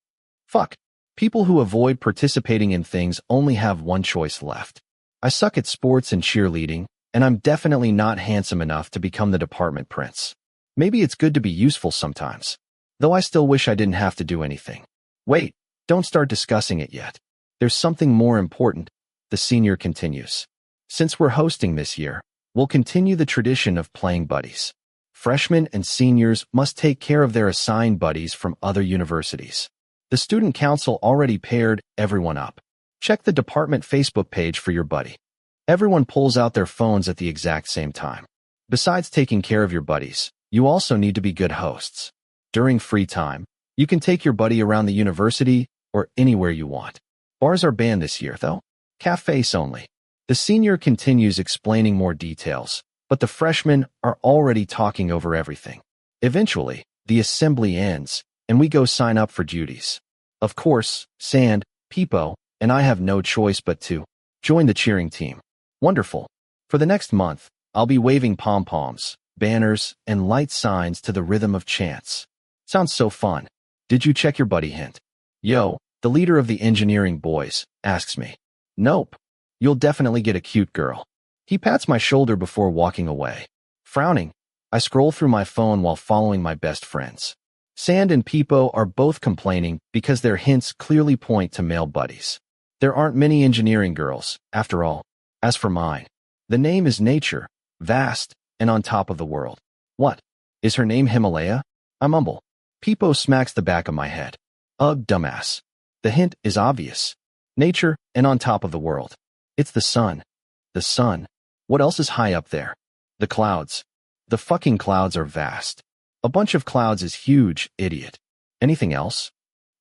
Fuck. People who avoid participating in things only have one choice left. I suck at sports and cheerleading, and I'm definitely not handsome enough to become the department prince. Maybe it's good to be useful sometimes. Though I still wish I didn't have to do anything. Wait, don't start discussing it yet. There's something more important, the senior continues. Since we're hosting this year, we'll continue the tradition of playing buddies. Freshmen and seniors must take care of their assigned buddies from other universities. The student council already paired everyone up. Check the department Facebook page for your buddy. Everyone pulls out their phones at the exact same time. Besides taking care of your buddies, you also need to be good hosts. During free time, you can take your buddy around the university or anywhere you want. Bars are banned this year, though. Cafes only. The senior continues explaining more details, but the freshmen are already talking over everything. Eventually, the assembly ends, and we go sign up for duties. Of course, Sand, Peepo, and I have no choice but to join the cheering team. Wonderful. For the next month, I'll be waving pom-poms, banners, and light signs to the rhythm of chants. Sounds so fun. Did you check your buddy hint? Yo, the leader of the engineering boys, asks me. Nope. You'll definitely get a cute girl. He pats my shoulder before walking away. Frowning, I scroll through my phone while following my best friends. Sand and Peepo are both complaining because their hints clearly point to male buddies. There aren't many engineering girls, after all. As for mine, the name is Nature, vast, and on top of the world. What? Is her name Himalaya? I mumble. Peepo smacks the back of my head. Ugh, dumbass. The hint is obvious. Nature and on top of the world. It's the sun. The sun. What else is high up there? The clouds. The fucking clouds are vast. A bunch of clouds is huge, idiot. Anything else?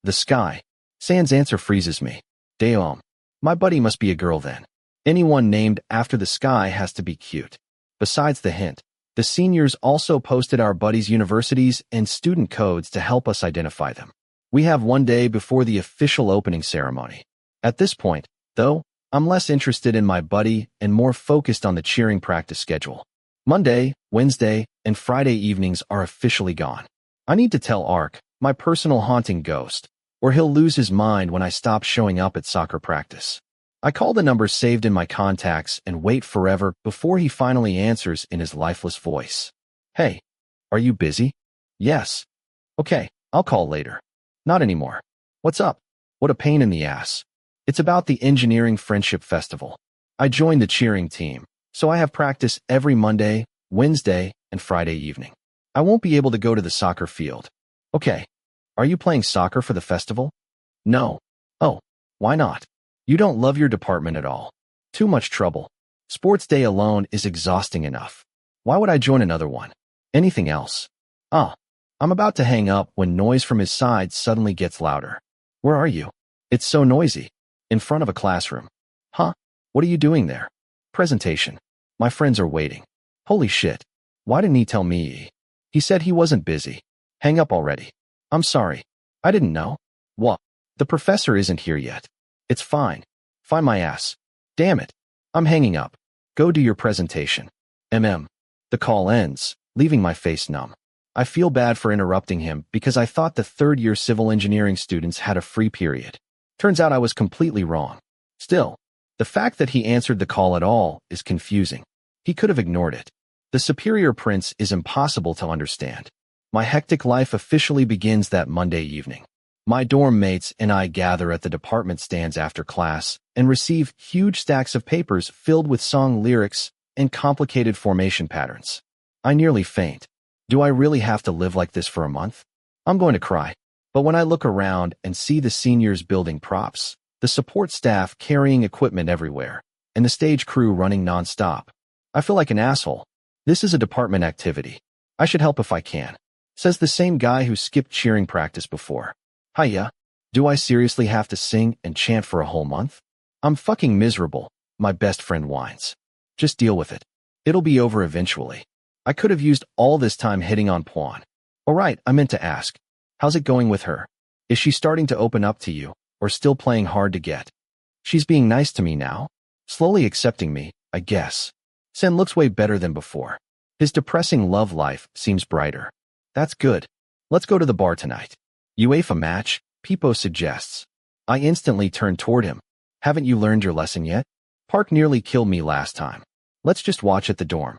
The sky. Sand's answer freezes me. Damn. My buddy must be a girl then. Anyone named after the sky has to be cute. Besides the hint, the seniors also posted our buddies' universities and student codes to help us identify them. We have one day before the official opening ceremony. At this point, though, I'm less interested in my buddy and more focused on the cheering practice schedule. Monday, Wednesday, and Friday evenings are officially gone. I need to tell Ark, my personal haunting ghost, or he'll lose his mind when I stop showing up at soccer practice. I call the number saved in my contacts and wait forever before he finally answers in his lifeless voice. Hey, are you busy? Yes. Okay, I'll call later. Not anymore. What's up? What a pain in the ass. It's about the engineering friendship festival. I joined the cheering team, so I have practice every Monday, Wednesday, and Friday evening. I won't be able to go to the soccer field. Okay. Are you playing soccer for the festival? No. Oh, why not? You don't love your department at all. Too much trouble. Sports day alone is exhausting enough. Why would I join another one? Anything else? Ah, I'm about to hang up when noise from his side suddenly gets louder. Where are you? It's so noisy. In front of a classroom. Huh? What are you doing there? Presentation. My friends are waiting. Holy shit. Why didn't he tell me? He said he wasn't busy. Hang up already. I'm sorry. I didn't know. What? The professor isn't here yet. It's fine. Find my ass. Damn it. I'm hanging up. Go do your presentation. The call ends, leaving my face numb. I feel bad for interrupting him because I thought the third-year civil engineering students had a free period. Turns out I was completely wrong. Still, the fact that he answered the call at all is confusing. He could have ignored it. The superior prince is impossible to understand. My hectic life officially begins that Monday evening. My dorm mates and I gather at the department stands after class and receive huge stacks of papers filled with song lyrics and complicated formation patterns. I nearly faint. Do I really have to live like this for a month? I'm going to cry. But when I look around and see the seniors building props, the support staff carrying equipment everywhere, and the stage crew running nonstop, I feel like an asshole. This is a department activity. I should help if I can. Says the same guy who skipped cheering practice before. Hiya. Do I seriously have to sing and chant for a whole month? I'm fucking miserable, my best friend whines. Just deal with it. It'll be over eventually. I could have used all this time hitting on Puan. Alright, I meant to ask. How's it going with her? Is she starting to open up to you, or still playing hard to get? She's being nice to me now? Slowly accepting me, I guess. Sen looks way better than before. His depressing love life seems brighter. That's good. Let's go to the bar tonight. UEFA match, Pipo suggests. I instantly turn toward him. Haven't you learned your lesson yet? Park nearly killed me last time. Let's just watch at the dorm.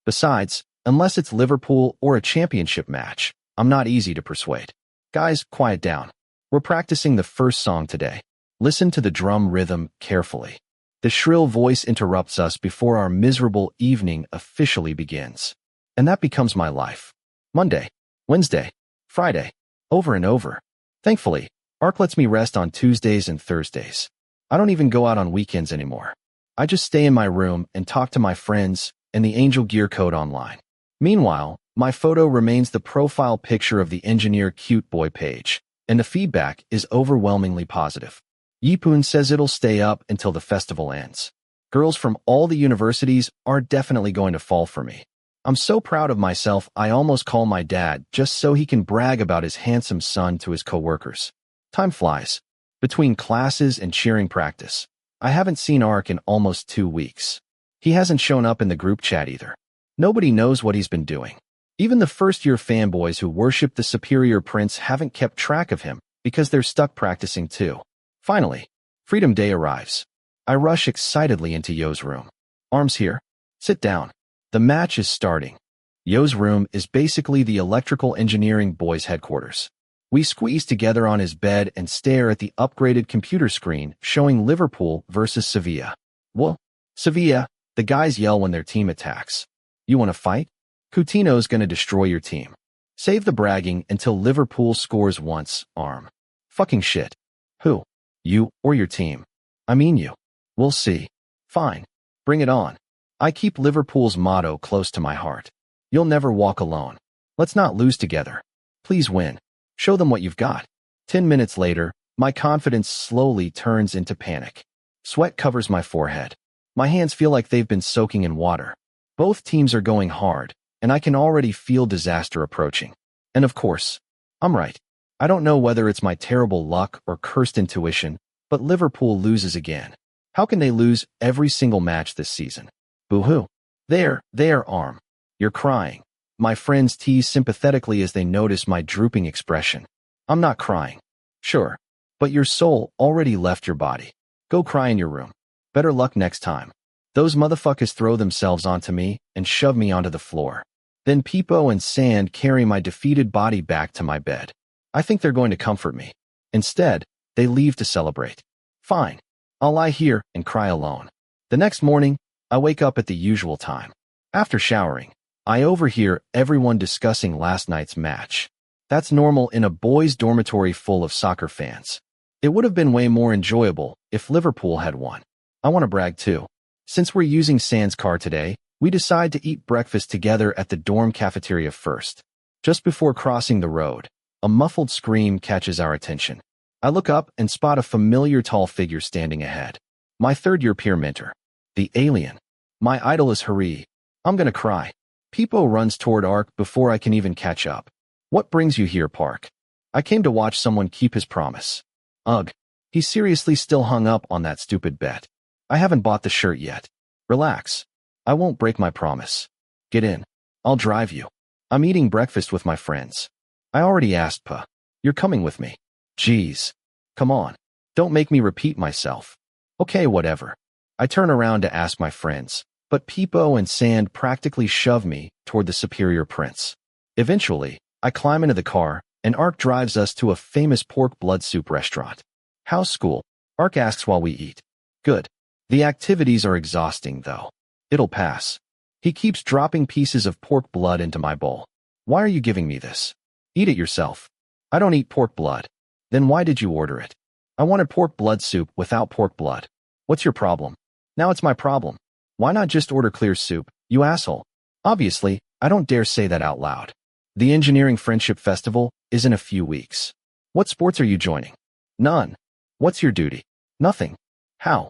Besides, unless it's Liverpool or a championship match, I'm not easy to persuade. Guys, quiet down. We're practicing the first song today. Listen to the drum rhythm carefully. The shrill voice interrupts us before our miserable evening officially begins. And that becomes my life. Monday, Wednesday, Friday, over and over. Thankfully, Ark lets me rest on Tuesdays and Thursdays. I don't even go out on weekends anymore. I just stay in my room and talk to my friends and the Angel Gear code online. Meanwhile, my photo remains the profile picture of the engineer cute boy page, and the feedback is overwhelmingly positive. Yipun says it'll stay up until the festival ends. Girls from all the universities are definitely going to fall for me. I'm so proud of myself I almost call my dad just so he can brag about his handsome son to his coworkers. Time flies. Between classes and cheering practice, I haven't seen Ark in almost 2 weeks. He hasn't shown up in the group chat either. Nobody knows what he's been doing. Even the first-year fanboys who worship the superior prince haven't kept track of him because they're stuck practicing too. Finally, Freedom Day arrives. I rush excitedly into Yo's room. Arms here. Sit down. The match is starting. Yo's room is basically the electrical engineering boys' headquarters. We squeeze together on his bed and stare at the upgraded computer screen showing Liverpool versus Sevilla. Well, Sevilla, the guys yell when their team attacks. You want to fight? Coutinho's gonna destroy your team. Save the bragging until Liverpool scores once, arm. Fucking shit. Who? You or your team? I mean you. We'll see. Fine. Bring it on. I keep Liverpool's motto close to my heart. You'll never walk alone. Let's not lose together. Please win. Show them what you've got. 10 minutes later, my confidence slowly turns into panic. Sweat covers my forehead. My hands feel like they've been soaking in water. Both teams are going hard, and I can already feel disaster approaching. And of course, I'm right. I don't know whether it's my terrible luck or cursed intuition, but Liverpool loses again. How can they lose every single match this season? Boo-hoo. There, arm. You're crying. My friends tease sympathetically as they notice my drooping expression. I'm not crying. Sure. But your soul already left your body. Go cry in your room. Better luck next time. Those motherfuckers throw themselves onto me and shove me onto the floor. Then Pipo and Sand carry my defeated body back to my bed. I think they're going to comfort me. Instead, they leave to celebrate. Fine. I'll lie here and cry alone. The next morning, I wake up at the usual time. After showering, I overhear everyone discussing last night's match. That's normal in a boys' dormitory full of soccer fans. It would have been way more enjoyable if Liverpool had won. I want to brag too. Since we're using Sand's car today, we decide to eat breakfast together at the dorm cafeteria first. Just before crossing the road, a muffled scream catches our attention. I look up and spot a familiar tall figure standing ahead. My third-year peer mentor. The alien. My idol is Hari. I'm gonna cry. Pipo runs toward Ark before I can even catch up. What brings you here, Park? I came to watch someone keep his promise. Ugh. He's seriously still hung up on that stupid bet. I haven't bought the shirt yet. Relax. I won't break my promise. Get in. I'll drive you. I'm eating breakfast with my friends. I already asked Pa. You're coming with me. Jeez. Come on. Don't make me repeat myself. Okay, whatever. I turn around to ask my friends, but Pipo and Sand practically shove me toward the superior prince. Eventually, I climb into the car, and Ark drives us to a famous pork blood soup restaurant. How's school? Ark asks while we eat. Good. The activities are exhausting, though. It'll pass. He keeps dropping pieces of pork blood into my bowl. Why are you giving me this? Eat it yourself. I don't eat pork blood. Then why did you order it? I wanted pork blood soup without pork blood. What's your problem? Now it's my problem. Why not just order clear soup, You asshole. Obviously, I don't dare say that out loud. The Engineering Friendship Festival is in a few weeks. What sports are you joining? None. What's your duty? Nothing. How?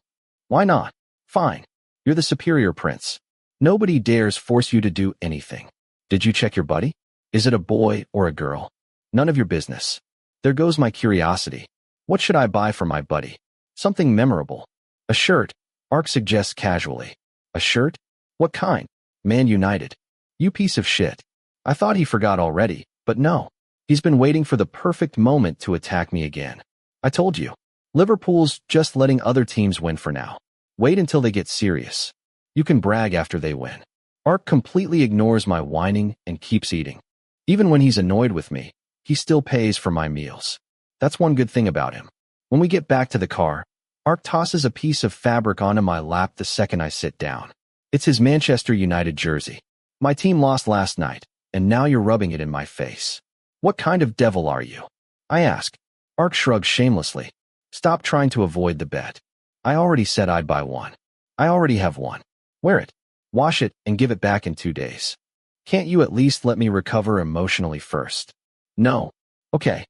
Why not? Fine. You're the superior prince. Nobody dares force you to do anything. Did you check your buddy? Is it a boy or a girl? None of your business. There goes my curiosity. What should I buy for my buddy? Something memorable. A shirt, Ark suggests casually. A shirt? What kind? Man United. You piece of shit. I thought he forgot already, but no. He's been waiting for the perfect moment to attack me again. I told you. Liverpool's just letting other teams win for now. Wait until they get serious. You can brag after they win. Ark completely ignores my whining and keeps eating. Even when he's annoyed with me, he still pays for my meals. That's one good thing about him. When we get back to the car, Ark tosses a piece of fabric onto my lap the second I sit down. It's his Manchester United jersey. My team lost last night, and now you're rubbing it in my face. What kind of devil are you? I ask. Ark shrugs shamelessly. Stop trying to avoid the bet. I already said I'd buy one. I already have one. Wear it, wash it, and give it back in 2 days. Can't you at least let me recover emotionally first? No. Okay.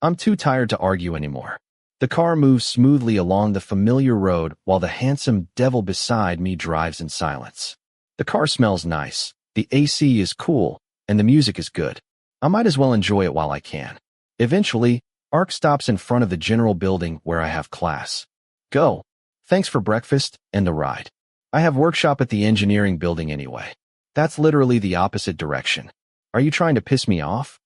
I'm too tired to argue anymore. The car moves smoothly along the familiar road while the handsome devil beside me drives in silence. The car smells nice, the AC is cool, and the music is good. I might as well enjoy it while I can. Eventually, Ark stops in front of the general building where I have class. Go. Thanks for breakfast and the ride. I have workshop at the engineering building anyway. That's literally the opposite direction. Are you trying to piss me off?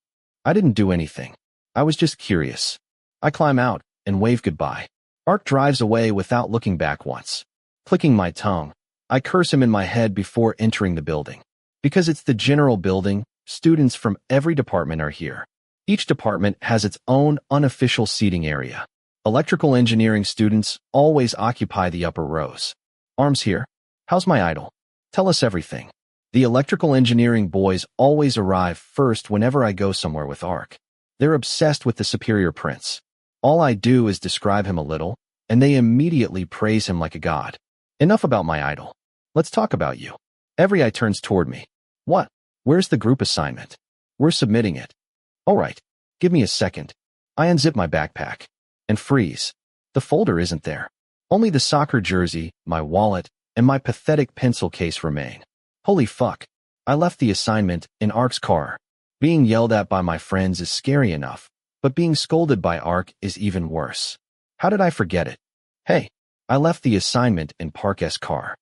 I didn't do anything. I was just curious. I climb out and wave goodbye. Ark drives away without looking back once. Clicking my tongue, I curse him in my head before entering the building. Because it's the general building, students from every department are here. Each department has its own unofficial seating area. Electrical engineering students always occupy the upper rows. Arms here. How's my idol? Tell us everything. The electrical engineering boys always arrive first whenever I go somewhere with Ark. They're obsessed with the superior prince. All I do is describe him a little, and they immediately praise him like a god. Enough about my idol. Let's talk about you. Every eye turns toward me. What? Where's the group assignment? We're submitting it. All right. Give me a second. I unzip my backpack. And freeze. The folder isn't there. Only the soccer jersey, my wallet, and my pathetic pencil case remain. Holy fuck. I left the assignment in Ark's car. Being yelled at by my friends is scary enough, but being scolded by Ark is even worse. How did I forget it? Hey, I left the assignment in Park's car.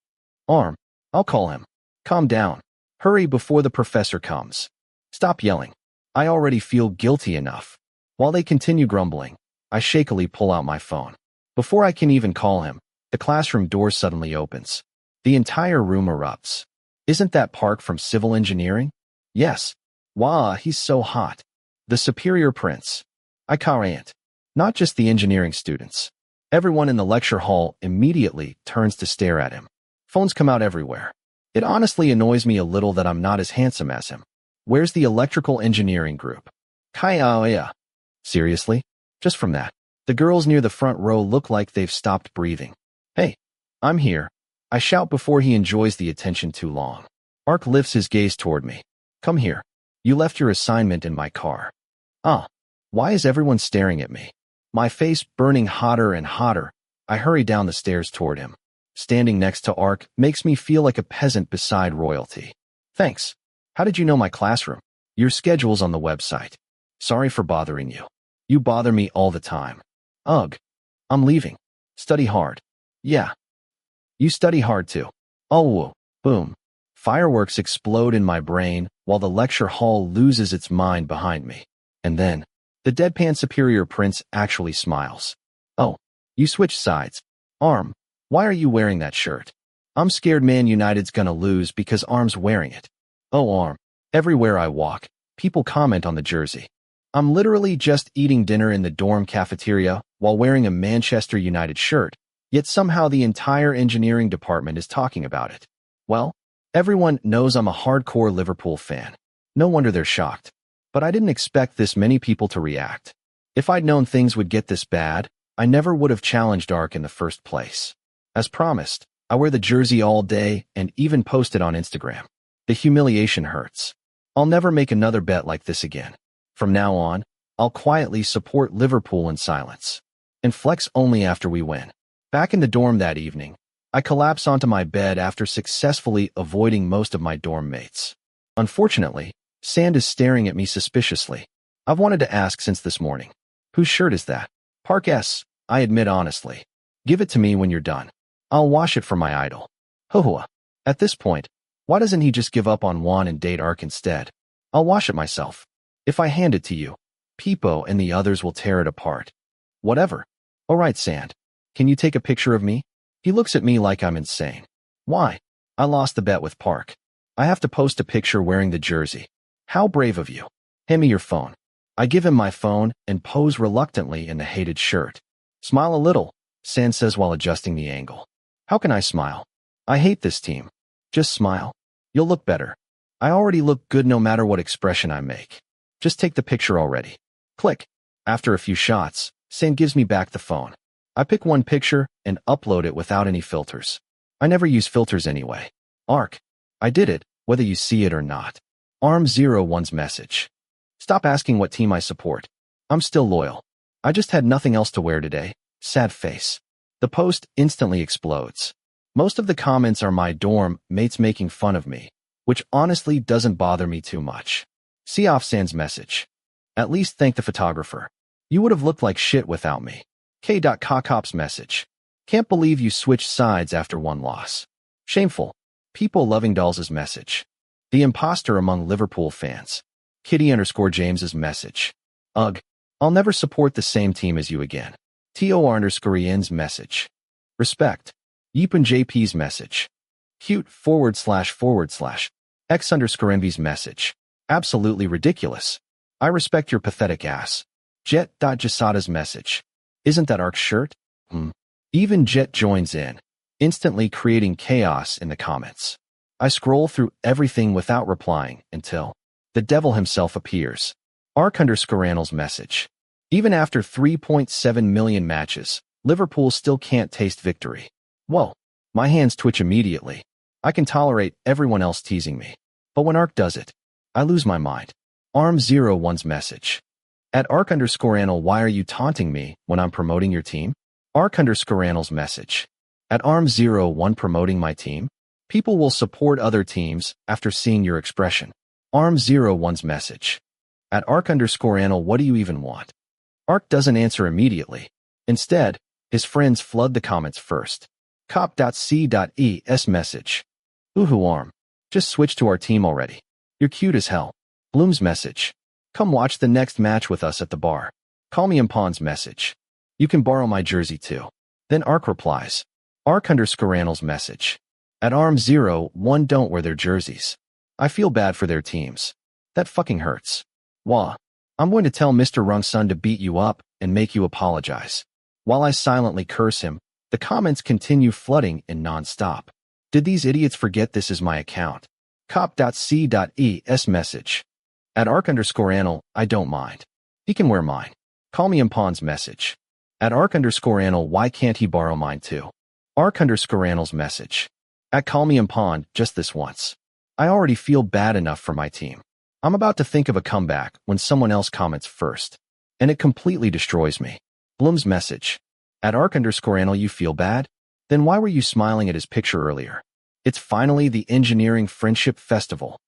Arm, I'll call him. Calm down. Hurry before the professor comes. Stop yelling. I already feel guilty enough. While they continue grumbling, I shakily pull out my phone. Before I can even call him, the classroom door suddenly opens. The entire room erupts. Isn't that Park from civil engineering? Yes. Wow, he's so hot. The superior prince. I can't. Not just the engineering students. Everyone in the lecture hall immediately turns to stare at him. Phones come out everywhere. It honestly annoys me a little that I'm not as handsome as him. Where's the electrical engineering group? Kaya. Seriously? Just from that. The girls near the front row look like they've stopped breathing. Hey, I'm here. I shout before he enjoys the attention too long. Ark lifts his gaze toward me. Come here. You left your assignment in my car. Why is everyone staring at me? My face burning hotter and hotter, I hurry down the stairs toward him. Standing next to Ark makes me feel like a peasant beside royalty. Thanks. How did you know my classroom? Your schedule's on the website. Sorry for bothering you. You bother me all the time. Ugh. I'm leaving. Study hard. Yeah. You study hard too. Oh, boom. Fireworks explode in my brain while the lecture hall loses its mind behind me. And then, the deadpan superior prince actually smiles. Oh, you switched sides. Arm, why are you wearing that shirt? I'm scared Man United's gonna lose because Arm's wearing it. Oh, Arm. Everywhere I walk, people comment on the jersey. I'm literally just eating dinner in the dorm cafeteria while wearing a Manchester United shirt, yet somehow the entire engineering department is talking about it. Well, everyone knows I'm a hardcore Liverpool fan. No wonder they're shocked. But I didn't expect this many people to react. If I'd known things would get this bad, I never would have challenged Ark in the first place. As promised, I wear the jersey all day and even post it on Instagram. The humiliation hurts. I'll never make another bet like this again. From now on, I'll quietly support Liverpool in silence and flex only after we win. Back in the dorm that evening, I collapse onto my bed after successfully avoiding most of my dorm mates. Unfortunately, Sand is staring at me suspiciously. I've wanted to ask since this morning. Whose shirt is that? Park S, I admit honestly. Give it to me when you're done. I'll wash it for my idol. Hoo-hoo. At this point, why doesn't he just give up on Juan and date Ark instead? I'll wash it myself. If I hand it to you, Peepo and the others will tear it apart. Whatever. Alright, Sand. Can you take a picture of me? He looks at me like I'm insane. Why? I lost the bet with Park. I have to post a picture wearing the jersey. How brave of you. Hand me your phone. I give him my phone and pose reluctantly in the hated shirt. Smile a little, Sand says while adjusting the angle. How can I smile? I hate this team. Just smile. You'll look better. I already look good no matter what expression I make. Just take the picture already. Click. After a few shots, Sand gives me back the phone. I pick one picture and upload it without any filters. I never use filters anyway. Ark. I did it, whether you see it or not. Arm01's message. Stop asking what team I support. I'm still loyal. I just had nothing else to wear today. Sad face. The post instantly explodes. Most of the comments are my dorm mates making fun of me, which honestly doesn't bother me too much. See off Sand's message. At least thank the photographer. You would have looked like shit without me. K.Cockop's message. Can't believe you switched sides after one loss. Shameful. People loving Dolls' message. The imposter among Liverpool fans. Kitty_James's message. Ugh. I'll never support the same team as you again. TOR_Ian's message. Respect. Yeepun JP's message. Cute // X_Envy's message. Absolutely ridiculous. I respect your pathetic ass. Jet.Jasada's message. Isn't that Ark's shirt? Even Jet joins in, instantly creating chaos in the comments. I scroll through everything without replying until the devil himself appears. Ark_Annal's message. Even after 3.7 million matches, Liverpool still can't taste victory. Whoa. My hands twitch immediately. I can tolerate everyone else teasing me. But when Ark does it, I lose my mind. Arm01's message. At Ark_Annal, why are you taunting me when I'm promoting your team? Ark_Annal's message. At Arm01 promoting my team? People will support other teams after seeing your expression. Arm01's message. At Ark_Annal, what do you even want? Ark doesn't answer immediately. Instead, his friends flood the comments first. Cop.C.Es message. Ooh, Arm. Just switch to our team already. You're cute as hell. Bloom's message. Come watch the next match with us at the bar. Call me Impon's message. You can borrow my jersey too. Then Ark replies. Ark_Annal's message. At Arm01 don't wear their jerseys. I feel bad for their teams. That fucking hurts. Wah. I'm going to tell Mr. Rungsun to beat you up and make you apologize. While I silently curse him, the comments continue flooding in non-stop. Did these idiots forget this is my account? Cop.C.Es message. At Ark_Annal, I don't mind. He can wear mine. Call me Impon's message. At Ark_Annal, why can't he borrow mine too? Ark_Annal's message. At Call me Impon, just this once. I already feel bad enough for my team. I'm about to think of a comeback when someone else comments first. And it completely destroys me. Bloom's message. At Ark_Annal, you feel bad? Then why were you smiling at his picture earlier? It's finally the Engineering Friendship Festival.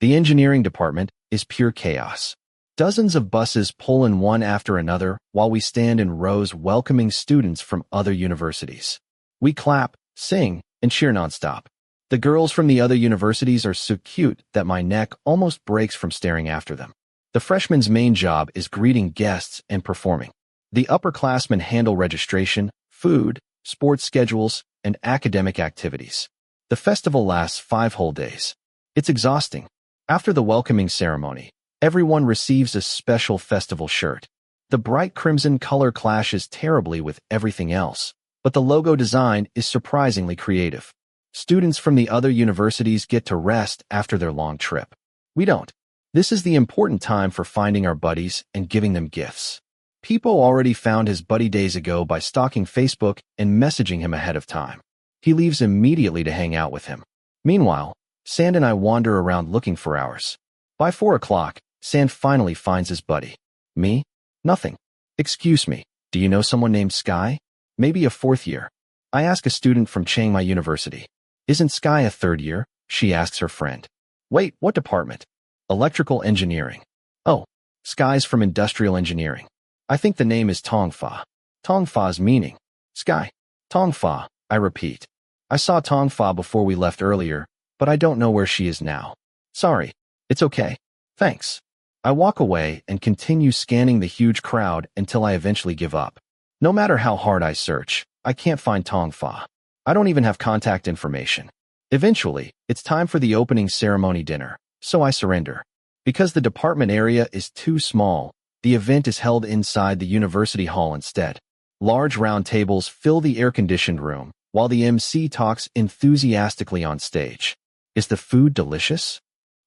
The engineering department is pure chaos. Dozens of buses pull in one after another while we stand in rows welcoming students from other universities. We clap, sing, and cheer nonstop. The girls from the other universities are so cute that my neck almost breaks from staring after them. The freshmen's main job is greeting guests and performing. The upperclassmen handle registration, food, sports schedules, and academic activities. The festival lasts 5 whole days. It's exhausting. After the welcoming ceremony, everyone receives a special festival shirt. The bright crimson color clashes terribly with everything else, but the logo design is surprisingly creative. Students from the other universities get to rest after their long trip. We don't. This is the important time for finding our buddies and giving them gifts. People already found his buddy days ago by stalking Facebook and messaging him ahead of time. He leaves immediately to hang out with him. Meanwhile, Sand and I wander around looking for hours. By 4 o'clock, Sand finally finds his buddy. Me? Nothing. Excuse me, do you know someone named Sky? Maybe a 4th year. I ask a student from Chiang Mai University. Isn't Sky a 3rd year? She asks her friend. Wait, what department? Electrical engineering. Oh, Sky's from industrial engineering. I think the name is Tongfa. Tongfa's meaning. Sky. Tongfa, I repeat. I saw Tongfa before we left earlier, but I don't know where she is now. Sorry. It's okay. Thanks. I walk away and continue scanning the huge crowd until I eventually give up. No matter how hard I search, I can't find Tongfa. I don't even have contact information. Eventually, it's time for the opening ceremony dinner, so I surrender. Because the department area is too small, the event is held inside the university hall instead. Large round tables fill the air-conditioned room, while the MC talks enthusiastically on stage. Is the food delicious?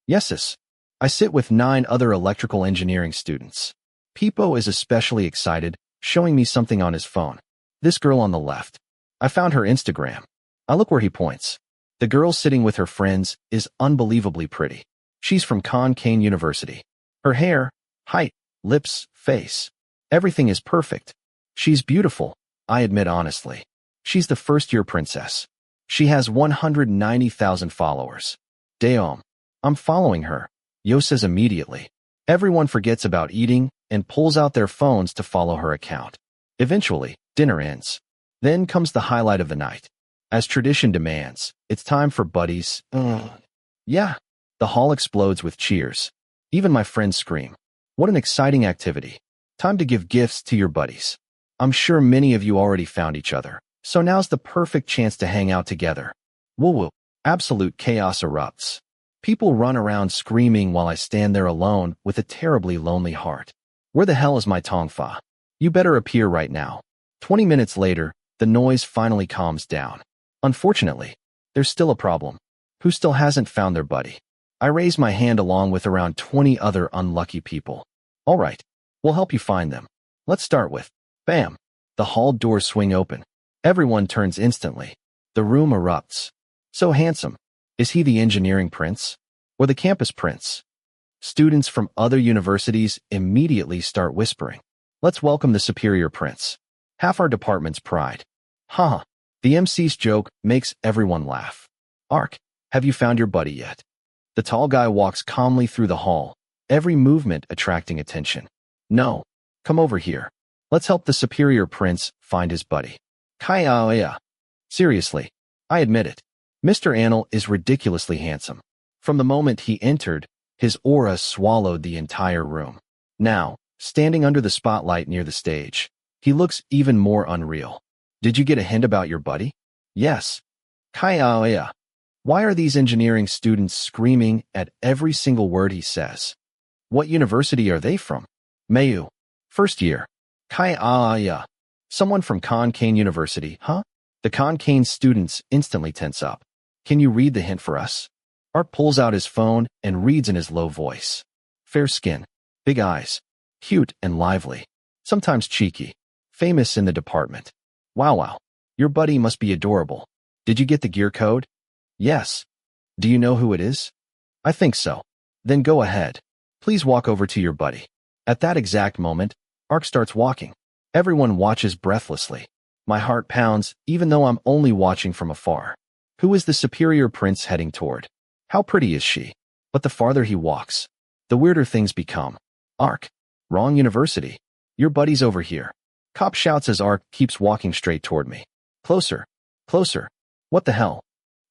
Yes. I sit with 9 other electrical engineering students. Peepo is especially excited, showing me something on his phone. This girl on the left. I found her Instagram. I look where he points. The girl sitting with her friends is unbelievably pretty. She's from Kon Kaen University. Her hair, height, lips, face. Everything is perfect. She's beautiful, I admit honestly. She's the 1st-year princess. She has 190,000 followers. Damn. I'm following her. Yo says immediately. Everyone forgets about eating and pulls out their phones to follow her account. Eventually, dinner ends. Then comes the highlight of the night. As tradition demands, it's time for buddies. Yeah. The hall explodes with cheers. Even my friends scream. What an exciting activity. Time to give gifts to your buddies. I'm sure many of you already found each other, so now's the perfect chance to hang out together. Woo-woo. Absolute chaos erupts. People run around screaming while I stand there alone with a terribly lonely heart. Where the hell is my Tongfa? You better appear right now. 20 minutes later, the noise finally calms down. Unfortunately, there's still a problem. Who still hasn't found their buddy? I raise my hand along with around 20 other unlucky people. All right, we'll help you find them. Let's start with, bam, the hall doors swing open. Everyone turns instantly. The room erupts. So handsome. Is he the engineering prince? Or the campus prince? Students from other universities immediately start whispering. Let's welcome the superior prince. Half our department's pride. Haha. The MC's joke makes everyone laugh. Ark, have you found your buddy yet? The tall guy walks calmly through the hall, every movement attracting attention. No. Come over here. Let's help the superior prince find his buddy. Kaya. Seriously. I admit it. Mr. Anil is ridiculously handsome. From the moment he entered, his aura swallowed the entire room. Now, standing under the spotlight near the stage, he looks even more unreal. Did you get a hint about your buddy? Yes. Kaya. Why are these engineering students screaming at every single word he says? What university are they from? Mayu. 1st year. Kaya. Someone from Kon Kaen University, huh? The Kon Kaen students instantly tense up. Can you read the hint for us? Art pulls out his phone and reads in his low voice. Fair skin, big eyes, cute and lively, sometimes cheeky, famous in the department. Wow. Your buddy must be adorable. Did you get the gear code? Yes. Do you know who it is? I think so. Then go ahead. Please walk over to your buddy. At that exact moment, Ark starts walking. Everyone watches breathlessly. My heart pounds, even though I'm only watching from afar. Who is the superior prince heading toward? How pretty is she? But the farther he walks, the weirder things become. Ark. Wrong university. Your buddy's over here. Cop shouts as Ark keeps walking straight toward me. Closer. Closer. What the hell?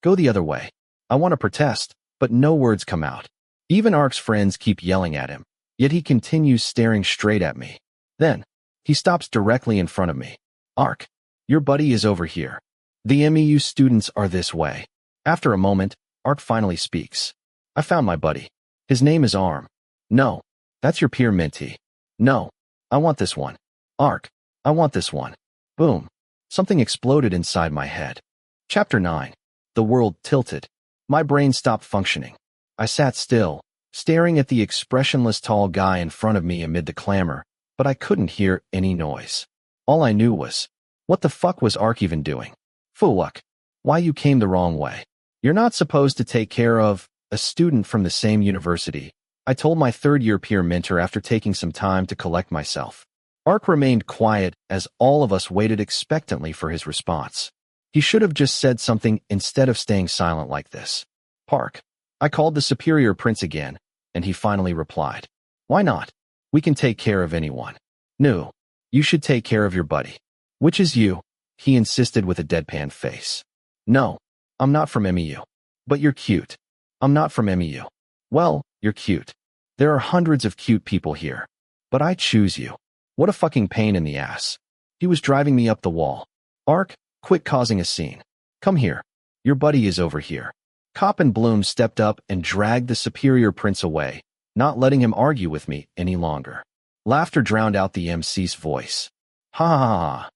Go the other way. I want to protest, but no words come out. Even Ark's friends keep yelling at him, yet he continues staring straight at me. Then, he stops directly in front of me. Ark. Your buddy is over here. The MEU students are this way. After a moment, Ark finally speaks. I found my buddy. His name is Arm. No. That's your peer mentee. No. I want this one. Ark. I want this one. Boom. Something exploded inside my head. Chapter 9. The world tilted. My brain stopped functioning. I sat still, staring at the expressionless tall guy in front of me amid the clamor, but I couldn't hear any noise. All I knew was, what the fuck was Ark even doing? Fuck. Why you came the wrong way. You're not supposed to take care of a student from the same university, I told my third-year peer mentor after taking some time to collect myself. Ark remained quiet as all of us waited expectantly for his response. He should have just said something instead of staying silent like this. Park. I called the superior prince again, and he finally replied. Why not? We can take care of anyone. No. You should take care of your buddy. Which is you, he insisted with a deadpan face. No. I'm not from MEU. But you're cute. I'm not from MEU. Well, you're cute. There are hundreds of cute people here. But I choose you. What a fucking pain in the ass. He was driving me up the wall. Ark, quit causing a scene. Come here. Your buddy is over here. Cop and Bloom stepped up and dragged the superior prince away, not letting him argue with me any longer. Laughter drowned out the MC's voice. Ha ha ha ha.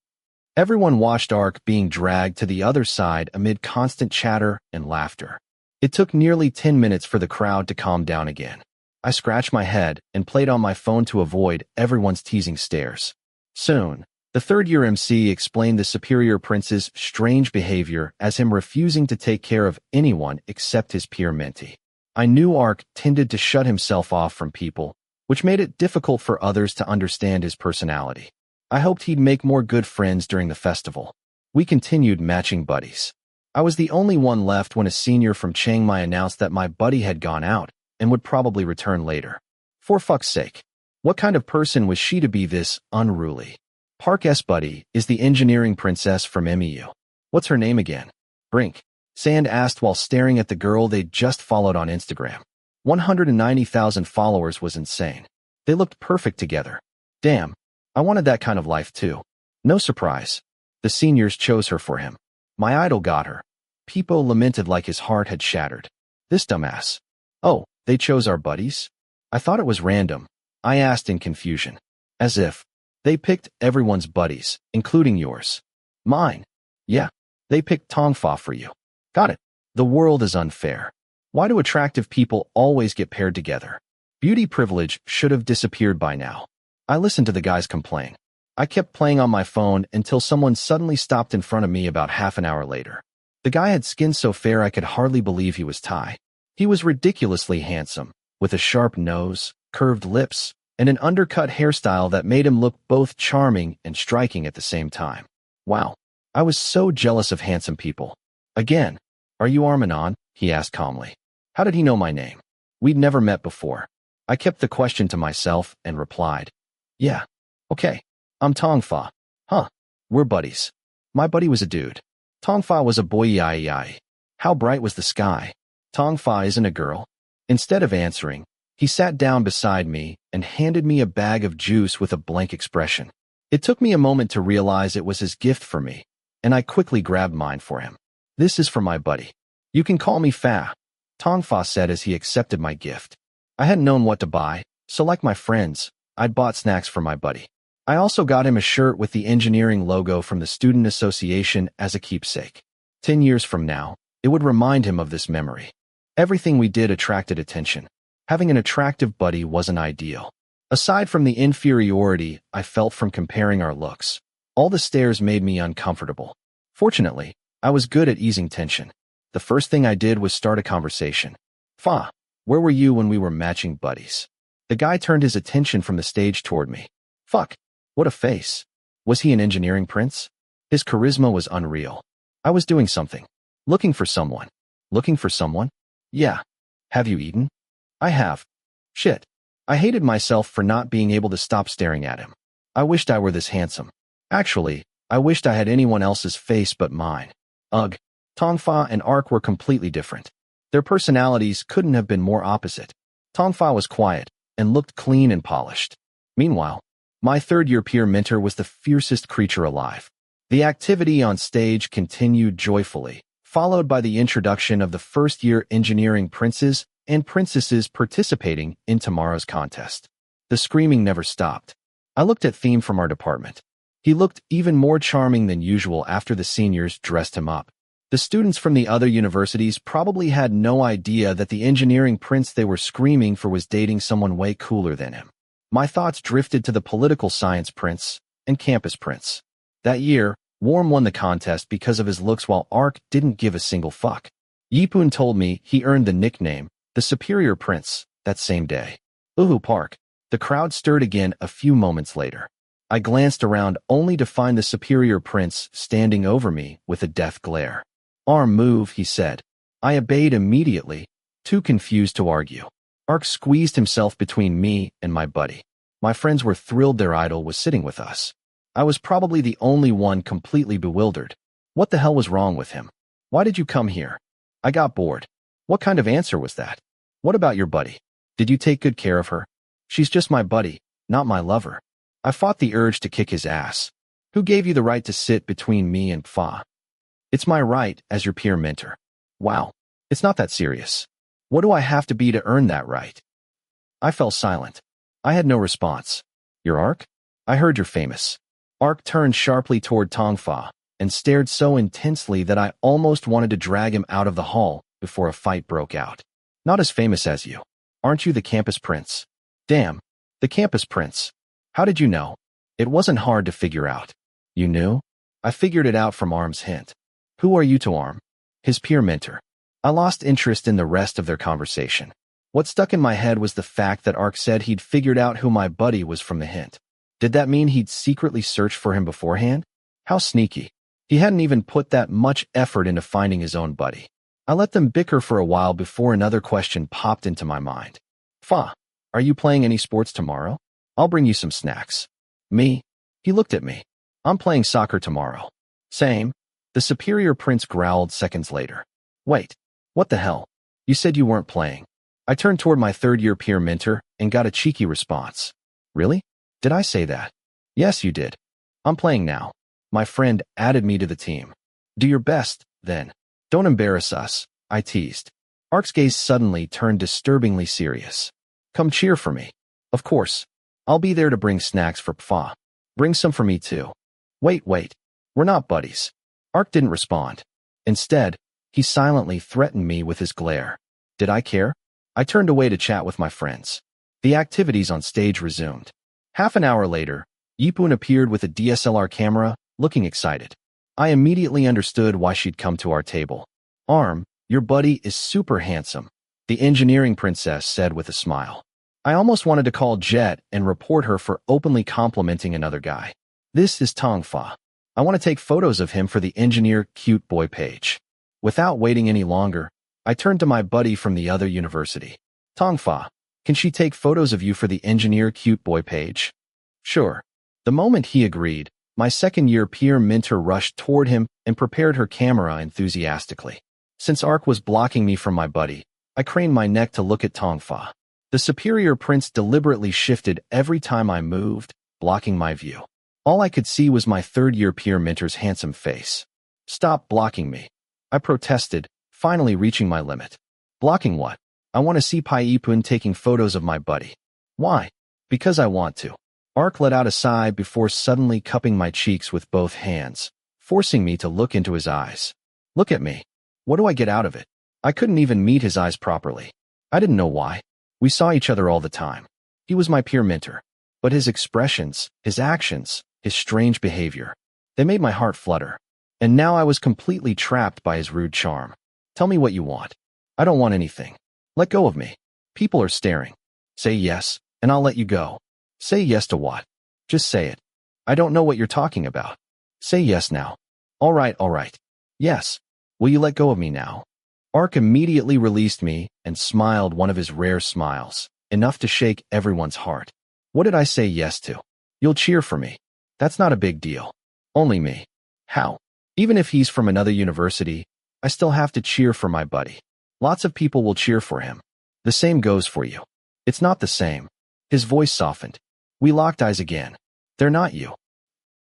Everyone watched Ark being dragged to the other side amid constant chatter and laughter. It took nearly 10 minutes for the crowd to calm down again. I scratched my head and played on my phone to avoid everyone's teasing stares. Soon, the third-year MC explained the superior prince's strange behavior as him refusing to take care of anyone except his peer mentee. I knew Ark tended to shut himself off from people, which made it difficult for others to understand his personality. I hoped he'd make more good friends during the festival. We continued matching buddies. I was the only one left when a senior from Chiang Mai announced that my buddy had gone out and would probably return later. For fuck's sake. What kind of person was she to be this unruly? Park's buddy is the engineering princess from MEU. What's her name again? Brink. Sand asked while staring at the girl they'd just followed on Instagram. 190,000 followers was insane. They looked perfect together. Damn, I wanted that kind of life too. No surprise. The seniors chose her for him. My idol got her. Peepo lamented like his heart had shattered. This dumbass. Oh, they chose our buddies? I thought it was random. I asked in confusion. As if. They picked everyone's buddies, including yours. Mine. Yeah, they picked Tongfa for you. Got it. The world is unfair. Why do attractive people always get paired together? Beauty privilege should have disappeared by now. I listened to the guys complain. I kept playing on my phone until someone suddenly stopped in front of me about half an hour later. The guy had skin so fair I could hardly believe he was Thai. He was ridiculously handsome, with a sharp nose, curved lips, and an undercut hairstyle that made him look both charming and striking at the same time. Wow. I was so jealous of handsome people. Again. Are you Armanon? He asked calmly. How did he know my name? We'd never met before. I kept the question to myself and replied. Yeah. Okay. I'm Tongfa. Huh. We're buddies. My buddy was a dude. Tongfa was a boy. How bright was the sky? Tongfa isn't a girl. Instead of answering, he sat down beside me and handed me a bag of juice with a blank expression. It took me a moment to realize it was his gift for me, and I quickly grabbed mine for him. This is for my buddy. You can call me Fa, Tongfa said as he accepted my gift. I hadn't known what to buy, so like my friends, I'd bought snacks for my buddy. I also got him a shirt with the engineering logo from the Student Association as a keepsake. 10 years from now, it would remind him of this memory. Everything we did attracted attention. Having an attractive buddy wasn't ideal. Aside from the inferiority I felt from comparing our looks, all the stares made me uncomfortable. Fortunately, I was good at easing tension. The first thing I did was start a conversation. Fa, where were you when we were matching buddies? The guy turned his attention from the stage toward me. Fuck, what a face. Was he an engineering prince? His charisma was unreal. I was doing something. Looking for someone. Looking for someone? Yeah. Have you eaten? I have. Shit. I hated myself for not being able to stop staring at him. I wished I were this handsome. Actually, I wished I had anyone else's face but mine. Ugh. Tongfa and Ark were completely different. Their personalities couldn't have been more opposite. Tongfa was quiet and looked clean and polished. Meanwhile, my third-year peer mentor was the fiercest creature alive. The activity on stage continued joyfully, followed by the introduction of the first-year engineering princes and princesses participating in tomorrow's contest. The screaming never stopped. I looked at Theme from our department. He looked even more charming than usual after the seniors dressed him up. The students from the other universities probably had no idea that the engineering prince they were screaming for was dating someone way cooler than him. My thoughts drifted to the political science prince and campus prince. That year, Warm won the contest because of his looks while Ark didn't give a single fuck. Yipun told me he earned the nickname, the Superior Prince, that same day. Uhu Park. The crowd stirred again a few moments later. I glanced around only to find the Superior Prince standing over me with a death glare. Arm move, he said. I obeyed immediately, too confused to argue. Ark squeezed himself between me and my buddy. My friends were thrilled their idol was sitting with us. I was probably the only one completely bewildered. What the hell was wrong with him? Why did you come here? I got bored. What kind of answer was that? What about your buddy? Did you take good care of her? She's just my buddy, not my lover. I fought the urge to kick his ass. Who gave you the right to sit between me and Fa? It's my right as your peer mentor. Wow, it's not that serious. What do I have to be to earn that right? I fell silent. I had no response. Your Ark? I heard you're famous. Ark turned sharply toward Tongfa and stared so intensely that I almost wanted to drag him out of the hall before a fight broke out. Not as famous as you. Aren't you the campus prince? Damn, the campus prince. How did you know? It wasn't hard to figure out. You knew? I figured it out from Arm's hint. Who are you to Arm? His peer mentor. I lost interest in the rest of their conversation. What stuck in my head was the fact that Ark said he'd figured out who my buddy was from the hint. Did that mean he'd secretly searched for him beforehand? How sneaky. He hadn't even put that much effort into finding his own buddy. I let them bicker for a while before another question popped into my mind. Fa, are you playing any sports tomorrow? I'll bring you some snacks. Me? He looked at me. I'm playing soccer tomorrow. Same. The Superior Prince growled seconds later. Wait, what the hell? You said you weren't playing. I turned toward my third-year peer mentor and got a cheeky response. Really? Did I say that? Yes, you did. I'm playing now. My friend added me to the team. Do your best, then. Don't embarrass us, I teased. Ark's gaze suddenly turned disturbingly serious. Come cheer for me. Of course. I'll be there to bring snacks for Pfa. Bring some for me too. Wait. We're not buddies. Ark didn't respond. Instead, he silently threatened me with his glare. Did I care? I turned away to chat with my friends. The activities on stage resumed. Half an hour later, Yipun appeared with a DSLR camera, looking excited. I immediately understood why she'd come to our table. Arm, your buddy is super handsome, the engineering princess said with a smile. I almost wanted to call Jet and report her for openly complimenting another guy. This is Tongfa. I want to take photos of him for the engineer cute boy page. Without waiting any longer, I turned to my buddy from the other university. Tongfa, can she take photos of you for the engineer cute boy page? Sure. The moment he agreed, my second-year peer mentor rushed toward him and prepared her camera enthusiastically. Since Ark was blocking me from my buddy, I craned my neck to look at Tongfa. The Superior Prince deliberately shifted every time I moved, blocking my view. All I could see was my third-year peer mentor's handsome face. Stop blocking me. I protested, finally reaching my limit. Blocking what? I want to see Pai Ipun taking photos of my buddy. Why? Because I want to. Ark let out a sigh before suddenly cupping my cheeks with both hands, forcing me to look into his eyes. Look at me. What do I get out of it? I couldn't even meet his eyes properly. I didn't know why. We saw each other all the time. He was my peer mentor. But his expressions, his actions, his strange behavior, they made my heart flutter. And now I was completely trapped by his rude charm. Tell me what you want. I don't want anything. Let go of me. People are staring. Say yes, and I'll let you go. Say yes to what? Just say it. I don't know what you're talking about. Say yes now. All right. Yes. Will you let go of me now? Ark immediately released me and smiled one of his rare smiles, enough to shake everyone's heart. What did I say yes to? You'll cheer for me. That's not a big deal. Only me. How? Even if he's from another university, I still have to cheer for my buddy. Lots of people will cheer for him. The same goes for you. It's not the same. His voice softened. We locked eyes again. They're not you.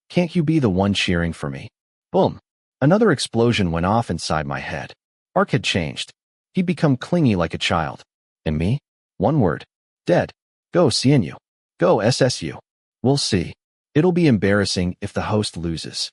Can't you be the one cheering for me? Boom. Another explosion went off inside my head. Ark had changed. He'd become clingy like a child. And me? One word. Dead. Go CNU. Go SSU. We'll see. It'll be embarrassing if the host loses.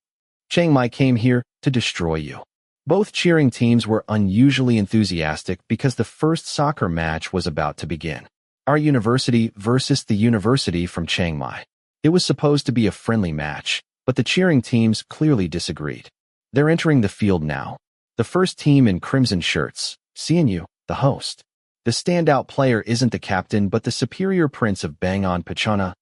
Chiang Mai came here to destroy you. Both cheering teams were unusually enthusiastic because the first soccer match was about to begin. Our university versus the university from Chiang Mai. It was supposed to be a friendly match, But the cheering teams clearly disagreed. They're entering the field now. The first team in crimson shirts, seeing you, the host. The standout player isn't the captain but the superior prince of Bangon Pachana.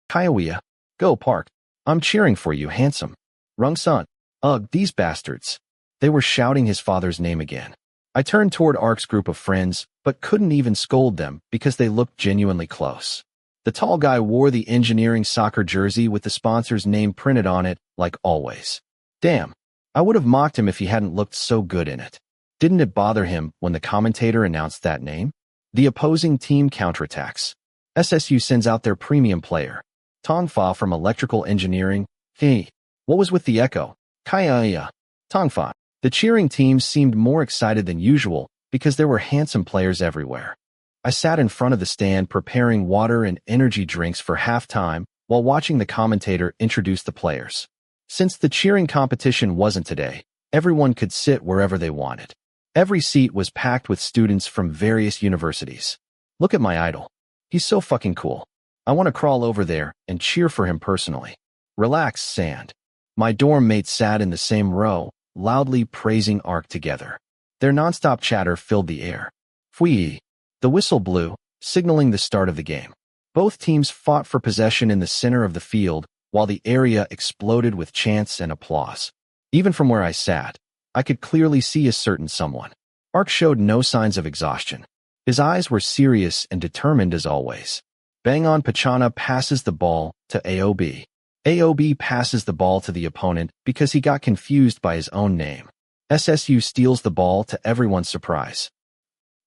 Kaiawea. Go, Park. I'm cheering for you, handsome. Rung-sun. Ugh, these bastards. They were shouting his father's name again. I turned toward Ark's group of friends, but couldn't even scold them because they looked genuinely close. The tall guy wore the engineering soccer jersey with the sponsor's name printed on it, like always. Damn. I would have mocked him if he hadn't looked so good in it. Didn't it bother him when the commentator announced that name? The opposing team counterattacks. SSU sends out their premium player. Tongfa from electrical engineering. Hey, what was with the echo? Kaia'ia. Tongfa. The cheering teams seemed more excited than usual because there were handsome players everywhere. I sat in front of the stand preparing water and energy drinks for halftime while watching the commentator introduce the players. Since the cheering competition wasn't today, everyone could sit wherever they wanted. Every seat was packed with students from various universities. Look at my idol. He's so fucking cool. I want to crawl over there and cheer for him personally. Relax, Sand. My dorm mates sat in the same row, loudly praising Ark together. Their nonstop chatter filled the air. Fwee! The whistle blew, signaling the start of the game. Both teams fought for possession in the center of the field, while the area exploded with chants and applause. Even from where I sat, I could clearly see a certain someone. Ark showed no signs of exhaustion. His eyes were serious and determined as always. Bangon Pachana passes the ball to AOB. AOB passes the ball to the opponent because he got confused by his own name. SSU steals the ball to everyone's surprise.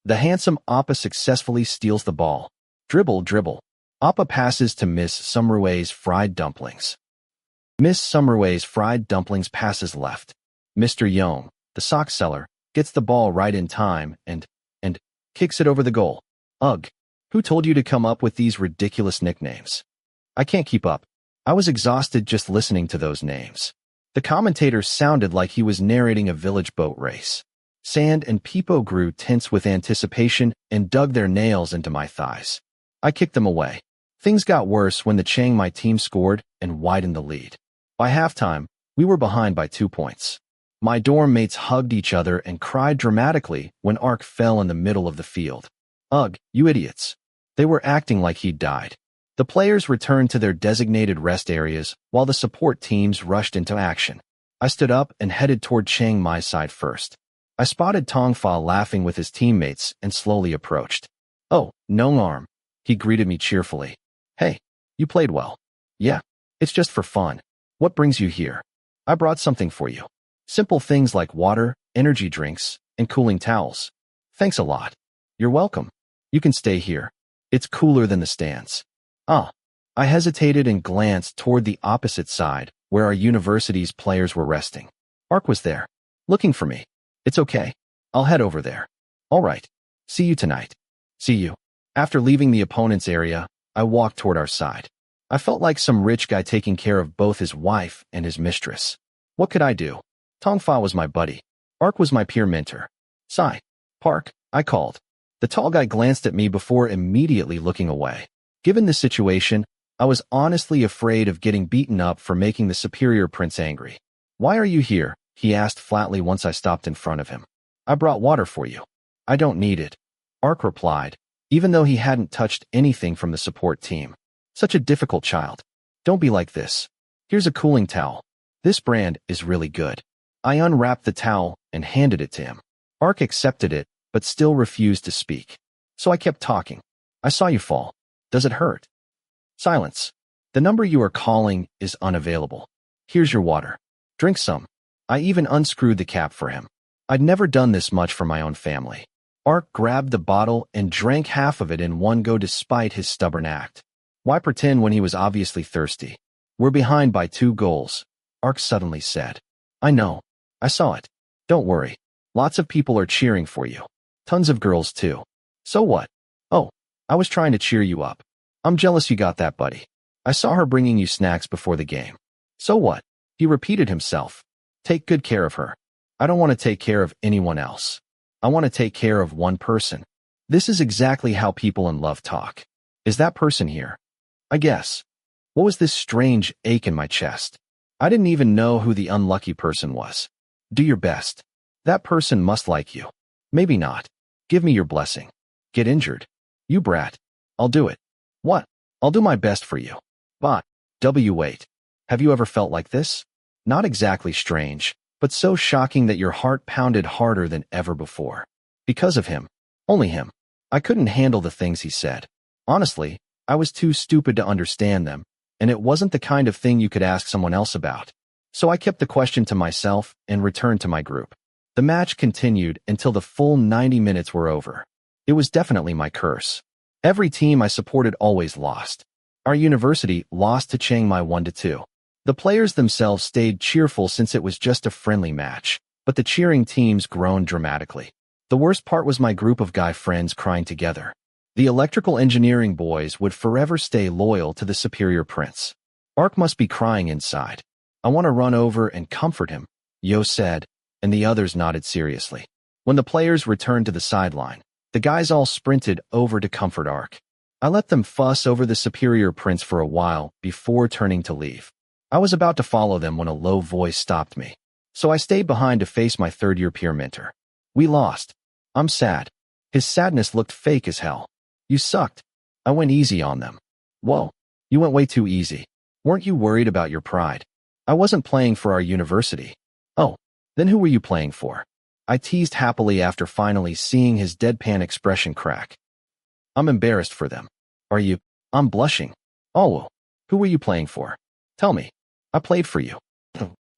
The handsome Appa successfully steals the ball. Dribble, dribble. Appa passes to Miss Summerway's fried dumplings. Miss Summerway's fried dumplings passes left. Mr. Young, the sock seller, gets the ball right in time and kicks it over the goal. Ugh, who told you to come up with these ridiculous nicknames? I can't keep up. I was exhausted just listening to those names. The commentator sounded like he was narrating a village boat race. Sand and Peepo grew tense with anticipation and dug their nails into my thighs. I kicked them away. Things got worse when the Chiang Mai team scored and widened the lead. By halftime, we were behind by 2 points. My dorm mates hugged each other and cried dramatically when Ark fell in the middle of the field. Ugh, you idiots. They were acting like he'd died. The players returned to their designated rest areas while the support teams rushed into action. I stood up and headed toward Chiang Mai's side first. I spotted Tongfa laughing with his teammates and slowly approached. Oh, no arm. He greeted me cheerfully. Hey, you played well. Yeah, it's just for fun. What brings you here? I brought something for you. Simple things like water, energy drinks, and cooling towels. Thanks a lot. You're welcome. You can stay here. It's cooler than the stands. Ah. I hesitated and glanced toward the opposite side, where our university's players were resting. Ark was there, looking for me. It's okay. I'll head over there. All right. See you tonight. See you. After leaving the opponent's area, I walked toward our side. I felt like some rich guy taking care of both his wife and his mistress. What could I do? Tongfa was my buddy. Ark was my peer mentor. Sigh. Park, I called. The tall guy glanced at me before immediately looking away. Given the situation, I was honestly afraid of getting beaten up for making the superior prince angry. Why are you here? He asked flatly once I stopped in front of him. I brought water for you. I don't need it. Ark replied, even though he hadn't touched anything from the support team. Such a difficult child. Don't be like this. Here's a cooling towel. This brand is really good. I unwrapped the towel and handed it to him. Ark accepted it, but still refused to speak. So I kept talking. I saw you fall. Does it hurt? Silence. The number you are calling is unavailable. Here's your water. Drink some. I even unscrewed the cap for him. I'd never done this much for my own family. Ark grabbed the bottle and drank half of it in one go despite his stubborn act. Why pretend when he was obviously thirsty? We're behind by 2 goals, Ark suddenly said. I know. I saw it. Don't worry. Lots of people are cheering for you. Tons of girls too. So what? Oh, I was trying to cheer you up. I'm jealous you got that buddy. I saw her bringing you snacks before the game. So what? He repeated himself. Take good care of her. I don't want to take care of anyone else. I want to take care of one person. This is exactly how people in love talk. Is that person here? I guess. What was this strange ache in my chest? I didn't even know who the unlucky person was. Do your best. That person must like you. Maybe not. Give me your blessing. Get injured. You brat. I'll do it. What? I'll do my best for you. But, wait. Have you ever felt like this? Not exactly strange, but so shocking that your heart pounded harder than ever before. Because of him. Only him. I couldn't handle the things he said. Honestly, I was too stupid to understand them, and it wasn't the kind of thing you could ask someone else about. So I kept the question to myself and returned to my group. The match continued until the full 90 minutes were over. It was definitely my curse. Every team I supported always lost. Our university lost to Chiang Mai 1-2. The players themselves stayed cheerful since it was just a friendly match, but the cheering teams groaned dramatically. The worst part was my group of guy friends crying together. The electrical engineering boys would forever stay loyal to the superior prince. Ark must be crying inside. I want to run over and comfort him, Yo said, and the others nodded seriously. When the players returned to the sideline, the guys all sprinted over to comfort Ark. I let them fuss over the superior prince for a while before turning to leave. I was about to follow them when a low voice stopped me. So I stayed behind to face my third-year peer mentor. We lost. I'm sad. His sadness looked fake as hell. You sucked. I went easy on them. Whoa, you went way too easy. Weren't you worried about your pride? I wasn't playing for our university. Oh, then who were you playing for? I teased happily after finally seeing his deadpan expression crack. I'm embarrassed for them. Are you? I'm blushing. Oh, well, who were you playing for? Tell me. I played for you.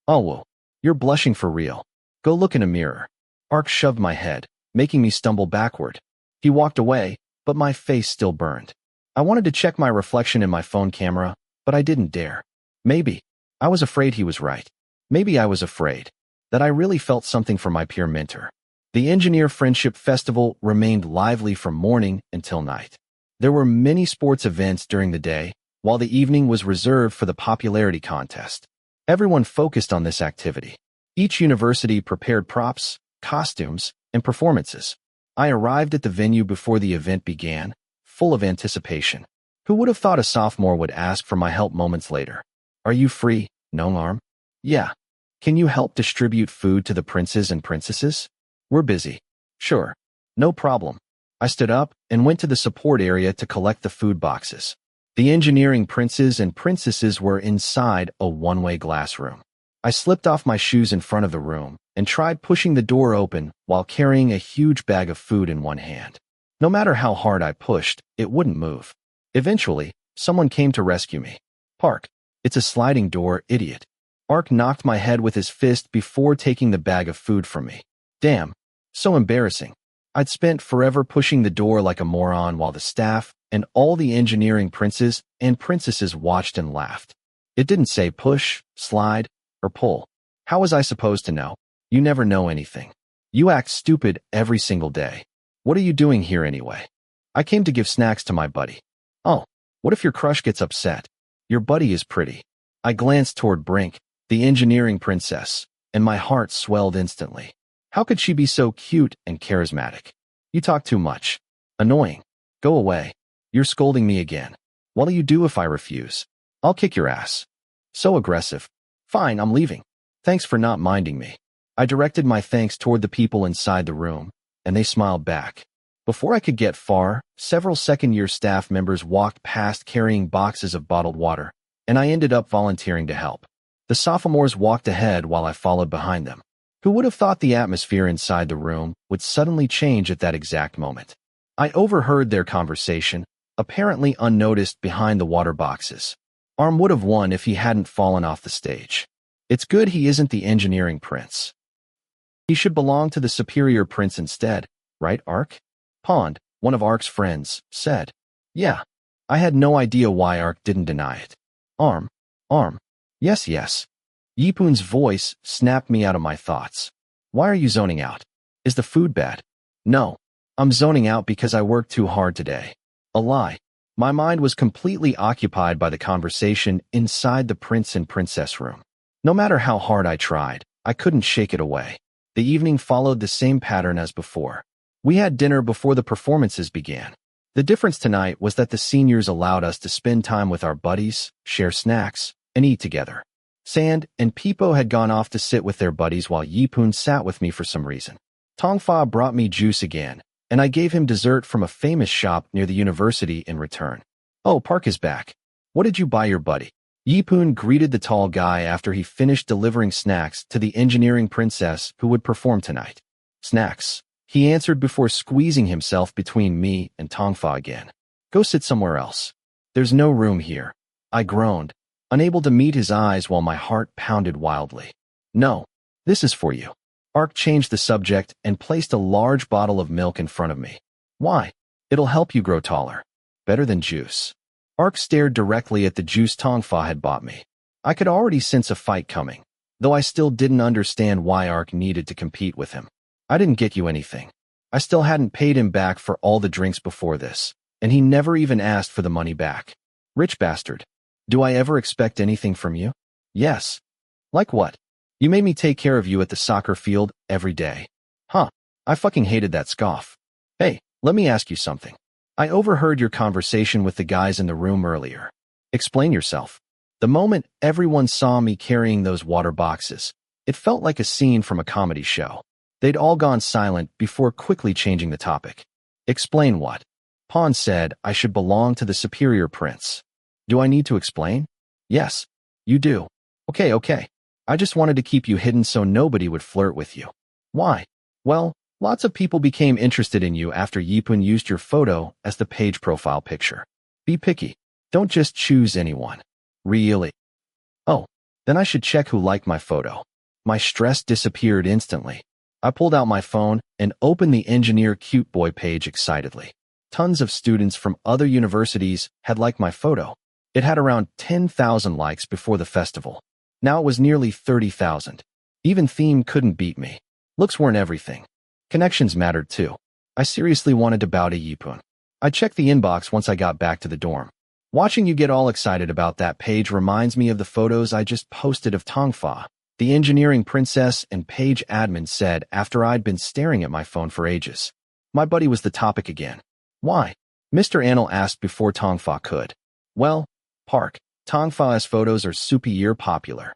Oh, well, you're blushing for real. Go look in a mirror. Ark shoved my head, making me stumble backward. He walked away, but my face still burned. I wanted to check my reflection in my phone camera, but I didn't dare. Maybe. I was afraid he was right. Maybe I was afraid that I really felt something for my peer mentor. The Engineer Friendship Festival remained lively from morning until night. There were many sports events during the day, while the evening was reserved for the popularity contest. Everyone focused on this activity. Each university prepared props, costumes, and performances. I arrived at the venue before the event began, full of anticipation. Who would have thought a sophomore would ask for my help moments later? Are you free, Nongarm? Yeah. Can you help distribute food to the princes and princesses? We're busy. Sure. No problem. I stood up and went to the support area to collect the food boxes. The engineering princes and princesses were inside a one-way glass room. I slipped off my shoes in front of the room and tried pushing the door open while carrying a huge bag of food in one hand. No matter how hard I pushed, it wouldn't move. Eventually, someone came to rescue me. Park. It's a sliding door, idiot. Ark knocked my head with his fist before taking the bag of food from me. Damn. So embarrassing. I'd spent forever pushing the door like a moron while the staff and all the engineering princes and princesses watched and laughed. It didn't say push, slide, or pull. How was I supposed to know? You never know anything. You act stupid every single day. What are you doing here anyway? I came to give snacks to my buddy. Oh, what if your crush gets upset? Your buddy is pretty. I glanced toward Brink, the engineering princess, and my heart swelled instantly. How could she be so cute and charismatic? You talk too much. Annoying. Go away. You're scolding me again. What'll you do if I refuse? I'll kick your ass. So aggressive. Fine, I'm leaving. Thanks for not minding me. I directed my thanks toward the people inside the room, and they smiled back. Before I could get far, several second-year staff members walked past carrying boxes of bottled water, and I ended up volunteering to help. The sophomores walked ahead while I followed behind them. Who would have thought the atmosphere inside the room would suddenly change at that exact moment? I overheard their conversation, apparently unnoticed behind the water boxes. Arm would have won if he hadn't fallen off the stage. It's good he isn't the engineering prince. He should belong to the superior prince instead, right, Ark? Pond, one of Ark's friends, said. Yeah. I had no idea why Ark didn't deny it. Arm. Yes. Yipoon's voice snapped me out of my thoughts. Why are you zoning out? Is the food bad? No. I'm zoning out because I worked too hard today. A lie. My mind was completely occupied by the conversation inside the prince and princess room. No matter how hard I tried, I couldn't shake it away. The evening followed the same pattern as before. We had dinner before the performances began. The difference tonight was that the seniors allowed us to spend time with our buddies, share snacks, and eat together. Sand and Peepo had gone off to sit with their buddies while Yipun sat with me for some reason. Tongfa brought me juice again, and I gave him dessert from a famous shop near the university in return. Oh, Park is back. What did you buy your buddy? Yipun greeted the tall guy after he finished delivering snacks to the engineering princess who would perform tonight. Snacks, he answered before squeezing himself between me and Tongfa again. Go sit somewhere else. There's no room here. I groaned, unable to meet his eyes while my heart pounded wildly. No, this is for you. Ark changed the subject and placed a large bottle of milk in front of me. Why? It'll help you grow taller. Better than juice. Ark stared directly at the juice Tongfa had bought me. I could already sense a fight coming, though I still didn't understand why Ark needed to compete with him. I didn't get you anything. I still hadn't paid him back for all the drinks before this, and he never even asked for the money back. Rich bastard. Do I ever expect anything from you? Yes. Like what? You made me take care of you at the soccer field every day. Huh. I fucking hated that scoff. Hey, let me ask you something. I overheard your conversation with the guys in the room earlier. Explain yourself. The moment everyone saw me carrying those water boxes, it felt like a scene from a comedy show. They'd all gone silent before quickly changing the topic. Explain what? Pawn said I should belong to the superior prince. Do I need to explain? Yes, you do. Okay. I just wanted to keep you hidden so nobody would flirt with you. Why? Well, lots of people became interested in you after Yipun used your photo as the page profile picture. Be picky. Don't just choose anyone. Really? Oh, then I should check who liked my photo. My stress disappeared instantly. I pulled out my phone and opened the Engineer Cute Boy page excitedly. Tons of students from other universities had liked my photo. It had around 10,000 likes before the festival. Now it was nearly 30,000. Even theme couldn't beat me. Looks weren't everything. Connections mattered too. I seriously wanted to bow to Yipun. I checked the inbox once I got back to the dorm. Watching you get all excited about that page reminds me of the photos I just posted of Tongfa, the engineering princess and page admin said after I'd been staring at my phone for ages. My buddy was the topic again. Why? Mr. Anil asked before Tongfa could. Well, Park, Tongfa's photos are super popular.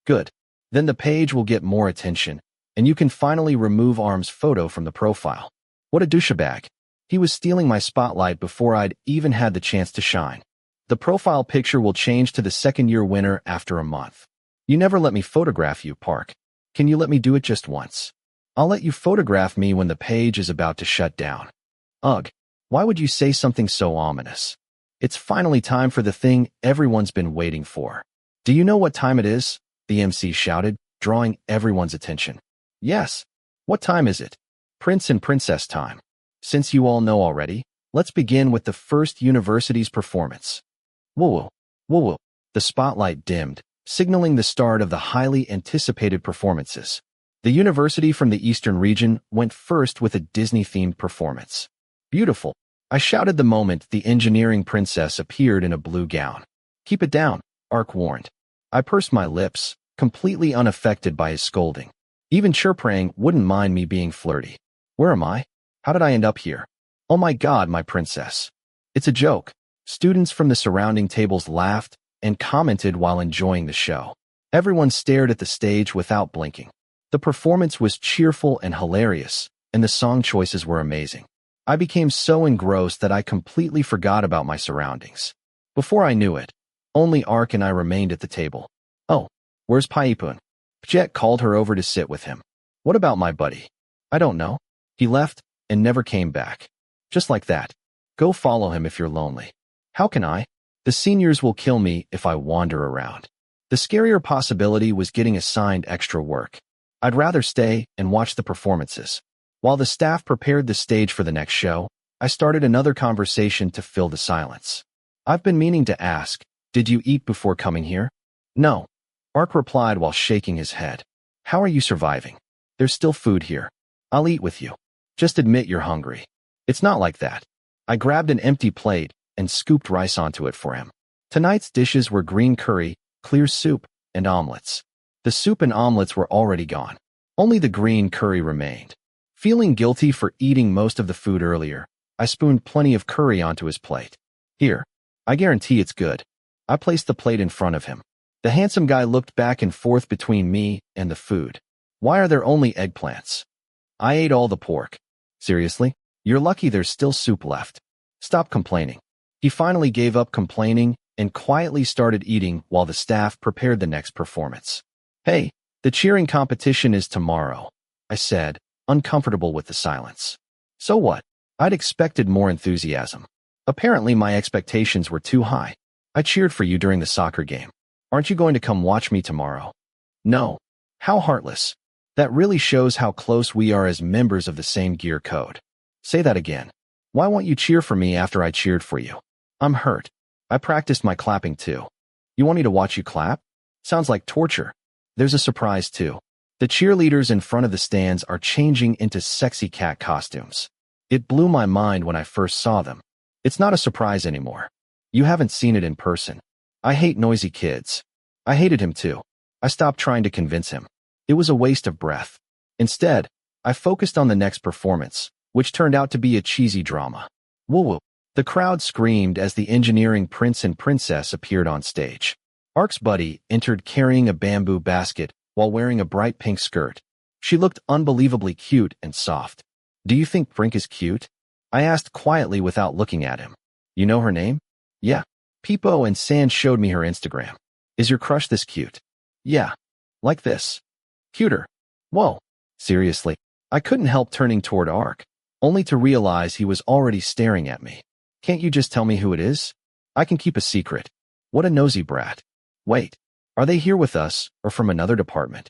Good. Then the page will get more attention, and you can finally remove Arm's photo from the profile. What a douchebag. He was stealing my spotlight before I'd even had the chance to shine. The profile picture will change to the second-year winner after a month. You never let me photograph you, Park. Can you let me do it just once? I'll let you photograph me when the page is about to shut down. Ugh, why would you say something so ominous? It's finally time for the thing everyone's been waiting for. Do you know what time it is? The MC shouted, drawing everyone's attention. Yes. What time is it? Prince and princess time. Since you all know already, let's begin with the first university's performance. Woo woo. The spotlight dimmed, signaling the start of the highly anticipated performances. The university from the eastern region went first with a Disney-themed performance. Beautiful, I shouted the moment the engineering princess appeared in a blue gown. Keep it down, Ark warned. I pursed my lips, completely unaffected by his scolding. Even Chirprang wouldn't mind me being flirty. Where am I? How did I end up here? Oh my God, my princess. It's a joke. Students from the surrounding tables laughed and commented while enjoying the show. Everyone stared at the stage without blinking. The performance was cheerful and hilarious, and the song choices were amazing. I became so engrossed that I completely forgot about my surroundings. Before I knew it, only Ark and I remained at the table. Oh, where's Paipun? Pjet called her over to sit with him. What about my buddy? I don't know. He left and never came back. Just like that. Go follow him if you're lonely. How can I? The seniors will kill me if I wander around. The scarier possibility was getting assigned extra work. I'd rather stay and watch the performances. While the staff prepared the stage for the next show, I started another conversation to fill the silence. I've been meaning to ask, did you eat before coming here? No. Ark replied while shaking his head. How are you surviving? There's still food here. I'll eat with you. Just admit you're hungry. It's not like that. I grabbed an empty plate and scooped rice onto it for him. Tonight's dishes were green curry, clear soup, and omelets. The soup and omelets were already gone. Only the green curry remained. Feeling guilty for eating most of the food earlier, I spooned plenty of curry onto his plate. Here. I guarantee it's good. I placed the plate in front of him. The handsome guy looked back and forth between me and the food. Why are there only eggplants? I ate all the pork. Seriously? You're lucky there's still soup left. Stop complaining. He finally gave up complaining and quietly started eating while the staff prepared the next performance. Hey, the cheering competition is tomorrow, I said, uncomfortable with the silence. So what? I'd expected more enthusiasm. Apparently my expectations were too high. I cheered for you during the soccer game. Aren't you going to come watch me tomorrow? No. How heartless. That really shows how close we are as members of the same gear code. Say that again. Why won't you cheer for me after I cheered for you? I'm hurt. I practiced my clapping too. You want me to watch you clap? Sounds like torture. There's a surprise too. The cheerleaders in front of the stands are changing into sexy cat costumes. It blew my mind when I first saw them. It's not a surprise anymore. You haven't seen it in person. I hate noisy kids. I hated him too. I stopped trying to convince him. It was a waste of breath. Instead, I focused on the next performance, which turned out to be a cheesy drama. Woo-woo. The crowd screamed as the engineering prince and princess appeared on stage. Ark's buddy entered carrying a bamboo basket while wearing a bright pink skirt. She looked unbelievably cute and soft. Do you think Brink is cute? I asked quietly without looking at him. You know her name? Yeah. Peepo and Sand showed me her Instagram. Is your crush this cute? Yeah. Like this. Cuter. Whoa. Seriously. I couldn't help turning toward Ark, only to realize he was already staring at me. Can't you just tell me who it is? I can keep a secret. What a nosy brat. Wait. Are they here with us or from another department?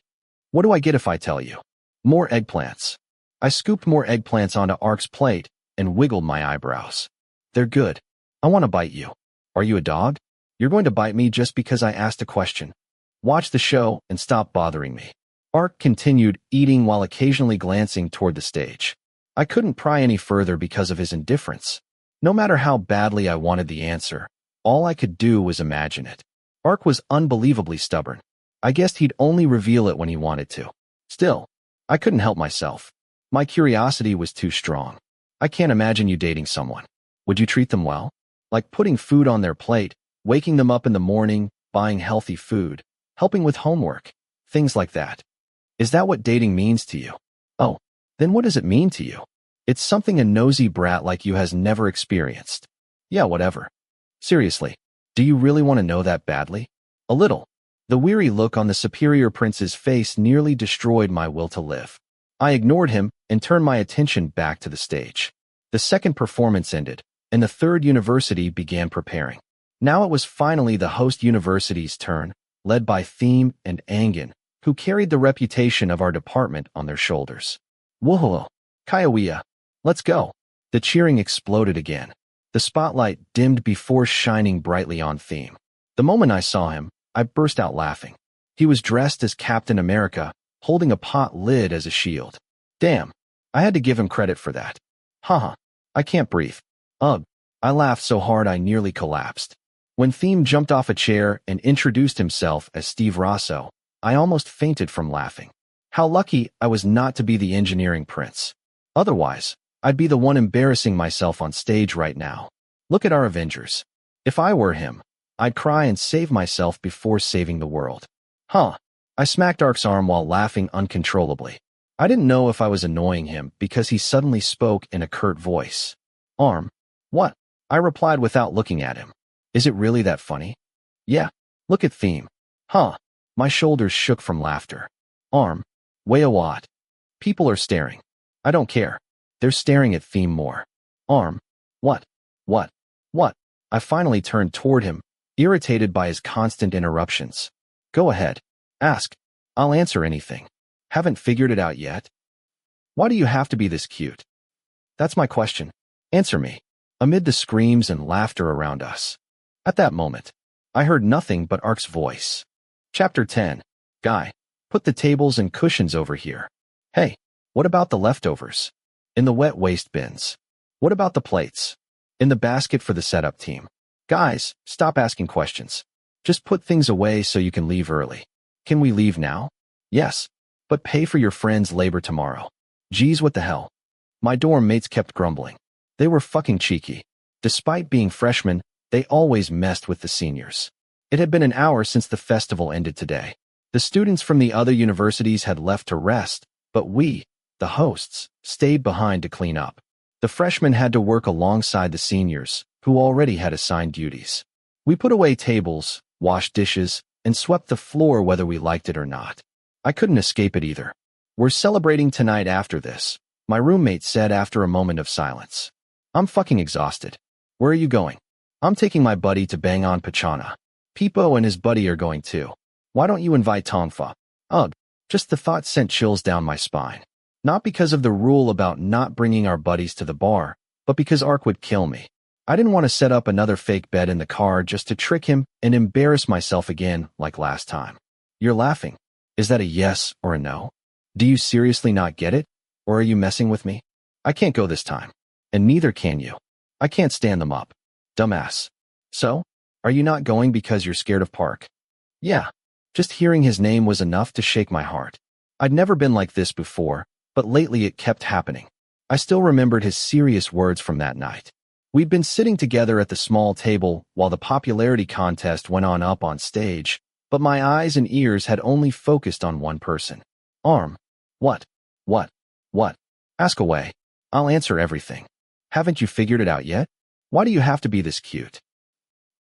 What do I get if I tell you? More eggplants. I scooped more eggplants onto Ark's plate and wiggled my eyebrows. They're good. I want to bite you. Are you a dog? You're going to bite me just because I asked a question. Watch the show and stop bothering me. Ark continued eating while occasionally glancing toward the stage. I couldn't pry any further because of his indifference. No matter how badly I wanted the answer, all I could do was imagine it. Ark was unbelievably stubborn. I guessed he'd only reveal it when he wanted to. Still, I couldn't help myself. My curiosity was too strong. I can't imagine you dating someone. Would you treat them well? Like putting food on their plate, waking them up in the morning, buying healthy food, helping with homework, things like that. Is that what dating means to you? Oh, then what does it mean to you? It's something a nosy brat like you has never experienced. Yeah, whatever. Seriously, do you really want to know that badly? A little. The weary look on the superior prince's face nearly destroyed my will to live. I ignored him and turned my attention back to the stage. The second performance ended, and the third university began preparing. Now it was finally the host university's turn, led by Theme and Angan, who carried the reputation of our department on their shoulders. Whoa, Kaiawea, let's go. The cheering exploded again. The spotlight dimmed before shining brightly on Theme. The moment I saw him, I burst out laughing. He was dressed as Captain America, holding a pot lid as a shield. Damn, I had to give him credit for that. Haha, I can't breathe. Ugh, I laughed so hard I nearly collapsed. When Theme jumped off a chair and introduced himself as Steve Rosso, I almost fainted from laughing. How lucky I was not to be the engineering prince. Otherwise, I'd be the one embarrassing myself on stage right now. Look at our Avengers. If I were him, I'd cry and save myself before saving the world. Huh. I smacked Ark's arm while laughing uncontrollably. I didn't know if I was annoying him because he suddenly spoke in a curt voice. Arm? What? I replied without looking at him. Is it really that funny? Yeah. Look at Theme. Huh. My shoulders shook from laughter. Arm? Weigh a watt. People are staring. I don't care. They're staring at Theme more. Arm? What? What? What? I finally turned toward him, irritated by his constant interruptions. Go ahead. Ask. I'll answer anything. Haven't figured it out yet? Why do you have to be this cute? That's my question. Answer me. Amid the screams and laughter around us. At that moment, I heard nothing but Ark's voice. Chapter 10. Guy, put the tables and cushions over here. Hey, what about the leftovers? In the wet waste bins. What about the plates? In the basket for the setup team. Guys, stop asking questions. Just put things away so you can leave early. Can we leave now? Yes, but pay for your friend's labor tomorrow. Geez, what the hell? My dorm mates kept grumbling. They were fucking cheeky. Despite being freshmen, they always messed with the seniors. It had been an hour since the festival ended today. The students from the other universities had left to rest, but we, the hosts, stayed behind to clean up. The freshmen had to work alongside the seniors, who already had assigned duties. We put away tables, washed dishes, and swept the floor whether we liked it or not. I couldn't escape it either. We're celebrating tonight after this, my roommate said after a moment of silence. I'm fucking exhausted. Where are you going? I'm taking my buddy to bang on Pachana. Peepo and his buddy are going too. Why don't you invite Tongfa? Ugh, just the thought sent chills down my spine. Not because of the rule about not bringing our buddies to the bar, but because Ark would kill me. I didn't want to set up another fake bed in the car just to trick him and embarrass myself again like last time. You're laughing. Is that a yes or a no? Do you seriously not get it? Or are you messing with me? I can't go this time. And neither can you. I can't stand them up. Dumbass. So? Are you not going because you're scared of Park? Yeah. Just hearing his name was enough to shake my heart. I'd never been like this before, but lately it kept happening. I still remembered his serious words from that night. We'd been sitting together at the small table while the popularity contest went on up on stage, but my eyes and ears had only focused on one person. Arm. What? Ask away. I'll answer everything. Haven't you figured it out yet? Why do you have to be this cute?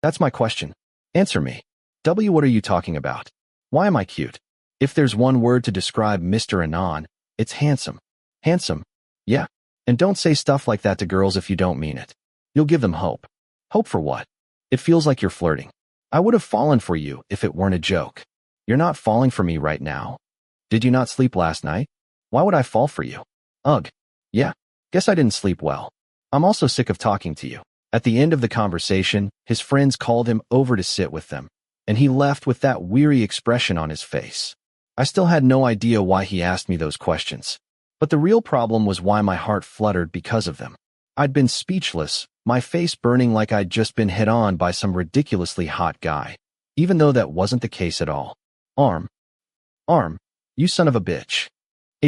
That's my question. Answer me. What are you talking about? Why am I cute? If there's one word to describe Mr. Anon, it's handsome. Handsome? Yeah. And don't say stuff like that to girls if you don't mean it. You'll give them hope. Hope for what? It feels like you're flirting. I would have fallen for you if it weren't a joke. You're not falling for me right now. Did you not sleep last night? Why would I fall for you? Ugh. Yeah. Guess I didn't sleep well. I'm also sick of talking to you. At the end of the conversation, his friends called him over to sit with them, and he left with that weary expression on his face. I still had no idea why he asked me those questions, but the real problem was why my heart fluttered because of them. I'd been speechless, my face burning like I'd just been hit on by some ridiculously hot guy, even though that wasn't the case at all. Arm, you son of a bitch.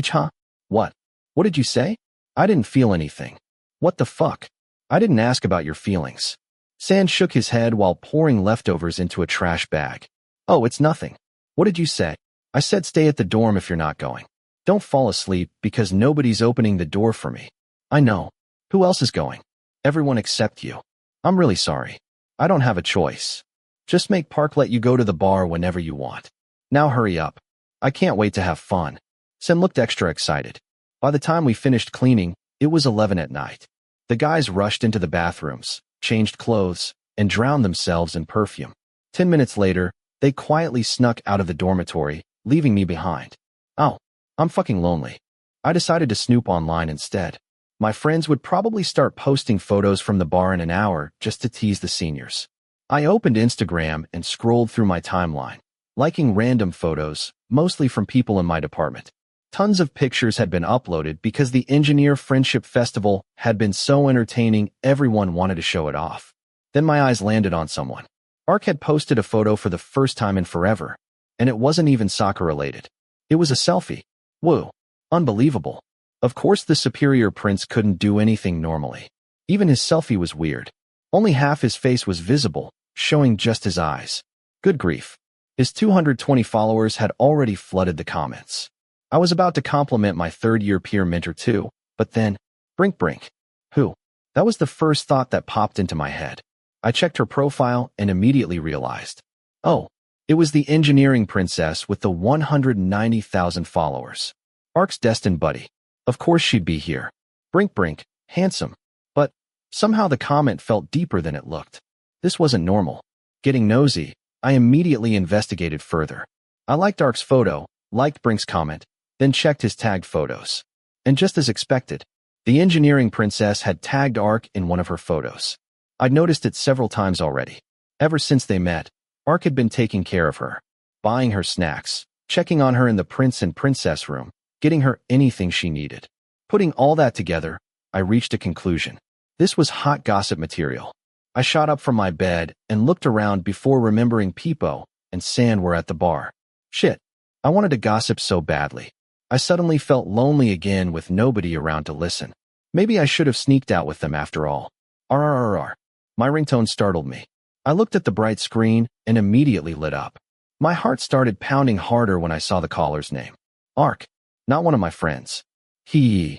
Huh? What? What did you say? I didn't feel anything. What the fuck? I didn't ask about your feelings. Sand shook his head while pouring leftovers into a trash bag. Oh, it's nothing. What did you say? I said stay at the dorm if you're not going. Don't fall asleep because nobody's opening the door for me. I know. Who else is going? Everyone except you. I'm really sorry. I don't have a choice. Just make Park let you go to the bar whenever you want. Now hurry up. I can't wait to have fun. Sen looked extra excited. By the time we finished cleaning, it was 11 at night. The guys rushed into the bathrooms, changed clothes, and drowned themselves in perfume. 10 minutes later, they quietly snuck out of the dormitory, leaving me behind. Oh, I'm fucking lonely. I decided to snoop online instead. My friends would probably start posting photos from the bar in an hour just to tease the seniors. I opened Instagram and scrolled through my timeline, liking random photos, mostly from people in my department. Tons of pictures had been uploaded because the Engineer Friendship Festival had been so entertaining everyone wanted to show it off. Then my eyes landed on someone. Ark had posted a photo for the first time in forever, and it wasn't even soccer-related. It was a selfie. Whoa. Unbelievable. Of course the superior prince couldn't do anything normally. Even his selfie was weird. Only half his face was visible, showing just his eyes. Good grief. His 220 followers had already flooded the comments. I was about to compliment my third-year peer mentor too, but then, Brink. Who? That was the first thought that popped into my head. I checked her profile and immediately realized. Oh, it was the engineering princess with the 190,000 followers. Ark's destined buddy. Of course she'd be here. Brink, handsome. But somehow the comment felt deeper than it looked. This wasn't normal. Getting nosy, I immediately investigated further. I liked Ark's photo, liked Brink's comment, then checked his tagged photos. And just as expected, the engineering princess had tagged Ark in one of her photos. I'd noticed it several times already. Ever since they met, Ark had been taking care of her, buying her snacks, checking on her in the prince and princess room, getting her anything she needed. Putting all that together, I reached a conclusion. This was hot gossip material. I shot up from my bed and looked around before remembering Peepo and Sand were at the bar. Shit, I wanted to gossip so badly. I suddenly felt lonely again with nobody around to listen. Maybe I should have sneaked out with them after all. RRRR. My ringtone startled me. I looked at the bright screen and immediately lit up. My heart started pounding harder when I saw the caller's name. Ark. Not one of my friends. He.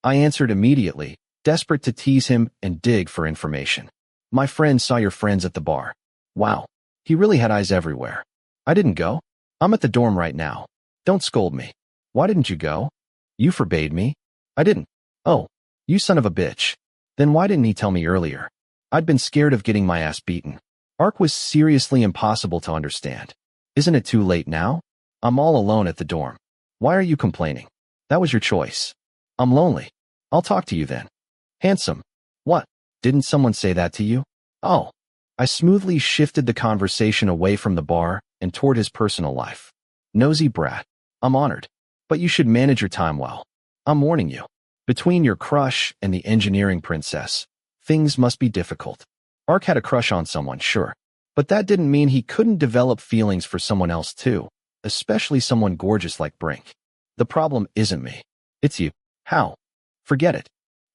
I answered immediately, desperate to tease him and dig for information. My friend saw your friends at the bar. Wow. He really had eyes everywhere. I didn't go. I'm at the dorm right now. Don't scold me. Why didn't you go? You forbade me. I didn't. Oh, you son of a bitch. Then why didn't he tell me earlier? I'd been scared of getting my ass beaten. Ark was seriously impossible to understand. Isn't it too late now? I'm all alone at the dorm. Why are you complaining? That was your choice. I'm lonely. I'll talk to you then. Handsome. What? Didn't someone say that to you? Oh. I smoothly shifted the conversation away from the bar and toward his personal life. Nosy brat. I'm honored. But you should manage your time well. I'm warning you. Between your crush and the engineering princess, things must be difficult. Ark had a crush on someone, sure. But that didn't mean he couldn't develop feelings for someone else too, especially someone gorgeous like Brink. The problem isn't me. It's you. How? Forget it.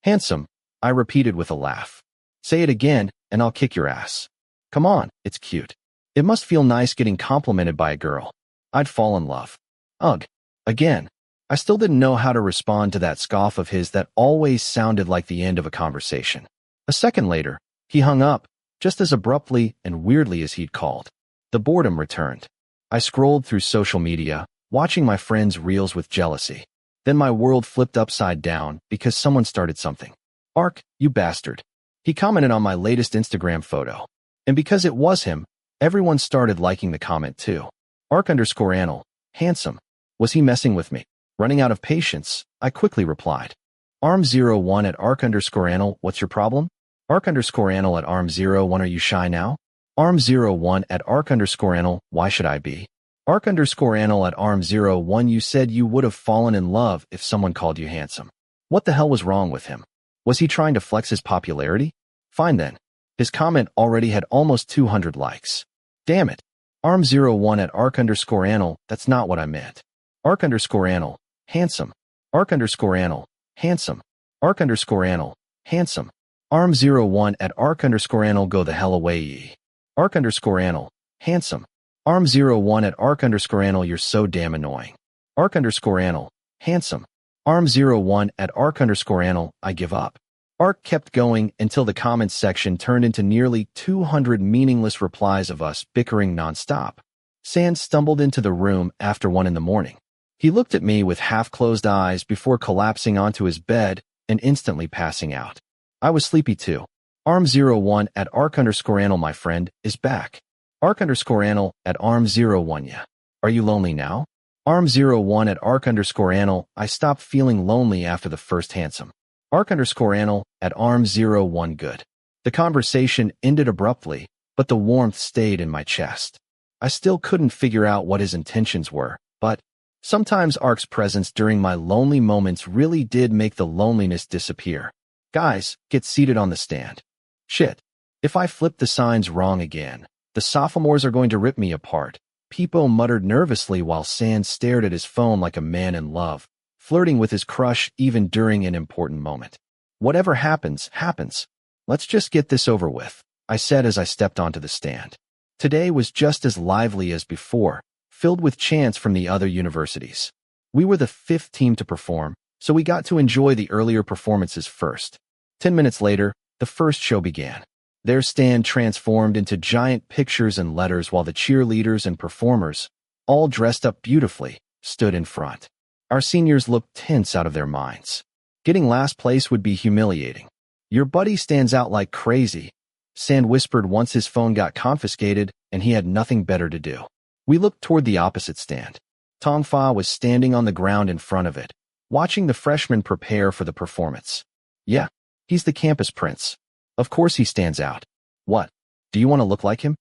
Handsome, I repeated with a laugh. Say it again, and I'll kick your ass. Come on, it's cute. It must feel nice getting complimented by a girl. I'd fall in love. Ugh. Again. I still didn't know how to respond to that scoff of his that always sounded like the end of a conversation. A second later, he hung up, just as abruptly and weirdly as he'd called. The boredom returned. I scrolled through social media, watching my friends' reels with jealousy. Then my world flipped upside down because someone started something. Ark, you bastard. He commented on my latest Instagram photo. And because it was him, everyone started liking the comment too. Ark_Anal, handsome. Was he messing with me? Running out of patience, I quickly replied. Arm01 at Ark_Anal, what's your problem? Ark_Anal at Arm01, are you shy now? Arm01 at Ark_Anal, why should I be? Ark_Anal at Arm01, you said you would have fallen in love if someone called you handsome. What the hell was wrong with him? Was he trying to flex his popularity? Fine then. His comment already had almost 200 likes. Damn it. Arm01 at Ark_Anal, that's not what I meant. Ark_Anal, handsome. Ark_Anal, handsome. Ark_Anal, handsome. Arm01 at Ark_Anal, go the hell away ye. Ark_Anal, handsome. Arm01 at Ark_Anal, you're so damn annoying. Ark_Anal, handsome. Arm01 at Ark_Anal, I give up. Ark kept going until the comments section turned into nearly 200 meaningless replies of us bickering nonstop. Sand stumbled into the room after 1 a.m. He looked at me with half-closed eyes before collapsing onto his bed and instantly passing out. I was sleepy too. Arm01 at Ark_Anal, my friend, is back. Ark_Anal at Arm01, yeah. Are you lonely now? Arm01 at Ark_Anal, I stopped feeling lonely after the first handsome. Ark_Anal at Arm01, good. The conversation ended abruptly, but the warmth stayed in my chest. I still couldn't figure out what his intentions were, but sometimes Ark's presence during my lonely moments really did make the loneliness disappear. Guys, get seated on the stand. Shit. If I flip the signs wrong again, the sophomores are going to rip me apart. Peepo muttered nervously while Sand stared at his phone like a man in love, flirting with his crush even during an important moment. Whatever happens, happens. Let's just get this over with, I said as I stepped onto the stand. Today was just as lively as before, filled with chants from the other universities. We were the 5th team to perform, so we got to enjoy the earlier performances first. 10 minutes later, the first show began. Their stand transformed into giant pictures and letters while the cheerleaders and performers, all dressed up beautifully, stood in front. Our seniors looked tense out of their minds. Getting last place would be humiliating. Your buddy stands out like crazy, Sand whispered once his phone got confiscated and he had nothing better to do. We looked toward the opposite stand. Tongfa was standing on the ground in front of it, watching the freshmen prepare for the performance. Yeah, he's the campus prince. Of course he stands out. What? Do you want to look like him?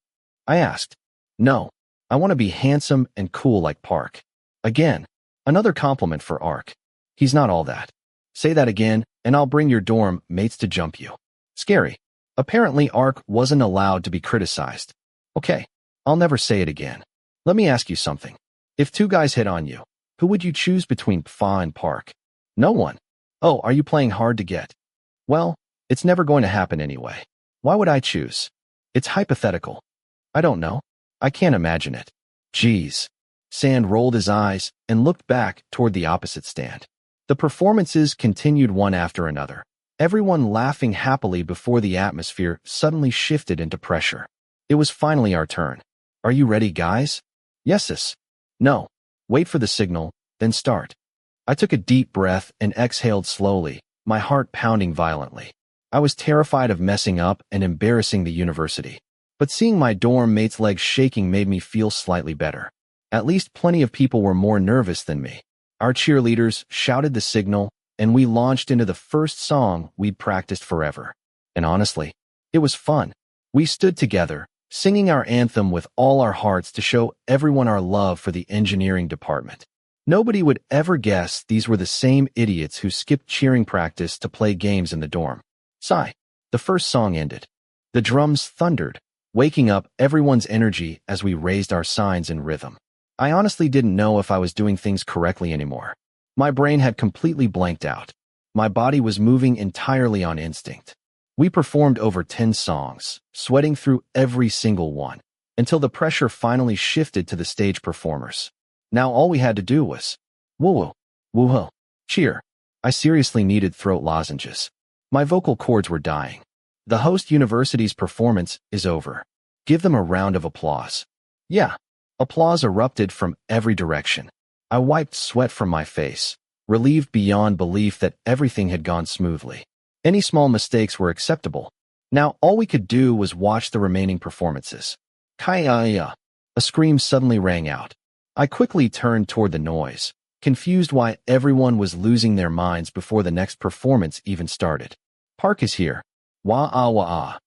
I asked. No, I want to be handsome and cool like Park. Again, another compliment for Ark. He's not all that. Say that again, and I'll bring your dorm mates to jump you. Scary. Apparently Ark wasn't allowed to be criticized. Okay, I'll never say it again. Let me ask you something. If 2 guys hit on you, who would you choose between Pfa and Park? No one. Oh, are you playing hard to get? Well, it's never going to happen anyway. Why would I choose? It's hypothetical. I don't know. I can't imagine it. Geez. Sand rolled his eyes and looked back toward the opposite stand. The performances continued one after another, everyone laughing happily before the atmosphere suddenly shifted into pressure. It was finally our turn. Are you ready, guys? Yes. No. Wait for the signal, then start. I took a deep breath and exhaled slowly, my heart pounding violently. I was terrified of messing up and embarrassing the university. But seeing my dorm mate's legs shaking made me feel slightly better. At least plenty of people were more nervous than me. Our cheerleaders shouted the signal, and we launched into the first song we'd practiced forever. And honestly, it was fun. We stood together, singing our anthem with all our hearts to show everyone our love for the engineering department. Nobody would ever guess these were the same idiots who skipped cheering practice to play games in the dorm. Sigh. The first song ended. The drums thundered, waking up everyone's energy as we raised our signs in rhythm. I honestly didn't know if I was doing things correctly anymore. My brain had completely blanked out. My body was moving entirely on instinct. We performed over 10 songs, sweating through every single one, until the pressure finally shifted to the stage performers. Now all we had to do was woo-woo, woo-ho, cheer. I seriously needed throat lozenges. My vocal cords were dying. The host university's performance is over. Give them a round of applause. Yeah. Applause erupted from every direction. I wiped sweat from my face, relieved beyond belief that everything had gone smoothly. Any small mistakes were acceptable. Now all we could do was watch the remaining performances. Kaya! A scream suddenly rang out. I quickly turned toward the noise, confused why everyone was losing their minds before the next performance even started. Park is here. Wah-ah.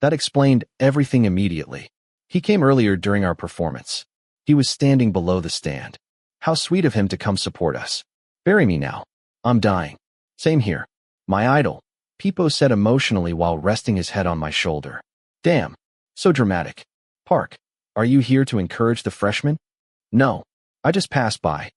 That explained everything immediately. He came earlier during our performance. He was standing below the stand. How sweet of him to come support us. Bury me now. I'm dying. Same here. My idol, Peepo said emotionally while resting his head on my shoulder. Damn. So dramatic. Park, are you here to encourage the freshmen? No. I just passed by.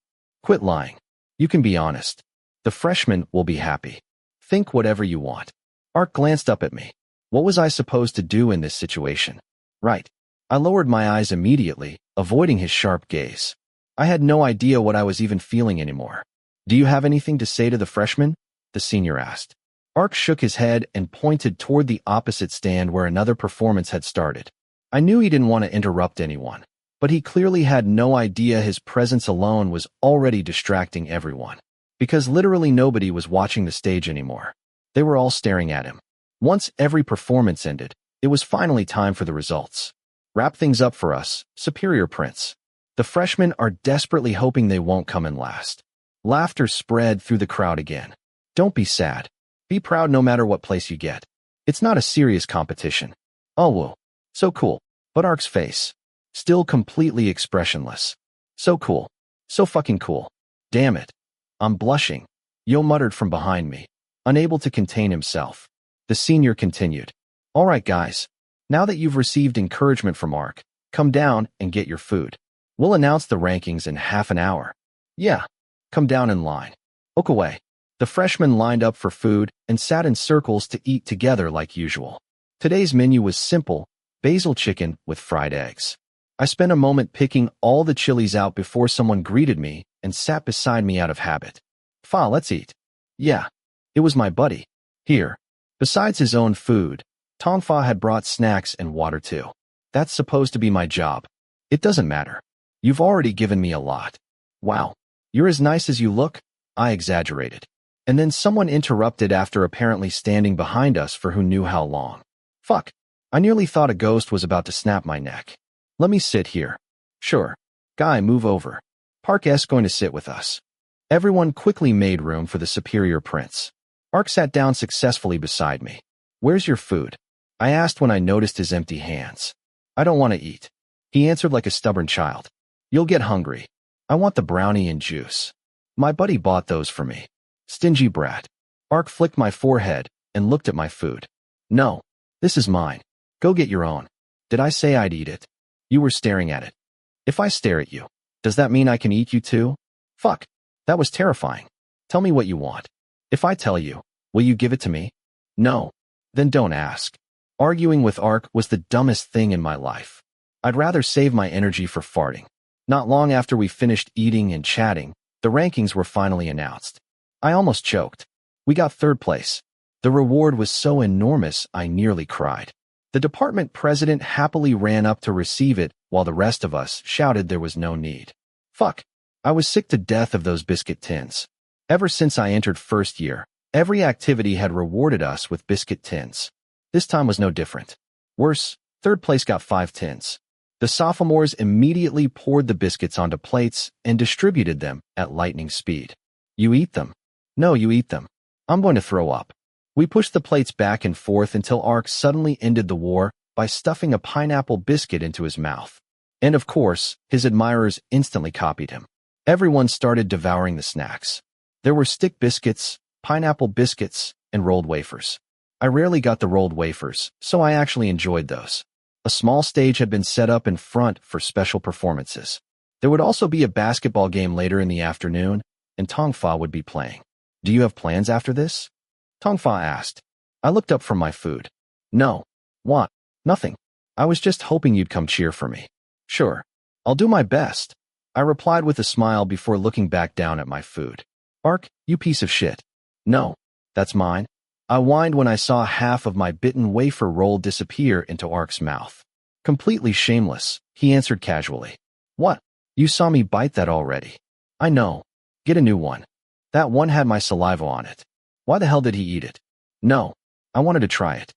Quit lying. You can be honest. The freshmen will be happy. Think whatever you want. Ark glanced up at me. What was I supposed to do in this situation? Right. I lowered my eyes immediately, avoiding his sharp gaze. I had no idea what I was even feeling anymore. Do you have anything to say to the freshmen? The senior asked. Ark shook his head and pointed toward the opposite stand where another performance had started. I knew he didn't want to interrupt anyone, but he clearly had no idea his presence alone was already distracting everyone. Because literally nobody was watching the stage anymore. They were all staring at him. Once every performance ended, it was finally time for the results. Wrap things up for us, Superior Prince. The freshmen are desperately hoping they won't come in last. Laughter spread through the crowd again. Don't be sad. Be proud no matter what place you get. It's not a serious competition. Oh, whoa. So cool. But Ark's face. Still completely expressionless. So cool. So fucking cool. Damn it. I'm blushing. Yo muttered from behind me, unable to contain himself. The senior continued. All right, guys. Now that you've received encouragement from Ark, come down and get your food. We'll announce the rankings in half an hour. Yeah. Come down in line. Okay. The freshmen lined up for food and sat in circles to eat together like usual. Today's menu was simple, basil chicken with fried eggs. I spent a moment picking all the chilies out before someone greeted me and sat beside me out of habit. Let's eat. Yeah. It was my buddy. Here. Besides his own food, Tongfa had brought snacks and water too. That's supposed to be my job. It doesn't matter. You've already given me a lot. Wow. You're as nice as you look? I exaggerated. And then someone interrupted after apparently standing behind us for who knew how long. Fuck. I nearly thought a ghost was about to snap my neck. Let me sit here. Sure. Guy, move over. Park S going to sit with us. Everyone quickly made room for the Superior Prince. Ark sat down successfully beside me. Where's your food? I asked when I noticed his empty hands. I don't want to eat. He answered like a stubborn child. You'll get hungry. I want the brownie and juice. My buddy bought those for me. Stingy brat. Ark flicked my forehead and looked at my food. No. This is mine. Go get your own. Did I say I'd eat it? You were staring at it. If I stare at you, does that mean I can eat you too? Fuck. That was terrifying. Tell me what you want. If I tell you, will you give it to me? No. Then don't ask. Arguing with Ark was the dumbest thing in my life. I'd rather save my energy for farting. Not long after we finished eating and chatting, the rankings were finally announced. I almost choked. We got third place. The reward was so enormous I nearly cried. The department president happily ran up to receive it while the rest of us shouted there was no need. Fuck. I was sick to death of those biscuit tins. Ever since I entered first year, every activity had rewarded us with biscuit tins. This time was no different. Worse, third place got 5 tins. The sophomores immediately poured the biscuits onto plates and distributed them at lightning speed. You eat them. No, you eat them. I'm going to throw up. We pushed the plates back and forth until Ark suddenly ended the war by stuffing a pineapple biscuit into his mouth. And of course, his admirers instantly copied him. Everyone started devouring the snacks. There were stick biscuits, pineapple biscuits, and rolled wafers. I rarely got the rolled wafers, so I actually enjoyed those. A small stage had been set up in front for special performances. There would also be a basketball game later in the afternoon, and Tongfa would be playing. Do you have plans after this? Tongfa asked. I looked up from my food. No. What? Nothing. I was just hoping you'd come cheer for me. Sure. I'll do my best. I replied with a smile before looking back down at my food. Ark, you piece of shit. No. That's mine. I whined when I saw half of my bitten wafer roll disappear into Ark's mouth. Completely shameless, he answered casually. What? You saw me bite that already. I know. Get a new one. That one had my saliva on it. Why the hell did he eat it? No. I wanted to try it.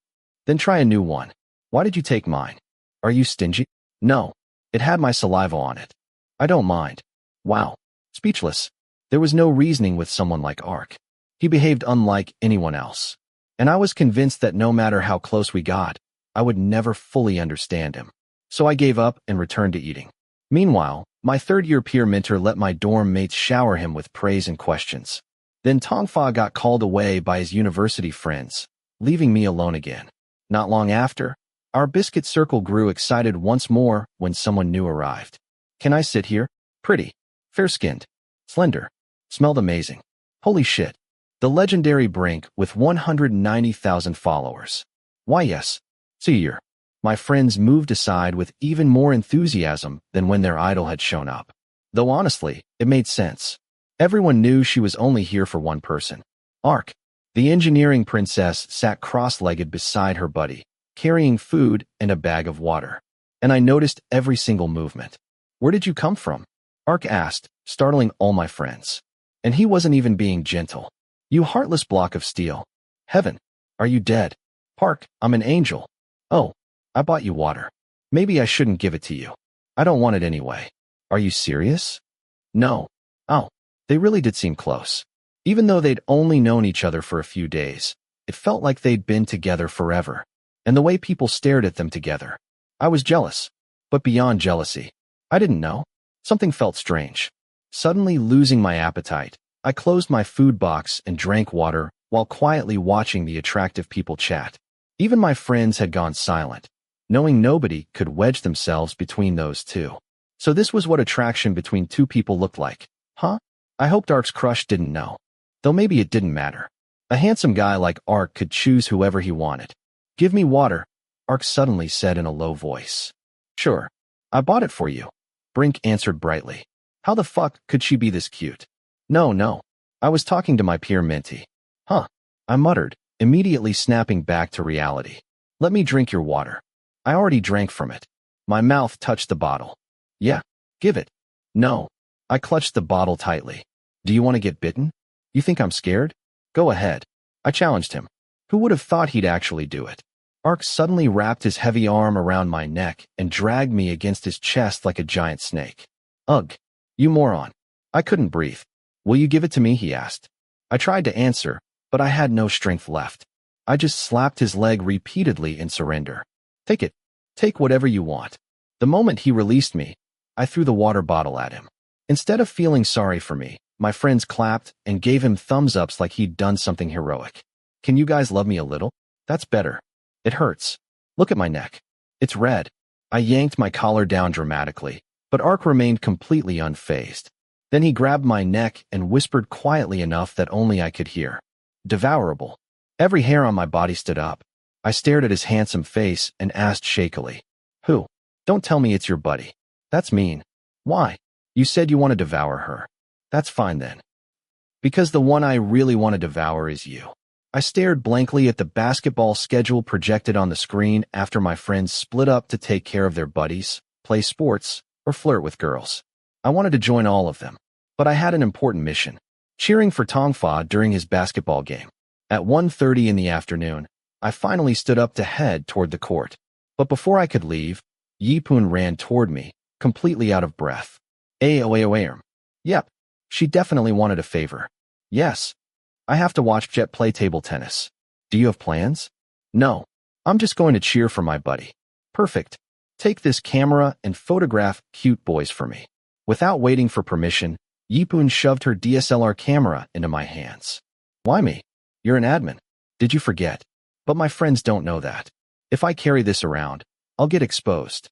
Then try a new one. Why did you take mine? Are you stingy? No. It had my saliva on it. I don't mind. Wow. Speechless. There was no reasoning with someone like Ark. He behaved unlike anyone else. And I was convinced that no matter how close we got, I would never fully understand him. So I gave up and returned to eating. Meanwhile, my third-year peer mentor let my dorm mates shower him with praise and questions. Then Tongfa got called away by his university friends, leaving me alone again. Not long after, our biscuit circle grew excited once more when someone new arrived. Can I sit here? Pretty. Fair-skinned. Slender. Smelled amazing. Holy shit. The legendary Brink with 190,000 followers. Why yes. See here. My friends moved aside with even more enthusiasm than when their idol had shown up. Though honestly, it made sense. Everyone knew she was only here for one person. Ark. The engineering princess sat cross-legged beside her buddy, carrying food and a bag of water. And I noticed every single movement. Where did you come from? Ark asked, startling all my friends. And he wasn't even being gentle. You heartless block of steel. Heaven. Are you dead? Park, I'm an angel. Oh. I bought you water. Maybe I shouldn't give it to you. I don't want it anyway. Are you serious? No. Oh. They really did seem close. Even though they'd only known each other for a few days, it felt like they'd been together forever. And the way people stared at them together. I was jealous. But beyond jealousy. I didn't know. Something felt strange. Suddenly losing my appetite, I closed my food box and drank water while quietly watching the attractive people chat. Even my friends had gone silent, knowing nobody could wedge themselves between those two. So this was what attraction between two people looked like. Huh? I hoped Ark's crush didn't know. Though maybe it didn't matter. A handsome guy like Ark could choose whoever he wanted. Give me water, Ark suddenly said in a low voice. Sure. I bought it for you. Brink answered brightly. How the fuck could she be this cute? No. I was talking to my peer mentee. Huh. I muttered, immediately snapping back to reality. Let me drink your water. I already drank from it. My mouth touched the bottle. Yeah. Give it. No. I clutched the bottle tightly. Do you want to get bitten? You think I'm scared? Go ahead. I challenged him. Who would have thought he'd actually do it? Ark suddenly wrapped his heavy arm around my neck and dragged me against his chest like a giant snake. Ugh. You moron. I couldn't breathe. Will you give it to me? He asked. I tried to answer, but I had no strength left. I just slapped his leg repeatedly in surrender. Take it. Take whatever you want. The moment he released me, I threw the water bottle at him. Instead of feeling sorry for me, my friends clapped and gave him thumbs-ups like he'd done something heroic. Can you guys love me a little? That's better. It hurts. Look at my neck. It's red. I yanked my collar down dramatically, but Ark remained completely unfazed. Then he grabbed my neck and whispered quietly enough that only I could hear. Devourable. Every hair on my body stood up. I stared at his handsome face and asked shakily, "Who? Don't tell me it's your buddy. That's mean. Why? You said you want to devour her. That's fine then. Because the one I really want to devour is you." I stared blankly at the basketball schedule projected on the screen after my friends split up to take care of their buddies, play sports, or flirt with girls. I wanted to join all of them, but I had an important mission: cheering for Tongfa during his basketball game. At 1:30 in the afternoon, I finally stood up to head toward the court. But before I could leave, Yipun ran toward me, completely out of breath. Aoaoam. Yep, she definitely wanted a favor. Yes. I have to watch Jet play table tennis. Do you have plans? No. I'm just going to cheer for my buddy. Perfect. Take this camera and photograph cute boys for me. Without waiting for permission, Yipun shoved her DSLR camera into my hands. Why me? You're an admin. Did you forget? But my friends don't know that. If I carry this around, I'll get exposed.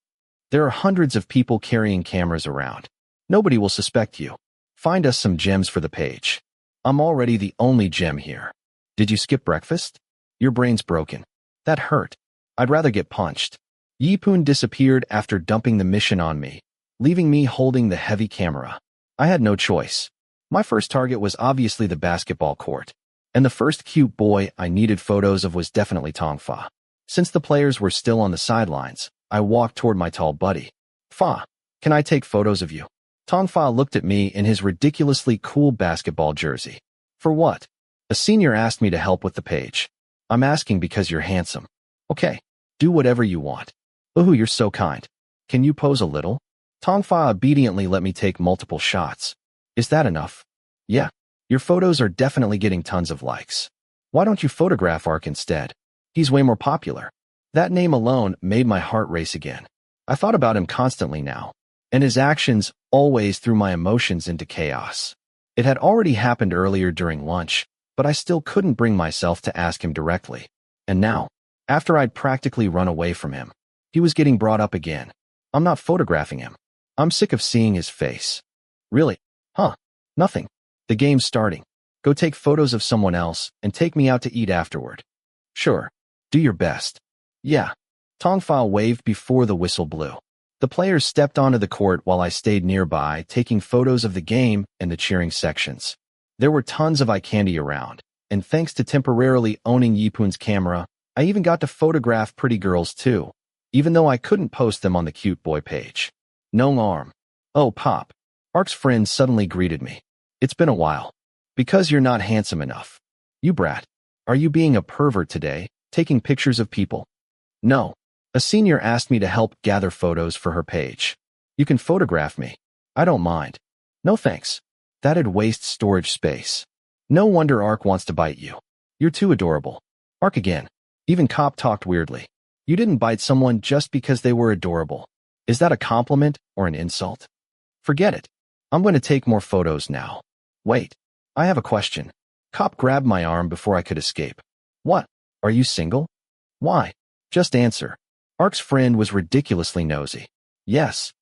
There are hundreds of people carrying cameras around. Nobody will suspect you. Find us some gems for the page. I'm already the only gem here. Did you skip breakfast? Your brain's broken. That hurt. I'd rather get punched. Yipun disappeared after dumping the mission on me, leaving me holding the heavy camera. I had no choice. My first target was obviously the basketball court, and the first cute boy I needed photos of was definitely Tongfa. Since the players were still on the sidelines, I walked toward my tall buddy. "Fa, can I take photos of you?" Tongfa looked at me in his ridiculously cool basketball jersey. "For what?" A senior asked me to help with the page. "I'm asking because you're handsome." "Okay, do whatever you want." "Ooh, you're so kind. Can you pose a little?" Tongfa obediently let me take multiple shots. "Is that enough?" "Yeah. Your photos are definitely getting tons of likes. Why don't you photograph Ark instead? He's way more popular." That name alone made my heart race again. I thought about him constantly now, and his actions always threw my emotions into chaos. It had already happened earlier during lunch, but I still couldn't bring myself to ask him directly. And now, after I'd practically run away from him, he was getting brought up again. I'm not photographing him. I'm sick of seeing his face. Really? Huh? Nothing. The game's starting. Go take photos of someone else and take me out to eat afterward. Sure. Do your best. Yeah. Tongfa waved before the whistle blew. The players stepped onto the court while I stayed nearby, taking photos of the game and the cheering sections. There were tons of eye candy around, and thanks to temporarily owning Yipun's camera, I even got to photograph pretty girls too, even though I couldn't post them on the cute boy page. No arm. "Oh, Pop." Ark's friend suddenly greeted me. "It's been a while. Because you're not handsome enough. You brat. Are you being a pervert today, taking pictures of people?" "No." A senior asked me to help gather photos for her page. "You can photograph me. I don't mind." "No thanks. That'd waste storage space." "No wonder Ark wants to bite you. You're too adorable." Ark again. Even Cop talked weirdly. You didn't bite someone just because they were adorable. Is that a compliment or an insult? Forget it. I'm going to take more photos now. Wait. I have a question. Cop grabbed my arm before I could escape. "What? Are you single?" "Why? Just answer." Ark's friend was ridiculously nosy. "Yes."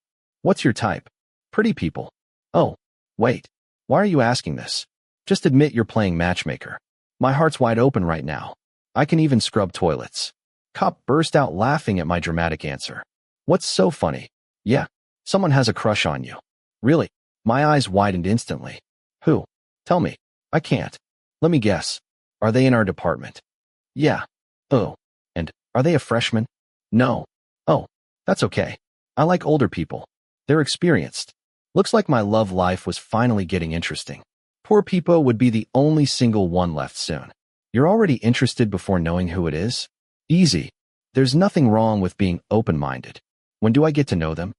"What's your type?" "Pretty people." "Oh, wait. Why are you asking this? Just admit you're playing matchmaker. My heart's wide open right now. I can even scrub toilets." Cop burst out laughing at my dramatic answer. "What's so funny?" "Yeah, someone has a crush on you." "Really?" My eyes widened instantly. "Who? Tell me." "I can't." "Let me guess. Are they in our department?" "Yeah." "Oh. And are they a freshman?" "No." "Oh, that's okay. I like older people. They're experienced." Looks like my love life was finally getting interesting. Poor Peepo would be the only single one left soon. You're already interested before knowing who it is? Easy. There's nothing wrong with being open-minded. When do I get to know them?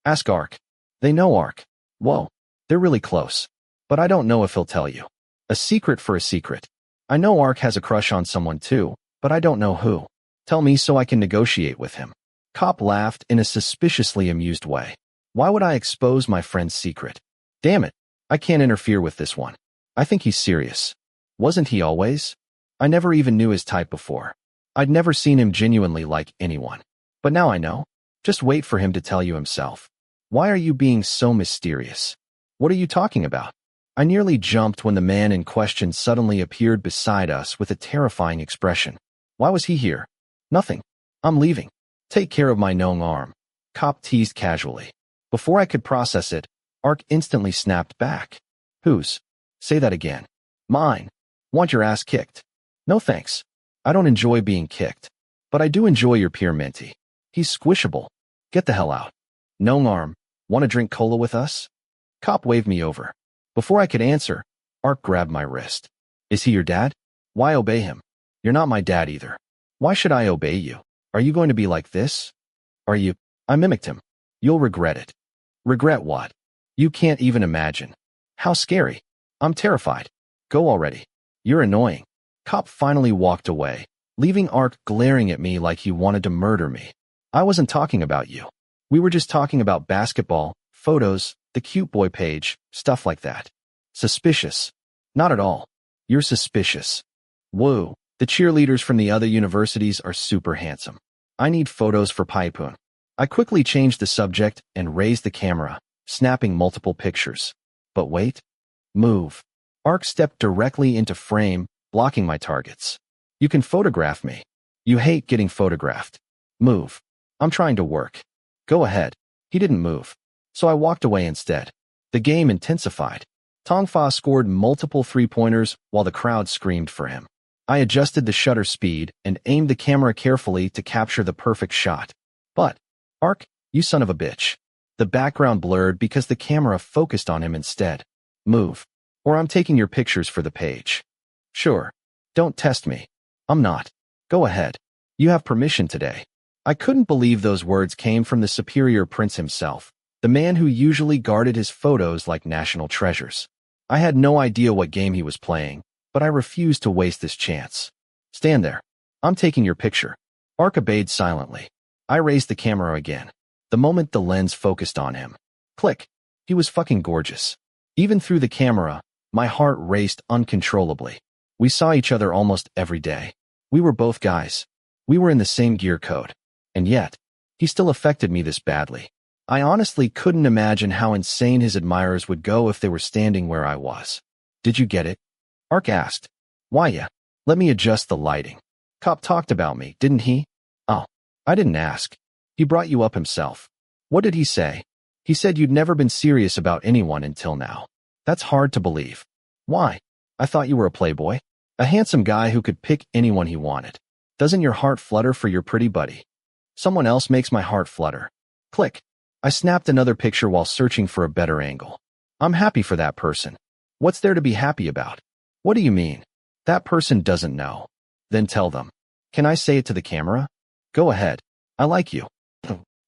Ask Ark. They know Ark. Whoa, they're really close. But I don't know if he'll tell you. A secret for a secret. I know Ark has a crush on someone too, but I don't know who. Tell me so I can negotiate with him. Cop laughed in a suspiciously amused way. Why would I expose my friend's secret? Damn it, I can't interfere with this one. I think he's serious. Wasn't he always? I never even knew his type before. I'd never seen him genuinely like anyone. But now I know. Just wait for him to tell you himself. Why are you being so mysterious? What are you talking about? I nearly jumped when the man in question suddenly appeared beside us with a terrifying expression. Why was he here? Nothing. I'm leaving. Take care of my known arm. Cop teased casually. Before I could process it, Ark instantly snapped back. Whose? Say that again. Mine. Want your ass kicked? No thanks. I don't enjoy being kicked. But I do enjoy your peer Minty. He's squishable. Get the hell out. Known arm. Want to drink cola with us? Cop waved me over. Before I could answer, Ark grabbed my wrist. Is he your dad? Why obey him? You're not my dad either. Why should I obey you? Are you going to be like this? Are you? I mimicked him. You'll regret it. Regret what? You can't even imagine. How scary. I'm terrified. Go already. You're annoying. Cop finally walked away, leaving Ark glaring at me like he wanted to murder me. I wasn't talking about you. We were just talking about basketball, photos, the cute boy page, stuff like that. Suspicious. Not at all. You're suspicious. Whoa, the cheerleaders from the other universities are super handsome. I need photos for Paipun. I quickly changed the subject and raised the camera, snapping multiple pictures. But wait. Move. Ark stepped directly into frame, blocking my targets. You can photograph me. You hate getting photographed. Move. I'm trying to work. Go ahead. He didn't move. So I walked away instead. The game intensified. Tongfa scored multiple three-pointers while the crowd screamed for him. I adjusted the shutter speed and aimed the camera carefully to capture the perfect shot. But, Ark, you son of a bitch. The background blurred because the camera focused on him instead. Move. Or I'm taking your pictures for the page. Sure. Don't test me. I'm not. Go ahead. You have permission today. I couldn't believe those words came from the superior prince himself, the man who usually guarded his photos like national treasures. I had no idea what game he was playing, but I refused to waste this chance. Stand there. I'm taking your picture. Ark obeyed silently. I raised the camera again. The moment the lens focused on him. Click. He was fucking gorgeous. Even through the camera, my heart raced uncontrollably. We saw each other almost every day. We were both guys. We were in the same gear code. And yet, he still affected me this badly. I honestly couldn't imagine how insane his admirers would go if they were standing where I was. Did you get it? Ark asked. Why yeah? Let me adjust the lighting. Cop talked about me, didn't he? Oh, I didn't ask. He brought you up himself. What did he say? He said you'd never been serious about anyone until now. That's hard to believe. Why? I thought you were a playboy. A handsome guy who could pick anyone he wanted. Doesn't your heart flutter for your pretty buddy? Someone else makes my heart flutter. Click. I snapped another picture while searching for a better angle. I'm happy for that person. What's there to be happy about? What do you mean? That person doesn't know. Then tell them. Can I say it to the camera? Go ahead. I like you.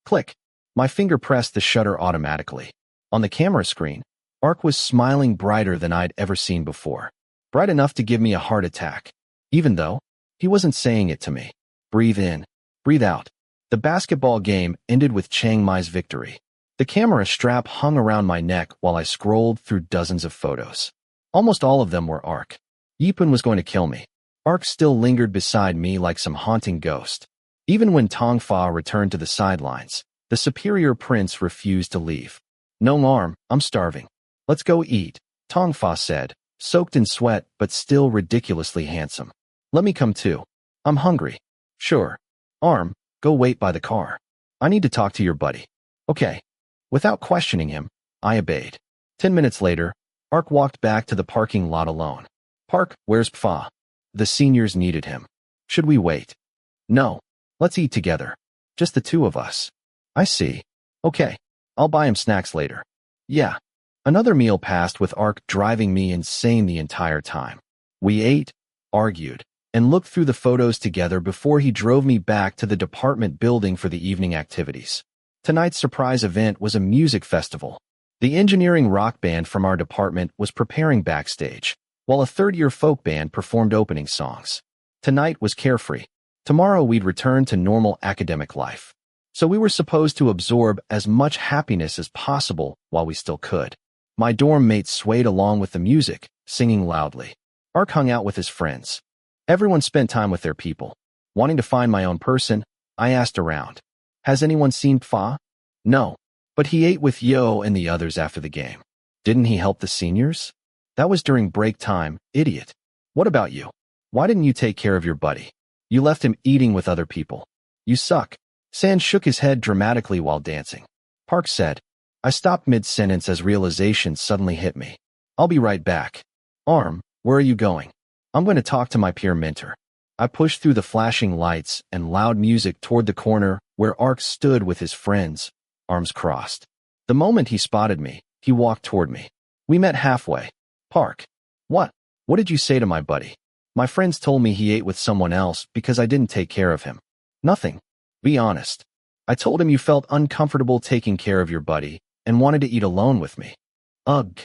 Click. My finger pressed the shutter automatically. On the camera screen, Ark was smiling brighter than I'd ever seen before. Bright enough to give me a heart attack. Even though, he wasn't saying it to me. Breathe in. Breathe out. The basketball game ended with Chiang Mai's victory. The camera strap hung around my neck while I scrolled through dozens of photos. Almost all of them were Ark. Yipun was going to kill me. Ark still lingered beside me like some haunting ghost. Even when Tongfa returned to the sidelines, the superior prince refused to leave. No arm, I'm starving. Let's go eat, Tongfa said, soaked in sweat but still ridiculously handsome. Let me come too. I'm hungry. Sure. Arm, go wait by the car. I need to talk to your buddy. Okay. Without questioning him, I obeyed. 10 minutes later, Ark walked back to the parking lot alone. Park, where's Pfa? The seniors needed him. Should we wait? No. Let's eat together. Just the two of us. I see. Okay. I'll buy him snacks later. Yeah. Another meal passed with Ark driving me insane the entire time. We ate, argued, and looked through the photos together before he drove me back to the department building for the evening activities. Tonight's surprise event was a music festival. The engineering rock band from our department was preparing backstage, while a third-year folk band performed opening songs. Tonight was carefree. Tomorrow we'd return to normal academic life. So we were supposed to absorb as much happiness as possible while we still could. My dorm mates swayed along with the music, singing loudly. Ark hung out with his friends. Everyone spent time with their people. Wanting to find my own person, I asked around. Has anyone seen Pfa? No, but he ate with Yo and the others after the game. Didn't he help the seniors? That was during break time, idiot. What about you? Why didn't you take care of your buddy? You left him eating with other people. You suck. Sand shook his head dramatically while dancing. Park said. I stopped mid-sentence as realization suddenly hit me. I'll be right back. Arm, where are you going? I'm going to talk to my peer mentor. I pushed through the flashing lights and loud music toward the corner where Ark stood with his friends, arms crossed. The moment he spotted me, he walked toward me. We met halfway. Park. What? What did you say to my buddy? My friends told me he ate with someone else because I didn't take care of him. Nothing. Be honest. I told him you felt uncomfortable taking care of your buddy and wanted to eat alone with me. Ugh.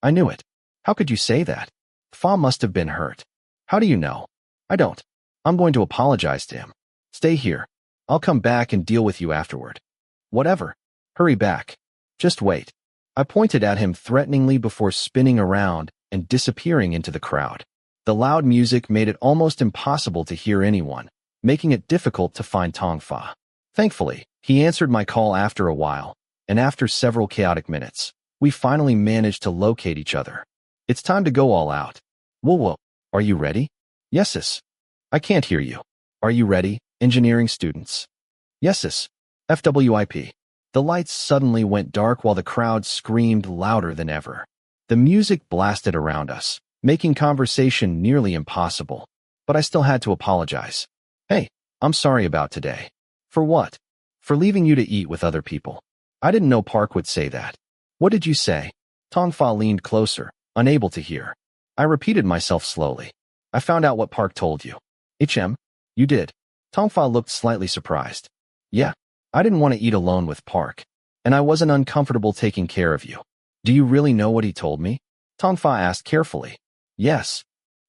I knew it. How could you say that? Fa must have been hurt. How do you know? I don't. I'm going to apologize to him. Stay here. I'll come back and deal with you afterward. Whatever. Hurry back. Just wait. I pointed at him threateningly before spinning around and disappearing into the crowd. The loud music made it almost impossible to hear anyone, making it difficult to find Tong Fa. Thankfully, he answered my call after a while, and after several chaotic minutes, we finally managed to locate each other. It's time to go all out. Whoa, are you ready? Yeses. I can't hear you. Are you ready, engineering students? Yeses. FWIP. The lights suddenly went dark while the crowd screamed louder than ever. The music blasted around us, making conversation nearly impossible, but I still had to apologize. Hey, I'm sorry about today. For what? For leaving you to eat with other people. I didn't know Park would say that. What did you say? Tong Fa leaned closer, unable to hear. I repeated myself slowly. I found out what Park told you. You did. Tong Fa looked slightly surprised. Yeah, I didn't want to eat alone with Park, and I wasn't uncomfortable taking care of you. Do you really know what he told me? Tong Fa asked carefully. Yes.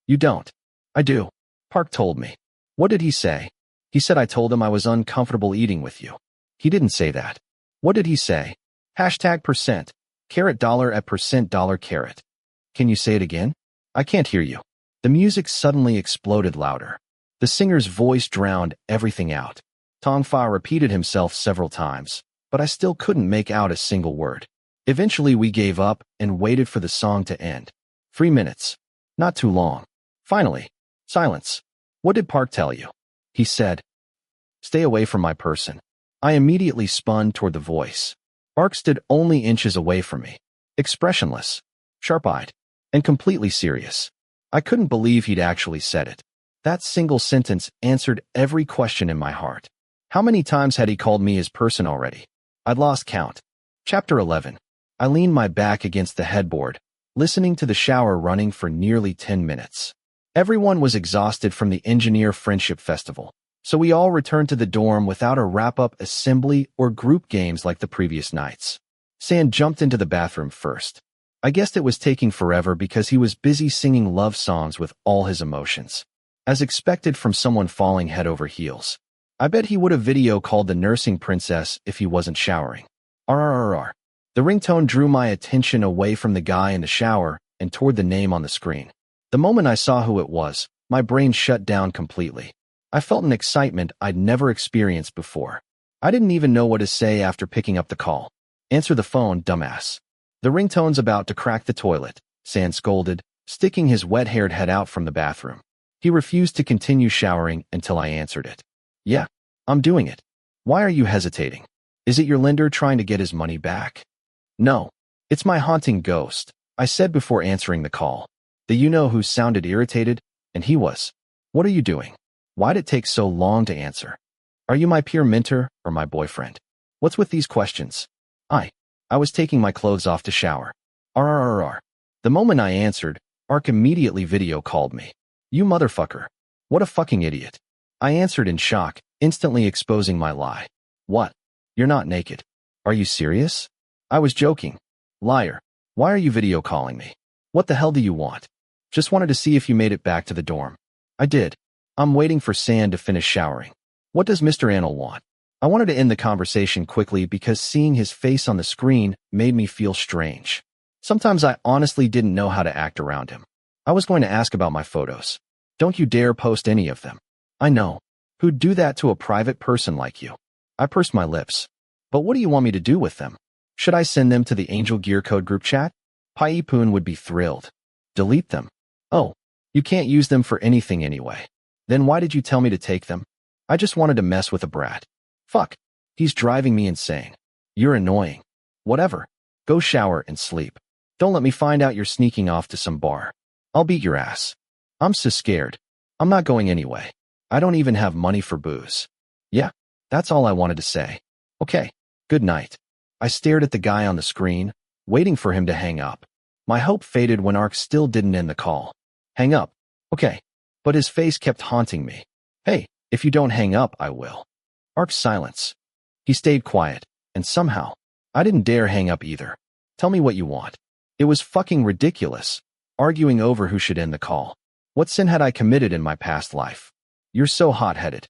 You don't. I do. Park told me. What did he say? He said I told him I was uncomfortable eating with you. He didn't say that. What did he say? #%, carat dollar at percent dollar carat. Can you say it again? I can't hear you. The music suddenly exploded louder. The singer's voice drowned everything out. Tong Fa repeated himself several times, but I still couldn't make out a single word. Eventually we gave up and waited for the song to end. 3 minutes. Not too long. Finally, silence. What did Park tell you? He said, stay away from my person. I immediately spun toward the voice. Park stood only inches away from me, expressionless, sharp-eyed, and completely serious. I couldn't believe he'd actually said it. That single sentence answered every question in my heart. How many times had he called me his person already? I'd lost count. Chapter 11. I leaned my back against the headboard, listening to the shower running for nearly 10 minutes. Everyone was exhausted from the engineer friendship festival, so we all returned to the dorm without a wrap-up assembly or group games like the previous nights. Sand jumped into the bathroom first. I guessed it was taking forever because he was busy singing love songs with all his emotions. As expected from someone falling head over heels. I bet he would have video called the nursing princess if he wasn't showering. RRRR. The ringtone drew my attention away from the guy in the shower and toward the name on the screen. The moment I saw who it was, my brain shut down completely. I felt an excitement I'd never experienced before. I didn't even know what to say after picking up the call. Answer the phone, dumbass. The ringtone's about to crack the toilet, Sand scolded, sticking his wet-haired head out from the bathroom. He refused to continue showering until I answered it. Yeah, I'm doing it. Why are you hesitating? Is it your lender trying to get his money back? No, it's my haunting ghost, I said before answering the call. The you-know-who sounded irritated, and he was. What are you doing? Why'd it take so long to answer? Are you my peer mentor or my boyfriend? What's with these questions? I was taking my clothes off to shower. RRRR. The moment I answered, Ark immediately video called me. You motherfucker. What a fucking idiot. I answered in shock, instantly exposing my lie. What? You're not naked. Are you serious? I was joking. Liar. Why are you video calling me? What the hell do you want? Just wanted to see if you made it back to the dorm. I did. I'm waiting for Sand to finish showering. What does Mr. Anil want? I wanted to end the conversation quickly because seeing his face on the screen made me feel strange. Sometimes I honestly didn't know how to act around him. I was going to ask about my photos. Don't you dare post any of them. I know. Who'd do that to a private person like you? I pursed my lips. But what do you want me to do with them? Should I send them to the Angel Gear Code group chat? Pai Poon would be thrilled. Delete them. Oh, you can't use them for anything anyway. Then why did you tell me to take them? I just wanted to mess with a brat. Fuck. He's driving me insane. You're annoying. Whatever. Go shower and sleep. Don't let me find out you're sneaking off to some bar. I'll beat your ass. I'm so scared. I'm not going anyway. I don't even have money for booze. Yeah, that's all I wanted to say. Okay, good night. I stared at the guy on the screen, waiting for him to hang up. My hope faded when Ark still didn't end the call. Hang up. Okay. But his face kept haunting me. Hey, if you don't hang up, I will. Ark's silence. He stayed quiet, and somehow, I didn't dare hang up either. Tell me what you want. It was fucking ridiculous, arguing over who should end the call. What sin had I committed in my past life? You're so hot-headed.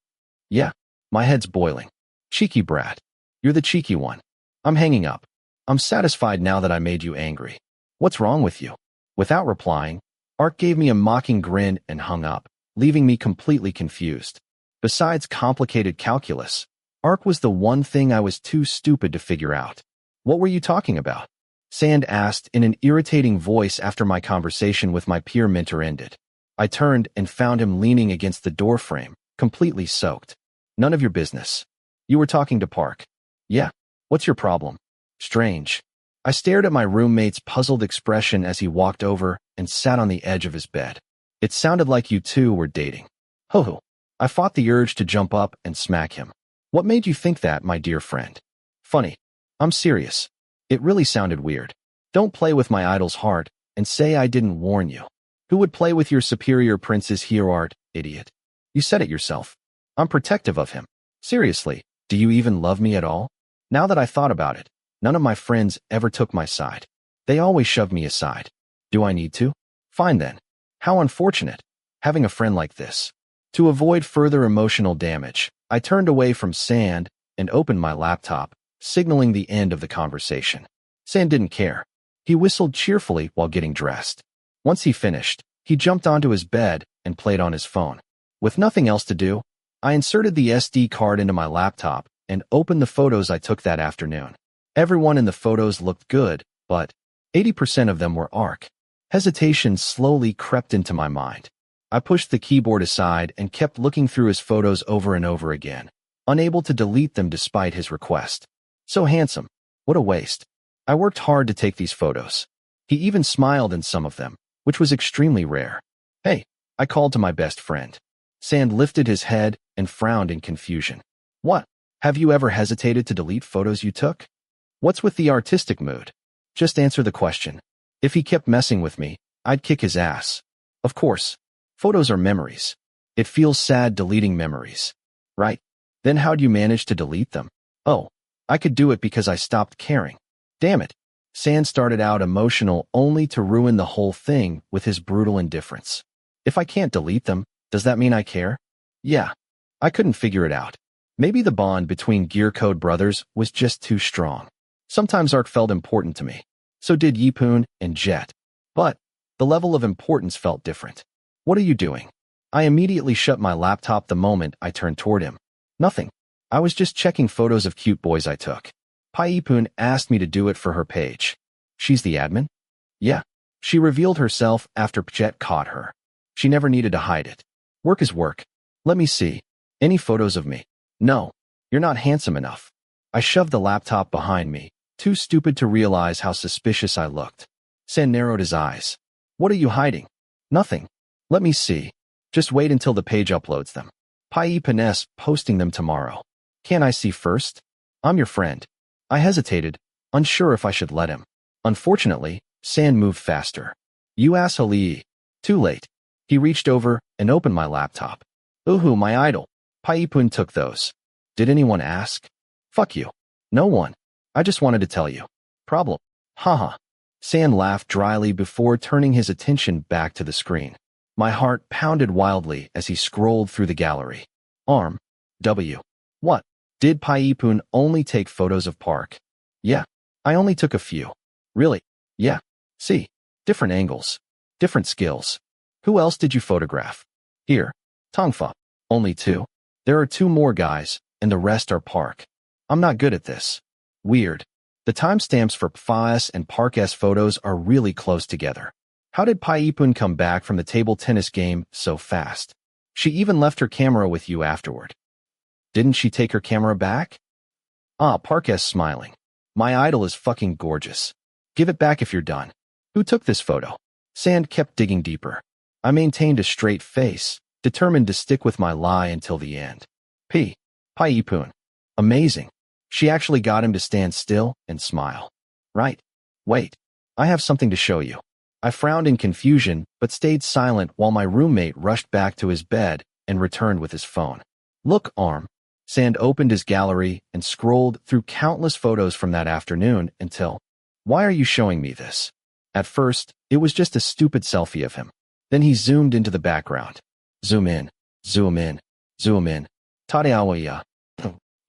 Yeah, my head's boiling. Cheeky brat. You're the cheeky one. I'm hanging up. I'm satisfied now that I made you angry. What's wrong with you? Without replying, Ark gave me a mocking grin and hung up, leaving me completely confused. Besides complicated calculus, Ark was the one thing I was too stupid to figure out. What were you talking about? Sand asked in an irritating voice after my conversation with my peer mentor ended. I turned and found him leaning against the doorframe, completely soaked. None of your business. You were talking to Park. Yeah. What's your problem? Strange. I stared at my roommate's puzzled expression as he walked over and sat on the edge of his bed. It sounded like you two were dating. Ho-ho. I fought the urge to jump up and smack him. What made you think that, my dear friend? Funny. I'm serious. It really sounded weird. Don't play with my idol's heart and say I didn't warn you. Who would play with your superior prince's hero art, idiot? You said it yourself. I'm protective of him. Seriously, do you even love me at all? Now that I thought about it, none of my friends ever took my side. They always shoved me aside. Do I need to? Fine then. How unfortunate, having a friend like this. To avoid further emotional damage, I turned away from Sand and opened my laptop, signaling the end of the conversation. Sand didn't care. He whistled cheerfully while getting dressed. Once he finished, he jumped onto his bed and played on his phone. With nothing else to do, I inserted the SD card into my laptop and opened the photos I took that afternoon. Everyone in the photos looked good, but 80% of them were Ark. Hesitation slowly crept into my mind. I pushed the keyboard aside and kept looking through his photos over and over again, unable to delete them despite his request. So handsome. What a waste. I worked hard to take these photos. He even smiled in some of them, which was extremely rare. Hey, I called to my best friend. Sand lifted his head and frowned in confusion. What? Have you ever hesitated to delete photos you took? What's with the artistic mood? Just answer the question. If he kept messing with me, I'd kick his ass. Of course. Photos are memories. It feels sad deleting memories. Right? Then how'd you manage to delete them? Oh, I could do it because I stopped caring. Damn it. Sand started out emotional only to ruin the whole thing with his brutal indifference. If I can't delete them, does that mean I care? Yeah. I couldn't figure it out. Maybe the bond between Gear Code brothers was just too strong. Sometimes Ark felt important to me. So did Yipun and Jet. But the level of importance felt different. What are you doing? I immediately shut my laptop the moment I turned toward him. Nothing. I was just checking photos of cute boys I took. Yipun asked me to do it for her page. She's the admin? Yeah. She revealed herself after Jet caught her. She never needed to hide it. Work is work. Let me see. Any photos of me? No. You're not handsome enough. I shoved the laptop behind me, too stupid to realize how suspicious I looked. Sand narrowed his eyes. What are you hiding? Nothing. Let me see. Just wait until the page uploads them. Yipun posting them tomorrow. Can I see first? I'm your friend. I hesitated, unsure if I should let him. Unfortunately, Sand moved faster. You asshole. Too late. He reached over and opened my laptop. Ooh, my idol. Yipun took those. Did anyone ask? Fuck you. No one. I just wanted to tell you. Problem. Haha. Sand laughed dryly before turning his attention back to the screen. My heart pounded wildly as he scrolled through the gallery. Arm. W. What? Did Yipun only take photos of Park? Yeah. I only took a few. Really? Yeah. See. Different angles. Different skills. Who else did you photograph? Here. Tongfa. Only 2. There are 2 more guys, and the rest are Park. I'm not good at this. Weird. The timestamps for Pfa's and Park's photos are really close together. How did Pai Ipun come back from the table tennis game so fast? She even left her camera with you afterward. Didn't she take her camera back? Ah, Park S smiling. My idol is fucking gorgeous. Give it back if you're done. Who took this photo? Sand kept digging deeper. I maintained a straight face, determined to stick with my lie until the end. Pai Ipun. Amazing. She actually got him to stand still and smile. Right. Wait. I have something to show you. I frowned in confusion, but stayed silent while my roommate rushed back to his bed and returned with his phone. Look, Arm. Sand opened his gallery and scrolled through countless photos from that afternoon until, why are you showing me this? At first, it was just a stupid selfie of him. Then he zoomed into the background. Zoom in, zoom in, zoom in. Tadeawaya.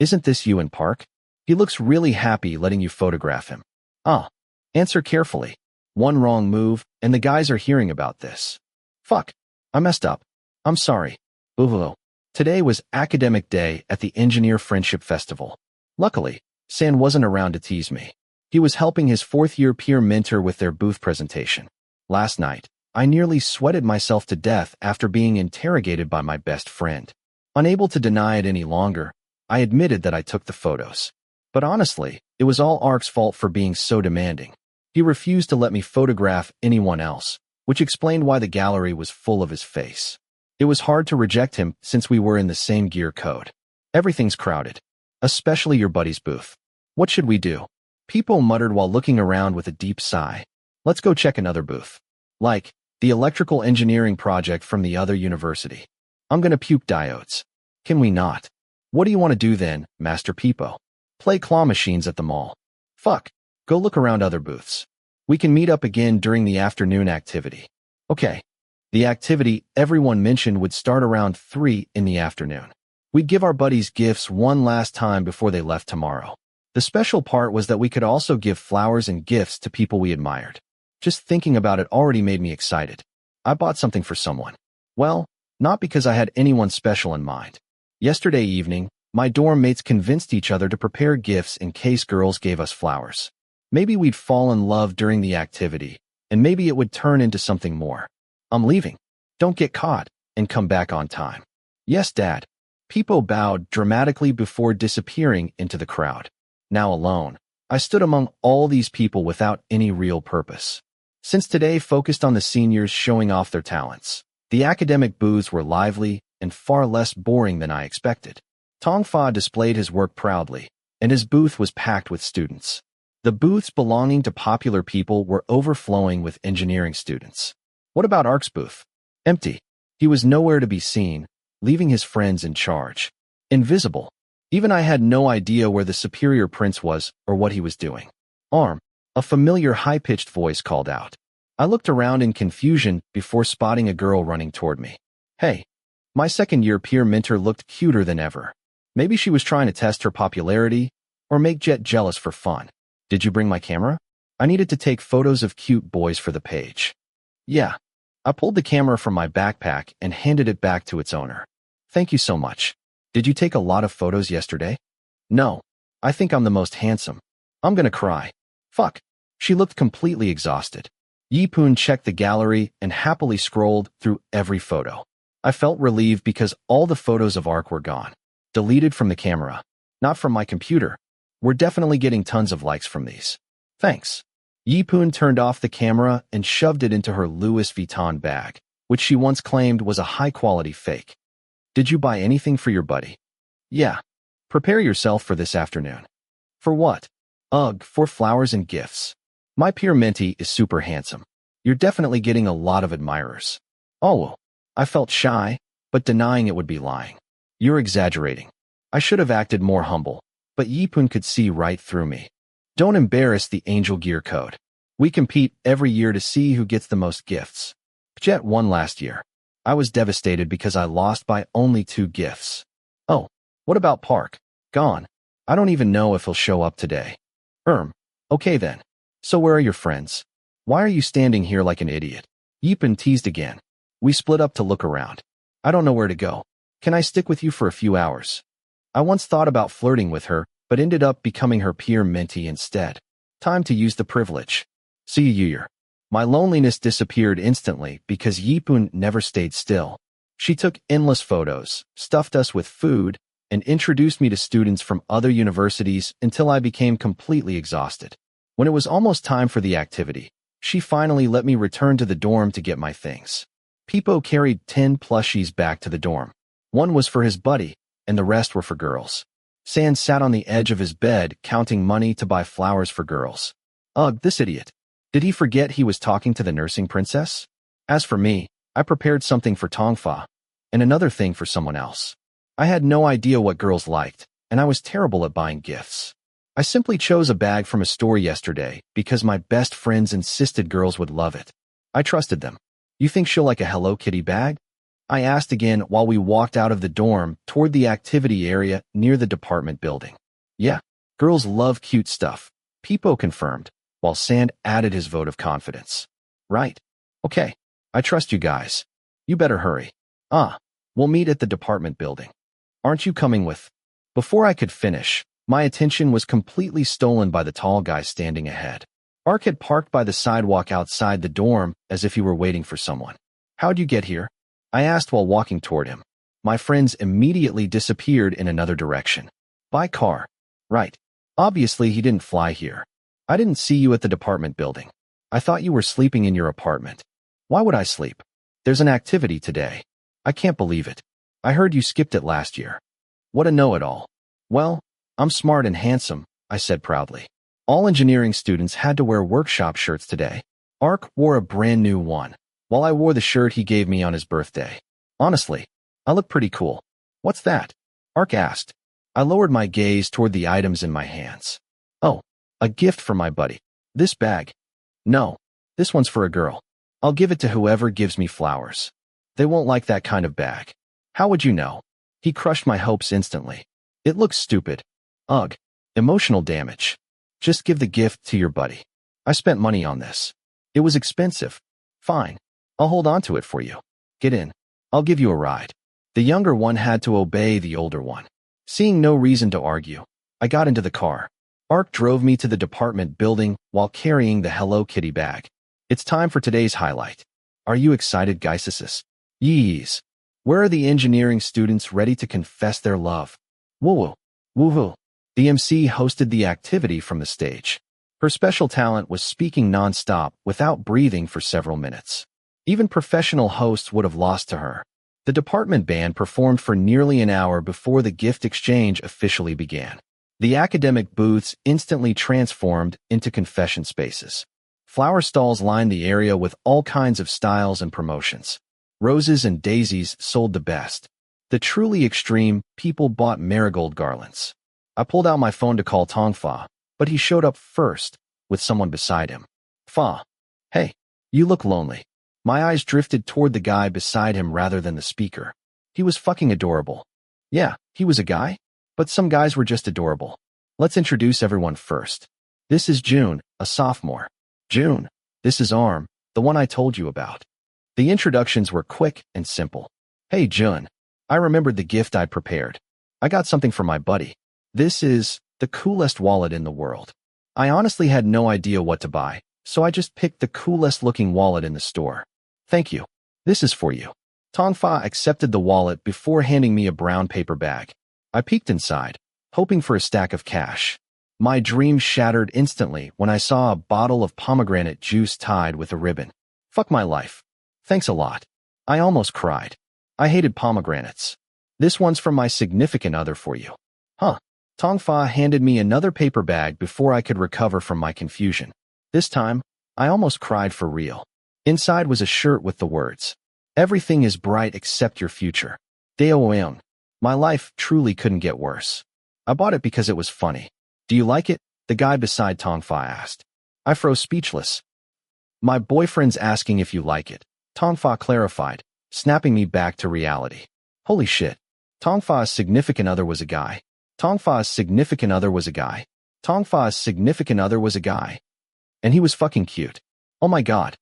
Isn't this you in Park? He looks really happy letting you photograph him. Ah. Answer carefully. One wrong move, and the guys are hearing about this. Fuck. I messed up. I'm sorry. Ooh. Today was academic day at the Engineer Friendship Festival. Luckily, San wasn't around to tease me. He was helping his fourth-year peer mentor with their booth presentation. Last night, I nearly sweated myself to death after being interrogated by my best friend. Unable to deny it any longer, I admitted that I took the photos. But honestly, it was all Ark's fault for being so demanding. He refused to let me photograph anyone else, which explained why the gallery was full of his face. It was hard to reject him since we were in the same gear code. Everything's crowded, especially your buddy's booth. What should we do? People muttered while looking around with a deep sigh. Let's go check another booth. Like, the electrical engineering project from the other university. I'm gonna puke diodes. Can we not? What do you want to do then, Master Peepo? Play claw machines at the mall. Fuck. Go look around other booths. We can meet up again during the afternoon activity. Okay. The activity everyone mentioned would start around 3 in the afternoon. We'd give our buddies gifts one last time before they left tomorrow. The special part was that we could also give flowers and gifts to people we admired. Just thinking about it already made me excited. I bought something for someone. Well, not because I had anyone special in mind. Yesterday evening, my dorm mates convinced each other to prepare gifts in case girls gave us flowers. Maybe we'd fall in love during the activity, and maybe it would turn into something more. I'm leaving. Don't get caught, and come back on time. Yes, Dad. Peepo bowed dramatically before disappearing into the crowd. Now alone, I stood among all these people without any real purpose. Since today focused on the seniors showing off their talents, the academic booths were lively and far less boring than I expected. Tong Fa displayed his work proudly, and his booth was packed with students. The booths belonging to popular people were overflowing with engineering students. What about Ark's booth? Empty. He was nowhere to be seen, leaving his friends in charge. Invisible. Even I had no idea where the superior prince was or what he was doing. Arm. A familiar high-pitched voice called out. I looked around in confusion before spotting a girl running toward me. Hey. My second-year peer mentor looked cuter than ever. Maybe she was trying to test her popularity or make Jet jealous for fun. Did you bring my camera? I needed to take photos of cute boys for the page. Yeah. I pulled the camera from my backpack and handed it back to its owner. Thank you so much. Did you take a lot of photos yesterday? No. I think I'm the most handsome. I'm gonna cry. Fuck. She looked completely exhausted. Yi-Poon checked the gallery and happily scrolled through every photo. I felt relieved because all the photos of Ark were gone. Deleted from the camera. Not from my computer. We're definitely getting tons of likes from these. Thanks. Yi-Poon turned off the camera and shoved it into her Louis Vuitton bag, which she once claimed was a high-quality fake. Did you buy anything for your buddy? Yeah. Prepare yourself for this afternoon. For what? Ugh, for flowers and gifts. My peer mentee is super handsome. You're definitely getting a lot of admirers. Oh, I felt shy, but denying it would be lying. You're exaggerating. I should have acted more humble, but Yi-Poon could see right through me. Don't embarrass the Angel Gear Code. We compete every year to see who gets the most gifts. Jet won last year. I was devastated because I lost by only 2 gifts. Oh, what about Park? Gone. I don't even know if he'll show up today. Okay then. So where are your friends? Why are you standing here like an idiot? Yi-Poon teased again. We split up to look around. I don't know where to go. Can I stick with you for a few hours? I once thought about flirting with her, but ended up becoming her peer mentee instead. Time to use the privilege. See you, year. My loneliness disappeared instantly because Yipun never stayed still. She took endless photos, stuffed us with food, and introduced me to students from other universities until I became completely exhausted. When it was almost time for the activity, she finally let me return to the dorm to get my things. Peepo carried 10 plushies back to the dorm. One was for his buddy, and the rest were for girls. San sat on the edge of his bed, counting money to buy flowers for girls. Ugh, this idiot. Did he forget he was talking to the nursing princess? As for me, I prepared something for Tongfa, and another thing for someone else. I had no idea what girls liked, and I was terrible at buying gifts. I simply chose a bag from a store yesterday because my best friends insisted girls would love it. I trusted them. You think she'll like a Hello Kitty bag? I asked again while we walked out of the dorm toward the activity area near the department building. Yeah, girls love cute stuff, Peepo confirmed, while Sand added his vote of confidence. Right. Okay. I trust you guys. You better hurry. We'll meet at the department building. Aren't you coming with? Before I could finish, my attention was completely stolen by the tall guy standing ahead. Ark had parked by the sidewalk outside the dorm as if he were waiting for someone. How'd you get here? I asked while walking toward him. My friends immediately disappeared in another direction. By car. Right. Obviously he didn't fly here. I didn't see you at the department building. I thought you were sleeping in your apartment. Why would I sleep? There's an activity today. I can't believe it. I heard you skipped it last year. What a know-it-all. Well, I'm smart and handsome, I said proudly. All engineering students had to wear workshop shirts today. Ark wore a brand new one, while I wore the shirt he gave me on his birthday. Honestly, I look pretty cool. What's that? Ark asked. I lowered my gaze toward the items in my hands. Oh, a gift for my buddy. This bag. No, this one's for a girl. I'll give it to whoever gives me flowers. They won't like that kind of bag. How would you know? He crushed my hopes instantly. It looks stupid. Ugh. Emotional damage. Just give the gift to your buddy. I spent money on this. It was expensive. Fine. I'll hold on to it for you. Get in. I'll give you a ride. The younger one had to obey the older one. Seeing no reason to argue, I got into the car. Ark drove me to the department building while carrying the Hello Kitty bag. It's time for today's highlight. Are you excited, Geisis? Yees. Where are the engineering students ready to confess their love? Woo-woo. Woo-hoo. The MC hosted the activity from the stage. Her special talent was speaking non-stop without breathing for several minutes. Even professional hosts would have lost to her. The department band performed for nearly an hour before the gift exchange officially began. The academic booths instantly transformed into confession spaces. Flower stalls lined the area with all kinds of styles and promotions. Roses and daisies sold the best. The truly extreme people bought marigold garlands. I pulled out my phone to call Tongfa, but he showed up first, with someone beside him. Fa. Hey, you look lonely. My eyes drifted toward the guy beside him rather than the speaker. He was fucking adorable. Yeah, he was a guy, but some guys were just adorable. Let's introduce everyone first. This is June, a sophomore. June, this is Arm, the one I told you about. The introductions were quick and simple. Hey, June. I remembered the gift I'd prepared. I got something for my buddy. This is the coolest wallet in the world. I honestly had no idea what to buy, so I just picked the coolest looking wallet in the store. Thank you. This is for you. Tongfa accepted the wallet before handing me a brown paper bag. I peeked inside, hoping for a stack of cash. My dream shattered instantly when I saw a bottle of pomegranate juice tied with a ribbon. Fuck my life. Thanks a lot. I almost cried. I hated pomegranates. This one's from my significant other for you. Huh. Tongfa handed me another paper bag before I could recover from my confusion. This time, I almost cried for real. Inside was a shirt with the words, "Everything is bright except your future." Daoeon. My life truly couldn't get worse. I bought it because it was funny. Do you like it? The guy beside Tongfa asked. I froze speechless. My boyfriend's asking if you like it, Tongfa clarified, snapping me back to reality. Holy shit. Tongfa's significant other was a guy. Tongfa's significant other was a guy. Tongfa's significant other was a guy. And he was fucking cute. Oh my god.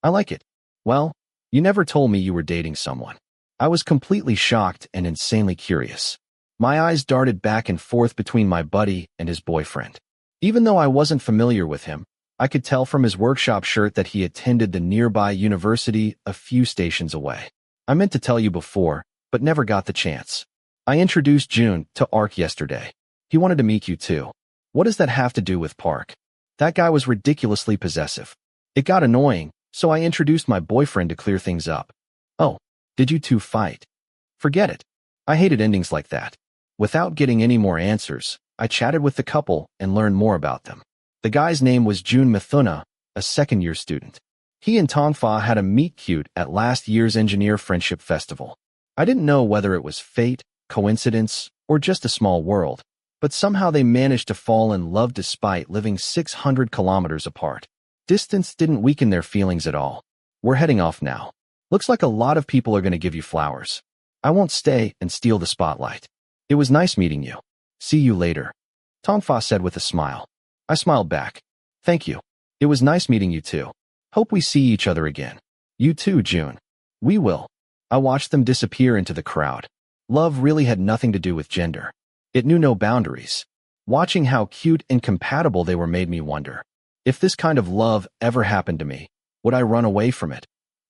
I like it. Well, you never told me you were dating someone. I was completely shocked and insanely curious. My eyes darted back and forth between my buddy and his boyfriend. Even though I wasn't familiar with him, I could tell from his workshop shirt that he attended the nearby university a few stations away. I meant to tell you before, but never got the chance. I introduced June to Ark yesterday. He wanted to meet you too. What does that have to do with Park? That guy was ridiculously possessive. It got annoying, so I introduced my boyfriend to clear things up. Oh, did you two fight? Forget it. I hated endings like that. Without getting any more answers, I chatted with the couple and learned more about them. The guy's name was June Mithuna, a second-year student. He and Tongfa had a meet-cute at last year's Engineer Friendship Festival. I didn't know whether it was fate, coincidence, or just a small world, but somehow they managed to fall in love despite living 600 kilometers apart. Distance didn't weaken their feelings at all. We're heading off now. Looks like a lot of people are going to give you flowers. I won't stay and steal the spotlight. It was nice meeting you. See you later, Tongfa said with a smile. I smiled back. Thank you. It was nice meeting you too. Hope we see each other again. You too, June. We will. I watched them disappear into the crowd. Love really had nothing to do with gender. It knew no boundaries. Watching how cute and compatible they were made me wonder. If this kind of love ever happened to me, would I run away from it?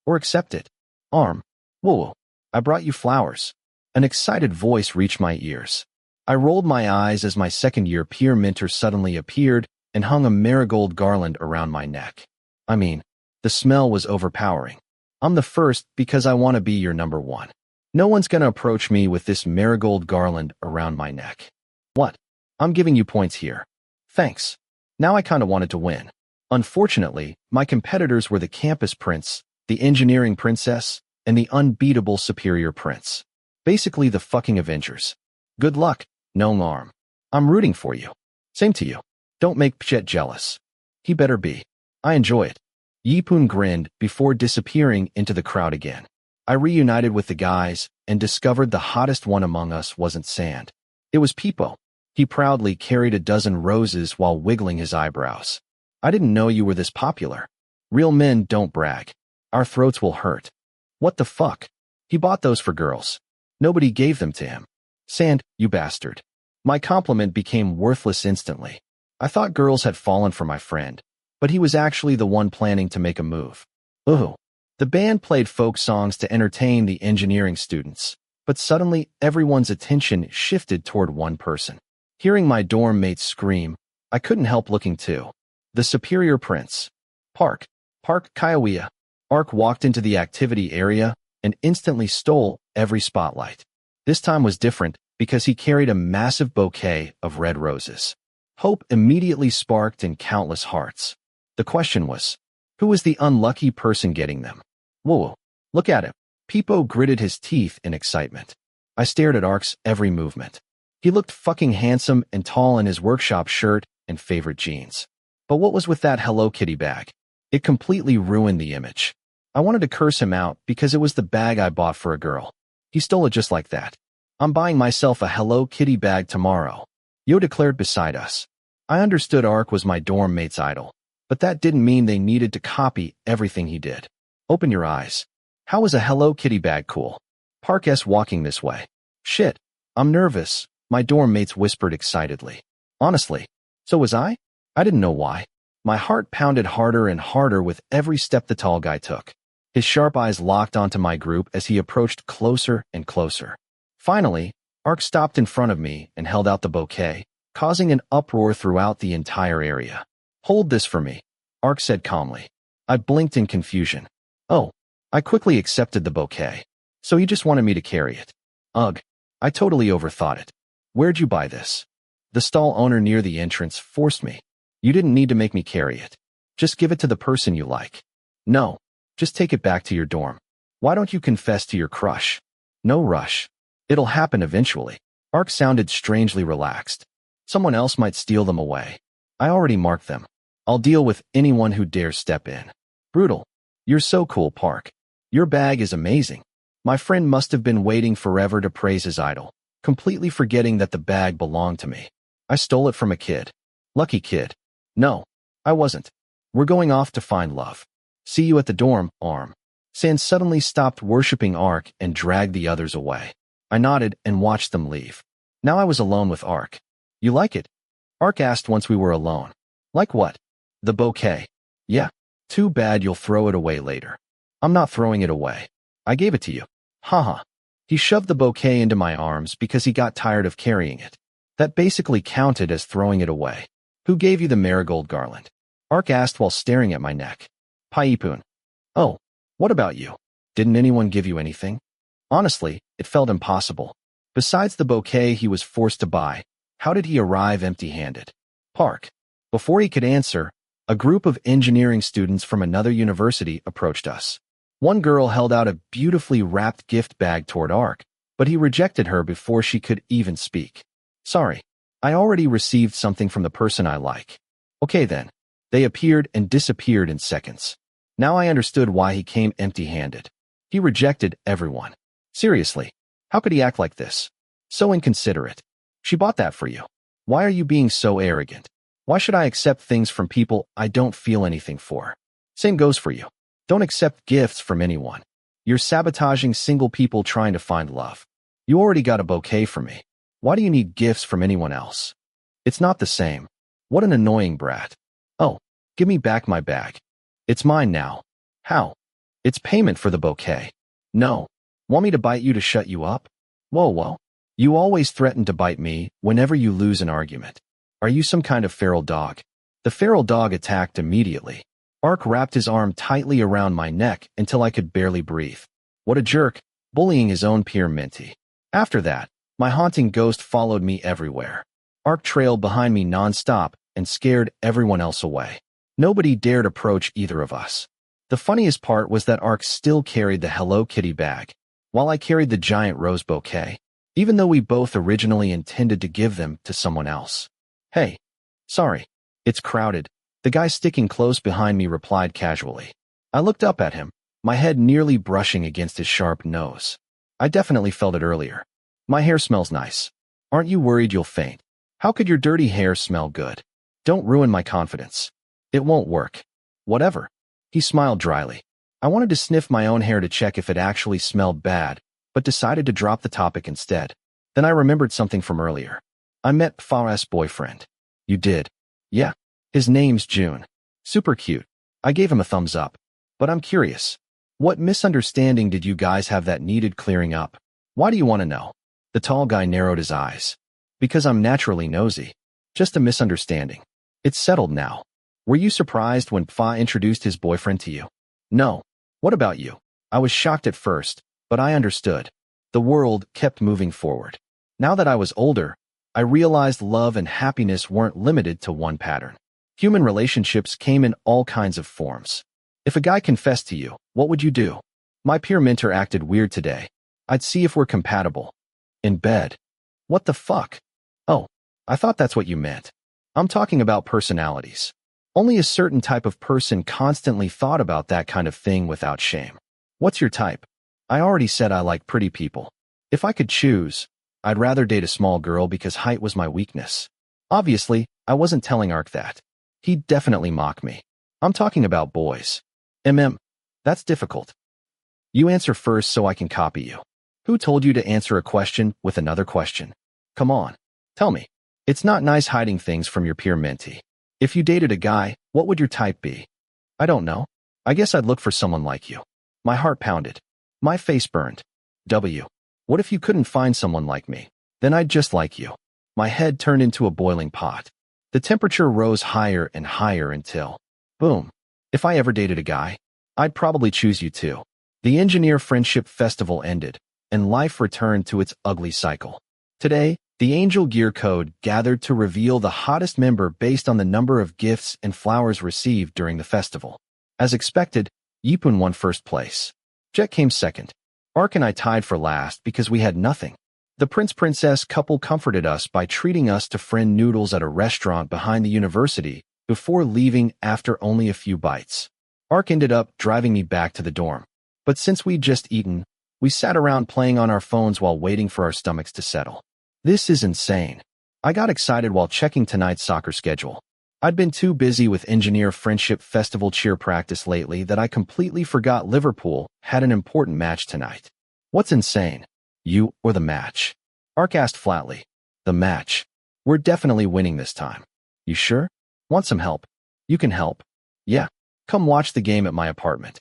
Or accept it? Whoa, I brought you flowers. An excited voice reached my ears. I rolled my eyes as my second-year peer mentor suddenly appeared and hung a marigold garland around my neck. I mean, the smell was overpowering. I'm the first because I want to be your number one. No one's gonna approach me with this marigold garland around my neck. What? I'm giving you points here. Thanks. Now I kinda wanted to win. Unfortunately, my competitors were the campus prince, the engineering princess, and the unbeatable superior prince. Basically the fucking Avengers. Good luck, Nong Arm. I'm rooting for you. Same to you. Don't make Pchet jealous. He better be. I enjoy it. Yipun grinned before disappearing into the crowd again. I reunited with the guys and discovered the hottest one among us wasn't Sand. It was Peepo. He proudly carried a dozen roses while wiggling his eyebrows. I didn't know you were this popular. Real men don't brag. Our throats will hurt. What the fuck? He bought those for girls. Nobody gave them to him. Sand, you bastard. My compliment became worthless instantly. I thought girls had fallen for my friend, but he was actually the one planning to make a move. Ooh. The band played folk songs to entertain the engineering students, but suddenly everyone's attention shifted toward one person. Hearing my dorm mates scream, I couldn't help looking too. The superior prince. Park Kaiawea. Ark walked into the activity area and instantly stole every spotlight. This time was different because he carried a massive bouquet of red roses. Hope immediately sparked in countless hearts. The question was, who was the unlucky person getting them? Whoa, look at him. Peepo gritted his teeth in excitement. I stared at Ark's every movement. He looked fucking handsome and tall in his workshop shirt and favorite jeans. But what was with that Hello Kitty bag? It completely ruined the image. I wanted to curse him out because it was the bag I bought for a girl. He stole it just like that. I'm buying myself a Hello Kitty bag tomorrow, Yo declared beside us. I understood Ark was my dorm mate's idol, but that didn't mean they needed to copy everything he did. Open your eyes. How is a Hello Kitty bag cool? Park S walking this way. Shit, I'm nervous, my dorm mates whispered excitedly. Honestly, so was I? I didn't know why. My heart pounded harder and harder with every step the tall guy took. His sharp eyes locked onto my group as he approached closer and closer. Finally, Ark stopped in front of me and held out the bouquet, causing an uproar throughout the entire area. Hold this for me, Ark said calmly. I blinked in confusion. Oh, I quickly accepted the bouquet. So he just wanted me to carry it. Ugh, I totally overthought it. Where'd you buy this? The stall owner near the entrance forced me. You didn't need to make me carry it. Just give it to the person you like. No, just take it back to your dorm. Why don't you confess to your crush? No rush. It'll happen eventually. Ark sounded strangely relaxed. Someone else might steal them away. I already marked them. I'll deal with anyone who dares step in. Brutal. You're so cool, Park. Your bag is amazing. My friend must have been waiting forever to praise his idol, completely forgetting that the bag belonged to me. I stole it from a kid. Lucky kid. No, I wasn't. We're going off to find love. See you at the dorm, Arm. Sand suddenly stopped worshipping Ark and dragged the others away. I nodded and watched them leave. Now I was alone with Ark. You like it? Ark asked once we were alone. Like what? The bouquet. Yeah. Too bad you'll throw it away later. I'm not throwing it away. I gave it to you. Haha. He shoved the bouquet into my arms because he got tired of carrying it. That basically counted as throwing it away. Who gave you the marigold garland? Ark asked while staring at my neck. Paipun. Oh, what about you? Didn't anyone give you anything? Honestly, it felt impossible. Besides the bouquet he was forced to buy, how did he arrive empty-handed? Park. Before he could answer, a group of engineering students from another university approached us. One girl held out a beautifully wrapped gift bag toward Ark, but he rejected her before she could even speak. Sorry, I already received something from the person I like. Okay then. They appeared and disappeared in seconds. Now I understood why he came empty-handed. He rejected everyone. Seriously, how could he act like this? So inconsiderate. She bought that for you. Why are you being so arrogant? Why should I accept things from people I don't feel anything for? Same goes for you. Don't accept gifts from anyone. You're sabotaging single people trying to find love. You already got a bouquet for me. Why do you need gifts from anyone else? It's not the same. What an annoying brat. Oh, give me back my bag. It's mine now. How? It's payment for the bouquet. No. Want me to bite you to shut you up? Whoa. You always threaten to bite me whenever you lose an argument. Are you some kind of feral dog? The feral dog attacked immediately. Ark wrapped his arm tightly around my neck until I could barely breathe. What a jerk, bullying his own peer mentee. After that, my haunting ghost followed me everywhere. Ark trailed behind me non-stop and scared everyone else away. Nobody dared approach either of us. The funniest part was that Ark still carried the Hello Kitty bag, while I carried the giant rose bouquet, even though we both originally intended to give them to someone else. Hey. Sorry. It's crowded. The guy sticking close behind me replied casually. I looked up at him, my head nearly brushing against his sharp nose. I definitely felt it earlier. My hair smells nice. Aren't you worried you'll faint? How could your dirty hair smell good? Don't ruin my confidence. It won't work. Whatever. He smiled dryly. I wanted to sniff my own hair to check if it actually smelled bad, but decided to drop the topic instead. Then I remembered something from earlier. I met Farah's boyfriend. You did? Yeah. His name's June. Super cute. I gave him a thumbs up. But I'm curious. What misunderstanding did you guys have that needed clearing up? Why do you want to know? The tall guy narrowed his eyes. Because I'm naturally nosy. Just a misunderstanding. It's settled now. Were you surprised when Fa introduced his boyfriend to you? No. What about you? I was shocked at first, but I understood. The world kept moving forward. Now that I was older, I realized love and happiness weren't limited to one pattern. Human relationships came in all kinds of forms. If a guy confessed to you, what would you do? My peer mentor acted weird today. I'd see if we're compatible. In bed. What the fuck? Oh, I thought that's what you meant. I'm talking about personalities. Only a certain type of person constantly thought about that kind of thing without shame. What's your type? I already said I like pretty people. If I could choose, I'd rather date a small girl because height was my weakness. Obviously, I wasn't telling Ark that. He'd definitely mock me. I'm talking about boys. That's difficult. You answer first so I can copy you. Who told you to answer a question with another question? Come on. Tell me. It's not nice hiding things from your peer mentee. If you dated a guy, what would your type be? I don't know. I guess I'd look for someone like you. My heart pounded. My face burned. What if you couldn't find someone like me? Then I'd just like you. My head turned into a boiling pot. The temperature rose higher and higher until, boom. If I ever dated a guy, I'd probably choose you too. The Engineer Friendship Festival ended, and life returned to its ugly cycle. Today, the Angel Gear Code gathered to reveal the hottest member based on the number of gifts and flowers received during the festival. As expected, Yipun won first place. Jet came second. Ark and I tied for last because we had nothing. The prince-princess couple comforted us by treating us to friend noodles at a restaurant behind the university before leaving after only a few bites. Ark ended up driving me back to the dorm. But since we'd just eaten, we sat around playing on our phones while waiting for our stomachs to settle. This is insane. I got excited while checking tonight's soccer schedule. I'd been too busy with Engineer Friendship Festival cheer practice lately that I completely forgot Liverpool had an important match tonight. What's insane? You or the match? Ark asked flatly. The match. We're definitely winning this time. You sure? Want some help? You can help. Yeah. Come watch the game at my apartment.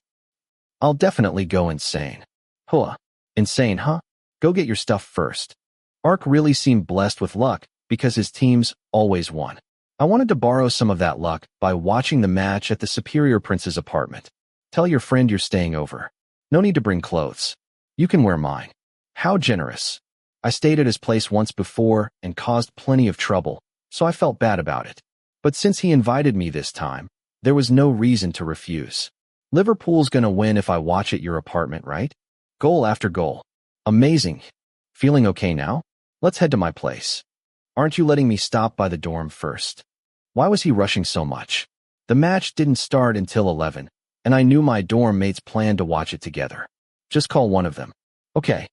I'll definitely go insane. Huh. Insane, huh? Go get your stuff first. Ark really seemed blessed with luck because his teams always won. I wanted to borrow some of that luck by watching the match at the Superior Prince's apartment. Tell your friend you're staying over. No need to bring clothes. You can wear mine. How generous. I stayed at his place once before and caused plenty of trouble, so I felt bad about it. But since he invited me this time, there was no reason to refuse. Liverpool's gonna win if I watch at your apartment, right? Goal after goal. Amazing. Feeling okay now? Let's head to my place. Aren't you letting me stop by the dorm first? Why was he rushing so much? The match didn't start until 11, and I knew my dorm mates planned to watch it together. Just call one of them. Okay.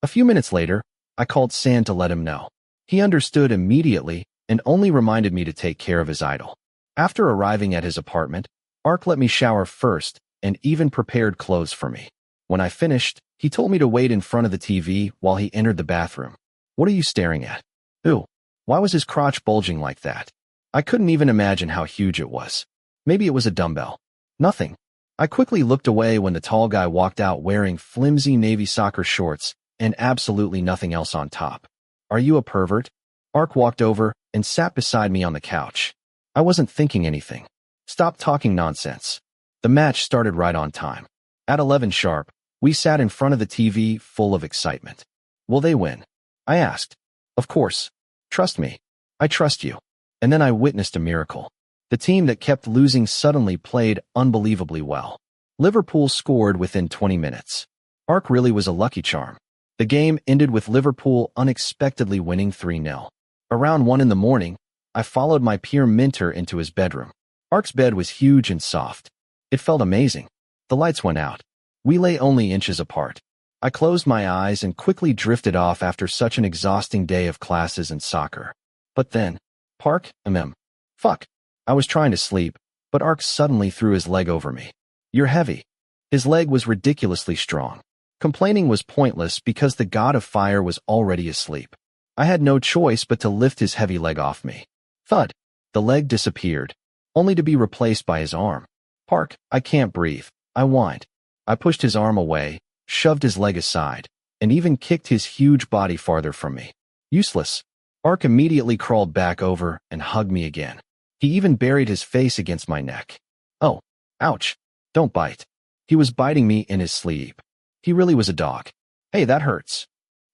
A few minutes later, I called San to let him know. He understood immediately and only reminded me to take care of his idol. After arriving at his apartment, Ark let me shower first and even prepared clothes for me. When I finished, he told me to wait in front of the TV while he entered the bathroom. What are you staring at? Ew. Why was his crotch bulging like that? I couldn't even imagine how huge it was. Maybe it was a dumbbell. Nothing. I quickly looked away when the tall guy walked out wearing flimsy navy soccer shorts and absolutely nothing else on top. Are you a pervert? Ark walked over and sat beside me on the couch. I wasn't thinking anything. Stop talking nonsense. The match started right on time. At 11 sharp, we sat in front of the TV full of excitement. Will they win? I asked. Of course. Trust me. I trust you. And then I witnessed a miracle. The team that kept losing suddenly played unbelievably well. Liverpool scored within 20 minutes. Ark really was a lucky charm. The game ended with Liverpool unexpectedly winning 3-0. Around 1 in the morning, I followed my peer Minter into his bedroom. Ark's bed was huge and soft. It felt amazing. The lights went out. We lay only inches apart. I closed my eyes and quickly drifted off after such an exhausting day of classes and soccer. But then, fuck. I was trying to sleep, but Ark suddenly threw his leg over me. You're heavy. His leg was ridiculously strong. Complaining was pointless because the god of fire was already asleep. I had no choice but to lift his heavy leg off me. Thud. The leg disappeared, only to be replaced by his arm. Park, I can't breathe. I whined. I pushed his arm away, shoved his leg aside, and even kicked his huge body farther from me. Useless. Ark immediately crawled back over and hugged me again. He even buried his face against my neck. Oh, ouch. Don't bite. He was biting me in his sleep. He really was a dog. Hey, that hurts.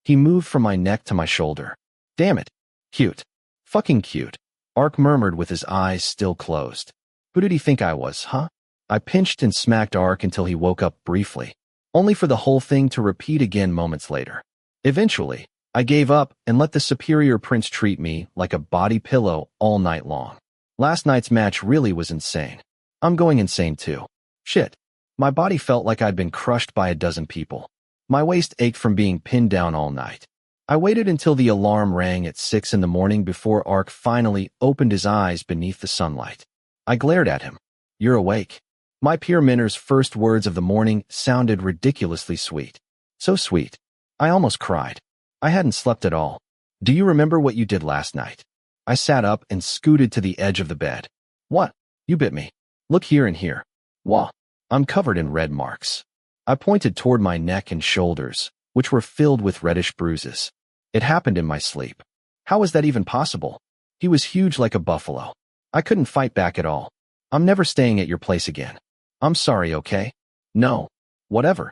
He moved from my neck to my shoulder. Damn it. Cute. Fucking cute. Ark murmured with his eyes still closed. Who did he think I was, huh? I pinched and smacked Ark until he woke up briefly, only for the whole thing to repeat again moments later. Eventually, I gave up and let the Superior Prince treat me like a body pillow all night long. Last night's match really was insane. I'm going insane too. Shit. My body felt like I'd been crushed by a dozen people. My waist ached from being pinned down all night. I waited until the alarm rang at 6 in the morning before Ark finally opened his eyes beneath the sunlight. I glared at him. You're awake. My peer Minter's first words of the morning sounded ridiculously sweet. So sweet. I almost cried. I hadn't slept at all. Do you remember what you did last night? I sat up and scooted to the edge of the bed. What? You bit me. Look here and here. Wah. I'm covered in red marks. I pointed toward my neck and shoulders, which were filled with reddish bruises. It happened in my sleep. How was that even possible? He was huge like a buffalo. I couldn't fight back at all. I'm never staying at your place again. I'm sorry, okay? No. Whatever.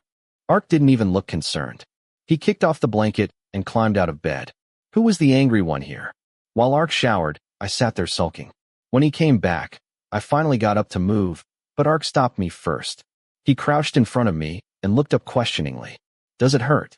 Ark didn't even look concerned. He kicked off the blanket and climbed out of bed. Who was the angry one here? While Ark showered, I sat there sulking. When he came back, I finally got up to move, but Ark stopped me first. He crouched in front of me and looked up questioningly. Does it hurt?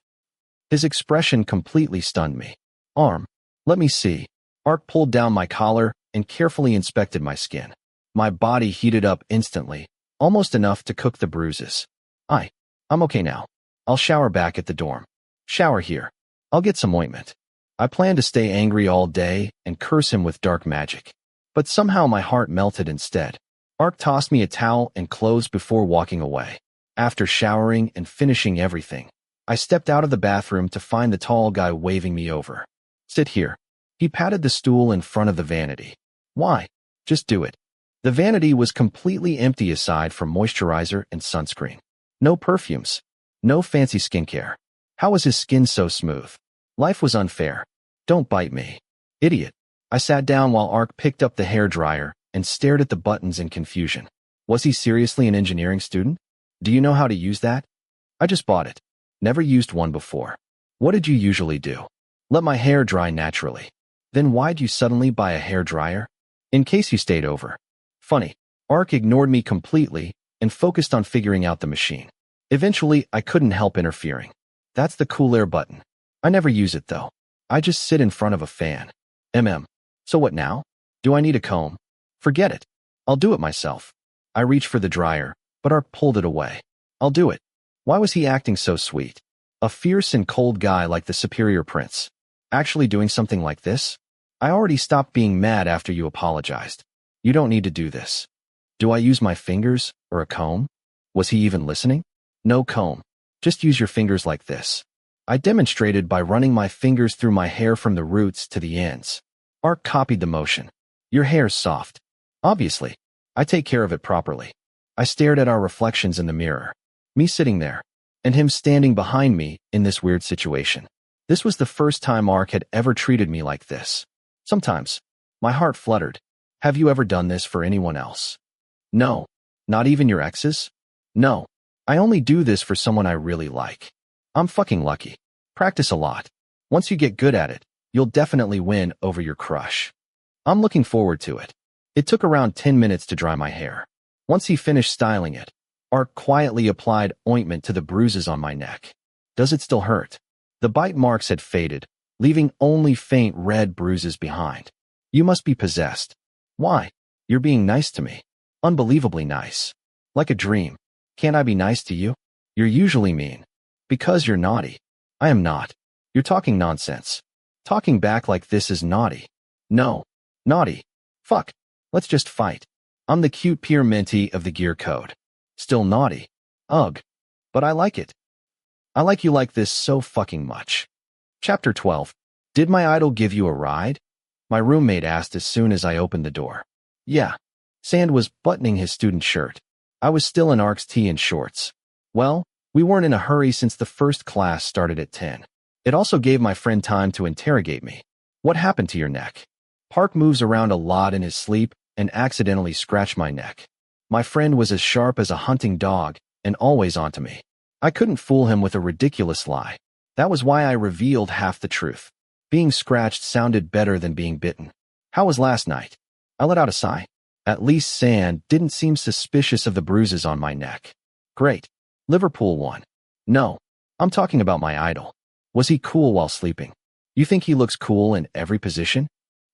His expression completely stunned me. Arm. Let me see. Ark pulled down my collar and carefully inspected my skin. My body heated up instantly, almost enough to cook the bruises. I'm okay now. I'll shower back at the dorm. Shower here. I'll get some ointment. I planned to stay angry all day and curse him with dark magic. But somehow my heart melted instead. Ark tossed me a towel and clothes before walking away. After showering and finishing everything, I stepped out of the bathroom to find the tall guy waving me over. Sit here. He patted the stool in front of the vanity. Why? Just do it. The vanity was completely empty aside from moisturizer and sunscreen. No perfumes. No fancy skincare. How was his skin so smooth? Life was unfair. Don't bite me. Idiot. I sat down while Ark picked up the hairdryer and stared at the buttons in confusion. Was he seriously an engineering student? Do you know how to use that? I just bought it. Never used one before. What did you usually do? Let my hair dry naturally. Then why'd you suddenly buy a hairdryer? In case you stayed over. Funny. Ark ignored me completely and focused on figuring out the machine. Eventually, I couldn't help interfering. That's the cool air button. I never use it though. I just sit in front of a fan. So what now? Do I need a comb? Forget it. I'll do it myself. I reached for the dryer, but Ark pulled it away. I'll do it. Why was he acting so sweet? A fierce and cold guy like the superior prince. Actually doing something like this? I already stopped being mad after you apologized. You don't need to do this. Do I use my fingers or a comb? Was he even listening? No comb. Just use your fingers like this. I demonstrated by running my fingers through my hair from the roots to the ends. Ark copied the motion. Your hair's soft. Obviously. I take care of it properly. I stared at our reflections in the mirror. Me sitting there, and him standing behind me in this weird situation. This was the first time Ark had ever treated me like this. Sometimes, my heart fluttered. Have you ever done this for anyone else? No. Not even your exes? No. I only do this for someone I really like. I'm fucking lucky. Practice a lot. Once you get good at it, you'll definitely win over your crush. I'm looking forward to it. It took around 10 minutes to dry my hair. Once he finished styling it, Ark quietly applied ointment to the bruises on my neck. Does it still hurt? The bite marks had faded, leaving only faint red bruises behind. You must be possessed. Why? You're being nice to me. Unbelievably nice. Like a dream. Can't I be nice to you? You're usually mean. Because you're naughty. I am not. You're talking nonsense. Talking back like this is naughty. No. Naughty. Fuck. Let's just fight. I'm the cute peer mentee of the gear code. Still naughty. Ugh. But I like it. I like you like this so fucking much. Chapter 12. Did my idol give you a ride? My roommate asked as soon as I opened the door. Yeah. Sand was buttoning his student shirt. I was still in Ark's tee and shorts. Well, we weren't in a hurry since the first class started at 10. It also gave my friend time to interrogate me. What happened to your neck? Park moves around a lot in his sleep and accidentally scratched my neck. My friend was as sharp as a hunting dog and always onto me. I couldn't fool him with a ridiculous lie. That was why I revealed half the truth. Being scratched sounded better than being bitten. How was last night? I let out a sigh. At least Sand didn't seem suspicious of the bruises on my neck. Great. Liverpool won. No, I'm talking about my idol. Was he cool while sleeping? You think he looks cool in every position?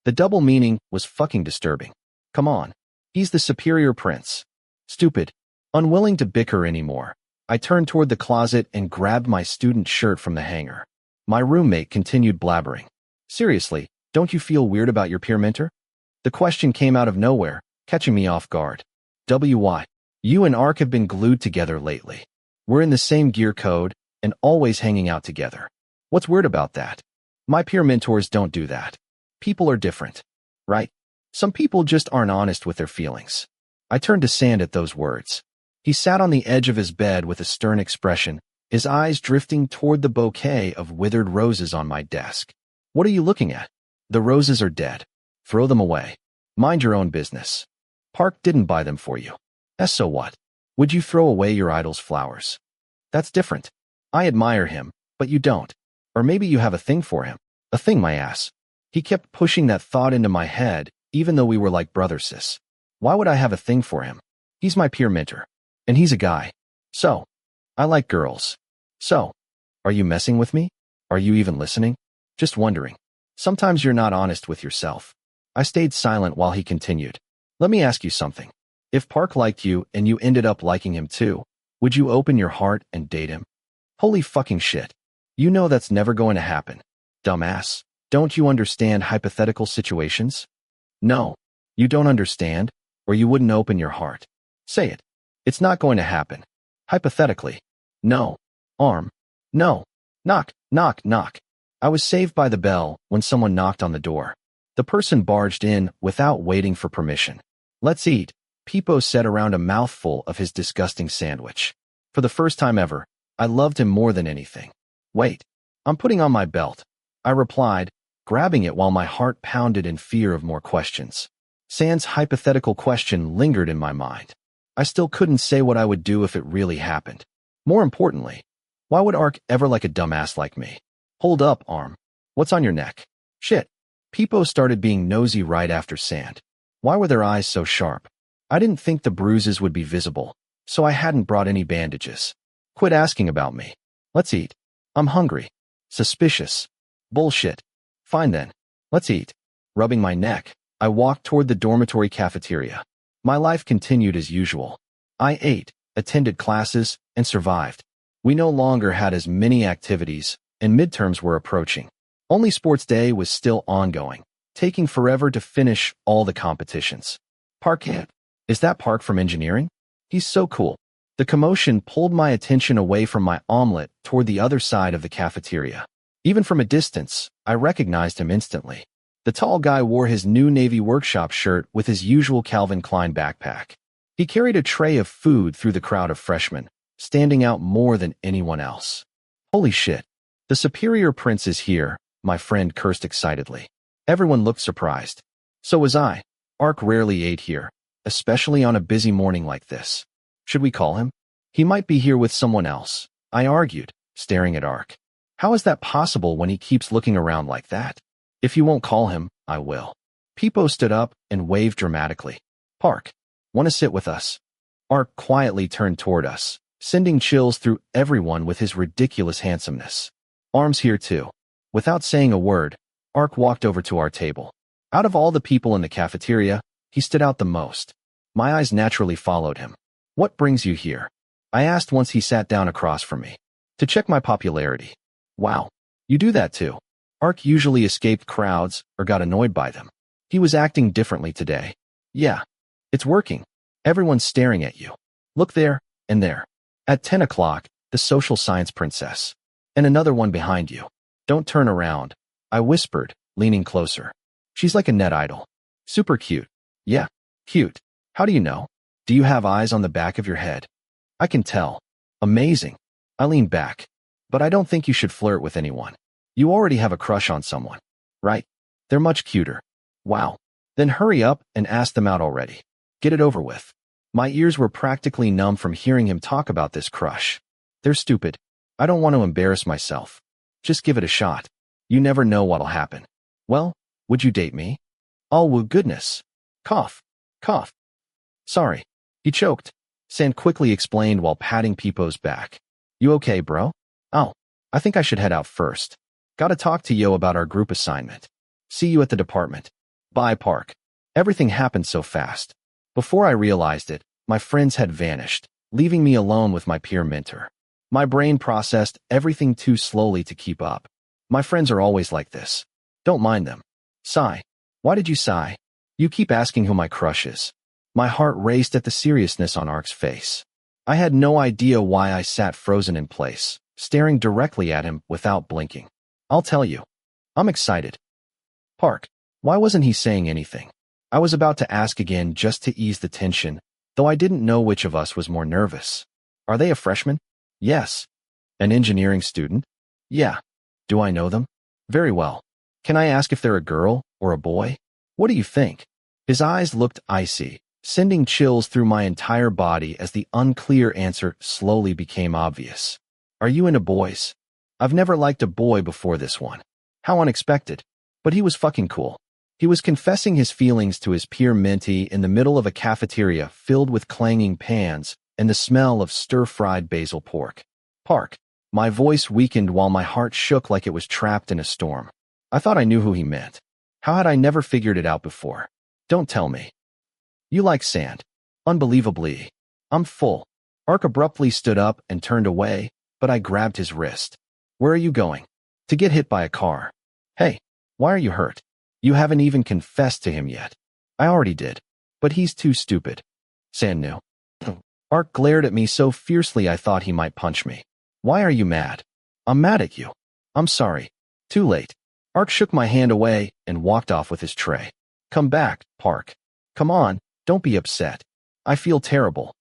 The double meaning was fucking disturbing. Come on. He's the superior prince. Stupid. Unwilling to bicker anymore, I turned toward the closet and grabbed my student shirt from the hanger. My roommate continued blabbering. Seriously, don't you feel weird about your peer mentor? The question came out of nowhere, catching me off guard. WY. You and Ark have been glued together lately. We're in the same gear code and always hanging out together. What's weird about that? My peer mentors don't do that. People are different. Right? Some people just aren't honest with their feelings. I turned to Sand at those words. He sat on the edge of his bed with a stern expression, his eyes drifting toward the bouquet of withered roses on my desk. What are you looking at? The roses are dead. Throw them away. Mind your own business. Park didn't buy them for you. So what? Would you throw away your idol's flowers? That's different. I admire him, but you don't. Or maybe you have a thing for him. A thing, my ass. He kept pushing that thought into my head, even though we were like brother sis. Why would I have a thing for him? He's my peer mentor. And he's a guy. So, I like girls. So, are you messing with me? Are you even listening? Just wondering. Sometimes you're not honest with yourself. I stayed silent while he continued. Let me ask you something. If Park liked you and you ended up liking him too, would you open your heart and date him? Holy fucking shit. You know that's never going to happen. Dumbass. Don't you understand hypothetical situations? No. You don't understand, or you wouldn't open your heart. Say it. It's not going to happen. Hypothetically. No. Arm. No. Knock, knock, knock. I was saved by the bell when someone knocked on the door. The person barged in without waiting for permission. Let's eat, Peepo said around a mouthful of his disgusting sandwich. For the first time ever, I loved him more than anything. Wait, I'm putting on my belt, I replied, grabbing it while my heart pounded in fear of more questions. Sand's hypothetical question lingered in my mind. I still couldn't say what I would do if it really happened. More importantly, why would Ark ever like a dumbass like me? Hold up, Arm. What's on your neck? Shit. Peepo started being nosy right after Sand. Why were their eyes so sharp? I didn't think the bruises would be visible, so I hadn't brought any bandages. Quit asking about me. Let's eat. I'm hungry. Suspicious. Bullshit. Fine then. Let's eat. Rubbing my neck, I walked toward the dormitory cafeteria. My life continued as usual. I ate, attended classes, and survived. We no longer had as many activities, and midterms were approaching. Only sports day was still ongoing, taking forever to finish all the competitions. Park. Is that Park from engineering? He's so cool. The commotion pulled my attention away from my omelet toward the other side of the cafeteria. Even from a distance, I recognized him instantly. The tall guy wore his new Navy workshop shirt with his usual Calvin Klein backpack. He carried a tray of food through the crowd of freshmen, standing out more than anyone else. Holy shit. The superior prince is here, my friend cursed excitedly. Everyone looked surprised. So was I. Ark rarely ate here, especially on a busy morning like this. Should we call him? He might be here with someone else, I argued, staring at Ark. How is that possible when he keeps looking around like that? If you won't call him, I will. Peepo stood up and waved dramatically. Park, want to sit with us? Ark quietly turned toward us, sending chills through everyone with his ridiculous handsomeness. Arm's here too. Without saying a word, Ark walked over to our table. Out of all the people in the cafeteria, he stood out the most. My eyes naturally followed him. What brings you here? I asked once he sat down across from me. To check my popularity. Wow, you do that too. Ark usually escaped crowds or got annoyed by them. He was acting differently today. Yeah, it's working. Everyone's staring at you. Look there and there. At 10 o'clock, the social science princess. And another one behind you. Don't turn around, I whispered, leaning closer. She's like a net idol. Super cute. Yeah, cute. How do you know? Do you have eyes on the back of your head? I can tell. Amazing. I leaned back. But I don't think you should flirt with anyone. You already have a crush on someone, right? They're much cuter. Wow. Then hurry up and ask them out already. Get it over with. My ears were practically numb from hearing him talk about this crush. They're stupid. I don't want to embarrass myself. Just give it a shot. You never know what'll happen. Well, would you date me? Oh, well, goodness. Cough. Cough. Sorry. He choked. Sand quickly explained while patting Peepo's back. You okay, bro? Oh, I think I should head out first. Gotta talk to Yo about our group assignment. See you at the department. Bye, Park. Everything happened so fast. Before I realized it, my friends had vanished, leaving me alone with my peer mentor. My brain processed everything too slowly to keep up. My friends are always like this. Don't mind them. Sigh. Why did you sigh? You keep asking who my crush is. My heart raced at the seriousness on Ark's face. I had no idea why I sat frozen in place, staring directly at him without blinking. I'll tell you. I'm excited. Park, why wasn't he saying anything? I was about to ask again just to ease the tension, though I didn't know which of us was more nervous. Are they a freshman? Yes. An engineering student? Yeah. Do I know them? Very well. Can I ask if they're a girl or a boy? What do you think? His eyes looked icy, sending chills through my entire body as the unclear answer slowly became obvious. Are you into boys? I've never liked a boy before this one. How unexpected. But he was fucking cool. He was confessing his feelings to his peer mentee in the middle of a cafeteria filled with clanging pans and the smell of stir-fried basil pork. Park. My voice weakened while my heart shook like it was trapped in a storm. I thought I knew who he meant. How had I never figured it out before? Don't tell me. You like sand. Unbelievably. I'm full. Ark abruptly stood up and turned away, but I grabbed his wrist. Where are you going? To get hit by a car. Hey, why are you hurt? You haven't even confessed to him yet. I already did. But he's too stupid. Sand knew. Ark glared at me so fiercely I thought he might punch me. Why are you mad? I'm mad at you. I'm sorry. Too late. Ark shook my hand away and walked off with his tray. Come back, Park. Come on, don't be upset. I feel terrible.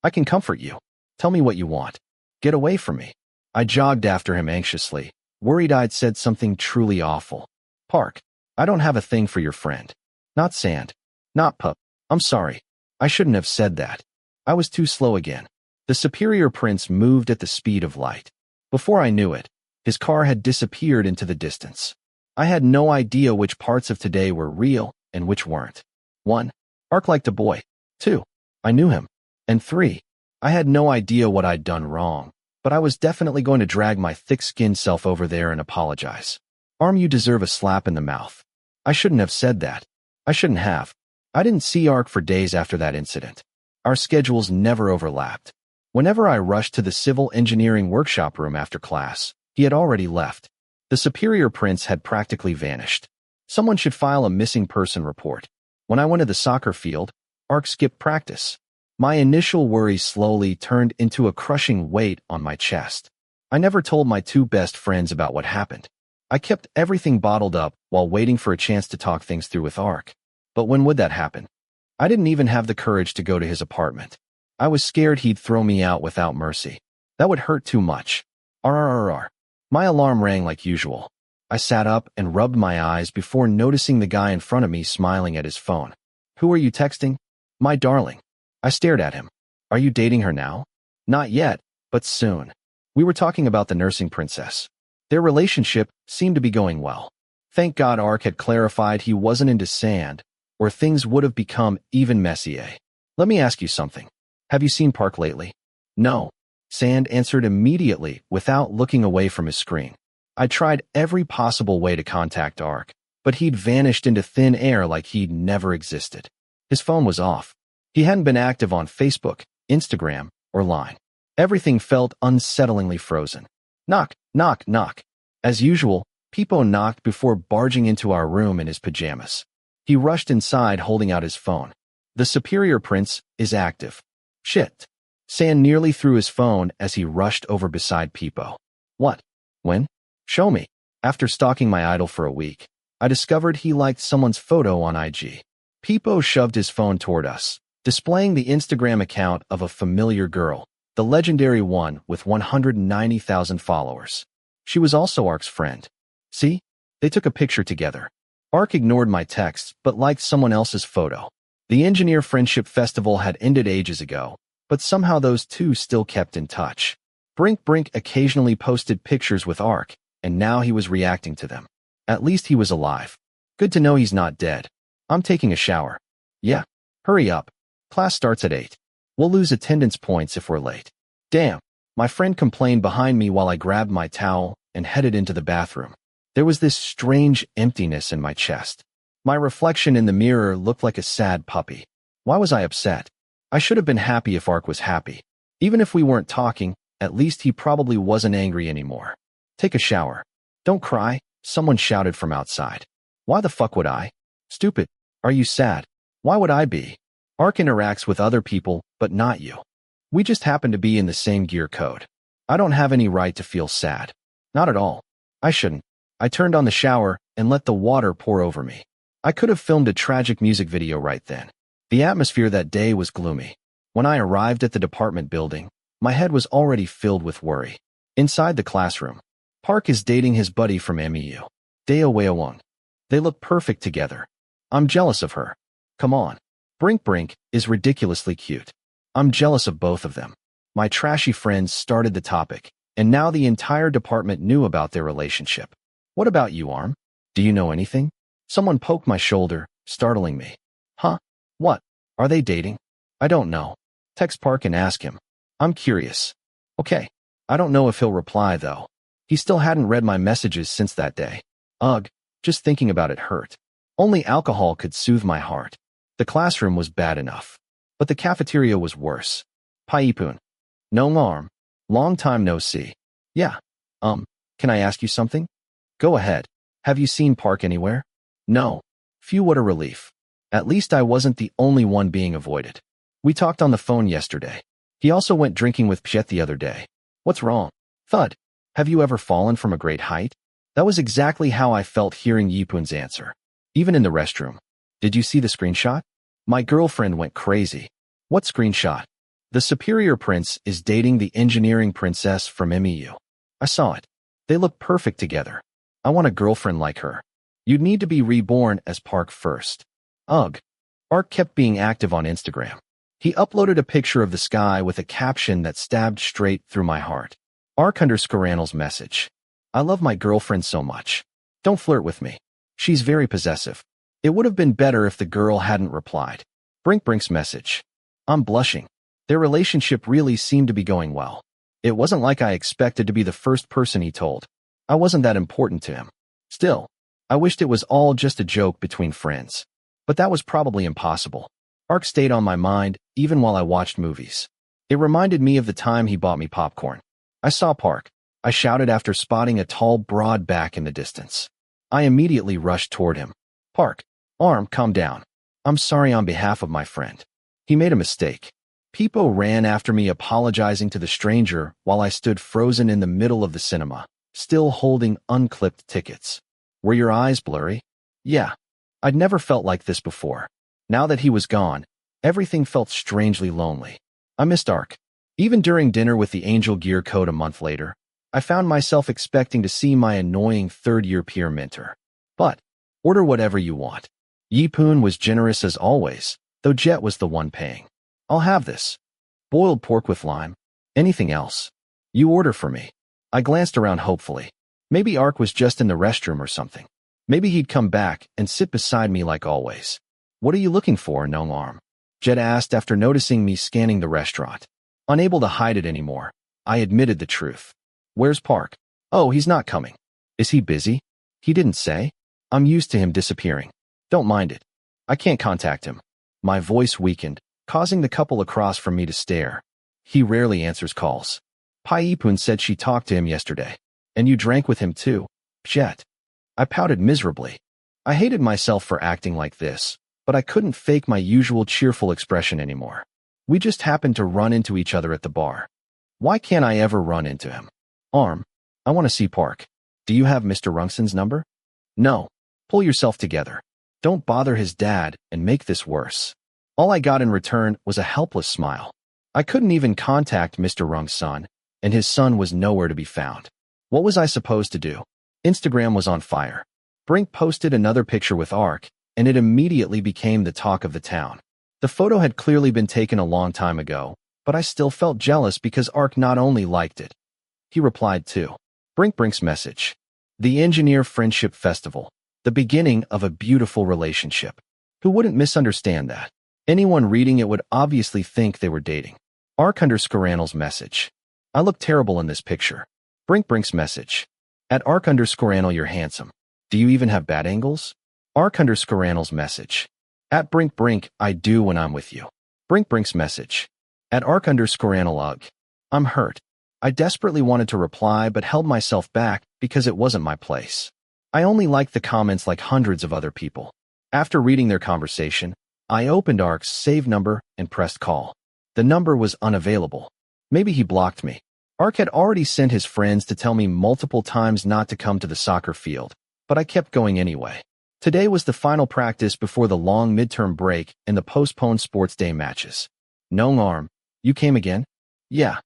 I can comfort you. Tell me what you want. Get away from me. I jogged after him anxiously, worried I'd said something truly awful. Park, I don't have a thing for your friend. Not Sand. Not Pup. I'm sorry. I shouldn't have said that. I was too slow again. The superior prince moved at the speed of light. Before I knew it, his car had disappeared into the distance. I had no idea which parts of today were real and which weren't. 1. Ark liked a boy. 2. I knew him. And 3. I had no idea what I'd done wrong, but I was definitely going to drag my thick-skinned self over there and apologize. Arm, you deserve a slap in the mouth. I shouldn't have said that. I shouldn't have. I didn't see Ark for days after that incident. Our schedules never overlapped. Whenever I rushed to the civil engineering workshop room after class, he had already left. The superior prince had practically vanished. Someone should file a missing person report. When I went to the soccer field, Ark skipped practice. My initial worry slowly turned into a crushing weight on my chest. I never told my 2 best friends about what happened. I kept everything bottled up while waiting for a chance to talk things through with Ark. But when would that happen? I didn't even have the courage to go to his apartment. I was scared he'd throw me out without mercy. That would hurt too much. RRRR. My alarm rang like usual. I sat up and rubbed my eyes before noticing the guy in front of me smiling at his phone. Who are you texting? My darling. I stared at him. Are you dating her now? Not yet, but soon. We were talking about the nursing princess. Their relationship seemed to be going well. Thank God Ark had clarified he wasn't into Sand, or things would have become even messier. Let me ask you something. Have you seen Park lately? No. Sand answered immediately without looking away from his screen. I tried every possible way to contact Ark, but he'd vanished into thin air like he'd never existed. His phone was off. He hadn't been active on Facebook, Instagram, or Line. Everything felt unsettlingly frozen. Knock, knock, knock. As usual, Peepo knocked before barging into our room in his pajamas. He rushed inside holding out his phone. The superior prince is active. Shit. Sand nearly threw his phone as he rushed over beside Peepo. What? When? Show me. After stalking my idol for a week, I discovered he liked someone's photo on IG. Peepo shoved his phone toward us, displaying the Instagram account of a familiar girl, the legendary one with 190,000 followers. She was also Ark's friend. See? They took a picture together. Ark ignored my texts but liked someone else's photo. The Engineer Friendship Festival had ended ages ago, but somehow those two still kept in touch. Brink occasionally posted pictures with Ark, and now he was reacting to them. At least he was alive. Good to know he's not dead. I'm taking a shower. Yeah. Hurry up. Class starts at 8. We'll lose attendance points if we're late. Damn. My friend complained behind me while I grabbed my towel and headed into the bathroom. There was this strange emptiness in my chest. My reflection in the mirror looked like a sad puppy. Why was I upset? I should have been happy if Ark was happy. Even if we weren't talking, at least he probably wasn't angry anymore. Take a shower. Don't cry, someone shouted from outside. Why the fuck would I? Stupid. Are you sad? Why would I be? Ark interacts with other people, but not you. We just happen to be in the same gear code. I don't have any right to feel sad. Not at all. I shouldn't. I turned on the shower and let the water pour over me. I could have filmed a tragic music video right then. The atmosphere that day was gloomy. When I arrived at the department building, my head was already filled with worry. Inside the classroom, Park is dating his buddy from MEU, Deo Weowong. They look perfect together. I'm jealous of her. Come on. Brink is ridiculously cute. I'm jealous of both of them. My trashy friends started the topic, and now the entire department knew about their relationship. What about you, Arm? Do you know anything? Someone poked my shoulder, startling me. Huh? What? Are they dating? I don't know. Text Park and ask him. I'm curious. Okay. I don't know if he'll reply, though. He still hadn't read my messages since that day. Ugh, just thinking about it hurt. Only alcohol could soothe my heart. The classroom was bad enough, but the cafeteria was worse. Paipun. No Arm. Long time no see. Yeah. Can I ask you something? Go ahead. Have you seen Park anywhere? No. Phew, what a relief. At least I wasn't the only one being avoided. We talked on the phone yesterday. He also went drinking with Pjet the other day. What's wrong? Thud. Have you ever fallen from a great height? That was exactly how I felt hearing Yipun's answer. Even in the restroom. Did you see the screenshot? My girlfriend went crazy. What screenshot? The superior prince is dating the engineering princess from MEU. I saw it. They look perfect together. I want a girlfriend like her. You'd need to be reborn as Park first. Ugh. Ark kept being active on Instagram. He uploaded a picture of the sky with a caption that stabbed straight through my heart. Ark_Annel's message. I love my girlfriend so much. Don't flirt with me. She's very possessive. It would have been better if the girl hadn't replied. Brink's message. I'm blushing. Their relationship really seemed to be going well. It wasn't like I expected to be the first person he told. I wasn't that important to him. Still, I wished it was all just a joke between friends. But that was probably impossible. Ark stayed on my mind even while I watched movies. It reminded me of the time he bought me popcorn. I saw Park. I shouted after spotting a tall, broad back in the distance. I immediately rushed toward him. Park, calm down. I'm sorry on behalf of my friend. He made a mistake. Peepo ran after me, apologizing to the stranger while I stood frozen in the middle of the cinema, still holding unclipped tickets. Were your eyes blurry? Yeah. I'd never felt like this before. Now that he was gone, everything felt strangely lonely. I missed Ark. Even during dinner with the Angel Gear Code a month later, I found myself expecting to see my annoying third-year peer mentor. But, order whatever you want. Yipoon was generous as always, though Jet was the one paying. I'll have this. Boiled pork with lime. Anything else? You order for me. I glanced around hopefully. Maybe Ark was just in the restroom or something. Maybe he'd come back and sit beside me like always. What are you looking for, Nongarm? Jet asked after noticing me scanning the restaurant. Unable to hide it anymore, I admitted the truth. Where's Park? Oh, he's not coming. Is he busy? He didn't say. I'm used to him disappearing. Don't mind it. I can't contact him. My voice weakened, causing the couple across from me to stare. He rarely answers calls. Pai-Ipun said she talked to him yesterday. And you drank with him too, Jet. I pouted miserably. I hated myself for acting like this, but I couldn't fake my usual cheerful expression anymore. We just happened to run into each other at the bar. Why can't I ever run into him? I want to see Park. Do you have Mr. Rungson's number? No. Pull yourself together. Don't bother his dad and make this worse. All I got in return was a helpless smile. I couldn't even contact Mr. Rungson, and his son was nowhere to be found. What was I supposed to do? Instagram was on fire. Brink posted another picture with Ark, and it immediately became the talk of the town. The photo had clearly been taken a long time ago, but I still felt jealous because Ark not only liked it. He replied too. Brink's message. The Engineer Friendship Festival. The beginning of a beautiful relationship. Who wouldn't misunderstand that? Anyone reading it would obviously think they were dating. Ark_Annel's message. I look terrible in this picture. Brink's message. At Ark_Annel, you're handsome. Do you even have bad angles? Ark_Annel's message. At Brink, I do when I'm with you. Brink's message. At Ark_Annel, ugh. I'm hurt. I desperately wanted to reply but held myself back because it wasn't my place. I only liked the comments like hundreds of other people. After reading their conversation, I opened Ark's save number and pressed call. The number was unavailable. Maybe he blocked me. Ark had already sent his friends to tell me multiple times not to come to the soccer field, but I kept going anyway. Today was the final practice before the long midterm break and the postponed sports day matches. Nongarm, you came again? Yeah.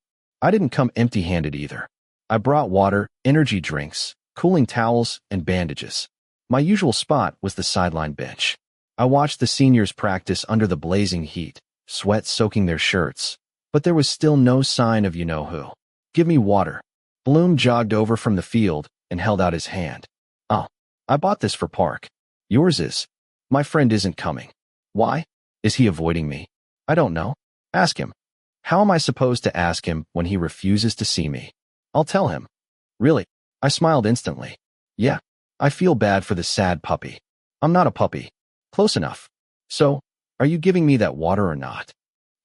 I didn't come empty-handed either. I brought water, energy drinks, cooling towels, and bandages. My usual spot was the sideline bench. I watched the seniors practice under the blazing heat, sweat soaking their shirts, but there was still no sign of you-know-who. Give me water. Bloom jogged over from the field and held out his hand. Oh, I bought this for Park. Yours is. My friend isn't coming. Why? Is he avoiding me? I don't know. Ask him. How am I supposed to ask him when he refuses to see me? I'll tell him. Really? I smiled instantly. Yeah, I feel bad for the sad puppy. I'm not a puppy. Close enough. So, are you giving me that water or not?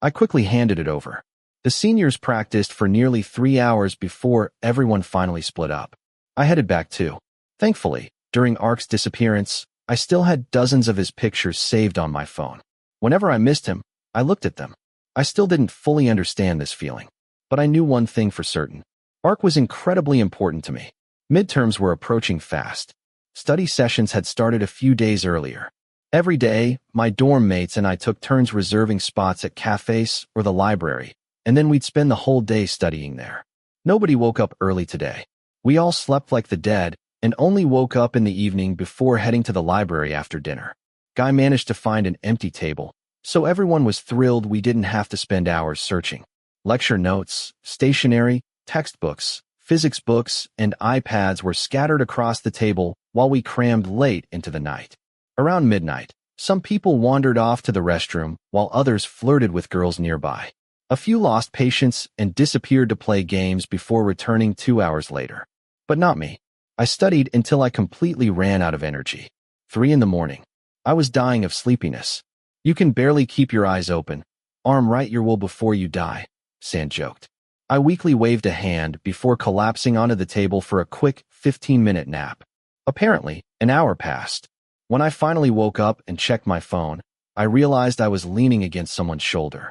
I quickly handed it over. The seniors practiced for nearly 3 hours before everyone finally split up. I headed back too. Thankfully, during Ark's disappearance, I still had dozens of his pictures saved on my phone. Whenever I missed him, I looked at them. I still didn't fully understand this feeling, but I knew one thing for certain. Ark was incredibly important to me. Midterms were approaching fast. Study sessions had started a few days earlier. Every day, my dorm mates and I took turns reserving spots at cafes or the library, and then we'd spend the whole day studying there. Nobody woke up early today. We all slept like the dead and only woke up in the evening before heading to the library after dinner. Guy managed to find an empty table, so everyone was thrilled we didn't have to spend hours searching. Lecture notes, stationery, textbooks, physics books, and iPads were scattered across the table while we crammed late into the night. Around midnight, some people wandered off to the restroom while others flirted with girls nearby. A few lost patience and disappeared to play games before returning 2 hours later. But not me. I studied until I completely ran out of energy. 3 in the morning. I was dying of sleepiness. You can barely keep your eyes open. Arm right your will before you die, Sand joked. I weakly waved a hand before collapsing onto the table for a quick 15-minute nap. Apparently, an hour passed. When I finally woke up and checked my phone, I realized I was leaning against someone's shoulder.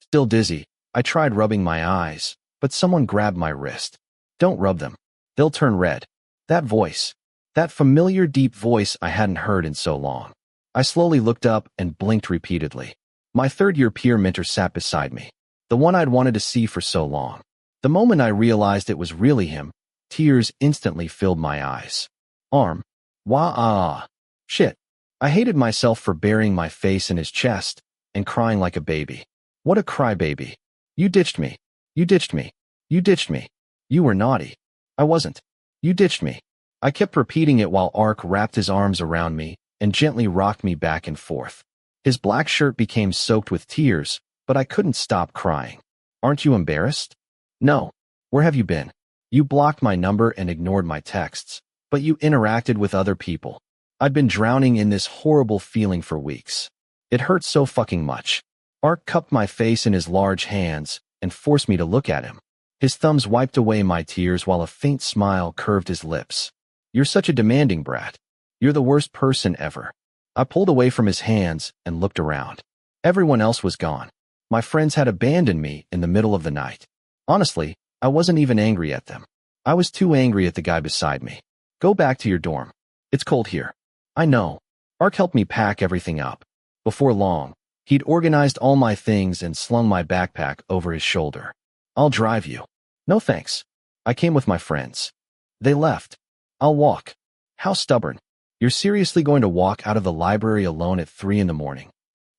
Still dizzy, I tried rubbing my eyes, but someone grabbed my wrist. Don't rub them. They'll turn red. That voice. That familiar deep voice I hadn't heard in so long. I slowly looked up and blinked repeatedly. My third-year peer mentor sat beside me, the one I'd wanted to see for so long. The moment I realized it was really him, tears instantly filled my eyes. Arm. Wah-ah. Shit. I hated myself for burying my face in his chest and crying like a baby. What a crybaby. You ditched me. You ditched me. You ditched me. You were naughty. I wasn't. You ditched me. I kept repeating it while Ark wrapped his arms around me and gently rocked me back and forth. His black shirt became soaked with tears, but I couldn't stop crying. Aren't you embarrassed? No. Where have you been? You blocked my number and ignored my texts, but you interacted with other people. I'd been drowning in this horrible feeling for weeks. It hurt so fucking much. Ark cupped my face in his large hands and forced me to look at him. His thumbs wiped away my tears while a faint smile curved his lips. You're such a demanding brat. You're the worst person ever. I pulled away from his hands and looked around. Everyone else was gone. My friends had abandoned me in the middle of the night. Honestly, I wasn't even angry at them. I was too angry at the guy beside me. Go back to your dorm. It's cold here. I know. Ark helped me pack everything up. Before long, he'd organized all my things and slung my backpack over his shoulder. I'll drive you. No thanks. I came with my friends. They left. I'll walk. How stubborn. You're seriously going to walk out of the library alone at 3 in the morning?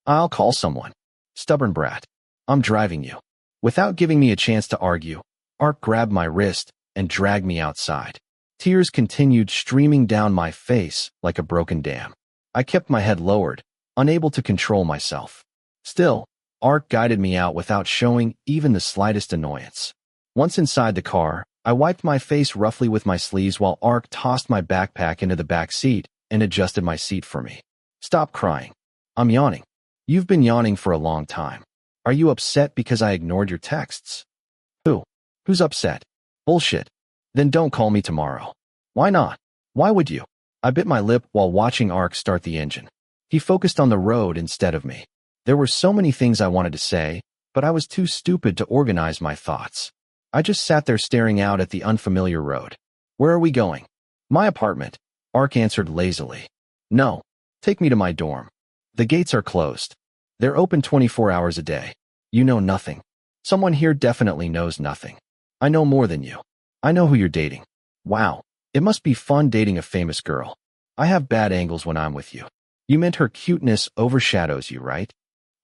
I'll call someone. Stubborn brat. I'm driving you. Without giving me a chance to argue, Ark grabbed my wrist and dragged me outside. Tears continued streaming down my face like a broken dam. I kept my head lowered, unable to control myself. Still, Ark guided me out without showing even the slightest annoyance. Once inside the car, I wiped my face roughly with my sleeves while Ark tossed my backpack into the back seat and adjusted my seat for me. Stop crying. I'm yawning. You've been yawning for a long time. Are you upset because I ignored your texts? Who's upset? Bullshit. Then don't call me tomorrow. Why not? Why would you? I bit my lip while watching Ark start the engine. He focused on the road instead of me. There were so many things I wanted to say, but I was too stupid to organize my thoughts. I just sat there staring out at the unfamiliar road. Where are we going? My apartment. Ark answered lazily. No. Take me to my dorm. The gates are closed. They're open 24 hours a day. You know nothing. Someone here definitely knows nothing. I know more than you. I know who you're dating. Wow. It must be fun dating a famous girl. I have bad angles when I'm with you. You meant her cuteness overshadows you, right?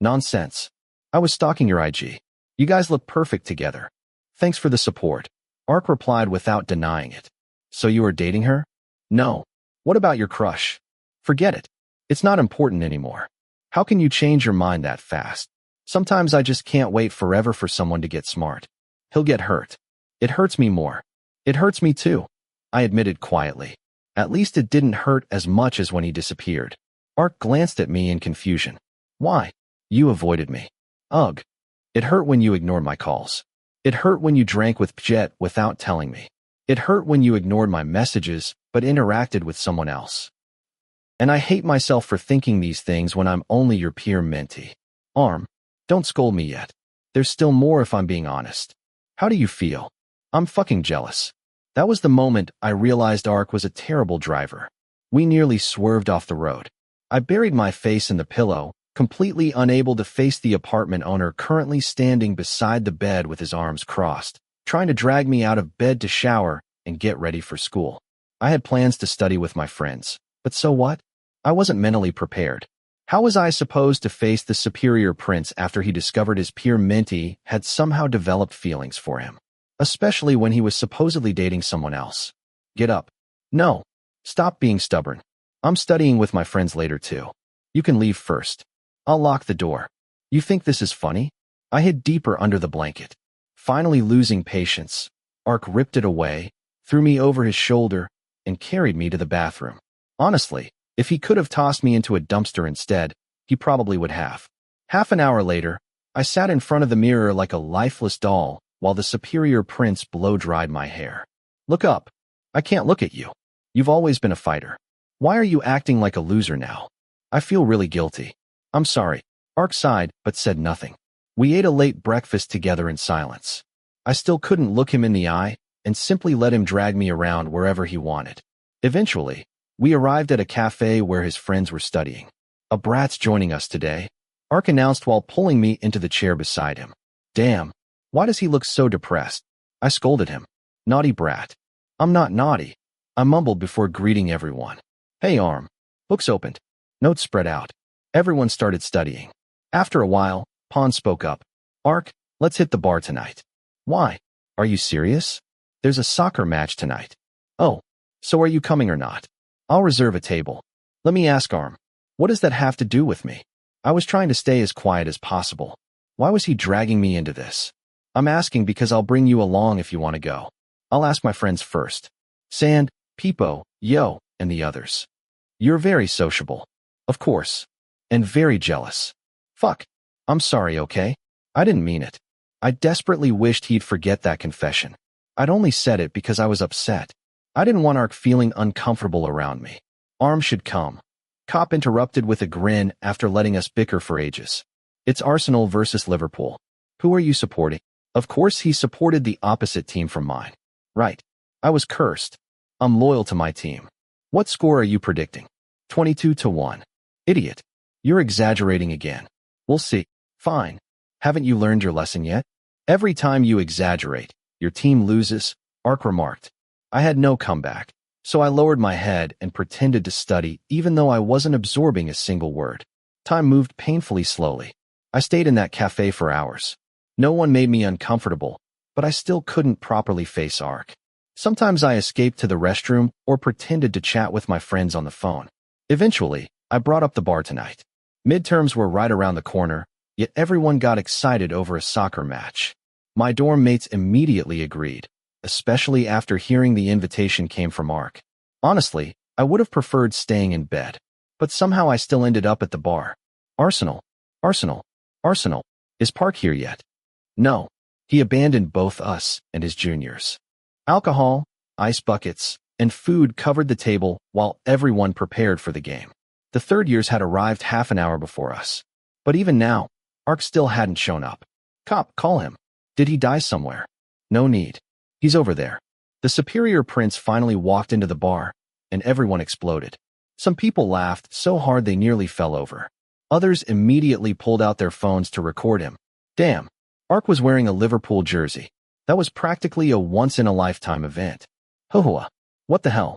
Nonsense. I was stalking your IG. You guys look perfect together. Thanks for the support. Ark replied without denying it. So you are dating her? No. What about your crush? Forget it. It's not important anymore. How can you change your mind that fast? Sometimes I just can't wait forever for someone to get smart. He'll get hurt. It hurts me more. It hurts me too, I admitted quietly. At least it didn't hurt as much as when he disappeared. Ark glanced at me in confusion. Why? You avoided me. Ugh. It hurt when you ignored my calls. It hurt when you drank with Jet without telling me. It hurt when you ignored my messages but interacted with someone else. And I hate myself for thinking these things when I'm only your peer mentee. Arm, don't scold me yet. There's still more if I'm being honest. How do you feel? I'm fucking jealous. That was the moment I realized Ark was a terrible driver. We nearly swerved off the road. I buried my face in the pillow, completely unable to face the apartment owner currently standing beside the bed with his arms crossed, trying to drag me out of bed to shower and get ready for school. I had plans to study with my friends, but so what? I wasn't mentally prepared. How was I supposed to face the superior prince after he discovered his peer Minty had somehow developed feelings for him? Especially when he was supposedly dating someone else. Get up. No. Stop being stubborn. I'm studying with my friends later too. You can leave first. I'll lock the door. You think this is funny? I hid deeper under the blanket. Finally losing patience, Ark ripped it away, threw me over his shoulder, and carried me to the bathroom. Honestly, if he could have tossed me into a dumpster instead, he probably would have. Half an hour later, I sat in front of the mirror like a lifeless doll while the superior prince blow-dried my hair. Look up. I can't look at you. You've always been a fighter. Why are you acting like a loser now? I feel really guilty. I'm sorry. Ark sighed, but said nothing. We ate a late breakfast together in silence. I still couldn't look him in the eye and simply let him drag me around wherever he wanted. Eventually, we arrived at a cafe where his friends were studying. A brat's joining us today, Ark announced while pulling me into the chair beside him. Damn, why does he look so depressed? I scolded him. Naughty brat. I'm not naughty. I mumbled before greeting everyone. Hey Arm. Books opened. Notes spread out. Everyone started studying. After a while, Pon spoke up. Ark, let's hit the bar tonight. Why? Are you serious? There's a soccer match tonight. Oh, so are you coming or not? I'll reserve a table. Let me ask Arm. What does that have to do with me? I was trying to stay as quiet as possible. Why was he dragging me into this? I'm asking because I'll bring you along if you want to go. I'll ask my friends first. Sand, Peepo, Yo, and the others. You're very sociable. Of course. And very jealous. Fuck. I'm sorry, okay? I didn't mean it. I desperately wished he'd forget that confession. I'd only said it because I was upset. I didn't want Ark feeling uncomfortable around me. Arm should come. Cop interrupted with a grin after letting us bicker for ages. It's Arsenal versus Liverpool. Who are you supporting? Of course he supported the opposite team from mine. Right. I was cursed. I'm loyal to my team. What score are you predicting? 22-1. Idiot. You're exaggerating again. We'll see. Fine. Haven't you learned your lesson yet? Every time you exaggerate, your team loses, Ark remarked. I had no comeback, so I lowered my head and pretended to study even though I wasn't absorbing a single word. Time moved painfully slowly. I stayed in that cafe for hours. No one made me uncomfortable, but I still couldn't properly face Ark. Sometimes I escaped to the restroom or pretended to chat with my friends on the phone. Eventually, I brought up the bar tonight. Midterms were right around the corner, yet everyone got excited over a soccer match. My dorm mates immediately agreed, especially after hearing the invitation came from Ark. Honestly, I would have preferred staying in bed, but somehow I still ended up at the bar. Arsenal. Is Park here yet? No. He abandoned both us and his juniors. Alcohol, ice buckets, and food covered the table while everyone prepared for the game. The third years had arrived half an hour before us. But even now, Ark still hadn't shown up. Cop, call him. Did he die somewhere? No need. He's over there. The superior prince finally walked into the bar, and everyone exploded. Some people laughed so hard they nearly fell over. Others immediately pulled out their phones to record him. Damn, Ark was wearing a Liverpool jersey. That was practically a once-in-a-lifetime event. Hoa, what the hell?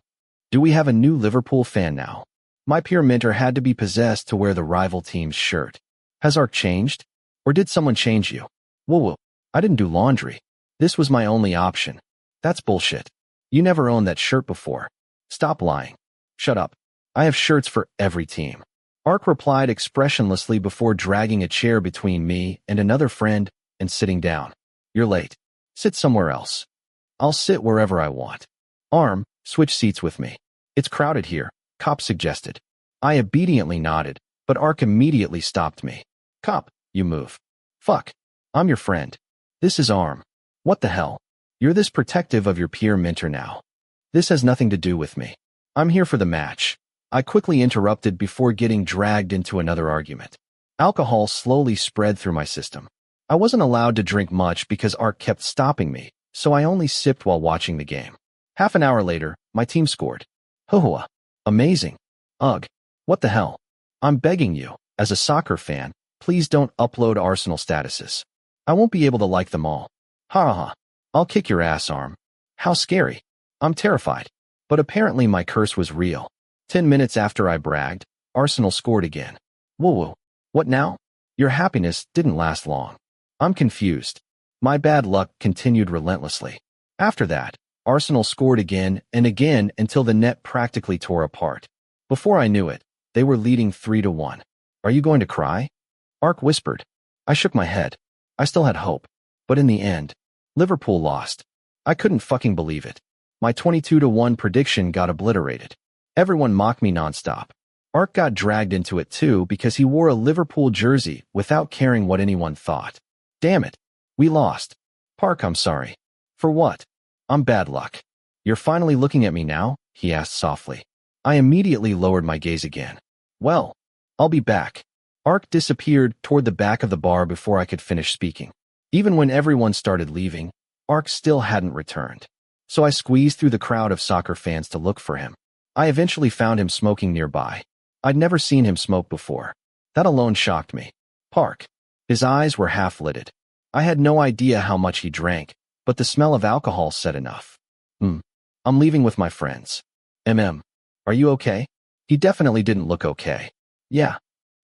Do we have a new Liverpool fan now? My peer mentor had to be possessed to wear the rival team's shirt. Has Ark changed? Or did someone change you? Whoa, I didn't do laundry. This was my only option. That's bullshit. You never owned that shirt before. Stop lying. Shut up. I have shirts for every team. Ark replied expressionlessly before dragging a chair between me and another friend and sitting down. You're late. Sit somewhere else. I'll sit wherever I want. Arm, switch seats with me. It's crowded here, Cop suggested. I obediently nodded, but Ark immediately stopped me. Cop, you move. Fuck. I'm your friend. This is Arm. What the hell? You're this protective of your peer mentor now. This has nothing to do with me. I'm here for the match. I quickly interrupted before getting dragged into another argument. Alcohol slowly spread through my system. I wasn't allowed to drink much because Ark kept stopping me, so I only sipped while watching the game. Half an hour later, my team scored. Hoa. Amazing. Ugh. What the hell? I'm begging you, as a soccer fan, please don't upload Arsenal statuses. I won't be able to like them all. Ha ha ha. I'll kick your ass, Arm. How scary. I'm terrified. But apparently my curse was real. 10 minutes after I bragged, Arsenal scored again. Whoa whoa. What now? Your happiness didn't last long. I'm confused. My bad luck continued relentlessly. After that, Arsenal scored again and again until the net practically tore apart. Before I knew it, they were leading 3-1. Are you going to cry? Ark whispered. I shook my head. I still had hope. But in the end, Liverpool lost. I couldn't fucking believe it. My 22-1 prediction got obliterated. Everyone mocked me nonstop. Ark got dragged into it too because he wore a Liverpool jersey without caring what anyone thought. Damn it. We lost. Park, I'm sorry. For what? I'm bad luck. You're finally looking at me now? He asked softly. I immediately lowered my gaze again. Well, I'll be back. Ark disappeared toward the back of the bar before I could finish speaking. Even when everyone started leaving, Ark still hadn't returned. So I squeezed through the crowd of soccer fans to look for him. I eventually found him smoking nearby. I'd never seen him smoke before. That alone shocked me. Park. His eyes were half-lidded. I had no idea how much he drank, but the smell of alcohol said enough. I'm leaving with my friends. Are you okay? He definitely didn't look okay. Yeah.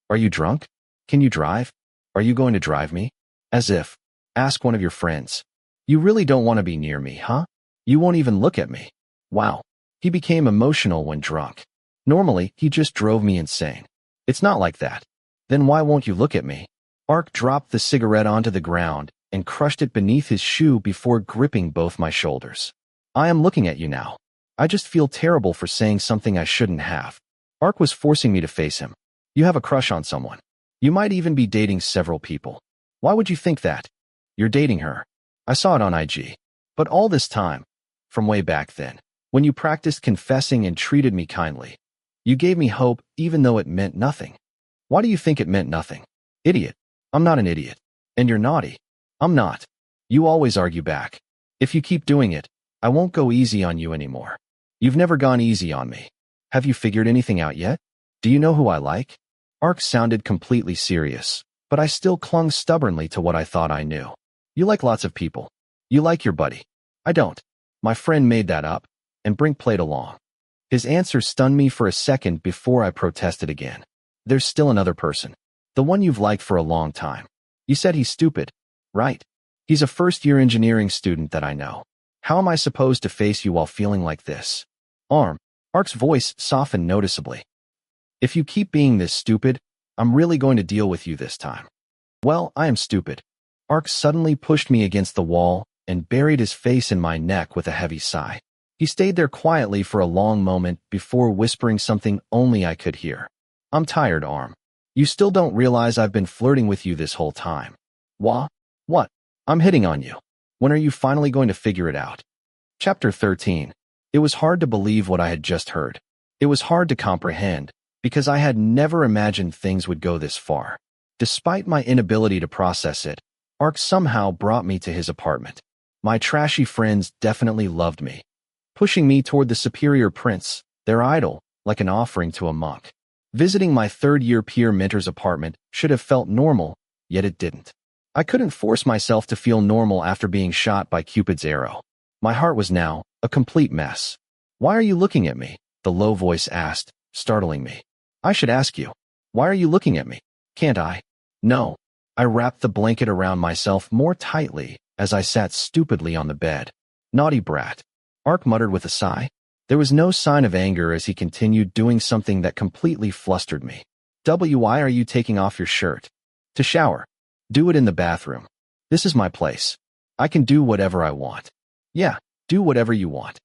Are you drunk? Can you drive? Are you going to drive me? As if. Ask one of your friends. You really don't want to be near me, huh? You won't even look at me. Wow. He became emotional when drunk. Normally, he just drove me insane. It's not like that. Then why won't you look at me? Ark dropped the cigarette onto the ground and crushed it beneath his shoe before gripping both my shoulders. I am looking at you now. I just feel terrible for saying something I shouldn't have. Ark was forcing me to face him. You have a crush on someone. You might even be dating several people. Why would you think that? You're dating her. I saw it on IG. But all this time, from way back then, when you practiced confessing and treated me kindly, you gave me hope even though it meant nothing. Why do you think it meant nothing? Idiot. I'm not an idiot. And you're naughty. I'm not. You always argue back. If you keep doing it, I won't go easy on you anymore. You've never gone easy on me. Have you figured anything out yet? Do you know who I like? Ark sounded completely serious, but I still clung stubbornly to what I thought I knew. You like lots of people. You like your buddy. I don't. My friend made that up, and Brink played along. His answer stunned me for a second before I protested again. There's still another person. The one you've liked for a long time. You said he's stupid, right? He's a first-year engineering student that I know. How am I supposed to face you while feeling like this? Ark's voice softened noticeably. If you keep being this stupid, I'm really going to deal with you this time. Well, I am stupid. Ark suddenly pushed me against the wall and buried his face in my neck with a heavy sigh. He stayed there quietly for a long moment before whispering something only I could hear. I'm tired, Arm. You still don't realize I've been flirting with you this whole time. What? I'm hitting on you. When are you finally going to figure it out? Chapter 13. It was hard to believe what I had just heard. It was hard to comprehend, because I had never imagined things would go this far. Despite my inability to process it, Ark somehow brought me to his apartment. My trashy friends definitely loved me, pushing me toward the superior prince, their idol, like an offering to a monk. Visiting my third-year peer mentor's apartment should have felt normal, yet it didn't. I couldn't force myself to feel normal after being shot by Cupid's arrow. My heart was now a complete mess. Why are you looking at me? The low voice asked, startling me. I should ask you. Why are you looking at me? Can't I? No. I wrapped the blanket around myself more tightly as I sat stupidly on the bed. Naughty brat. Ark muttered with a sigh. There was no sign of anger as he continued doing something that completely flustered me. Why are you taking off your shirt? To shower. Do it in the bathroom. This is my place. I can do whatever I want. Yeah, do whatever you want.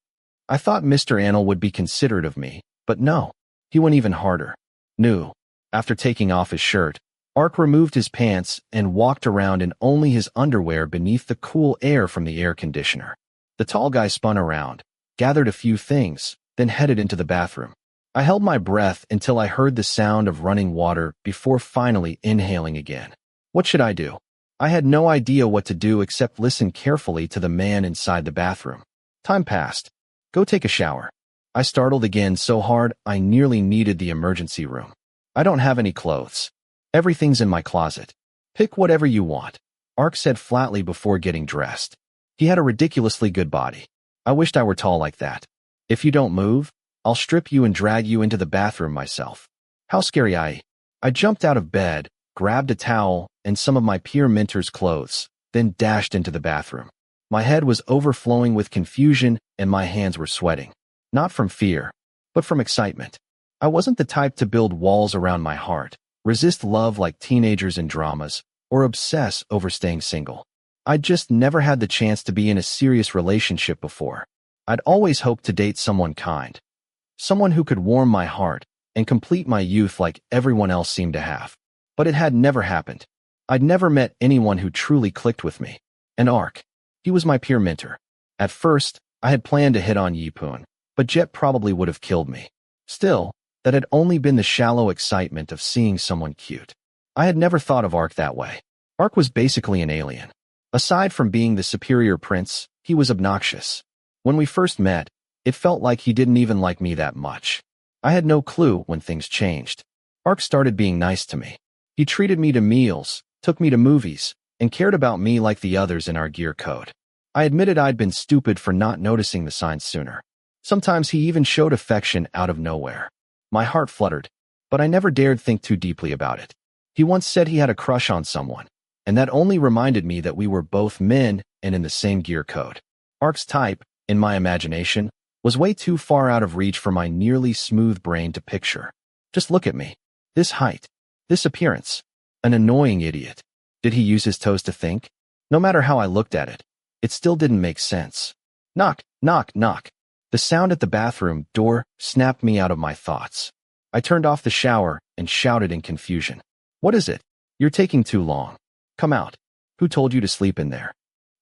I thought Mr. Annell would be considerate of me, but no. He went even harder. No. After taking off his shirt, Ark removed his pants and walked around in only his underwear beneath the cool air from the air conditioner. The tall guy spun around, gathered a few things, then headed into the bathroom. I held my breath until I heard the sound of running water before finally inhaling again. What should I do? I had no idea what to do except listen carefully to the man inside the bathroom. Time passed. Go take a shower. I startled again so hard I nearly needed the emergency room. I don't have any clothes. Everything's in my closet. Pick whatever you want, Ark said flatly before getting dressed. He had a ridiculously good body. I wished I were tall like that. If you don't move, I'll strip you and drag you into the bathroom myself. How scary. I jumped out of bed, grabbed a towel and some of my peer mentor's clothes, then dashed into the bathroom. My head was overflowing with confusion and my hands were sweating. Not from fear, but from excitement. I wasn't the type to build walls around my heart, resist love like teenagers in dramas, or obsess over staying single. I'd just never had the chance to be in a serious relationship before. I'd always hoped to date someone kind. Someone who could warm my heart and complete my youth like everyone else seemed to have. But it had never happened. I'd never met anyone who truly clicked with me. And Ark, he was my peer mentor. At first, I had planned to hit on Yipun, but Jet probably would have killed me. Still, that had only been the shallow excitement of seeing someone cute. I had never thought of Ark that way. Ark was basically an alien. Aside from being the superior prince, he was obnoxious. When we first met, it felt like he didn't even like me that much. I had no clue when things changed. Ark started being nice to me. He treated me to meals, took me to movies, and cared about me like the others in our gear code. I admitted I'd been stupid for not noticing the signs sooner. Sometimes he even showed affection out of nowhere. My heart fluttered, but I never dared think too deeply about it. He once said he had a crush on someone, and that only reminded me that we were both men and in the same gear code. Ark's type, in my imagination, was way too far out of reach for my nearly smooth brain to picture. Just look at me. This height. This appearance. An annoying idiot. Did he use his toes to think? No matter how I looked at it, it still didn't make sense. Knock, knock, knock. The sound at the bathroom door snapped me out of my thoughts. I turned off the shower and shouted in confusion. What is it? You're taking too long. Come out. Who told you to sleep in there?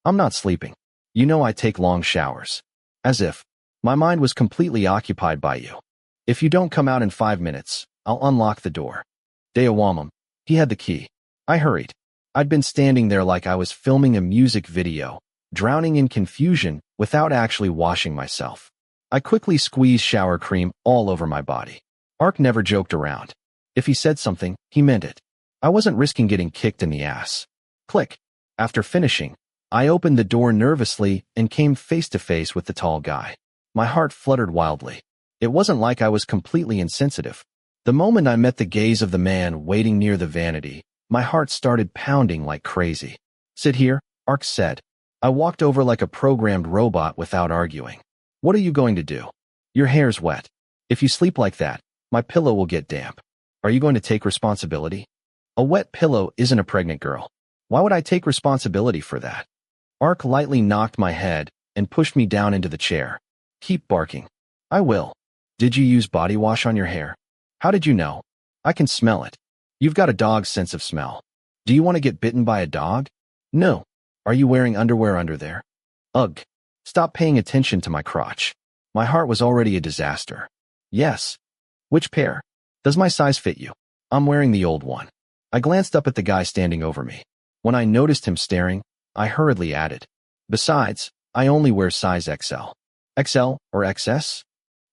I'm not sleeping. You know I take long showers. As if. My mind was completely occupied by you. If you don't come out in 5 minutes, I'll unlock the door. Deawamam. He had the key. I hurried. I'd been standing there like I was filming a music video, drowning in confusion without actually washing myself. I quickly squeezed shower cream all over my body. Ark never joked around. If he said something, he meant it. I wasn't risking getting kicked in the ass. Click. After finishing, I opened the door nervously and came face to face with the tall guy. My heart fluttered wildly. It wasn't like I was completely insensitive. The moment I met the gaze of the man waiting near the vanity, my heart started pounding like crazy. Sit here, Ark said. I walked over like a programmed robot without arguing. What are you going to do? Your hair's wet. If you sleep like that, my pillow will get damp. Are you going to take responsibility? A wet pillow isn't a pregnant girl. Why would I take responsibility for that? Ark lightly knocked my head and pushed me down into the chair. Keep barking. I will. Did you use body wash on your hair? How did you know? I can smell it. You've got a dog's sense of smell. Do you want to get bitten by a dog? No. Are you wearing underwear under there? Ugh. Stop paying attention to my crotch. My heart was already a disaster. Yes. Which pair? Does my size fit you? I'm wearing the old one. I glanced up at the guy standing over me. When I noticed him staring, I hurriedly added. Besides, I only wear size XL. XL or XS?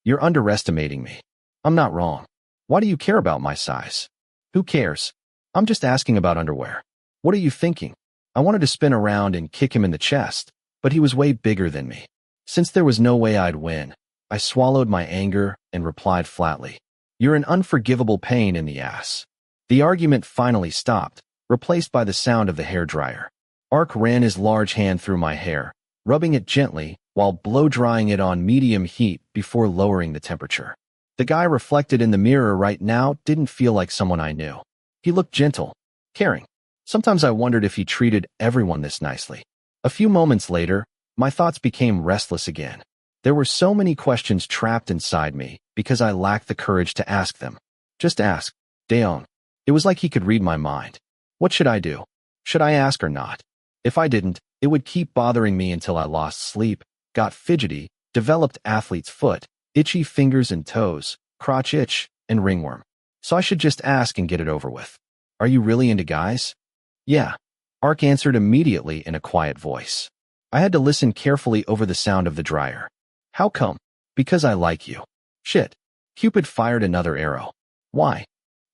You're underestimating me. I'm not wrong. Why do you care about my size? Who cares? I'm just asking about underwear. What are you thinking? I wanted to spin around and kick him in the chest, but he was way bigger than me. Since there was no way I'd win, I swallowed my anger and replied flatly. You're an unforgivable pain in the ass. The argument finally stopped, replaced by the sound of the hairdryer. Ark ran his large hand through my hair, rubbing it gently while blow-drying it on medium heat before lowering the temperature. The guy reflected in the mirror right now didn't feel like someone I knew. He looked gentle, caring. Sometimes I wondered if he treated everyone this nicely. A few moments later, my thoughts became restless again. There were so many questions trapped inside me because I lacked the courage to ask them. Just ask, Dayon. It was like he could read my mind. What should I do? Should I ask or not? If I didn't, it would keep bothering me until I lost sleep, got fidgety, developed athlete's foot, itchy fingers and toes, crotch itch, and ringworm. So I should just ask and get it over with. Are you really into guys? Yeah. Ark answered immediately in a quiet voice. I had to listen carefully over the sound of the dryer. How come? Because I like you. Shit. Cupid fired another arrow. Why?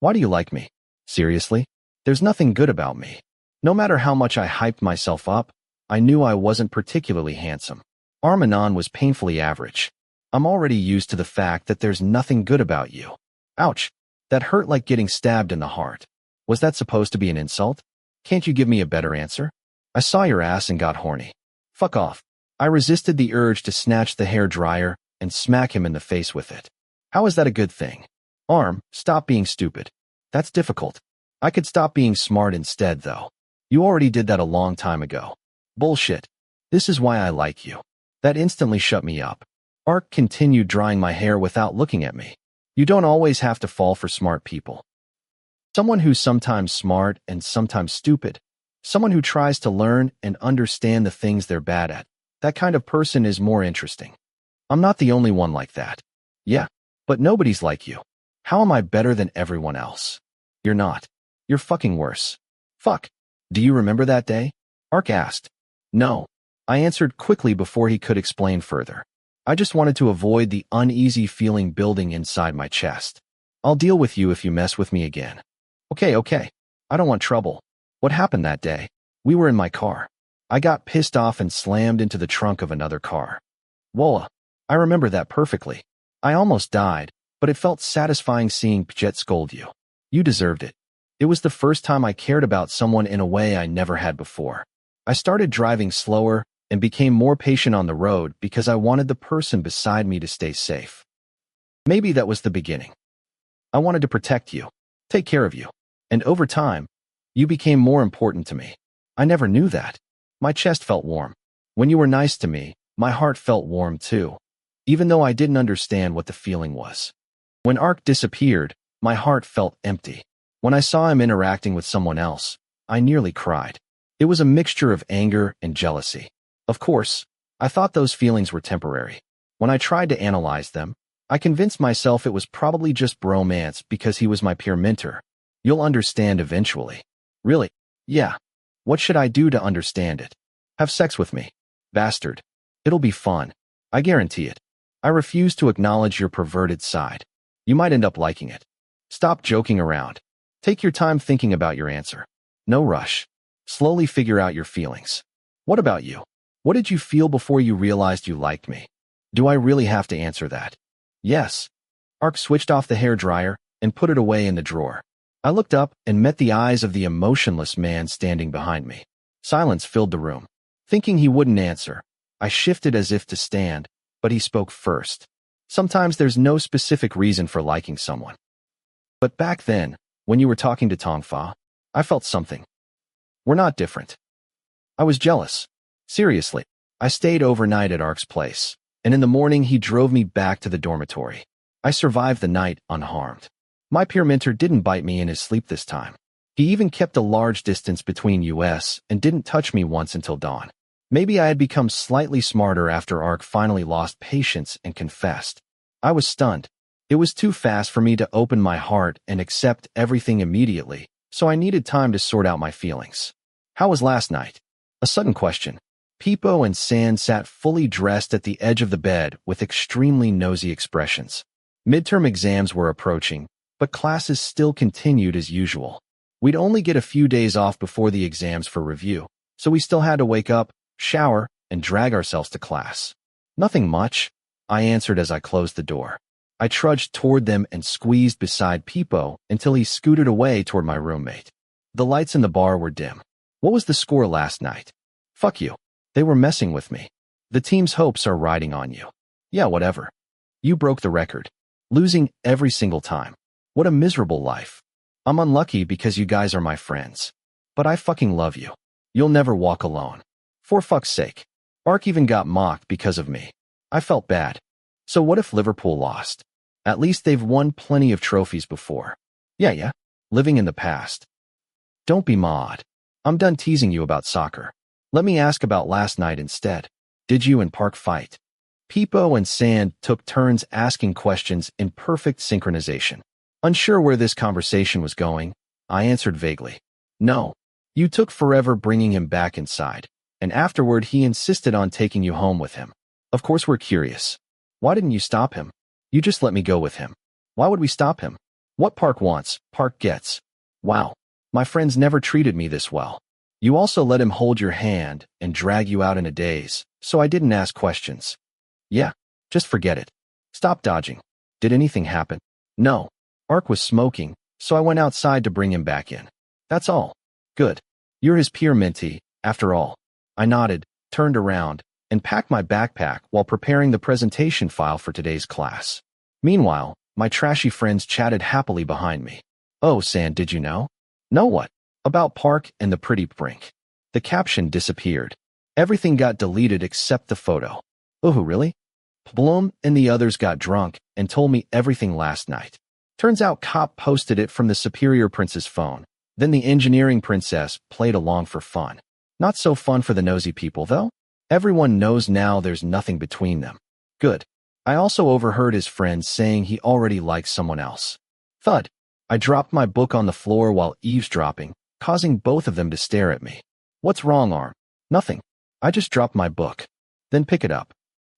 Why do you like me? Seriously? There's nothing good about me. No matter how much I hyped myself up, I knew I wasn't particularly handsome. Armanon was painfully average. I'm already used to the fact that there's nothing good about you. Ouch. That hurt like getting stabbed in the heart. Was that supposed to be an insult? Can't you give me a better answer? I saw your ass and got horny. Fuck off. I resisted the urge to snatch the hair dryer and smack him in the face with it. How is that a good thing? Arm, stop being stupid. That's difficult. I could stop being smart instead, though. You already did that a long time ago. Bullshit. This is why I like you. That instantly shut me up. Ark continued drying my hair without looking at me. You don't always have to fall for smart people. Someone who's sometimes smart and sometimes stupid. Someone who tries to learn and understand the things they're bad at. That kind of person is more interesting. I'm not the only one like that. Yeah, but nobody's like you. How am I better than everyone else? You're not. You're fucking worse. Fuck. Do you remember that day? Ark asked. No. I answered quickly before he could explain further. I just wanted to avoid the uneasy feeling building inside my chest. I'll deal with you if you mess with me again. Okay. I don't want trouble. What happened that day? We were in my car. I got pissed off and slammed into the trunk of another car. Whoa. I remember that perfectly. I almost died, but it felt satisfying seeing Pjet scold you. You deserved it. It was the first time I cared about someone in a way I never had before. I started driving slower and became more patient on the road because I wanted the person beside me to stay safe. Maybe that was the beginning. I wanted to protect you, take care of you, and over time, you became more important to me. I never knew that. My chest felt warm. When you were nice to me, my heart felt warm too, even though I didn't understand what the feeling was. When Ark disappeared, my heart felt empty. When I saw him interacting with someone else, I nearly cried. It was a mixture of anger and jealousy. Of course, I thought those feelings were temporary. When I tried to analyze them, I convinced myself it was probably just bromance because he was my peer mentor. You'll understand eventually. Really? Yeah. What should I do to understand it? Have sex with me. Bastard. It'll be fun. I guarantee it. I refuse to acknowledge your perverted side. You might end up liking it. Stop joking around. Take your time thinking about your answer. No rush. Slowly figure out your feelings. What about you? What did you feel before you realized you liked me? Do I really have to answer that? Yes. Ark switched off the hair dryer and put it away in the drawer. I looked up and met the eyes of the emotionless man standing behind me. Silence filled the room. Thinking he wouldn't answer, I shifted as if to stand, but he spoke first. Sometimes there's no specific reason for liking someone. But back then, when you were talking to Tongfa, I felt something. We're not different. I was jealous. Seriously, I stayed overnight at Ark's place, and in the morning he drove me back to the dormitory. I survived the night unharmed. My peer mentor didn't bite me in his sleep this time. He even kept a large distance between us and didn't touch me once until dawn. Maybe I had become slightly smarter after Ark finally lost patience and confessed. I was stunned. It was too fast for me to open my heart and accept everything immediately, so I needed time to sort out my feelings. How was last night? A sudden question. Peepo and San sat fully dressed at the edge of the bed with extremely nosy expressions. Midterm exams were approaching, but classes still continued as usual. We'd only get a few days off before the exams for review, so we still had to wake up, shower, and drag ourselves to class. Nothing much, I answered as I closed the door. I trudged toward them and squeezed beside Peepo until he scooted away toward my roommate. The lights in the bar were dim. What was the score last night? Fuck you. They were messing with me. The team's hopes are riding on you. Yeah, whatever. You broke the record. Losing every single time. What a miserable life. I'm unlucky because you guys are my friends. But I fucking love you. You'll never walk alone. For fuck's sake. Ark even got mocked because of me. I felt bad. So what if Liverpool lost? At least they've won plenty of trophies before. Yeah. Living in the past. Don't be mad. I'm done teasing you about soccer. Let me ask about last night instead. Did you and Park fight? Peepo and Sand took turns asking questions in perfect synchronization. Unsure where this conversation was going, I answered vaguely. No. You took forever bringing him back inside, and afterward he insisted on taking you home with him. Of course we're curious. Why didn't you stop him? You just let me go with him. Why would we stop him? What Park wants, Park gets. Wow. My friends never treated me this well. You also let him hold your hand and drag you out in a daze, so I didn't ask questions. Yeah, just forget it. Stop dodging. Did anything happen? No. Ark was smoking, so I went outside to bring him back in. That's all. Good. You're his peer mentee, after all. I nodded, turned around, and packed my backpack while preparing the presentation file for today's class. Meanwhile, my trashy friends chatted happily behind me. Oh, San, did you know? Know what? About Park and the pretty brink. The caption disappeared. Everything got deleted except the photo. Oh, really? Bloom and the others got drunk and told me everything last night. Turns out Cop posted it from the Superior Prince's phone. Then the Engineering Princess played along for fun. Not so fun for the nosy people, though. Everyone knows now there's nothing between them. Good. I also overheard his friend saying he already likes someone else. Thud. I dropped my book on the floor while eavesdropping, causing both of them to stare at me. What's wrong, Arm? Nothing. I just dropped my book. Then pick it up.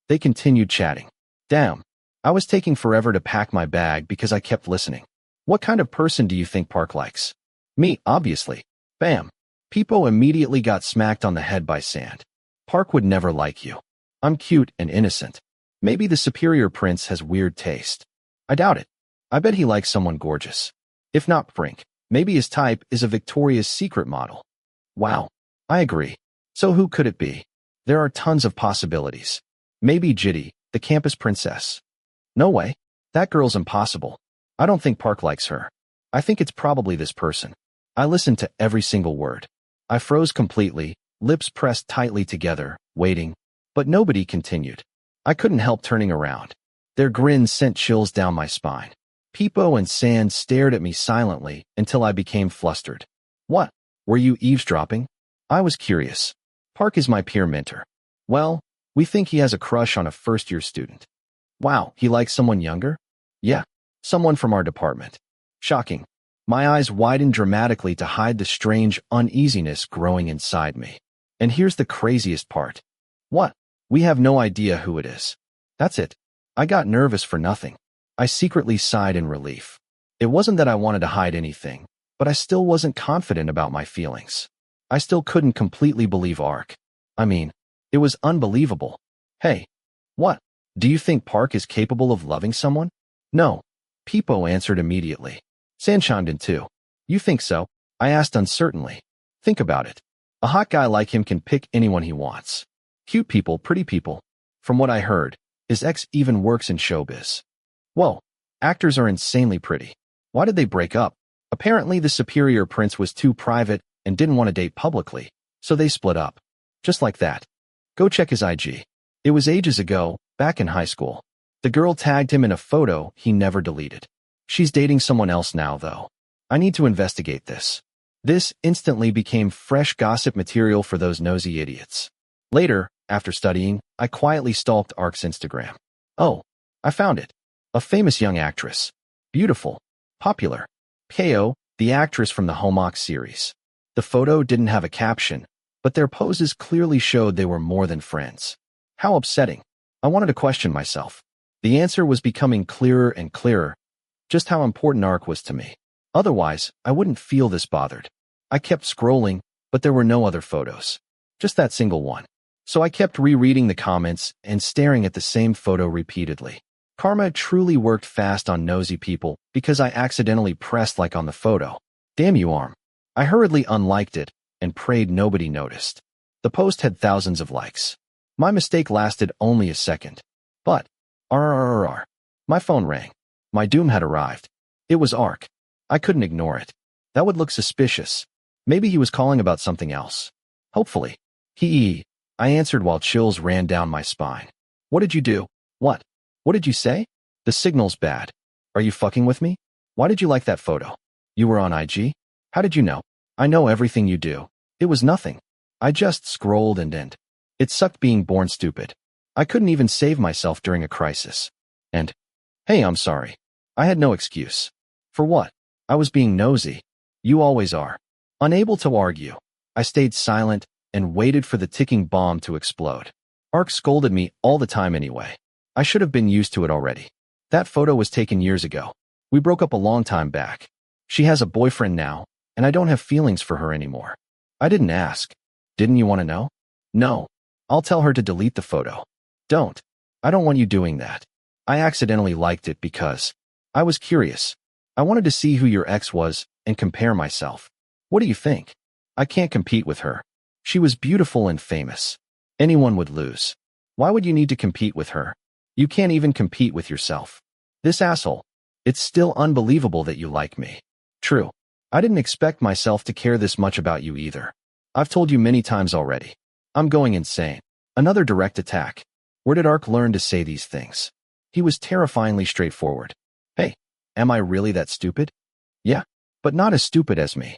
They continued chatting. Damn. I was taking forever to pack my bag because I kept listening. What kind of person do you think Park likes? Me, obviously. Bam. Peepo immediately got smacked on the head by Sand. Park would never like you. I'm cute and innocent. Maybe the Superior Prince has weird taste. I doubt it. I bet he likes someone gorgeous. If not Brink, maybe his type is a Victoria's Secret model. Wow. I agree. So who could it be? There are tons of possibilities. Maybe Jitty, the campus princess. No way. That girl's impossible. I don't think Park likes her. I think it's probably this person. I listened to every single word. I froze completely, lips pressed tightly together, waiting, but nobody continued. I couldn't help turning around. Their grins sent chills down my spine. Peepo and Sand stared at me silently until I became flustered. What? Were you eavesdropping? I was curious. Park is my peer mentor. Well, we think he has a crush on a first-year student. Wow, he likes someone younger? Yeah, someone from our department. Shocking. My eyes widened dramatically to hide the strange uneasiness growing inside me. And here's the craziest part. What? We have no idea who it is. That's it. I got nervous for nothing. I secretly sighed in relief. It wasn't that I wanted to hide anything, but I still wasn't confident about my feelings. I still couldn't completely believe Ark. I mean, it was unbelievable. Hey. What? Do you think Park is capable of loving someone? No. Peepo answered immediately. San chimed in too. You think so? I asked uncertainly. Think about it. A hot guy like him can pick anyone he wants. Cute people, pretty people. From what I heard, his ex even works in showbiz. Whoa, actors are insanely pretty. Why did they break up? Apparently the Superior Prince was too private and didn't want to date publicly, so they split up. Just like that. Go check his IG. It was ages ago, back in high school. The girl tagged him in a photo he never deleted. She's dating someone else now, though. I need to investigate this. This instantly became fresh gossip material for those nosy idiots. Later, after studying, I quietly stalked Ark's Instagram. Oh, I found it. A famous young actress. Beautiful. Popular. Ko, the actress from the Homeox series. The photo didn't have a caption, but their poses clearly showed they were more than friends. How upsetting. I wanted to question myself. The answer was becoming clearer and clearer, just how important Ark was to me. Otherwise, I wouldn't feel this bothered. I kept scrolling, but there were no other photos. Just that single one. So I kept rereading the comments and staring at the same photo repeatedly. Karma truly worked fast on nosy people because I accidentally pressed like on the photo. Damn you, Arm. I hurriedly unliked it and prayed nobody noticed. The post had thousands of likes. My mistake lasted only a second. But, my phone rang. My doom had arrived. It was Ark. I couldn't ignore it. That would look suspicious. Maybe he was calling about something else. Hopefully. I answered while chills ran down my spine. What did you do? What? What did you say? The signal's bad. Are you fucking with me? Why did you like that photo? You were on IG? How did you know? I know everything you do. It was nothing. I just scrolled and. It sucked being born stupid. I couldn't even save myself during a crisis. And, hey, I'm sorry. I had no excuse. For what? I was being nosy. You always are. Unable to argue, I stayed silent and waited for the ticking bomb to explode. Ark scolded me all the time anyway. I should have been used to it already. That photo was taken years ago. We broke up a long time back. She has a boyfriend now, and I don't have feelings for her anymore. I didn't ask. Didn't you want to know? No. I'll tell her to delete the photo. Don't. I don't want you doing that. I accidentally liked it because I was curious. I wanted to see who your ex was and compare myself. What do you think? I can't compete with her. She was beautiful and famous. Anyone would lose. Why would you need to compete with her? You can't even compete with yourself. This asshole. It's still unbelievable that you like me. True. I didn't expect myself to care this much about you either. I've told you many times already. I'm going insane. Another direct attack. Where did Ark learn to say these things? He was terrifyingly straightforward. Hey, am I really that stupid? Yeah, but not as stupid as me.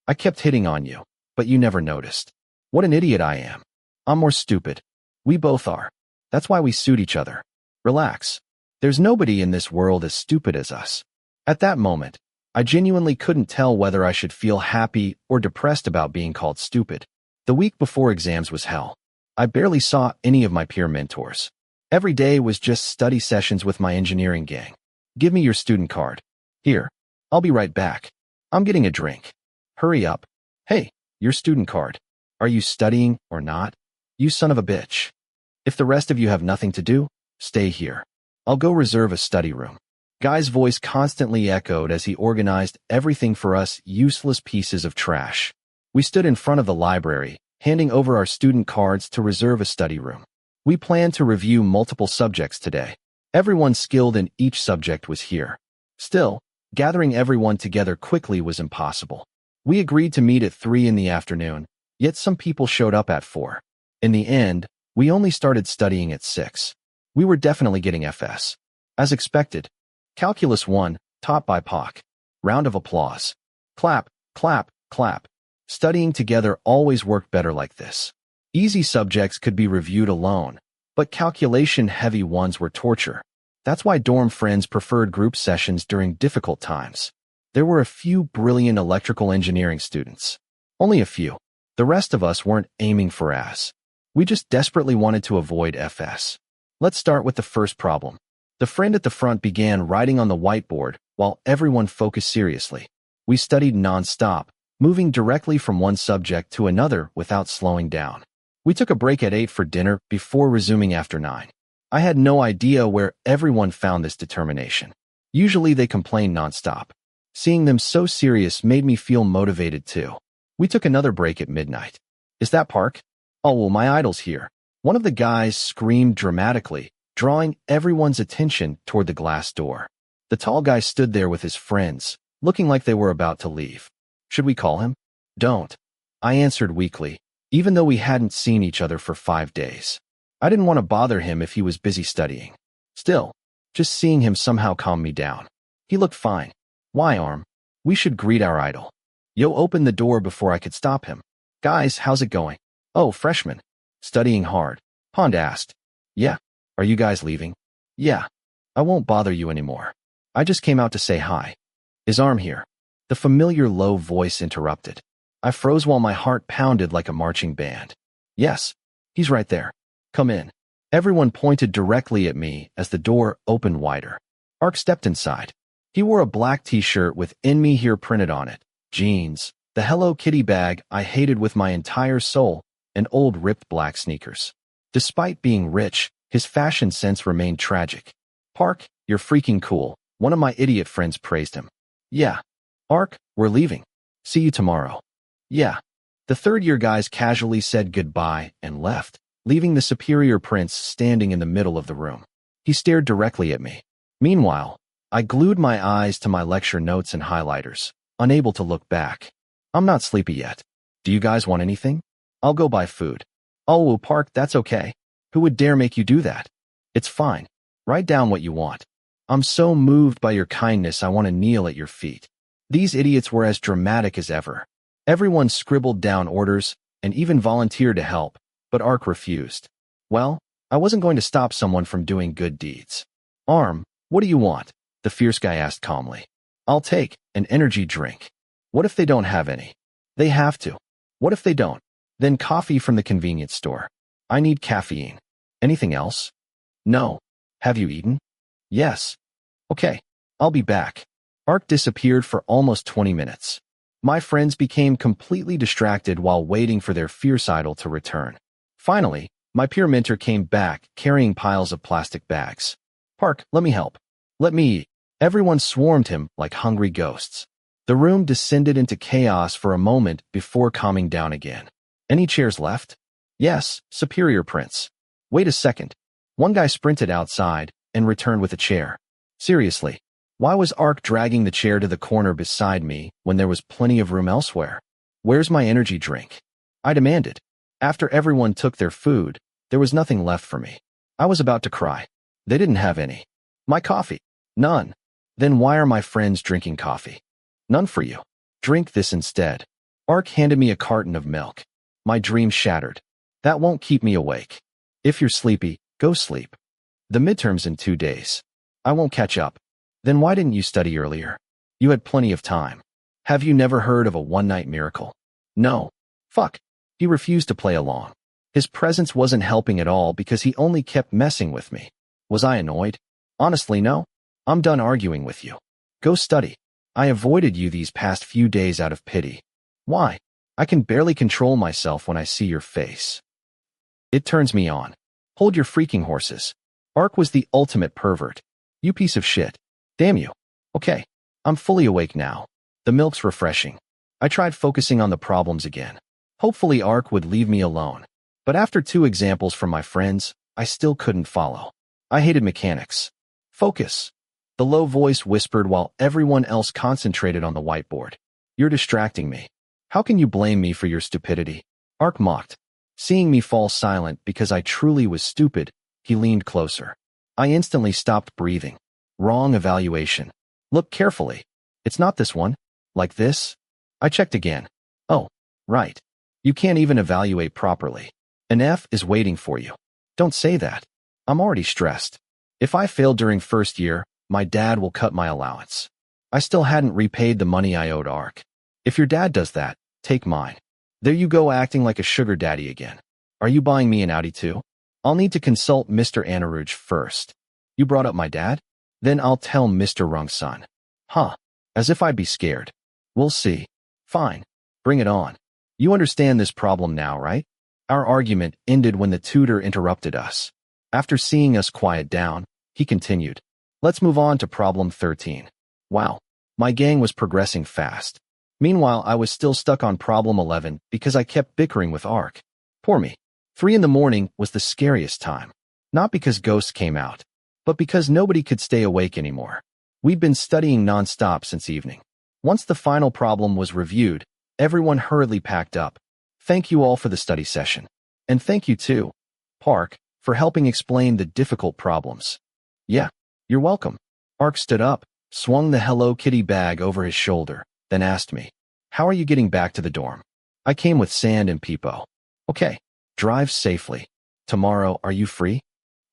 I kept hitting on you, but you never noticed. What an idiot I am. I'm more stupid. We both are. That's why we suit each other. Relax. There's nobody in this world as stupid as us. At that moment, I genuinely couldn't tell whether I should feel happy or depressed about being called stupid. The week before exams was hell. I barely saw any of my peer mentors. Every day was just study sessions with my engineering gang. Give me your student card. Here. I'll be right back. I'm getting a drink. Hurry up. Hey, your student card. Are you studying or not? You son of a bitch. If the rest of you have nothing to do, stay here. I'll go reserve a study room. Guy's voice constantly echoed as he organized everything for us useless pieces of trash. We stood in front of the library, handing over our student cards to reserve a study room. We planned to review multiple subjects today. Everyone skilled in each subject was here. Still, gathering everyone together quickly was impossible. We agreed to meet at 3 in the afternoon, yet some people showed up at 4. In the end, we only started studying at 6. We were definitely getting FS. As expected. Calculus 1, taught by Pak. Round of applause. Clap, clap, clap. Studying together always worked better like this. Easy subjects could be reviewed alone, but calculation-heavy ones were torture. That's why dorm friends preferred group sessions during difficult times. There were a few brilliant electrical engineering students. Only a few. The rest of us weren't aiming for As. We just desperately wanted to avoid FS. Let's start with the first problem. The friend at the front began writing on the whiteboard while everyone focused seriously. We studied non-stop, moving directly from one subject to another without slowing down. We took a break at 8 for dinner before resuming after 9. I had no idea where everyone found this determination. Usually they complain non-stop. Seeing them so serious made me feel motivated too. We took another break at midnight. Is that Park? Oh, well, my idol's here. One of the guys screamed dramatically, drawing everyone's attention toward the glass door. The tall guy stood there with his friends, looking like they were about to leave. Should we call him? Don't. I answered weakly, even though we hadn't seen each other for 5 days. I didn't want to bother him if he was busy studying. Still, just seeing him somehow calmed me down. He looked fine. Why, Arm? We should greet our idol. Yo opened the door before I could stop him. Guys, how's it going? Oh, freshman. Studying hard. Pond asked. Yeah. Are you guys leaving? Yeah. I won't bother you anymore. I just came out to say hi. Is Arm here? The familiar low voice interrupted. I froze while my heart pounded like a marching band. Yes. He's right there. Come in. Everyone pointed directly at me as the door opened wider. Ark stepped inside. He wore a black t-shirt with "In Me Here" printed on it, jeans, the Hello Kitty bag I hated with my entire soul, and old ripped black sneakers. Despite being rich, his fashion sense remained tragic. Park, you're freaking cool, one of my idiot friends praised him. Yeah. Ark, we're leaving. See you tomorrow. Yeah. The third-year guys casually said goodbye and left, leaving the superior prince standing in the middle of the room. He stared directly at me. Meanwhile, I glued my eyes to my lecture notes and highlighters, unable to look back. I'm not sleepy yet. Do you guys want anything? I'll go buy food. Oh, well, Park, that's okay. Who would dare make you do that? It's fine. Write down what you want. I'm so moved by your kindness I want to kneel at your feet. These idiots were as dramatic as ever. Everyone scribbled down orders and even volunteered to help, but Ark refused. Well, I wasn't going to stop someone from doing good deeds. Arm, what do you want? The fierce guy asked calmly. I'll take an energy drink. What if they don't have any? They have to. What if they don't? Then coffee from the convenience store. I need caffeine. Anything else? No. Have you eaten? Yes. Okay. I'll be back. Ark disappeared for almost 20 minutes. My friends became completely distracted while waiting for their fierce idol to return. Finally, my peer mentor came back, carrying piles of plastic bags. Park, let me help. Let me eat. Everyone swarmed him like hungry ghosts. The room descended into chaos for a moment before calming down again. Any chairs left? Yes, Superior Prince. Wait a second. One guy sprinted outside and returned with a chair. Seriously, why was Ark dragging the chair to the corner beside me when there was plenty of room elsewhere? Where's my energy drink? I demanded. After everyone took their food, there was nothing left for me. I was about to cry. They didn't have any. My coffee? None. Then why are my friends drinking coffee? None for you. Drink this instead. Ark handed me a carton of milk. My dream shattered. That won't keep me awake. If you're sleepy, go sleep. The midterm's in 2 days. I won't catch up. Then why didn't you study earlier? You had plenty of time. Have you never heard of a one-night miracle? No. Fuck. He refused to play along. His presence wasn't helping at all because he only kept messing with me. Was I annoyed? Honestly, no. I'm done arguing with you. Go study. I avoided you these past few days out of pity. Why? I can barely control myself when I see your face. It turns me on. Hold your freaking horses. Ark was the ultimate pervert. You piece of shit. Damn you. Okay. I'm fully awake now. The milk's refreshing. I tried focusing on the problems again. Hopefully Ark would leave me alone. But after 2 examples from my friends, I still couldn't follow. I hated mechanics. Focus. The low voice whispered while everyone else concentrated on the whiteboard. You're distracting me. How can you blame me for your stupidity? Ark mocked. Seeing me fall silent because I truly was stupid, he leaned closer. I instantly stopped breathing. Wrong evaluation. Look carefully. It's not this one. Like this? I checked again. Oh, right. You can't even evaluate properly. An F is waiting for you. Don't say that. I'm already stressed. If I fail during first year, my dad will cut my allowance. I still hadn't repaid the money I owed Ark. If your dad does that, take mine. There you go acting like a sugar daddy again. Are you buying me an Audi too? I'll need to consult Mr. Anaruj first. You brought up my dad? Then I'll tell Mr. Rung's son. Huh. As if I'd be scared. We'll see. Fine. Bring it on. You understand this problem now, right? Our argument ended when the tutor interrupted us. After seeing us quiet down, he continued. Let's move on to problem 13. Wow. My gang was progressing fast. Meanwhile, I was still stuck on problem 11 because I kept bickering with Ark. Poor me. 3 in the morning was the scariest time. Not because ghosts came out, but because nobody could stay awake anymore. We'd been studying nonstop since evening. Once the final problem was reviewed, everyone hurriedly packed up. Thank you all for the study session. And thank you too, Park, for helping explain the difficult problems. Yeah, you're welcome. Ark stood up, swung the Hello Kitty bag over his shoulder, then asked me, how are you getting back to the dorm? I came with Sand and Peepo. Okay, drive safely. Tomorrow, are you free?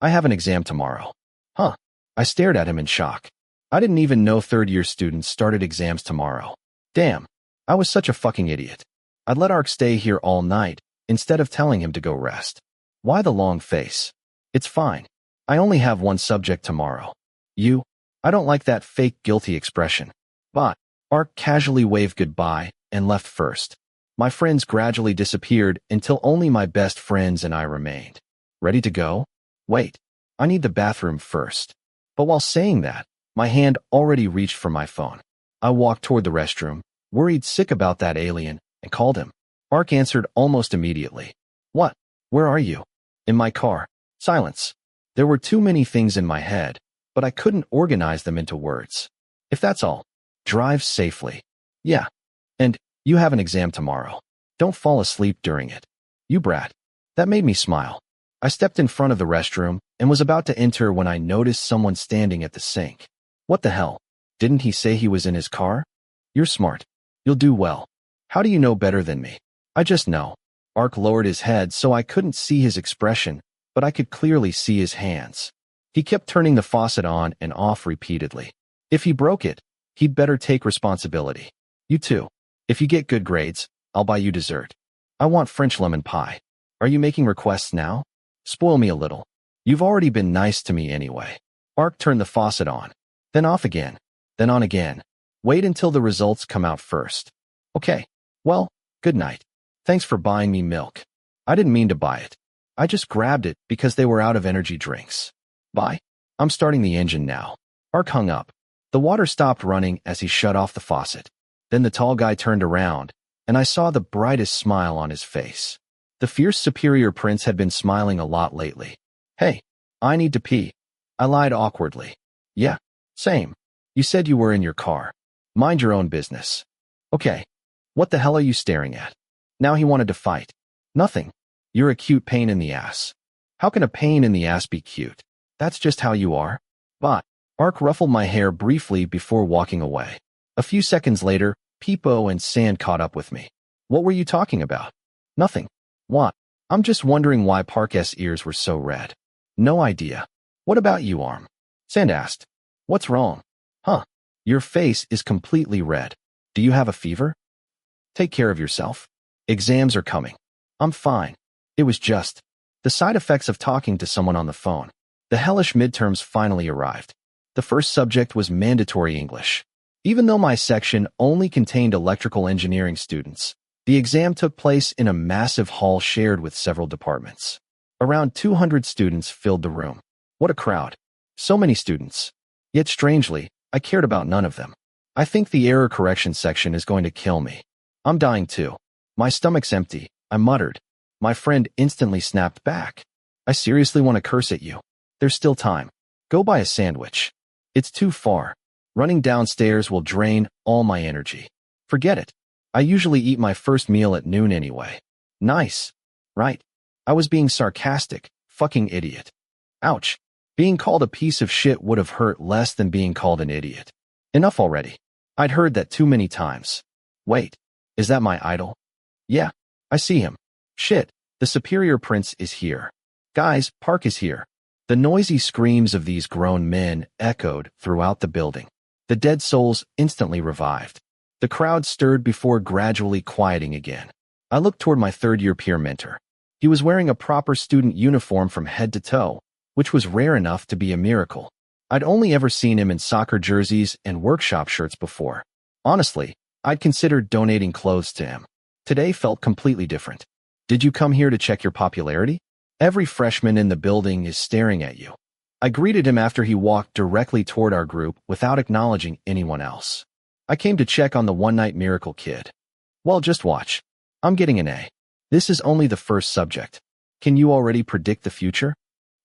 I have an exam tomorrow. Huh. I stared at him in shock. I didn't even know third-year students started exams tomorrow. Damn, I was such a fucking idiot. I'd let Ark stay here all night instead of telling him to go rest. Why the long face? It's fine. I only have one subject tomorrow. You? I don't like that fake guilty expression. But Ark casually waved goodbye and left first. My friends gradually disappeared until only my best friends and I remained. Ready to go? Wait, I need the bathroom first. But while saying that, my hand already reached for my phone. I walked toward the restroom, worried sick about that alien, and called him. Ark answered almost immediately. What? Where are you? In my car. Silence. There were too many things in my head, but I couldn't organize them into words. If that's all, drive safely. Yeah. And you have an exam tomorrow. Don't fall asleep during it. You brat. That made me smile. I stepped in front of the restroom and was about to enter when I noticed someone standing at the sink. What the hell? Didn't he say he was in his car? You're smart. You'll do well. How do you know better than me? I just know. Ark lowered his head so I couldn't see his expression, but I could clearly see his hands. He kept turning the faucet on and off repeatedly. If he broke it, he'd better take responsibility. You too. If you get good grades, I'll buy you dessert. I want French lemon pie. Are you making requests now? Spoil me a little. You've already been nice to me anyway. Ark turned the faucet on, then off again. then on again. Wait until the results come out first. Okay. Well, good night. Thanks for buying me milk. I didn't mean to buy it. I just grabbed it because they were out of energy drinks. Bye. I'm starting the engine now. Ark hung up. The water stopped running as he shut off the faucet. Then the tall guy turned around, and I saw the brightest smile on his face. The fierce superior prince had been smiling a lot lately. Hey, I need to pee. I lied awkwardly. Yeah, same. You said you were in your car. Mind your own business. Okay. What the hell are you staring at? Now he wanted to fight. Nothing. You're a cute pain in the ass. How can a pain in the ass be cute? That's just how you are. But Ark ruffled my hair briefly before walking away. A few seconds later, Peepo and Sand caught up with me. What were you talking about? Nothing. What? I'm just wondering why Park's ears were so red. No idea. What about you, Arm? Sand asked. What's wrong? Huh. Your face is completely red. Do you have a fever? Take care of yourself. Exams are coming. I'm fine. It was just the side effects of talking to someone on the phone. The hellish midterms finally arrived. The first subject was mandatory English. Even though my section only contained electrical engineering students, the exam took place in a massive hall shared with several departments. Around 200 students filled the room. What a crowd. So many students. Yet strangely, I cared about none of them. I think the error correction section is going to kill me. I'm dying too. My stomach's empty, I muttered. My friend instantly snapped back. I seriously want to curse at you. There's still time. Go buy a sandwich. It's too far. Running downstairs will drain all my energy. Forget it. I usually eat my first meal at noon anyway. Nice. Right. I was being sarcastic. Fucking idiot. Ouch. Being called a piece of shit would have hurt less than being called an idiot. Enough already. I'd heard that too many times. Wait. Is that my idol? Yeah. I see him. Shit. The superior prince is here. Guys, Park is here. The noisy screams of these grown men echoed throughout the building. The dead souls instantly revived. The crowd stirred before gradually quieting again. I looked toward my third-year peer mentor. He was wearing a proper student uniform from head to toe, which was rare enough to be a miracle. I'd only ever seen him in soccer jerseys and workshop shirts before. Honestly, I'd considered donating clothes to him. Today felt completely different. Did you come here to check your popularity? Every freshman in the building is staring at you. I greeted him after he walked directly toward our group without acknowledging anyone else. I came to check on the one-night miracle kid. Well, just watch. I'm getting an A. This is only the first subject. Can you already predict the future?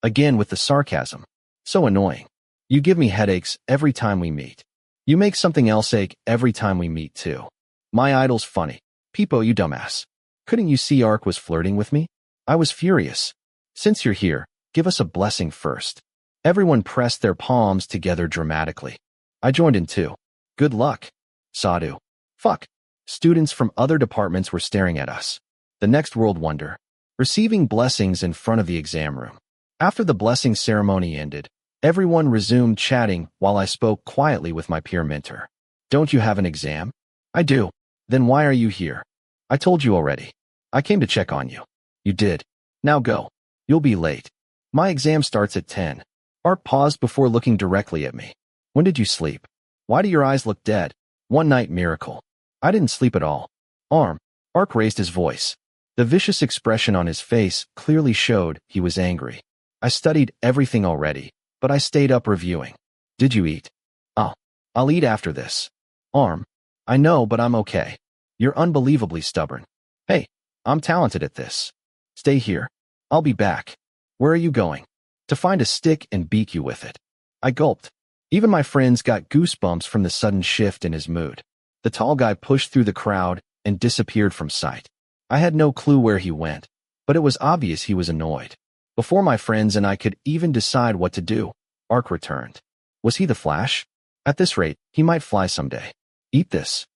Again with the sarcasm. So annoying. You give me headaches every time we meet. You make something else ache every time we meet too. My idol's funny. Peepo, you dumbass. Couldn't you see Ark was flirting with me? I was furious. Since you're here, give us a blessing first. Everyone pressed their palms together dramatically. I joined in too. Good luck. Sadhu. Fuck. Students from other departments were staring at us. The next world wonder. Receiving blessings in front of the exam room. After the blessing ceremony ended, everyone resumed chatting while I spoke quietly with my peer mentor. Don't you have an exam? I do. Then why are you here? I told you already. I came to check on you. You did. Now go. You'll be late. My exam starts at 10. Ark paused before looking directly at me. When did you sleep? Why do your eyes look dead? One night miracle. I didn't sleep at all. Ark raised his voice. The vicious expression on his face clearly showed he was angry. I studied everything already, but I stayed up reviewing. Did you eat? Oh, I'll eat after this. I know, but I'm okay. You're unbelievably stubborn. Hey, I'm talented at this. Stay here. I'll be back. Where are you going? To find a stick and beat you with it. I gulped. Even my friends got goosebumps from the sudden shift in his mood. The tall guy pushed through the crowd and disappeared from sight. I had no clue where he went, but it was obvious he was annoyed. Before my friends and I could even decide what to do, Ark returned. Was he the Flash? At this rate, he might fly someday. Eat this.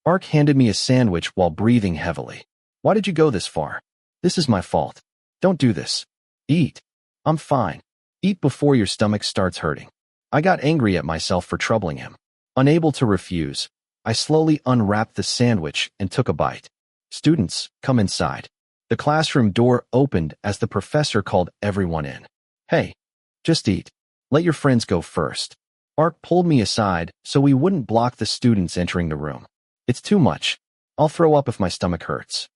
Ark handed me a sandwich while breathing heavily. Why did you go this far? This is my fault. Don't do this. Eat. I'm fine. Eat before your stomach starts hurting. I got angry at myself for troubling him. Unable to refuse, I slowly unwrapped the sandwich and took a bite. Students, come inside. The classroom door opened as the professor called everyone in. Hey, just eat. Let your friends go first. Ark pulled me aside so we wouldn't block the students entering the room. It's too much. I'll throw up if my stomach hurts.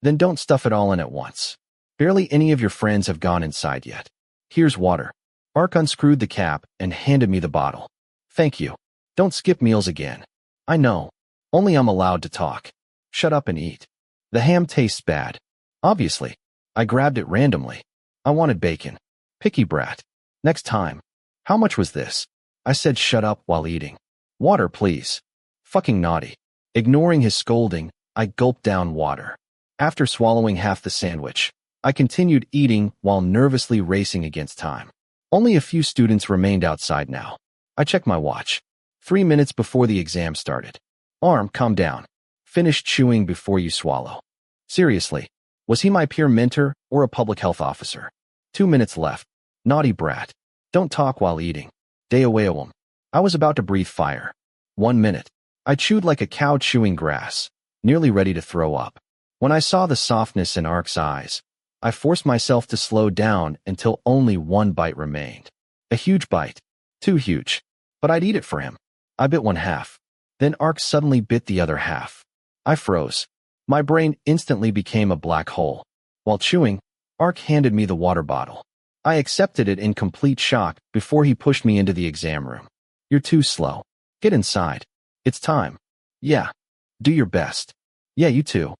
Then don't stuff it all in at once. Barely any of your friends have gone inside yet. Here's water. Ark unscrewed the cap and handed me the bottle. Thank you. Don't skip meals again. I know. Only I'm allowed to talk. Shut up and eat. The ham tastes bad. Obviously. I grabbed it randomly. I wanted bacon. Picky brat. Next time. How much was this? I said shut up while eating. Water, please. Fucking naughty. Ignoring his scolding, I gulped down water. After swallowing half the sandwich, I continued eating while nervously racing against time. Only a few students remained outside now. I checked my watch. 3 minutes before the exam started. Arm, calm down. Finish chewing before you swallow. Seriously, was he my peer mentor or a public health officer? 2 minutes left. Naughty brat. Don't talk while eating. Deawayawam. I was about to breathe fire. 1 minute. I chewed like a cow chewing grass, nearly ready to throw up. When I saw the softness in Ark's eyes, I forced myself to slow down until only one bite remained. A huge bite. Too huge. But I'd eat it for him. I bit one half. Then Ark suddenly bit the other half. I froze. My brain instantly became a black hole. While chewing, Ark handed me the water bottle. I accepted it in complete shock before he pushed me into the exam room. You're too slow. Get inside. It's time. Yeah. Do your best. Yeah, you too.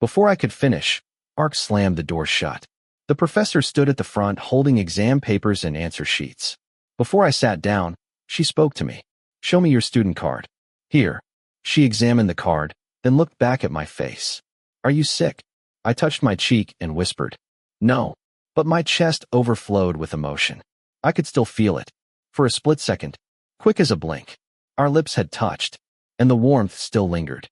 Before I could finish, Ark slammed the door shut. The professor stood at the front holding exam papers and answer sheets. Before I sat down, she spoke to me. Show me your student card. Here. She examined the card, then looked back at my face. Are you sick? I touched my cheek and whispered. No. But my chest overflowed with emotion. I could still feel it. For a split second, quick as a blink, our lips had touched, and the warmth still lingered.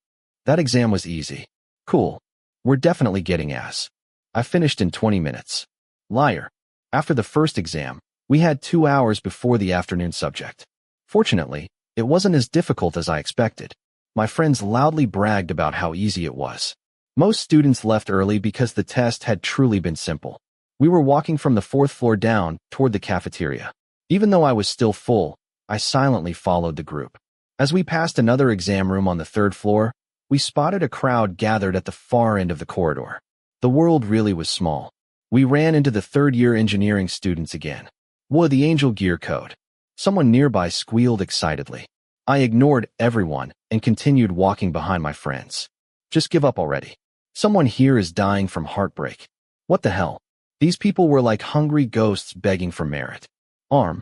That exam was easy. Cool. We're definitely getting ass. I finished in 20 minutes. Liar. After the first exam, we had 2 hours before the afternoon subject. Fortunately, it wasn't as difficult as I expected. My friends loudly bragged about how easy it was. Most students left early because the test had truly been simple. We were walking from the 4th floor down toward the cafeteria. Even though I was still full, I silently followed the group. As we passed another exam room on the 3rd floor, we spotted a crowd gathered at the far end of the corridor. The world really was small. We ran into the 3rd-year engineering students again. Whoa, the Angel Gear code. Someone nearby squealed excitedly. I ignored everyone and continued walking behind my friends. Just give up already. Someone here is dying from heartbreak. What the hell? These people were like hungry ghosts begging for merit. Arm.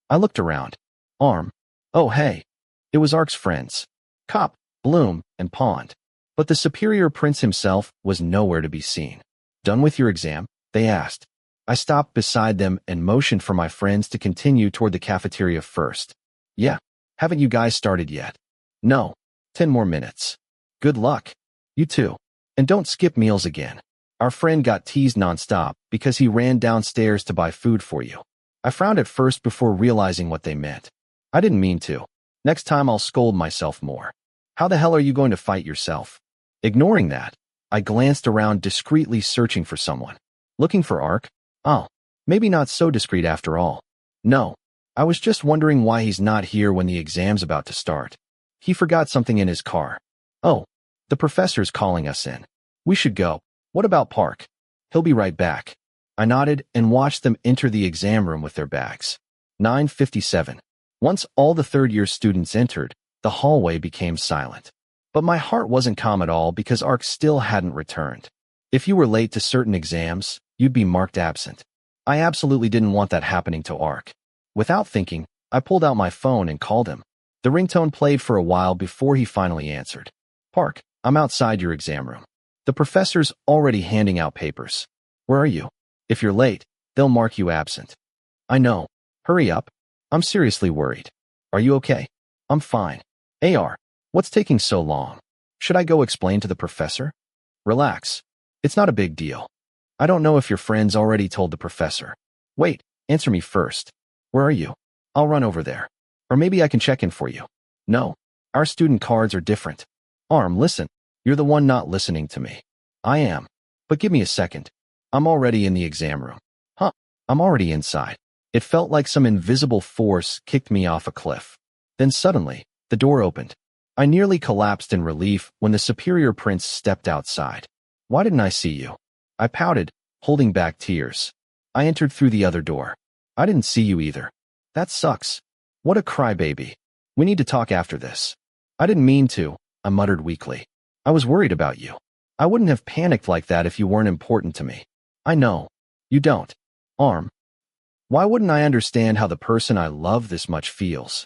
I looked around. Arm. Oh, hey. It was Ark's friends. Cop, Bloom, and Pond. But the superior prince himself was nowhere to be seen. Done with your exam? They asked. I stopped beside them and motioned for my friends to continue toward the cafeteria first. Yeah. Haven't you guys started yet? No. 10 more minutes. Good luck. You too. And don't skip meals again. Our friend got teased nonstop because he ran downstairs to buy food for you. I frowned at first before realizing what they meant. I didn't mean to. Next time I'll scold myself more. How the hell are you going to fight yourself? Ignoring that, I glanced around discreetly searching for someone. Looking for Ark? Oh, maybe not so discreet after all. No, I was just wondering why he's not here when the exam's about to start. He forgot something in his car. Oh, the professor's calling us in. We should go. What about Park? He'll be right back. I nodded and watched them enter the exam room with their bags. 9:57. Once all the 3rd-year students entered, the hallway became silent. But my heart wasn't calm at all because Ark still hadn't returned. If you were late to certain exams, you'd be marked absent. I absolutely didn't want that happening to Ark. Without thinking, I pulled out my phone and called him. The ringtone played for a while before he finally answered. Park, I'm outside your exam room. The professor's already handing out papers. Where are you? If you're late, they'll mark you absent. I know. Hurry up. I'm seriously worried. Are you okay? I'm fine. AR, what's taking so long? Should I go explain to the professor? Relax. It's not a big deal. I don't know if your friends already told the professor. Wait, answer me first. Where are you? I'll run over there. Or maybe I can check in for you. No, our student cards are different. Arm, listen. You're the one not listening to me. I am. But give me a second. I'm already in the exam room. Huh, I'm already inside. It felt like some invisible force kicked me off a cliff. Then suddenly, the door opened. I nearly collapsed in relief when the superior prince stepped outside. Why didn't I see you? I pouted, holding back tears. I entered through the other door. I didn't see you either. That sucks. What a crybaby. We need to talk after this. I didn't mean to, I muttered weakly. I was worried about you. I wouldn't have panicked like that if you weren't important to me. I know. You don't. Arm. Why wouldn't I understand how the person I love this much feels?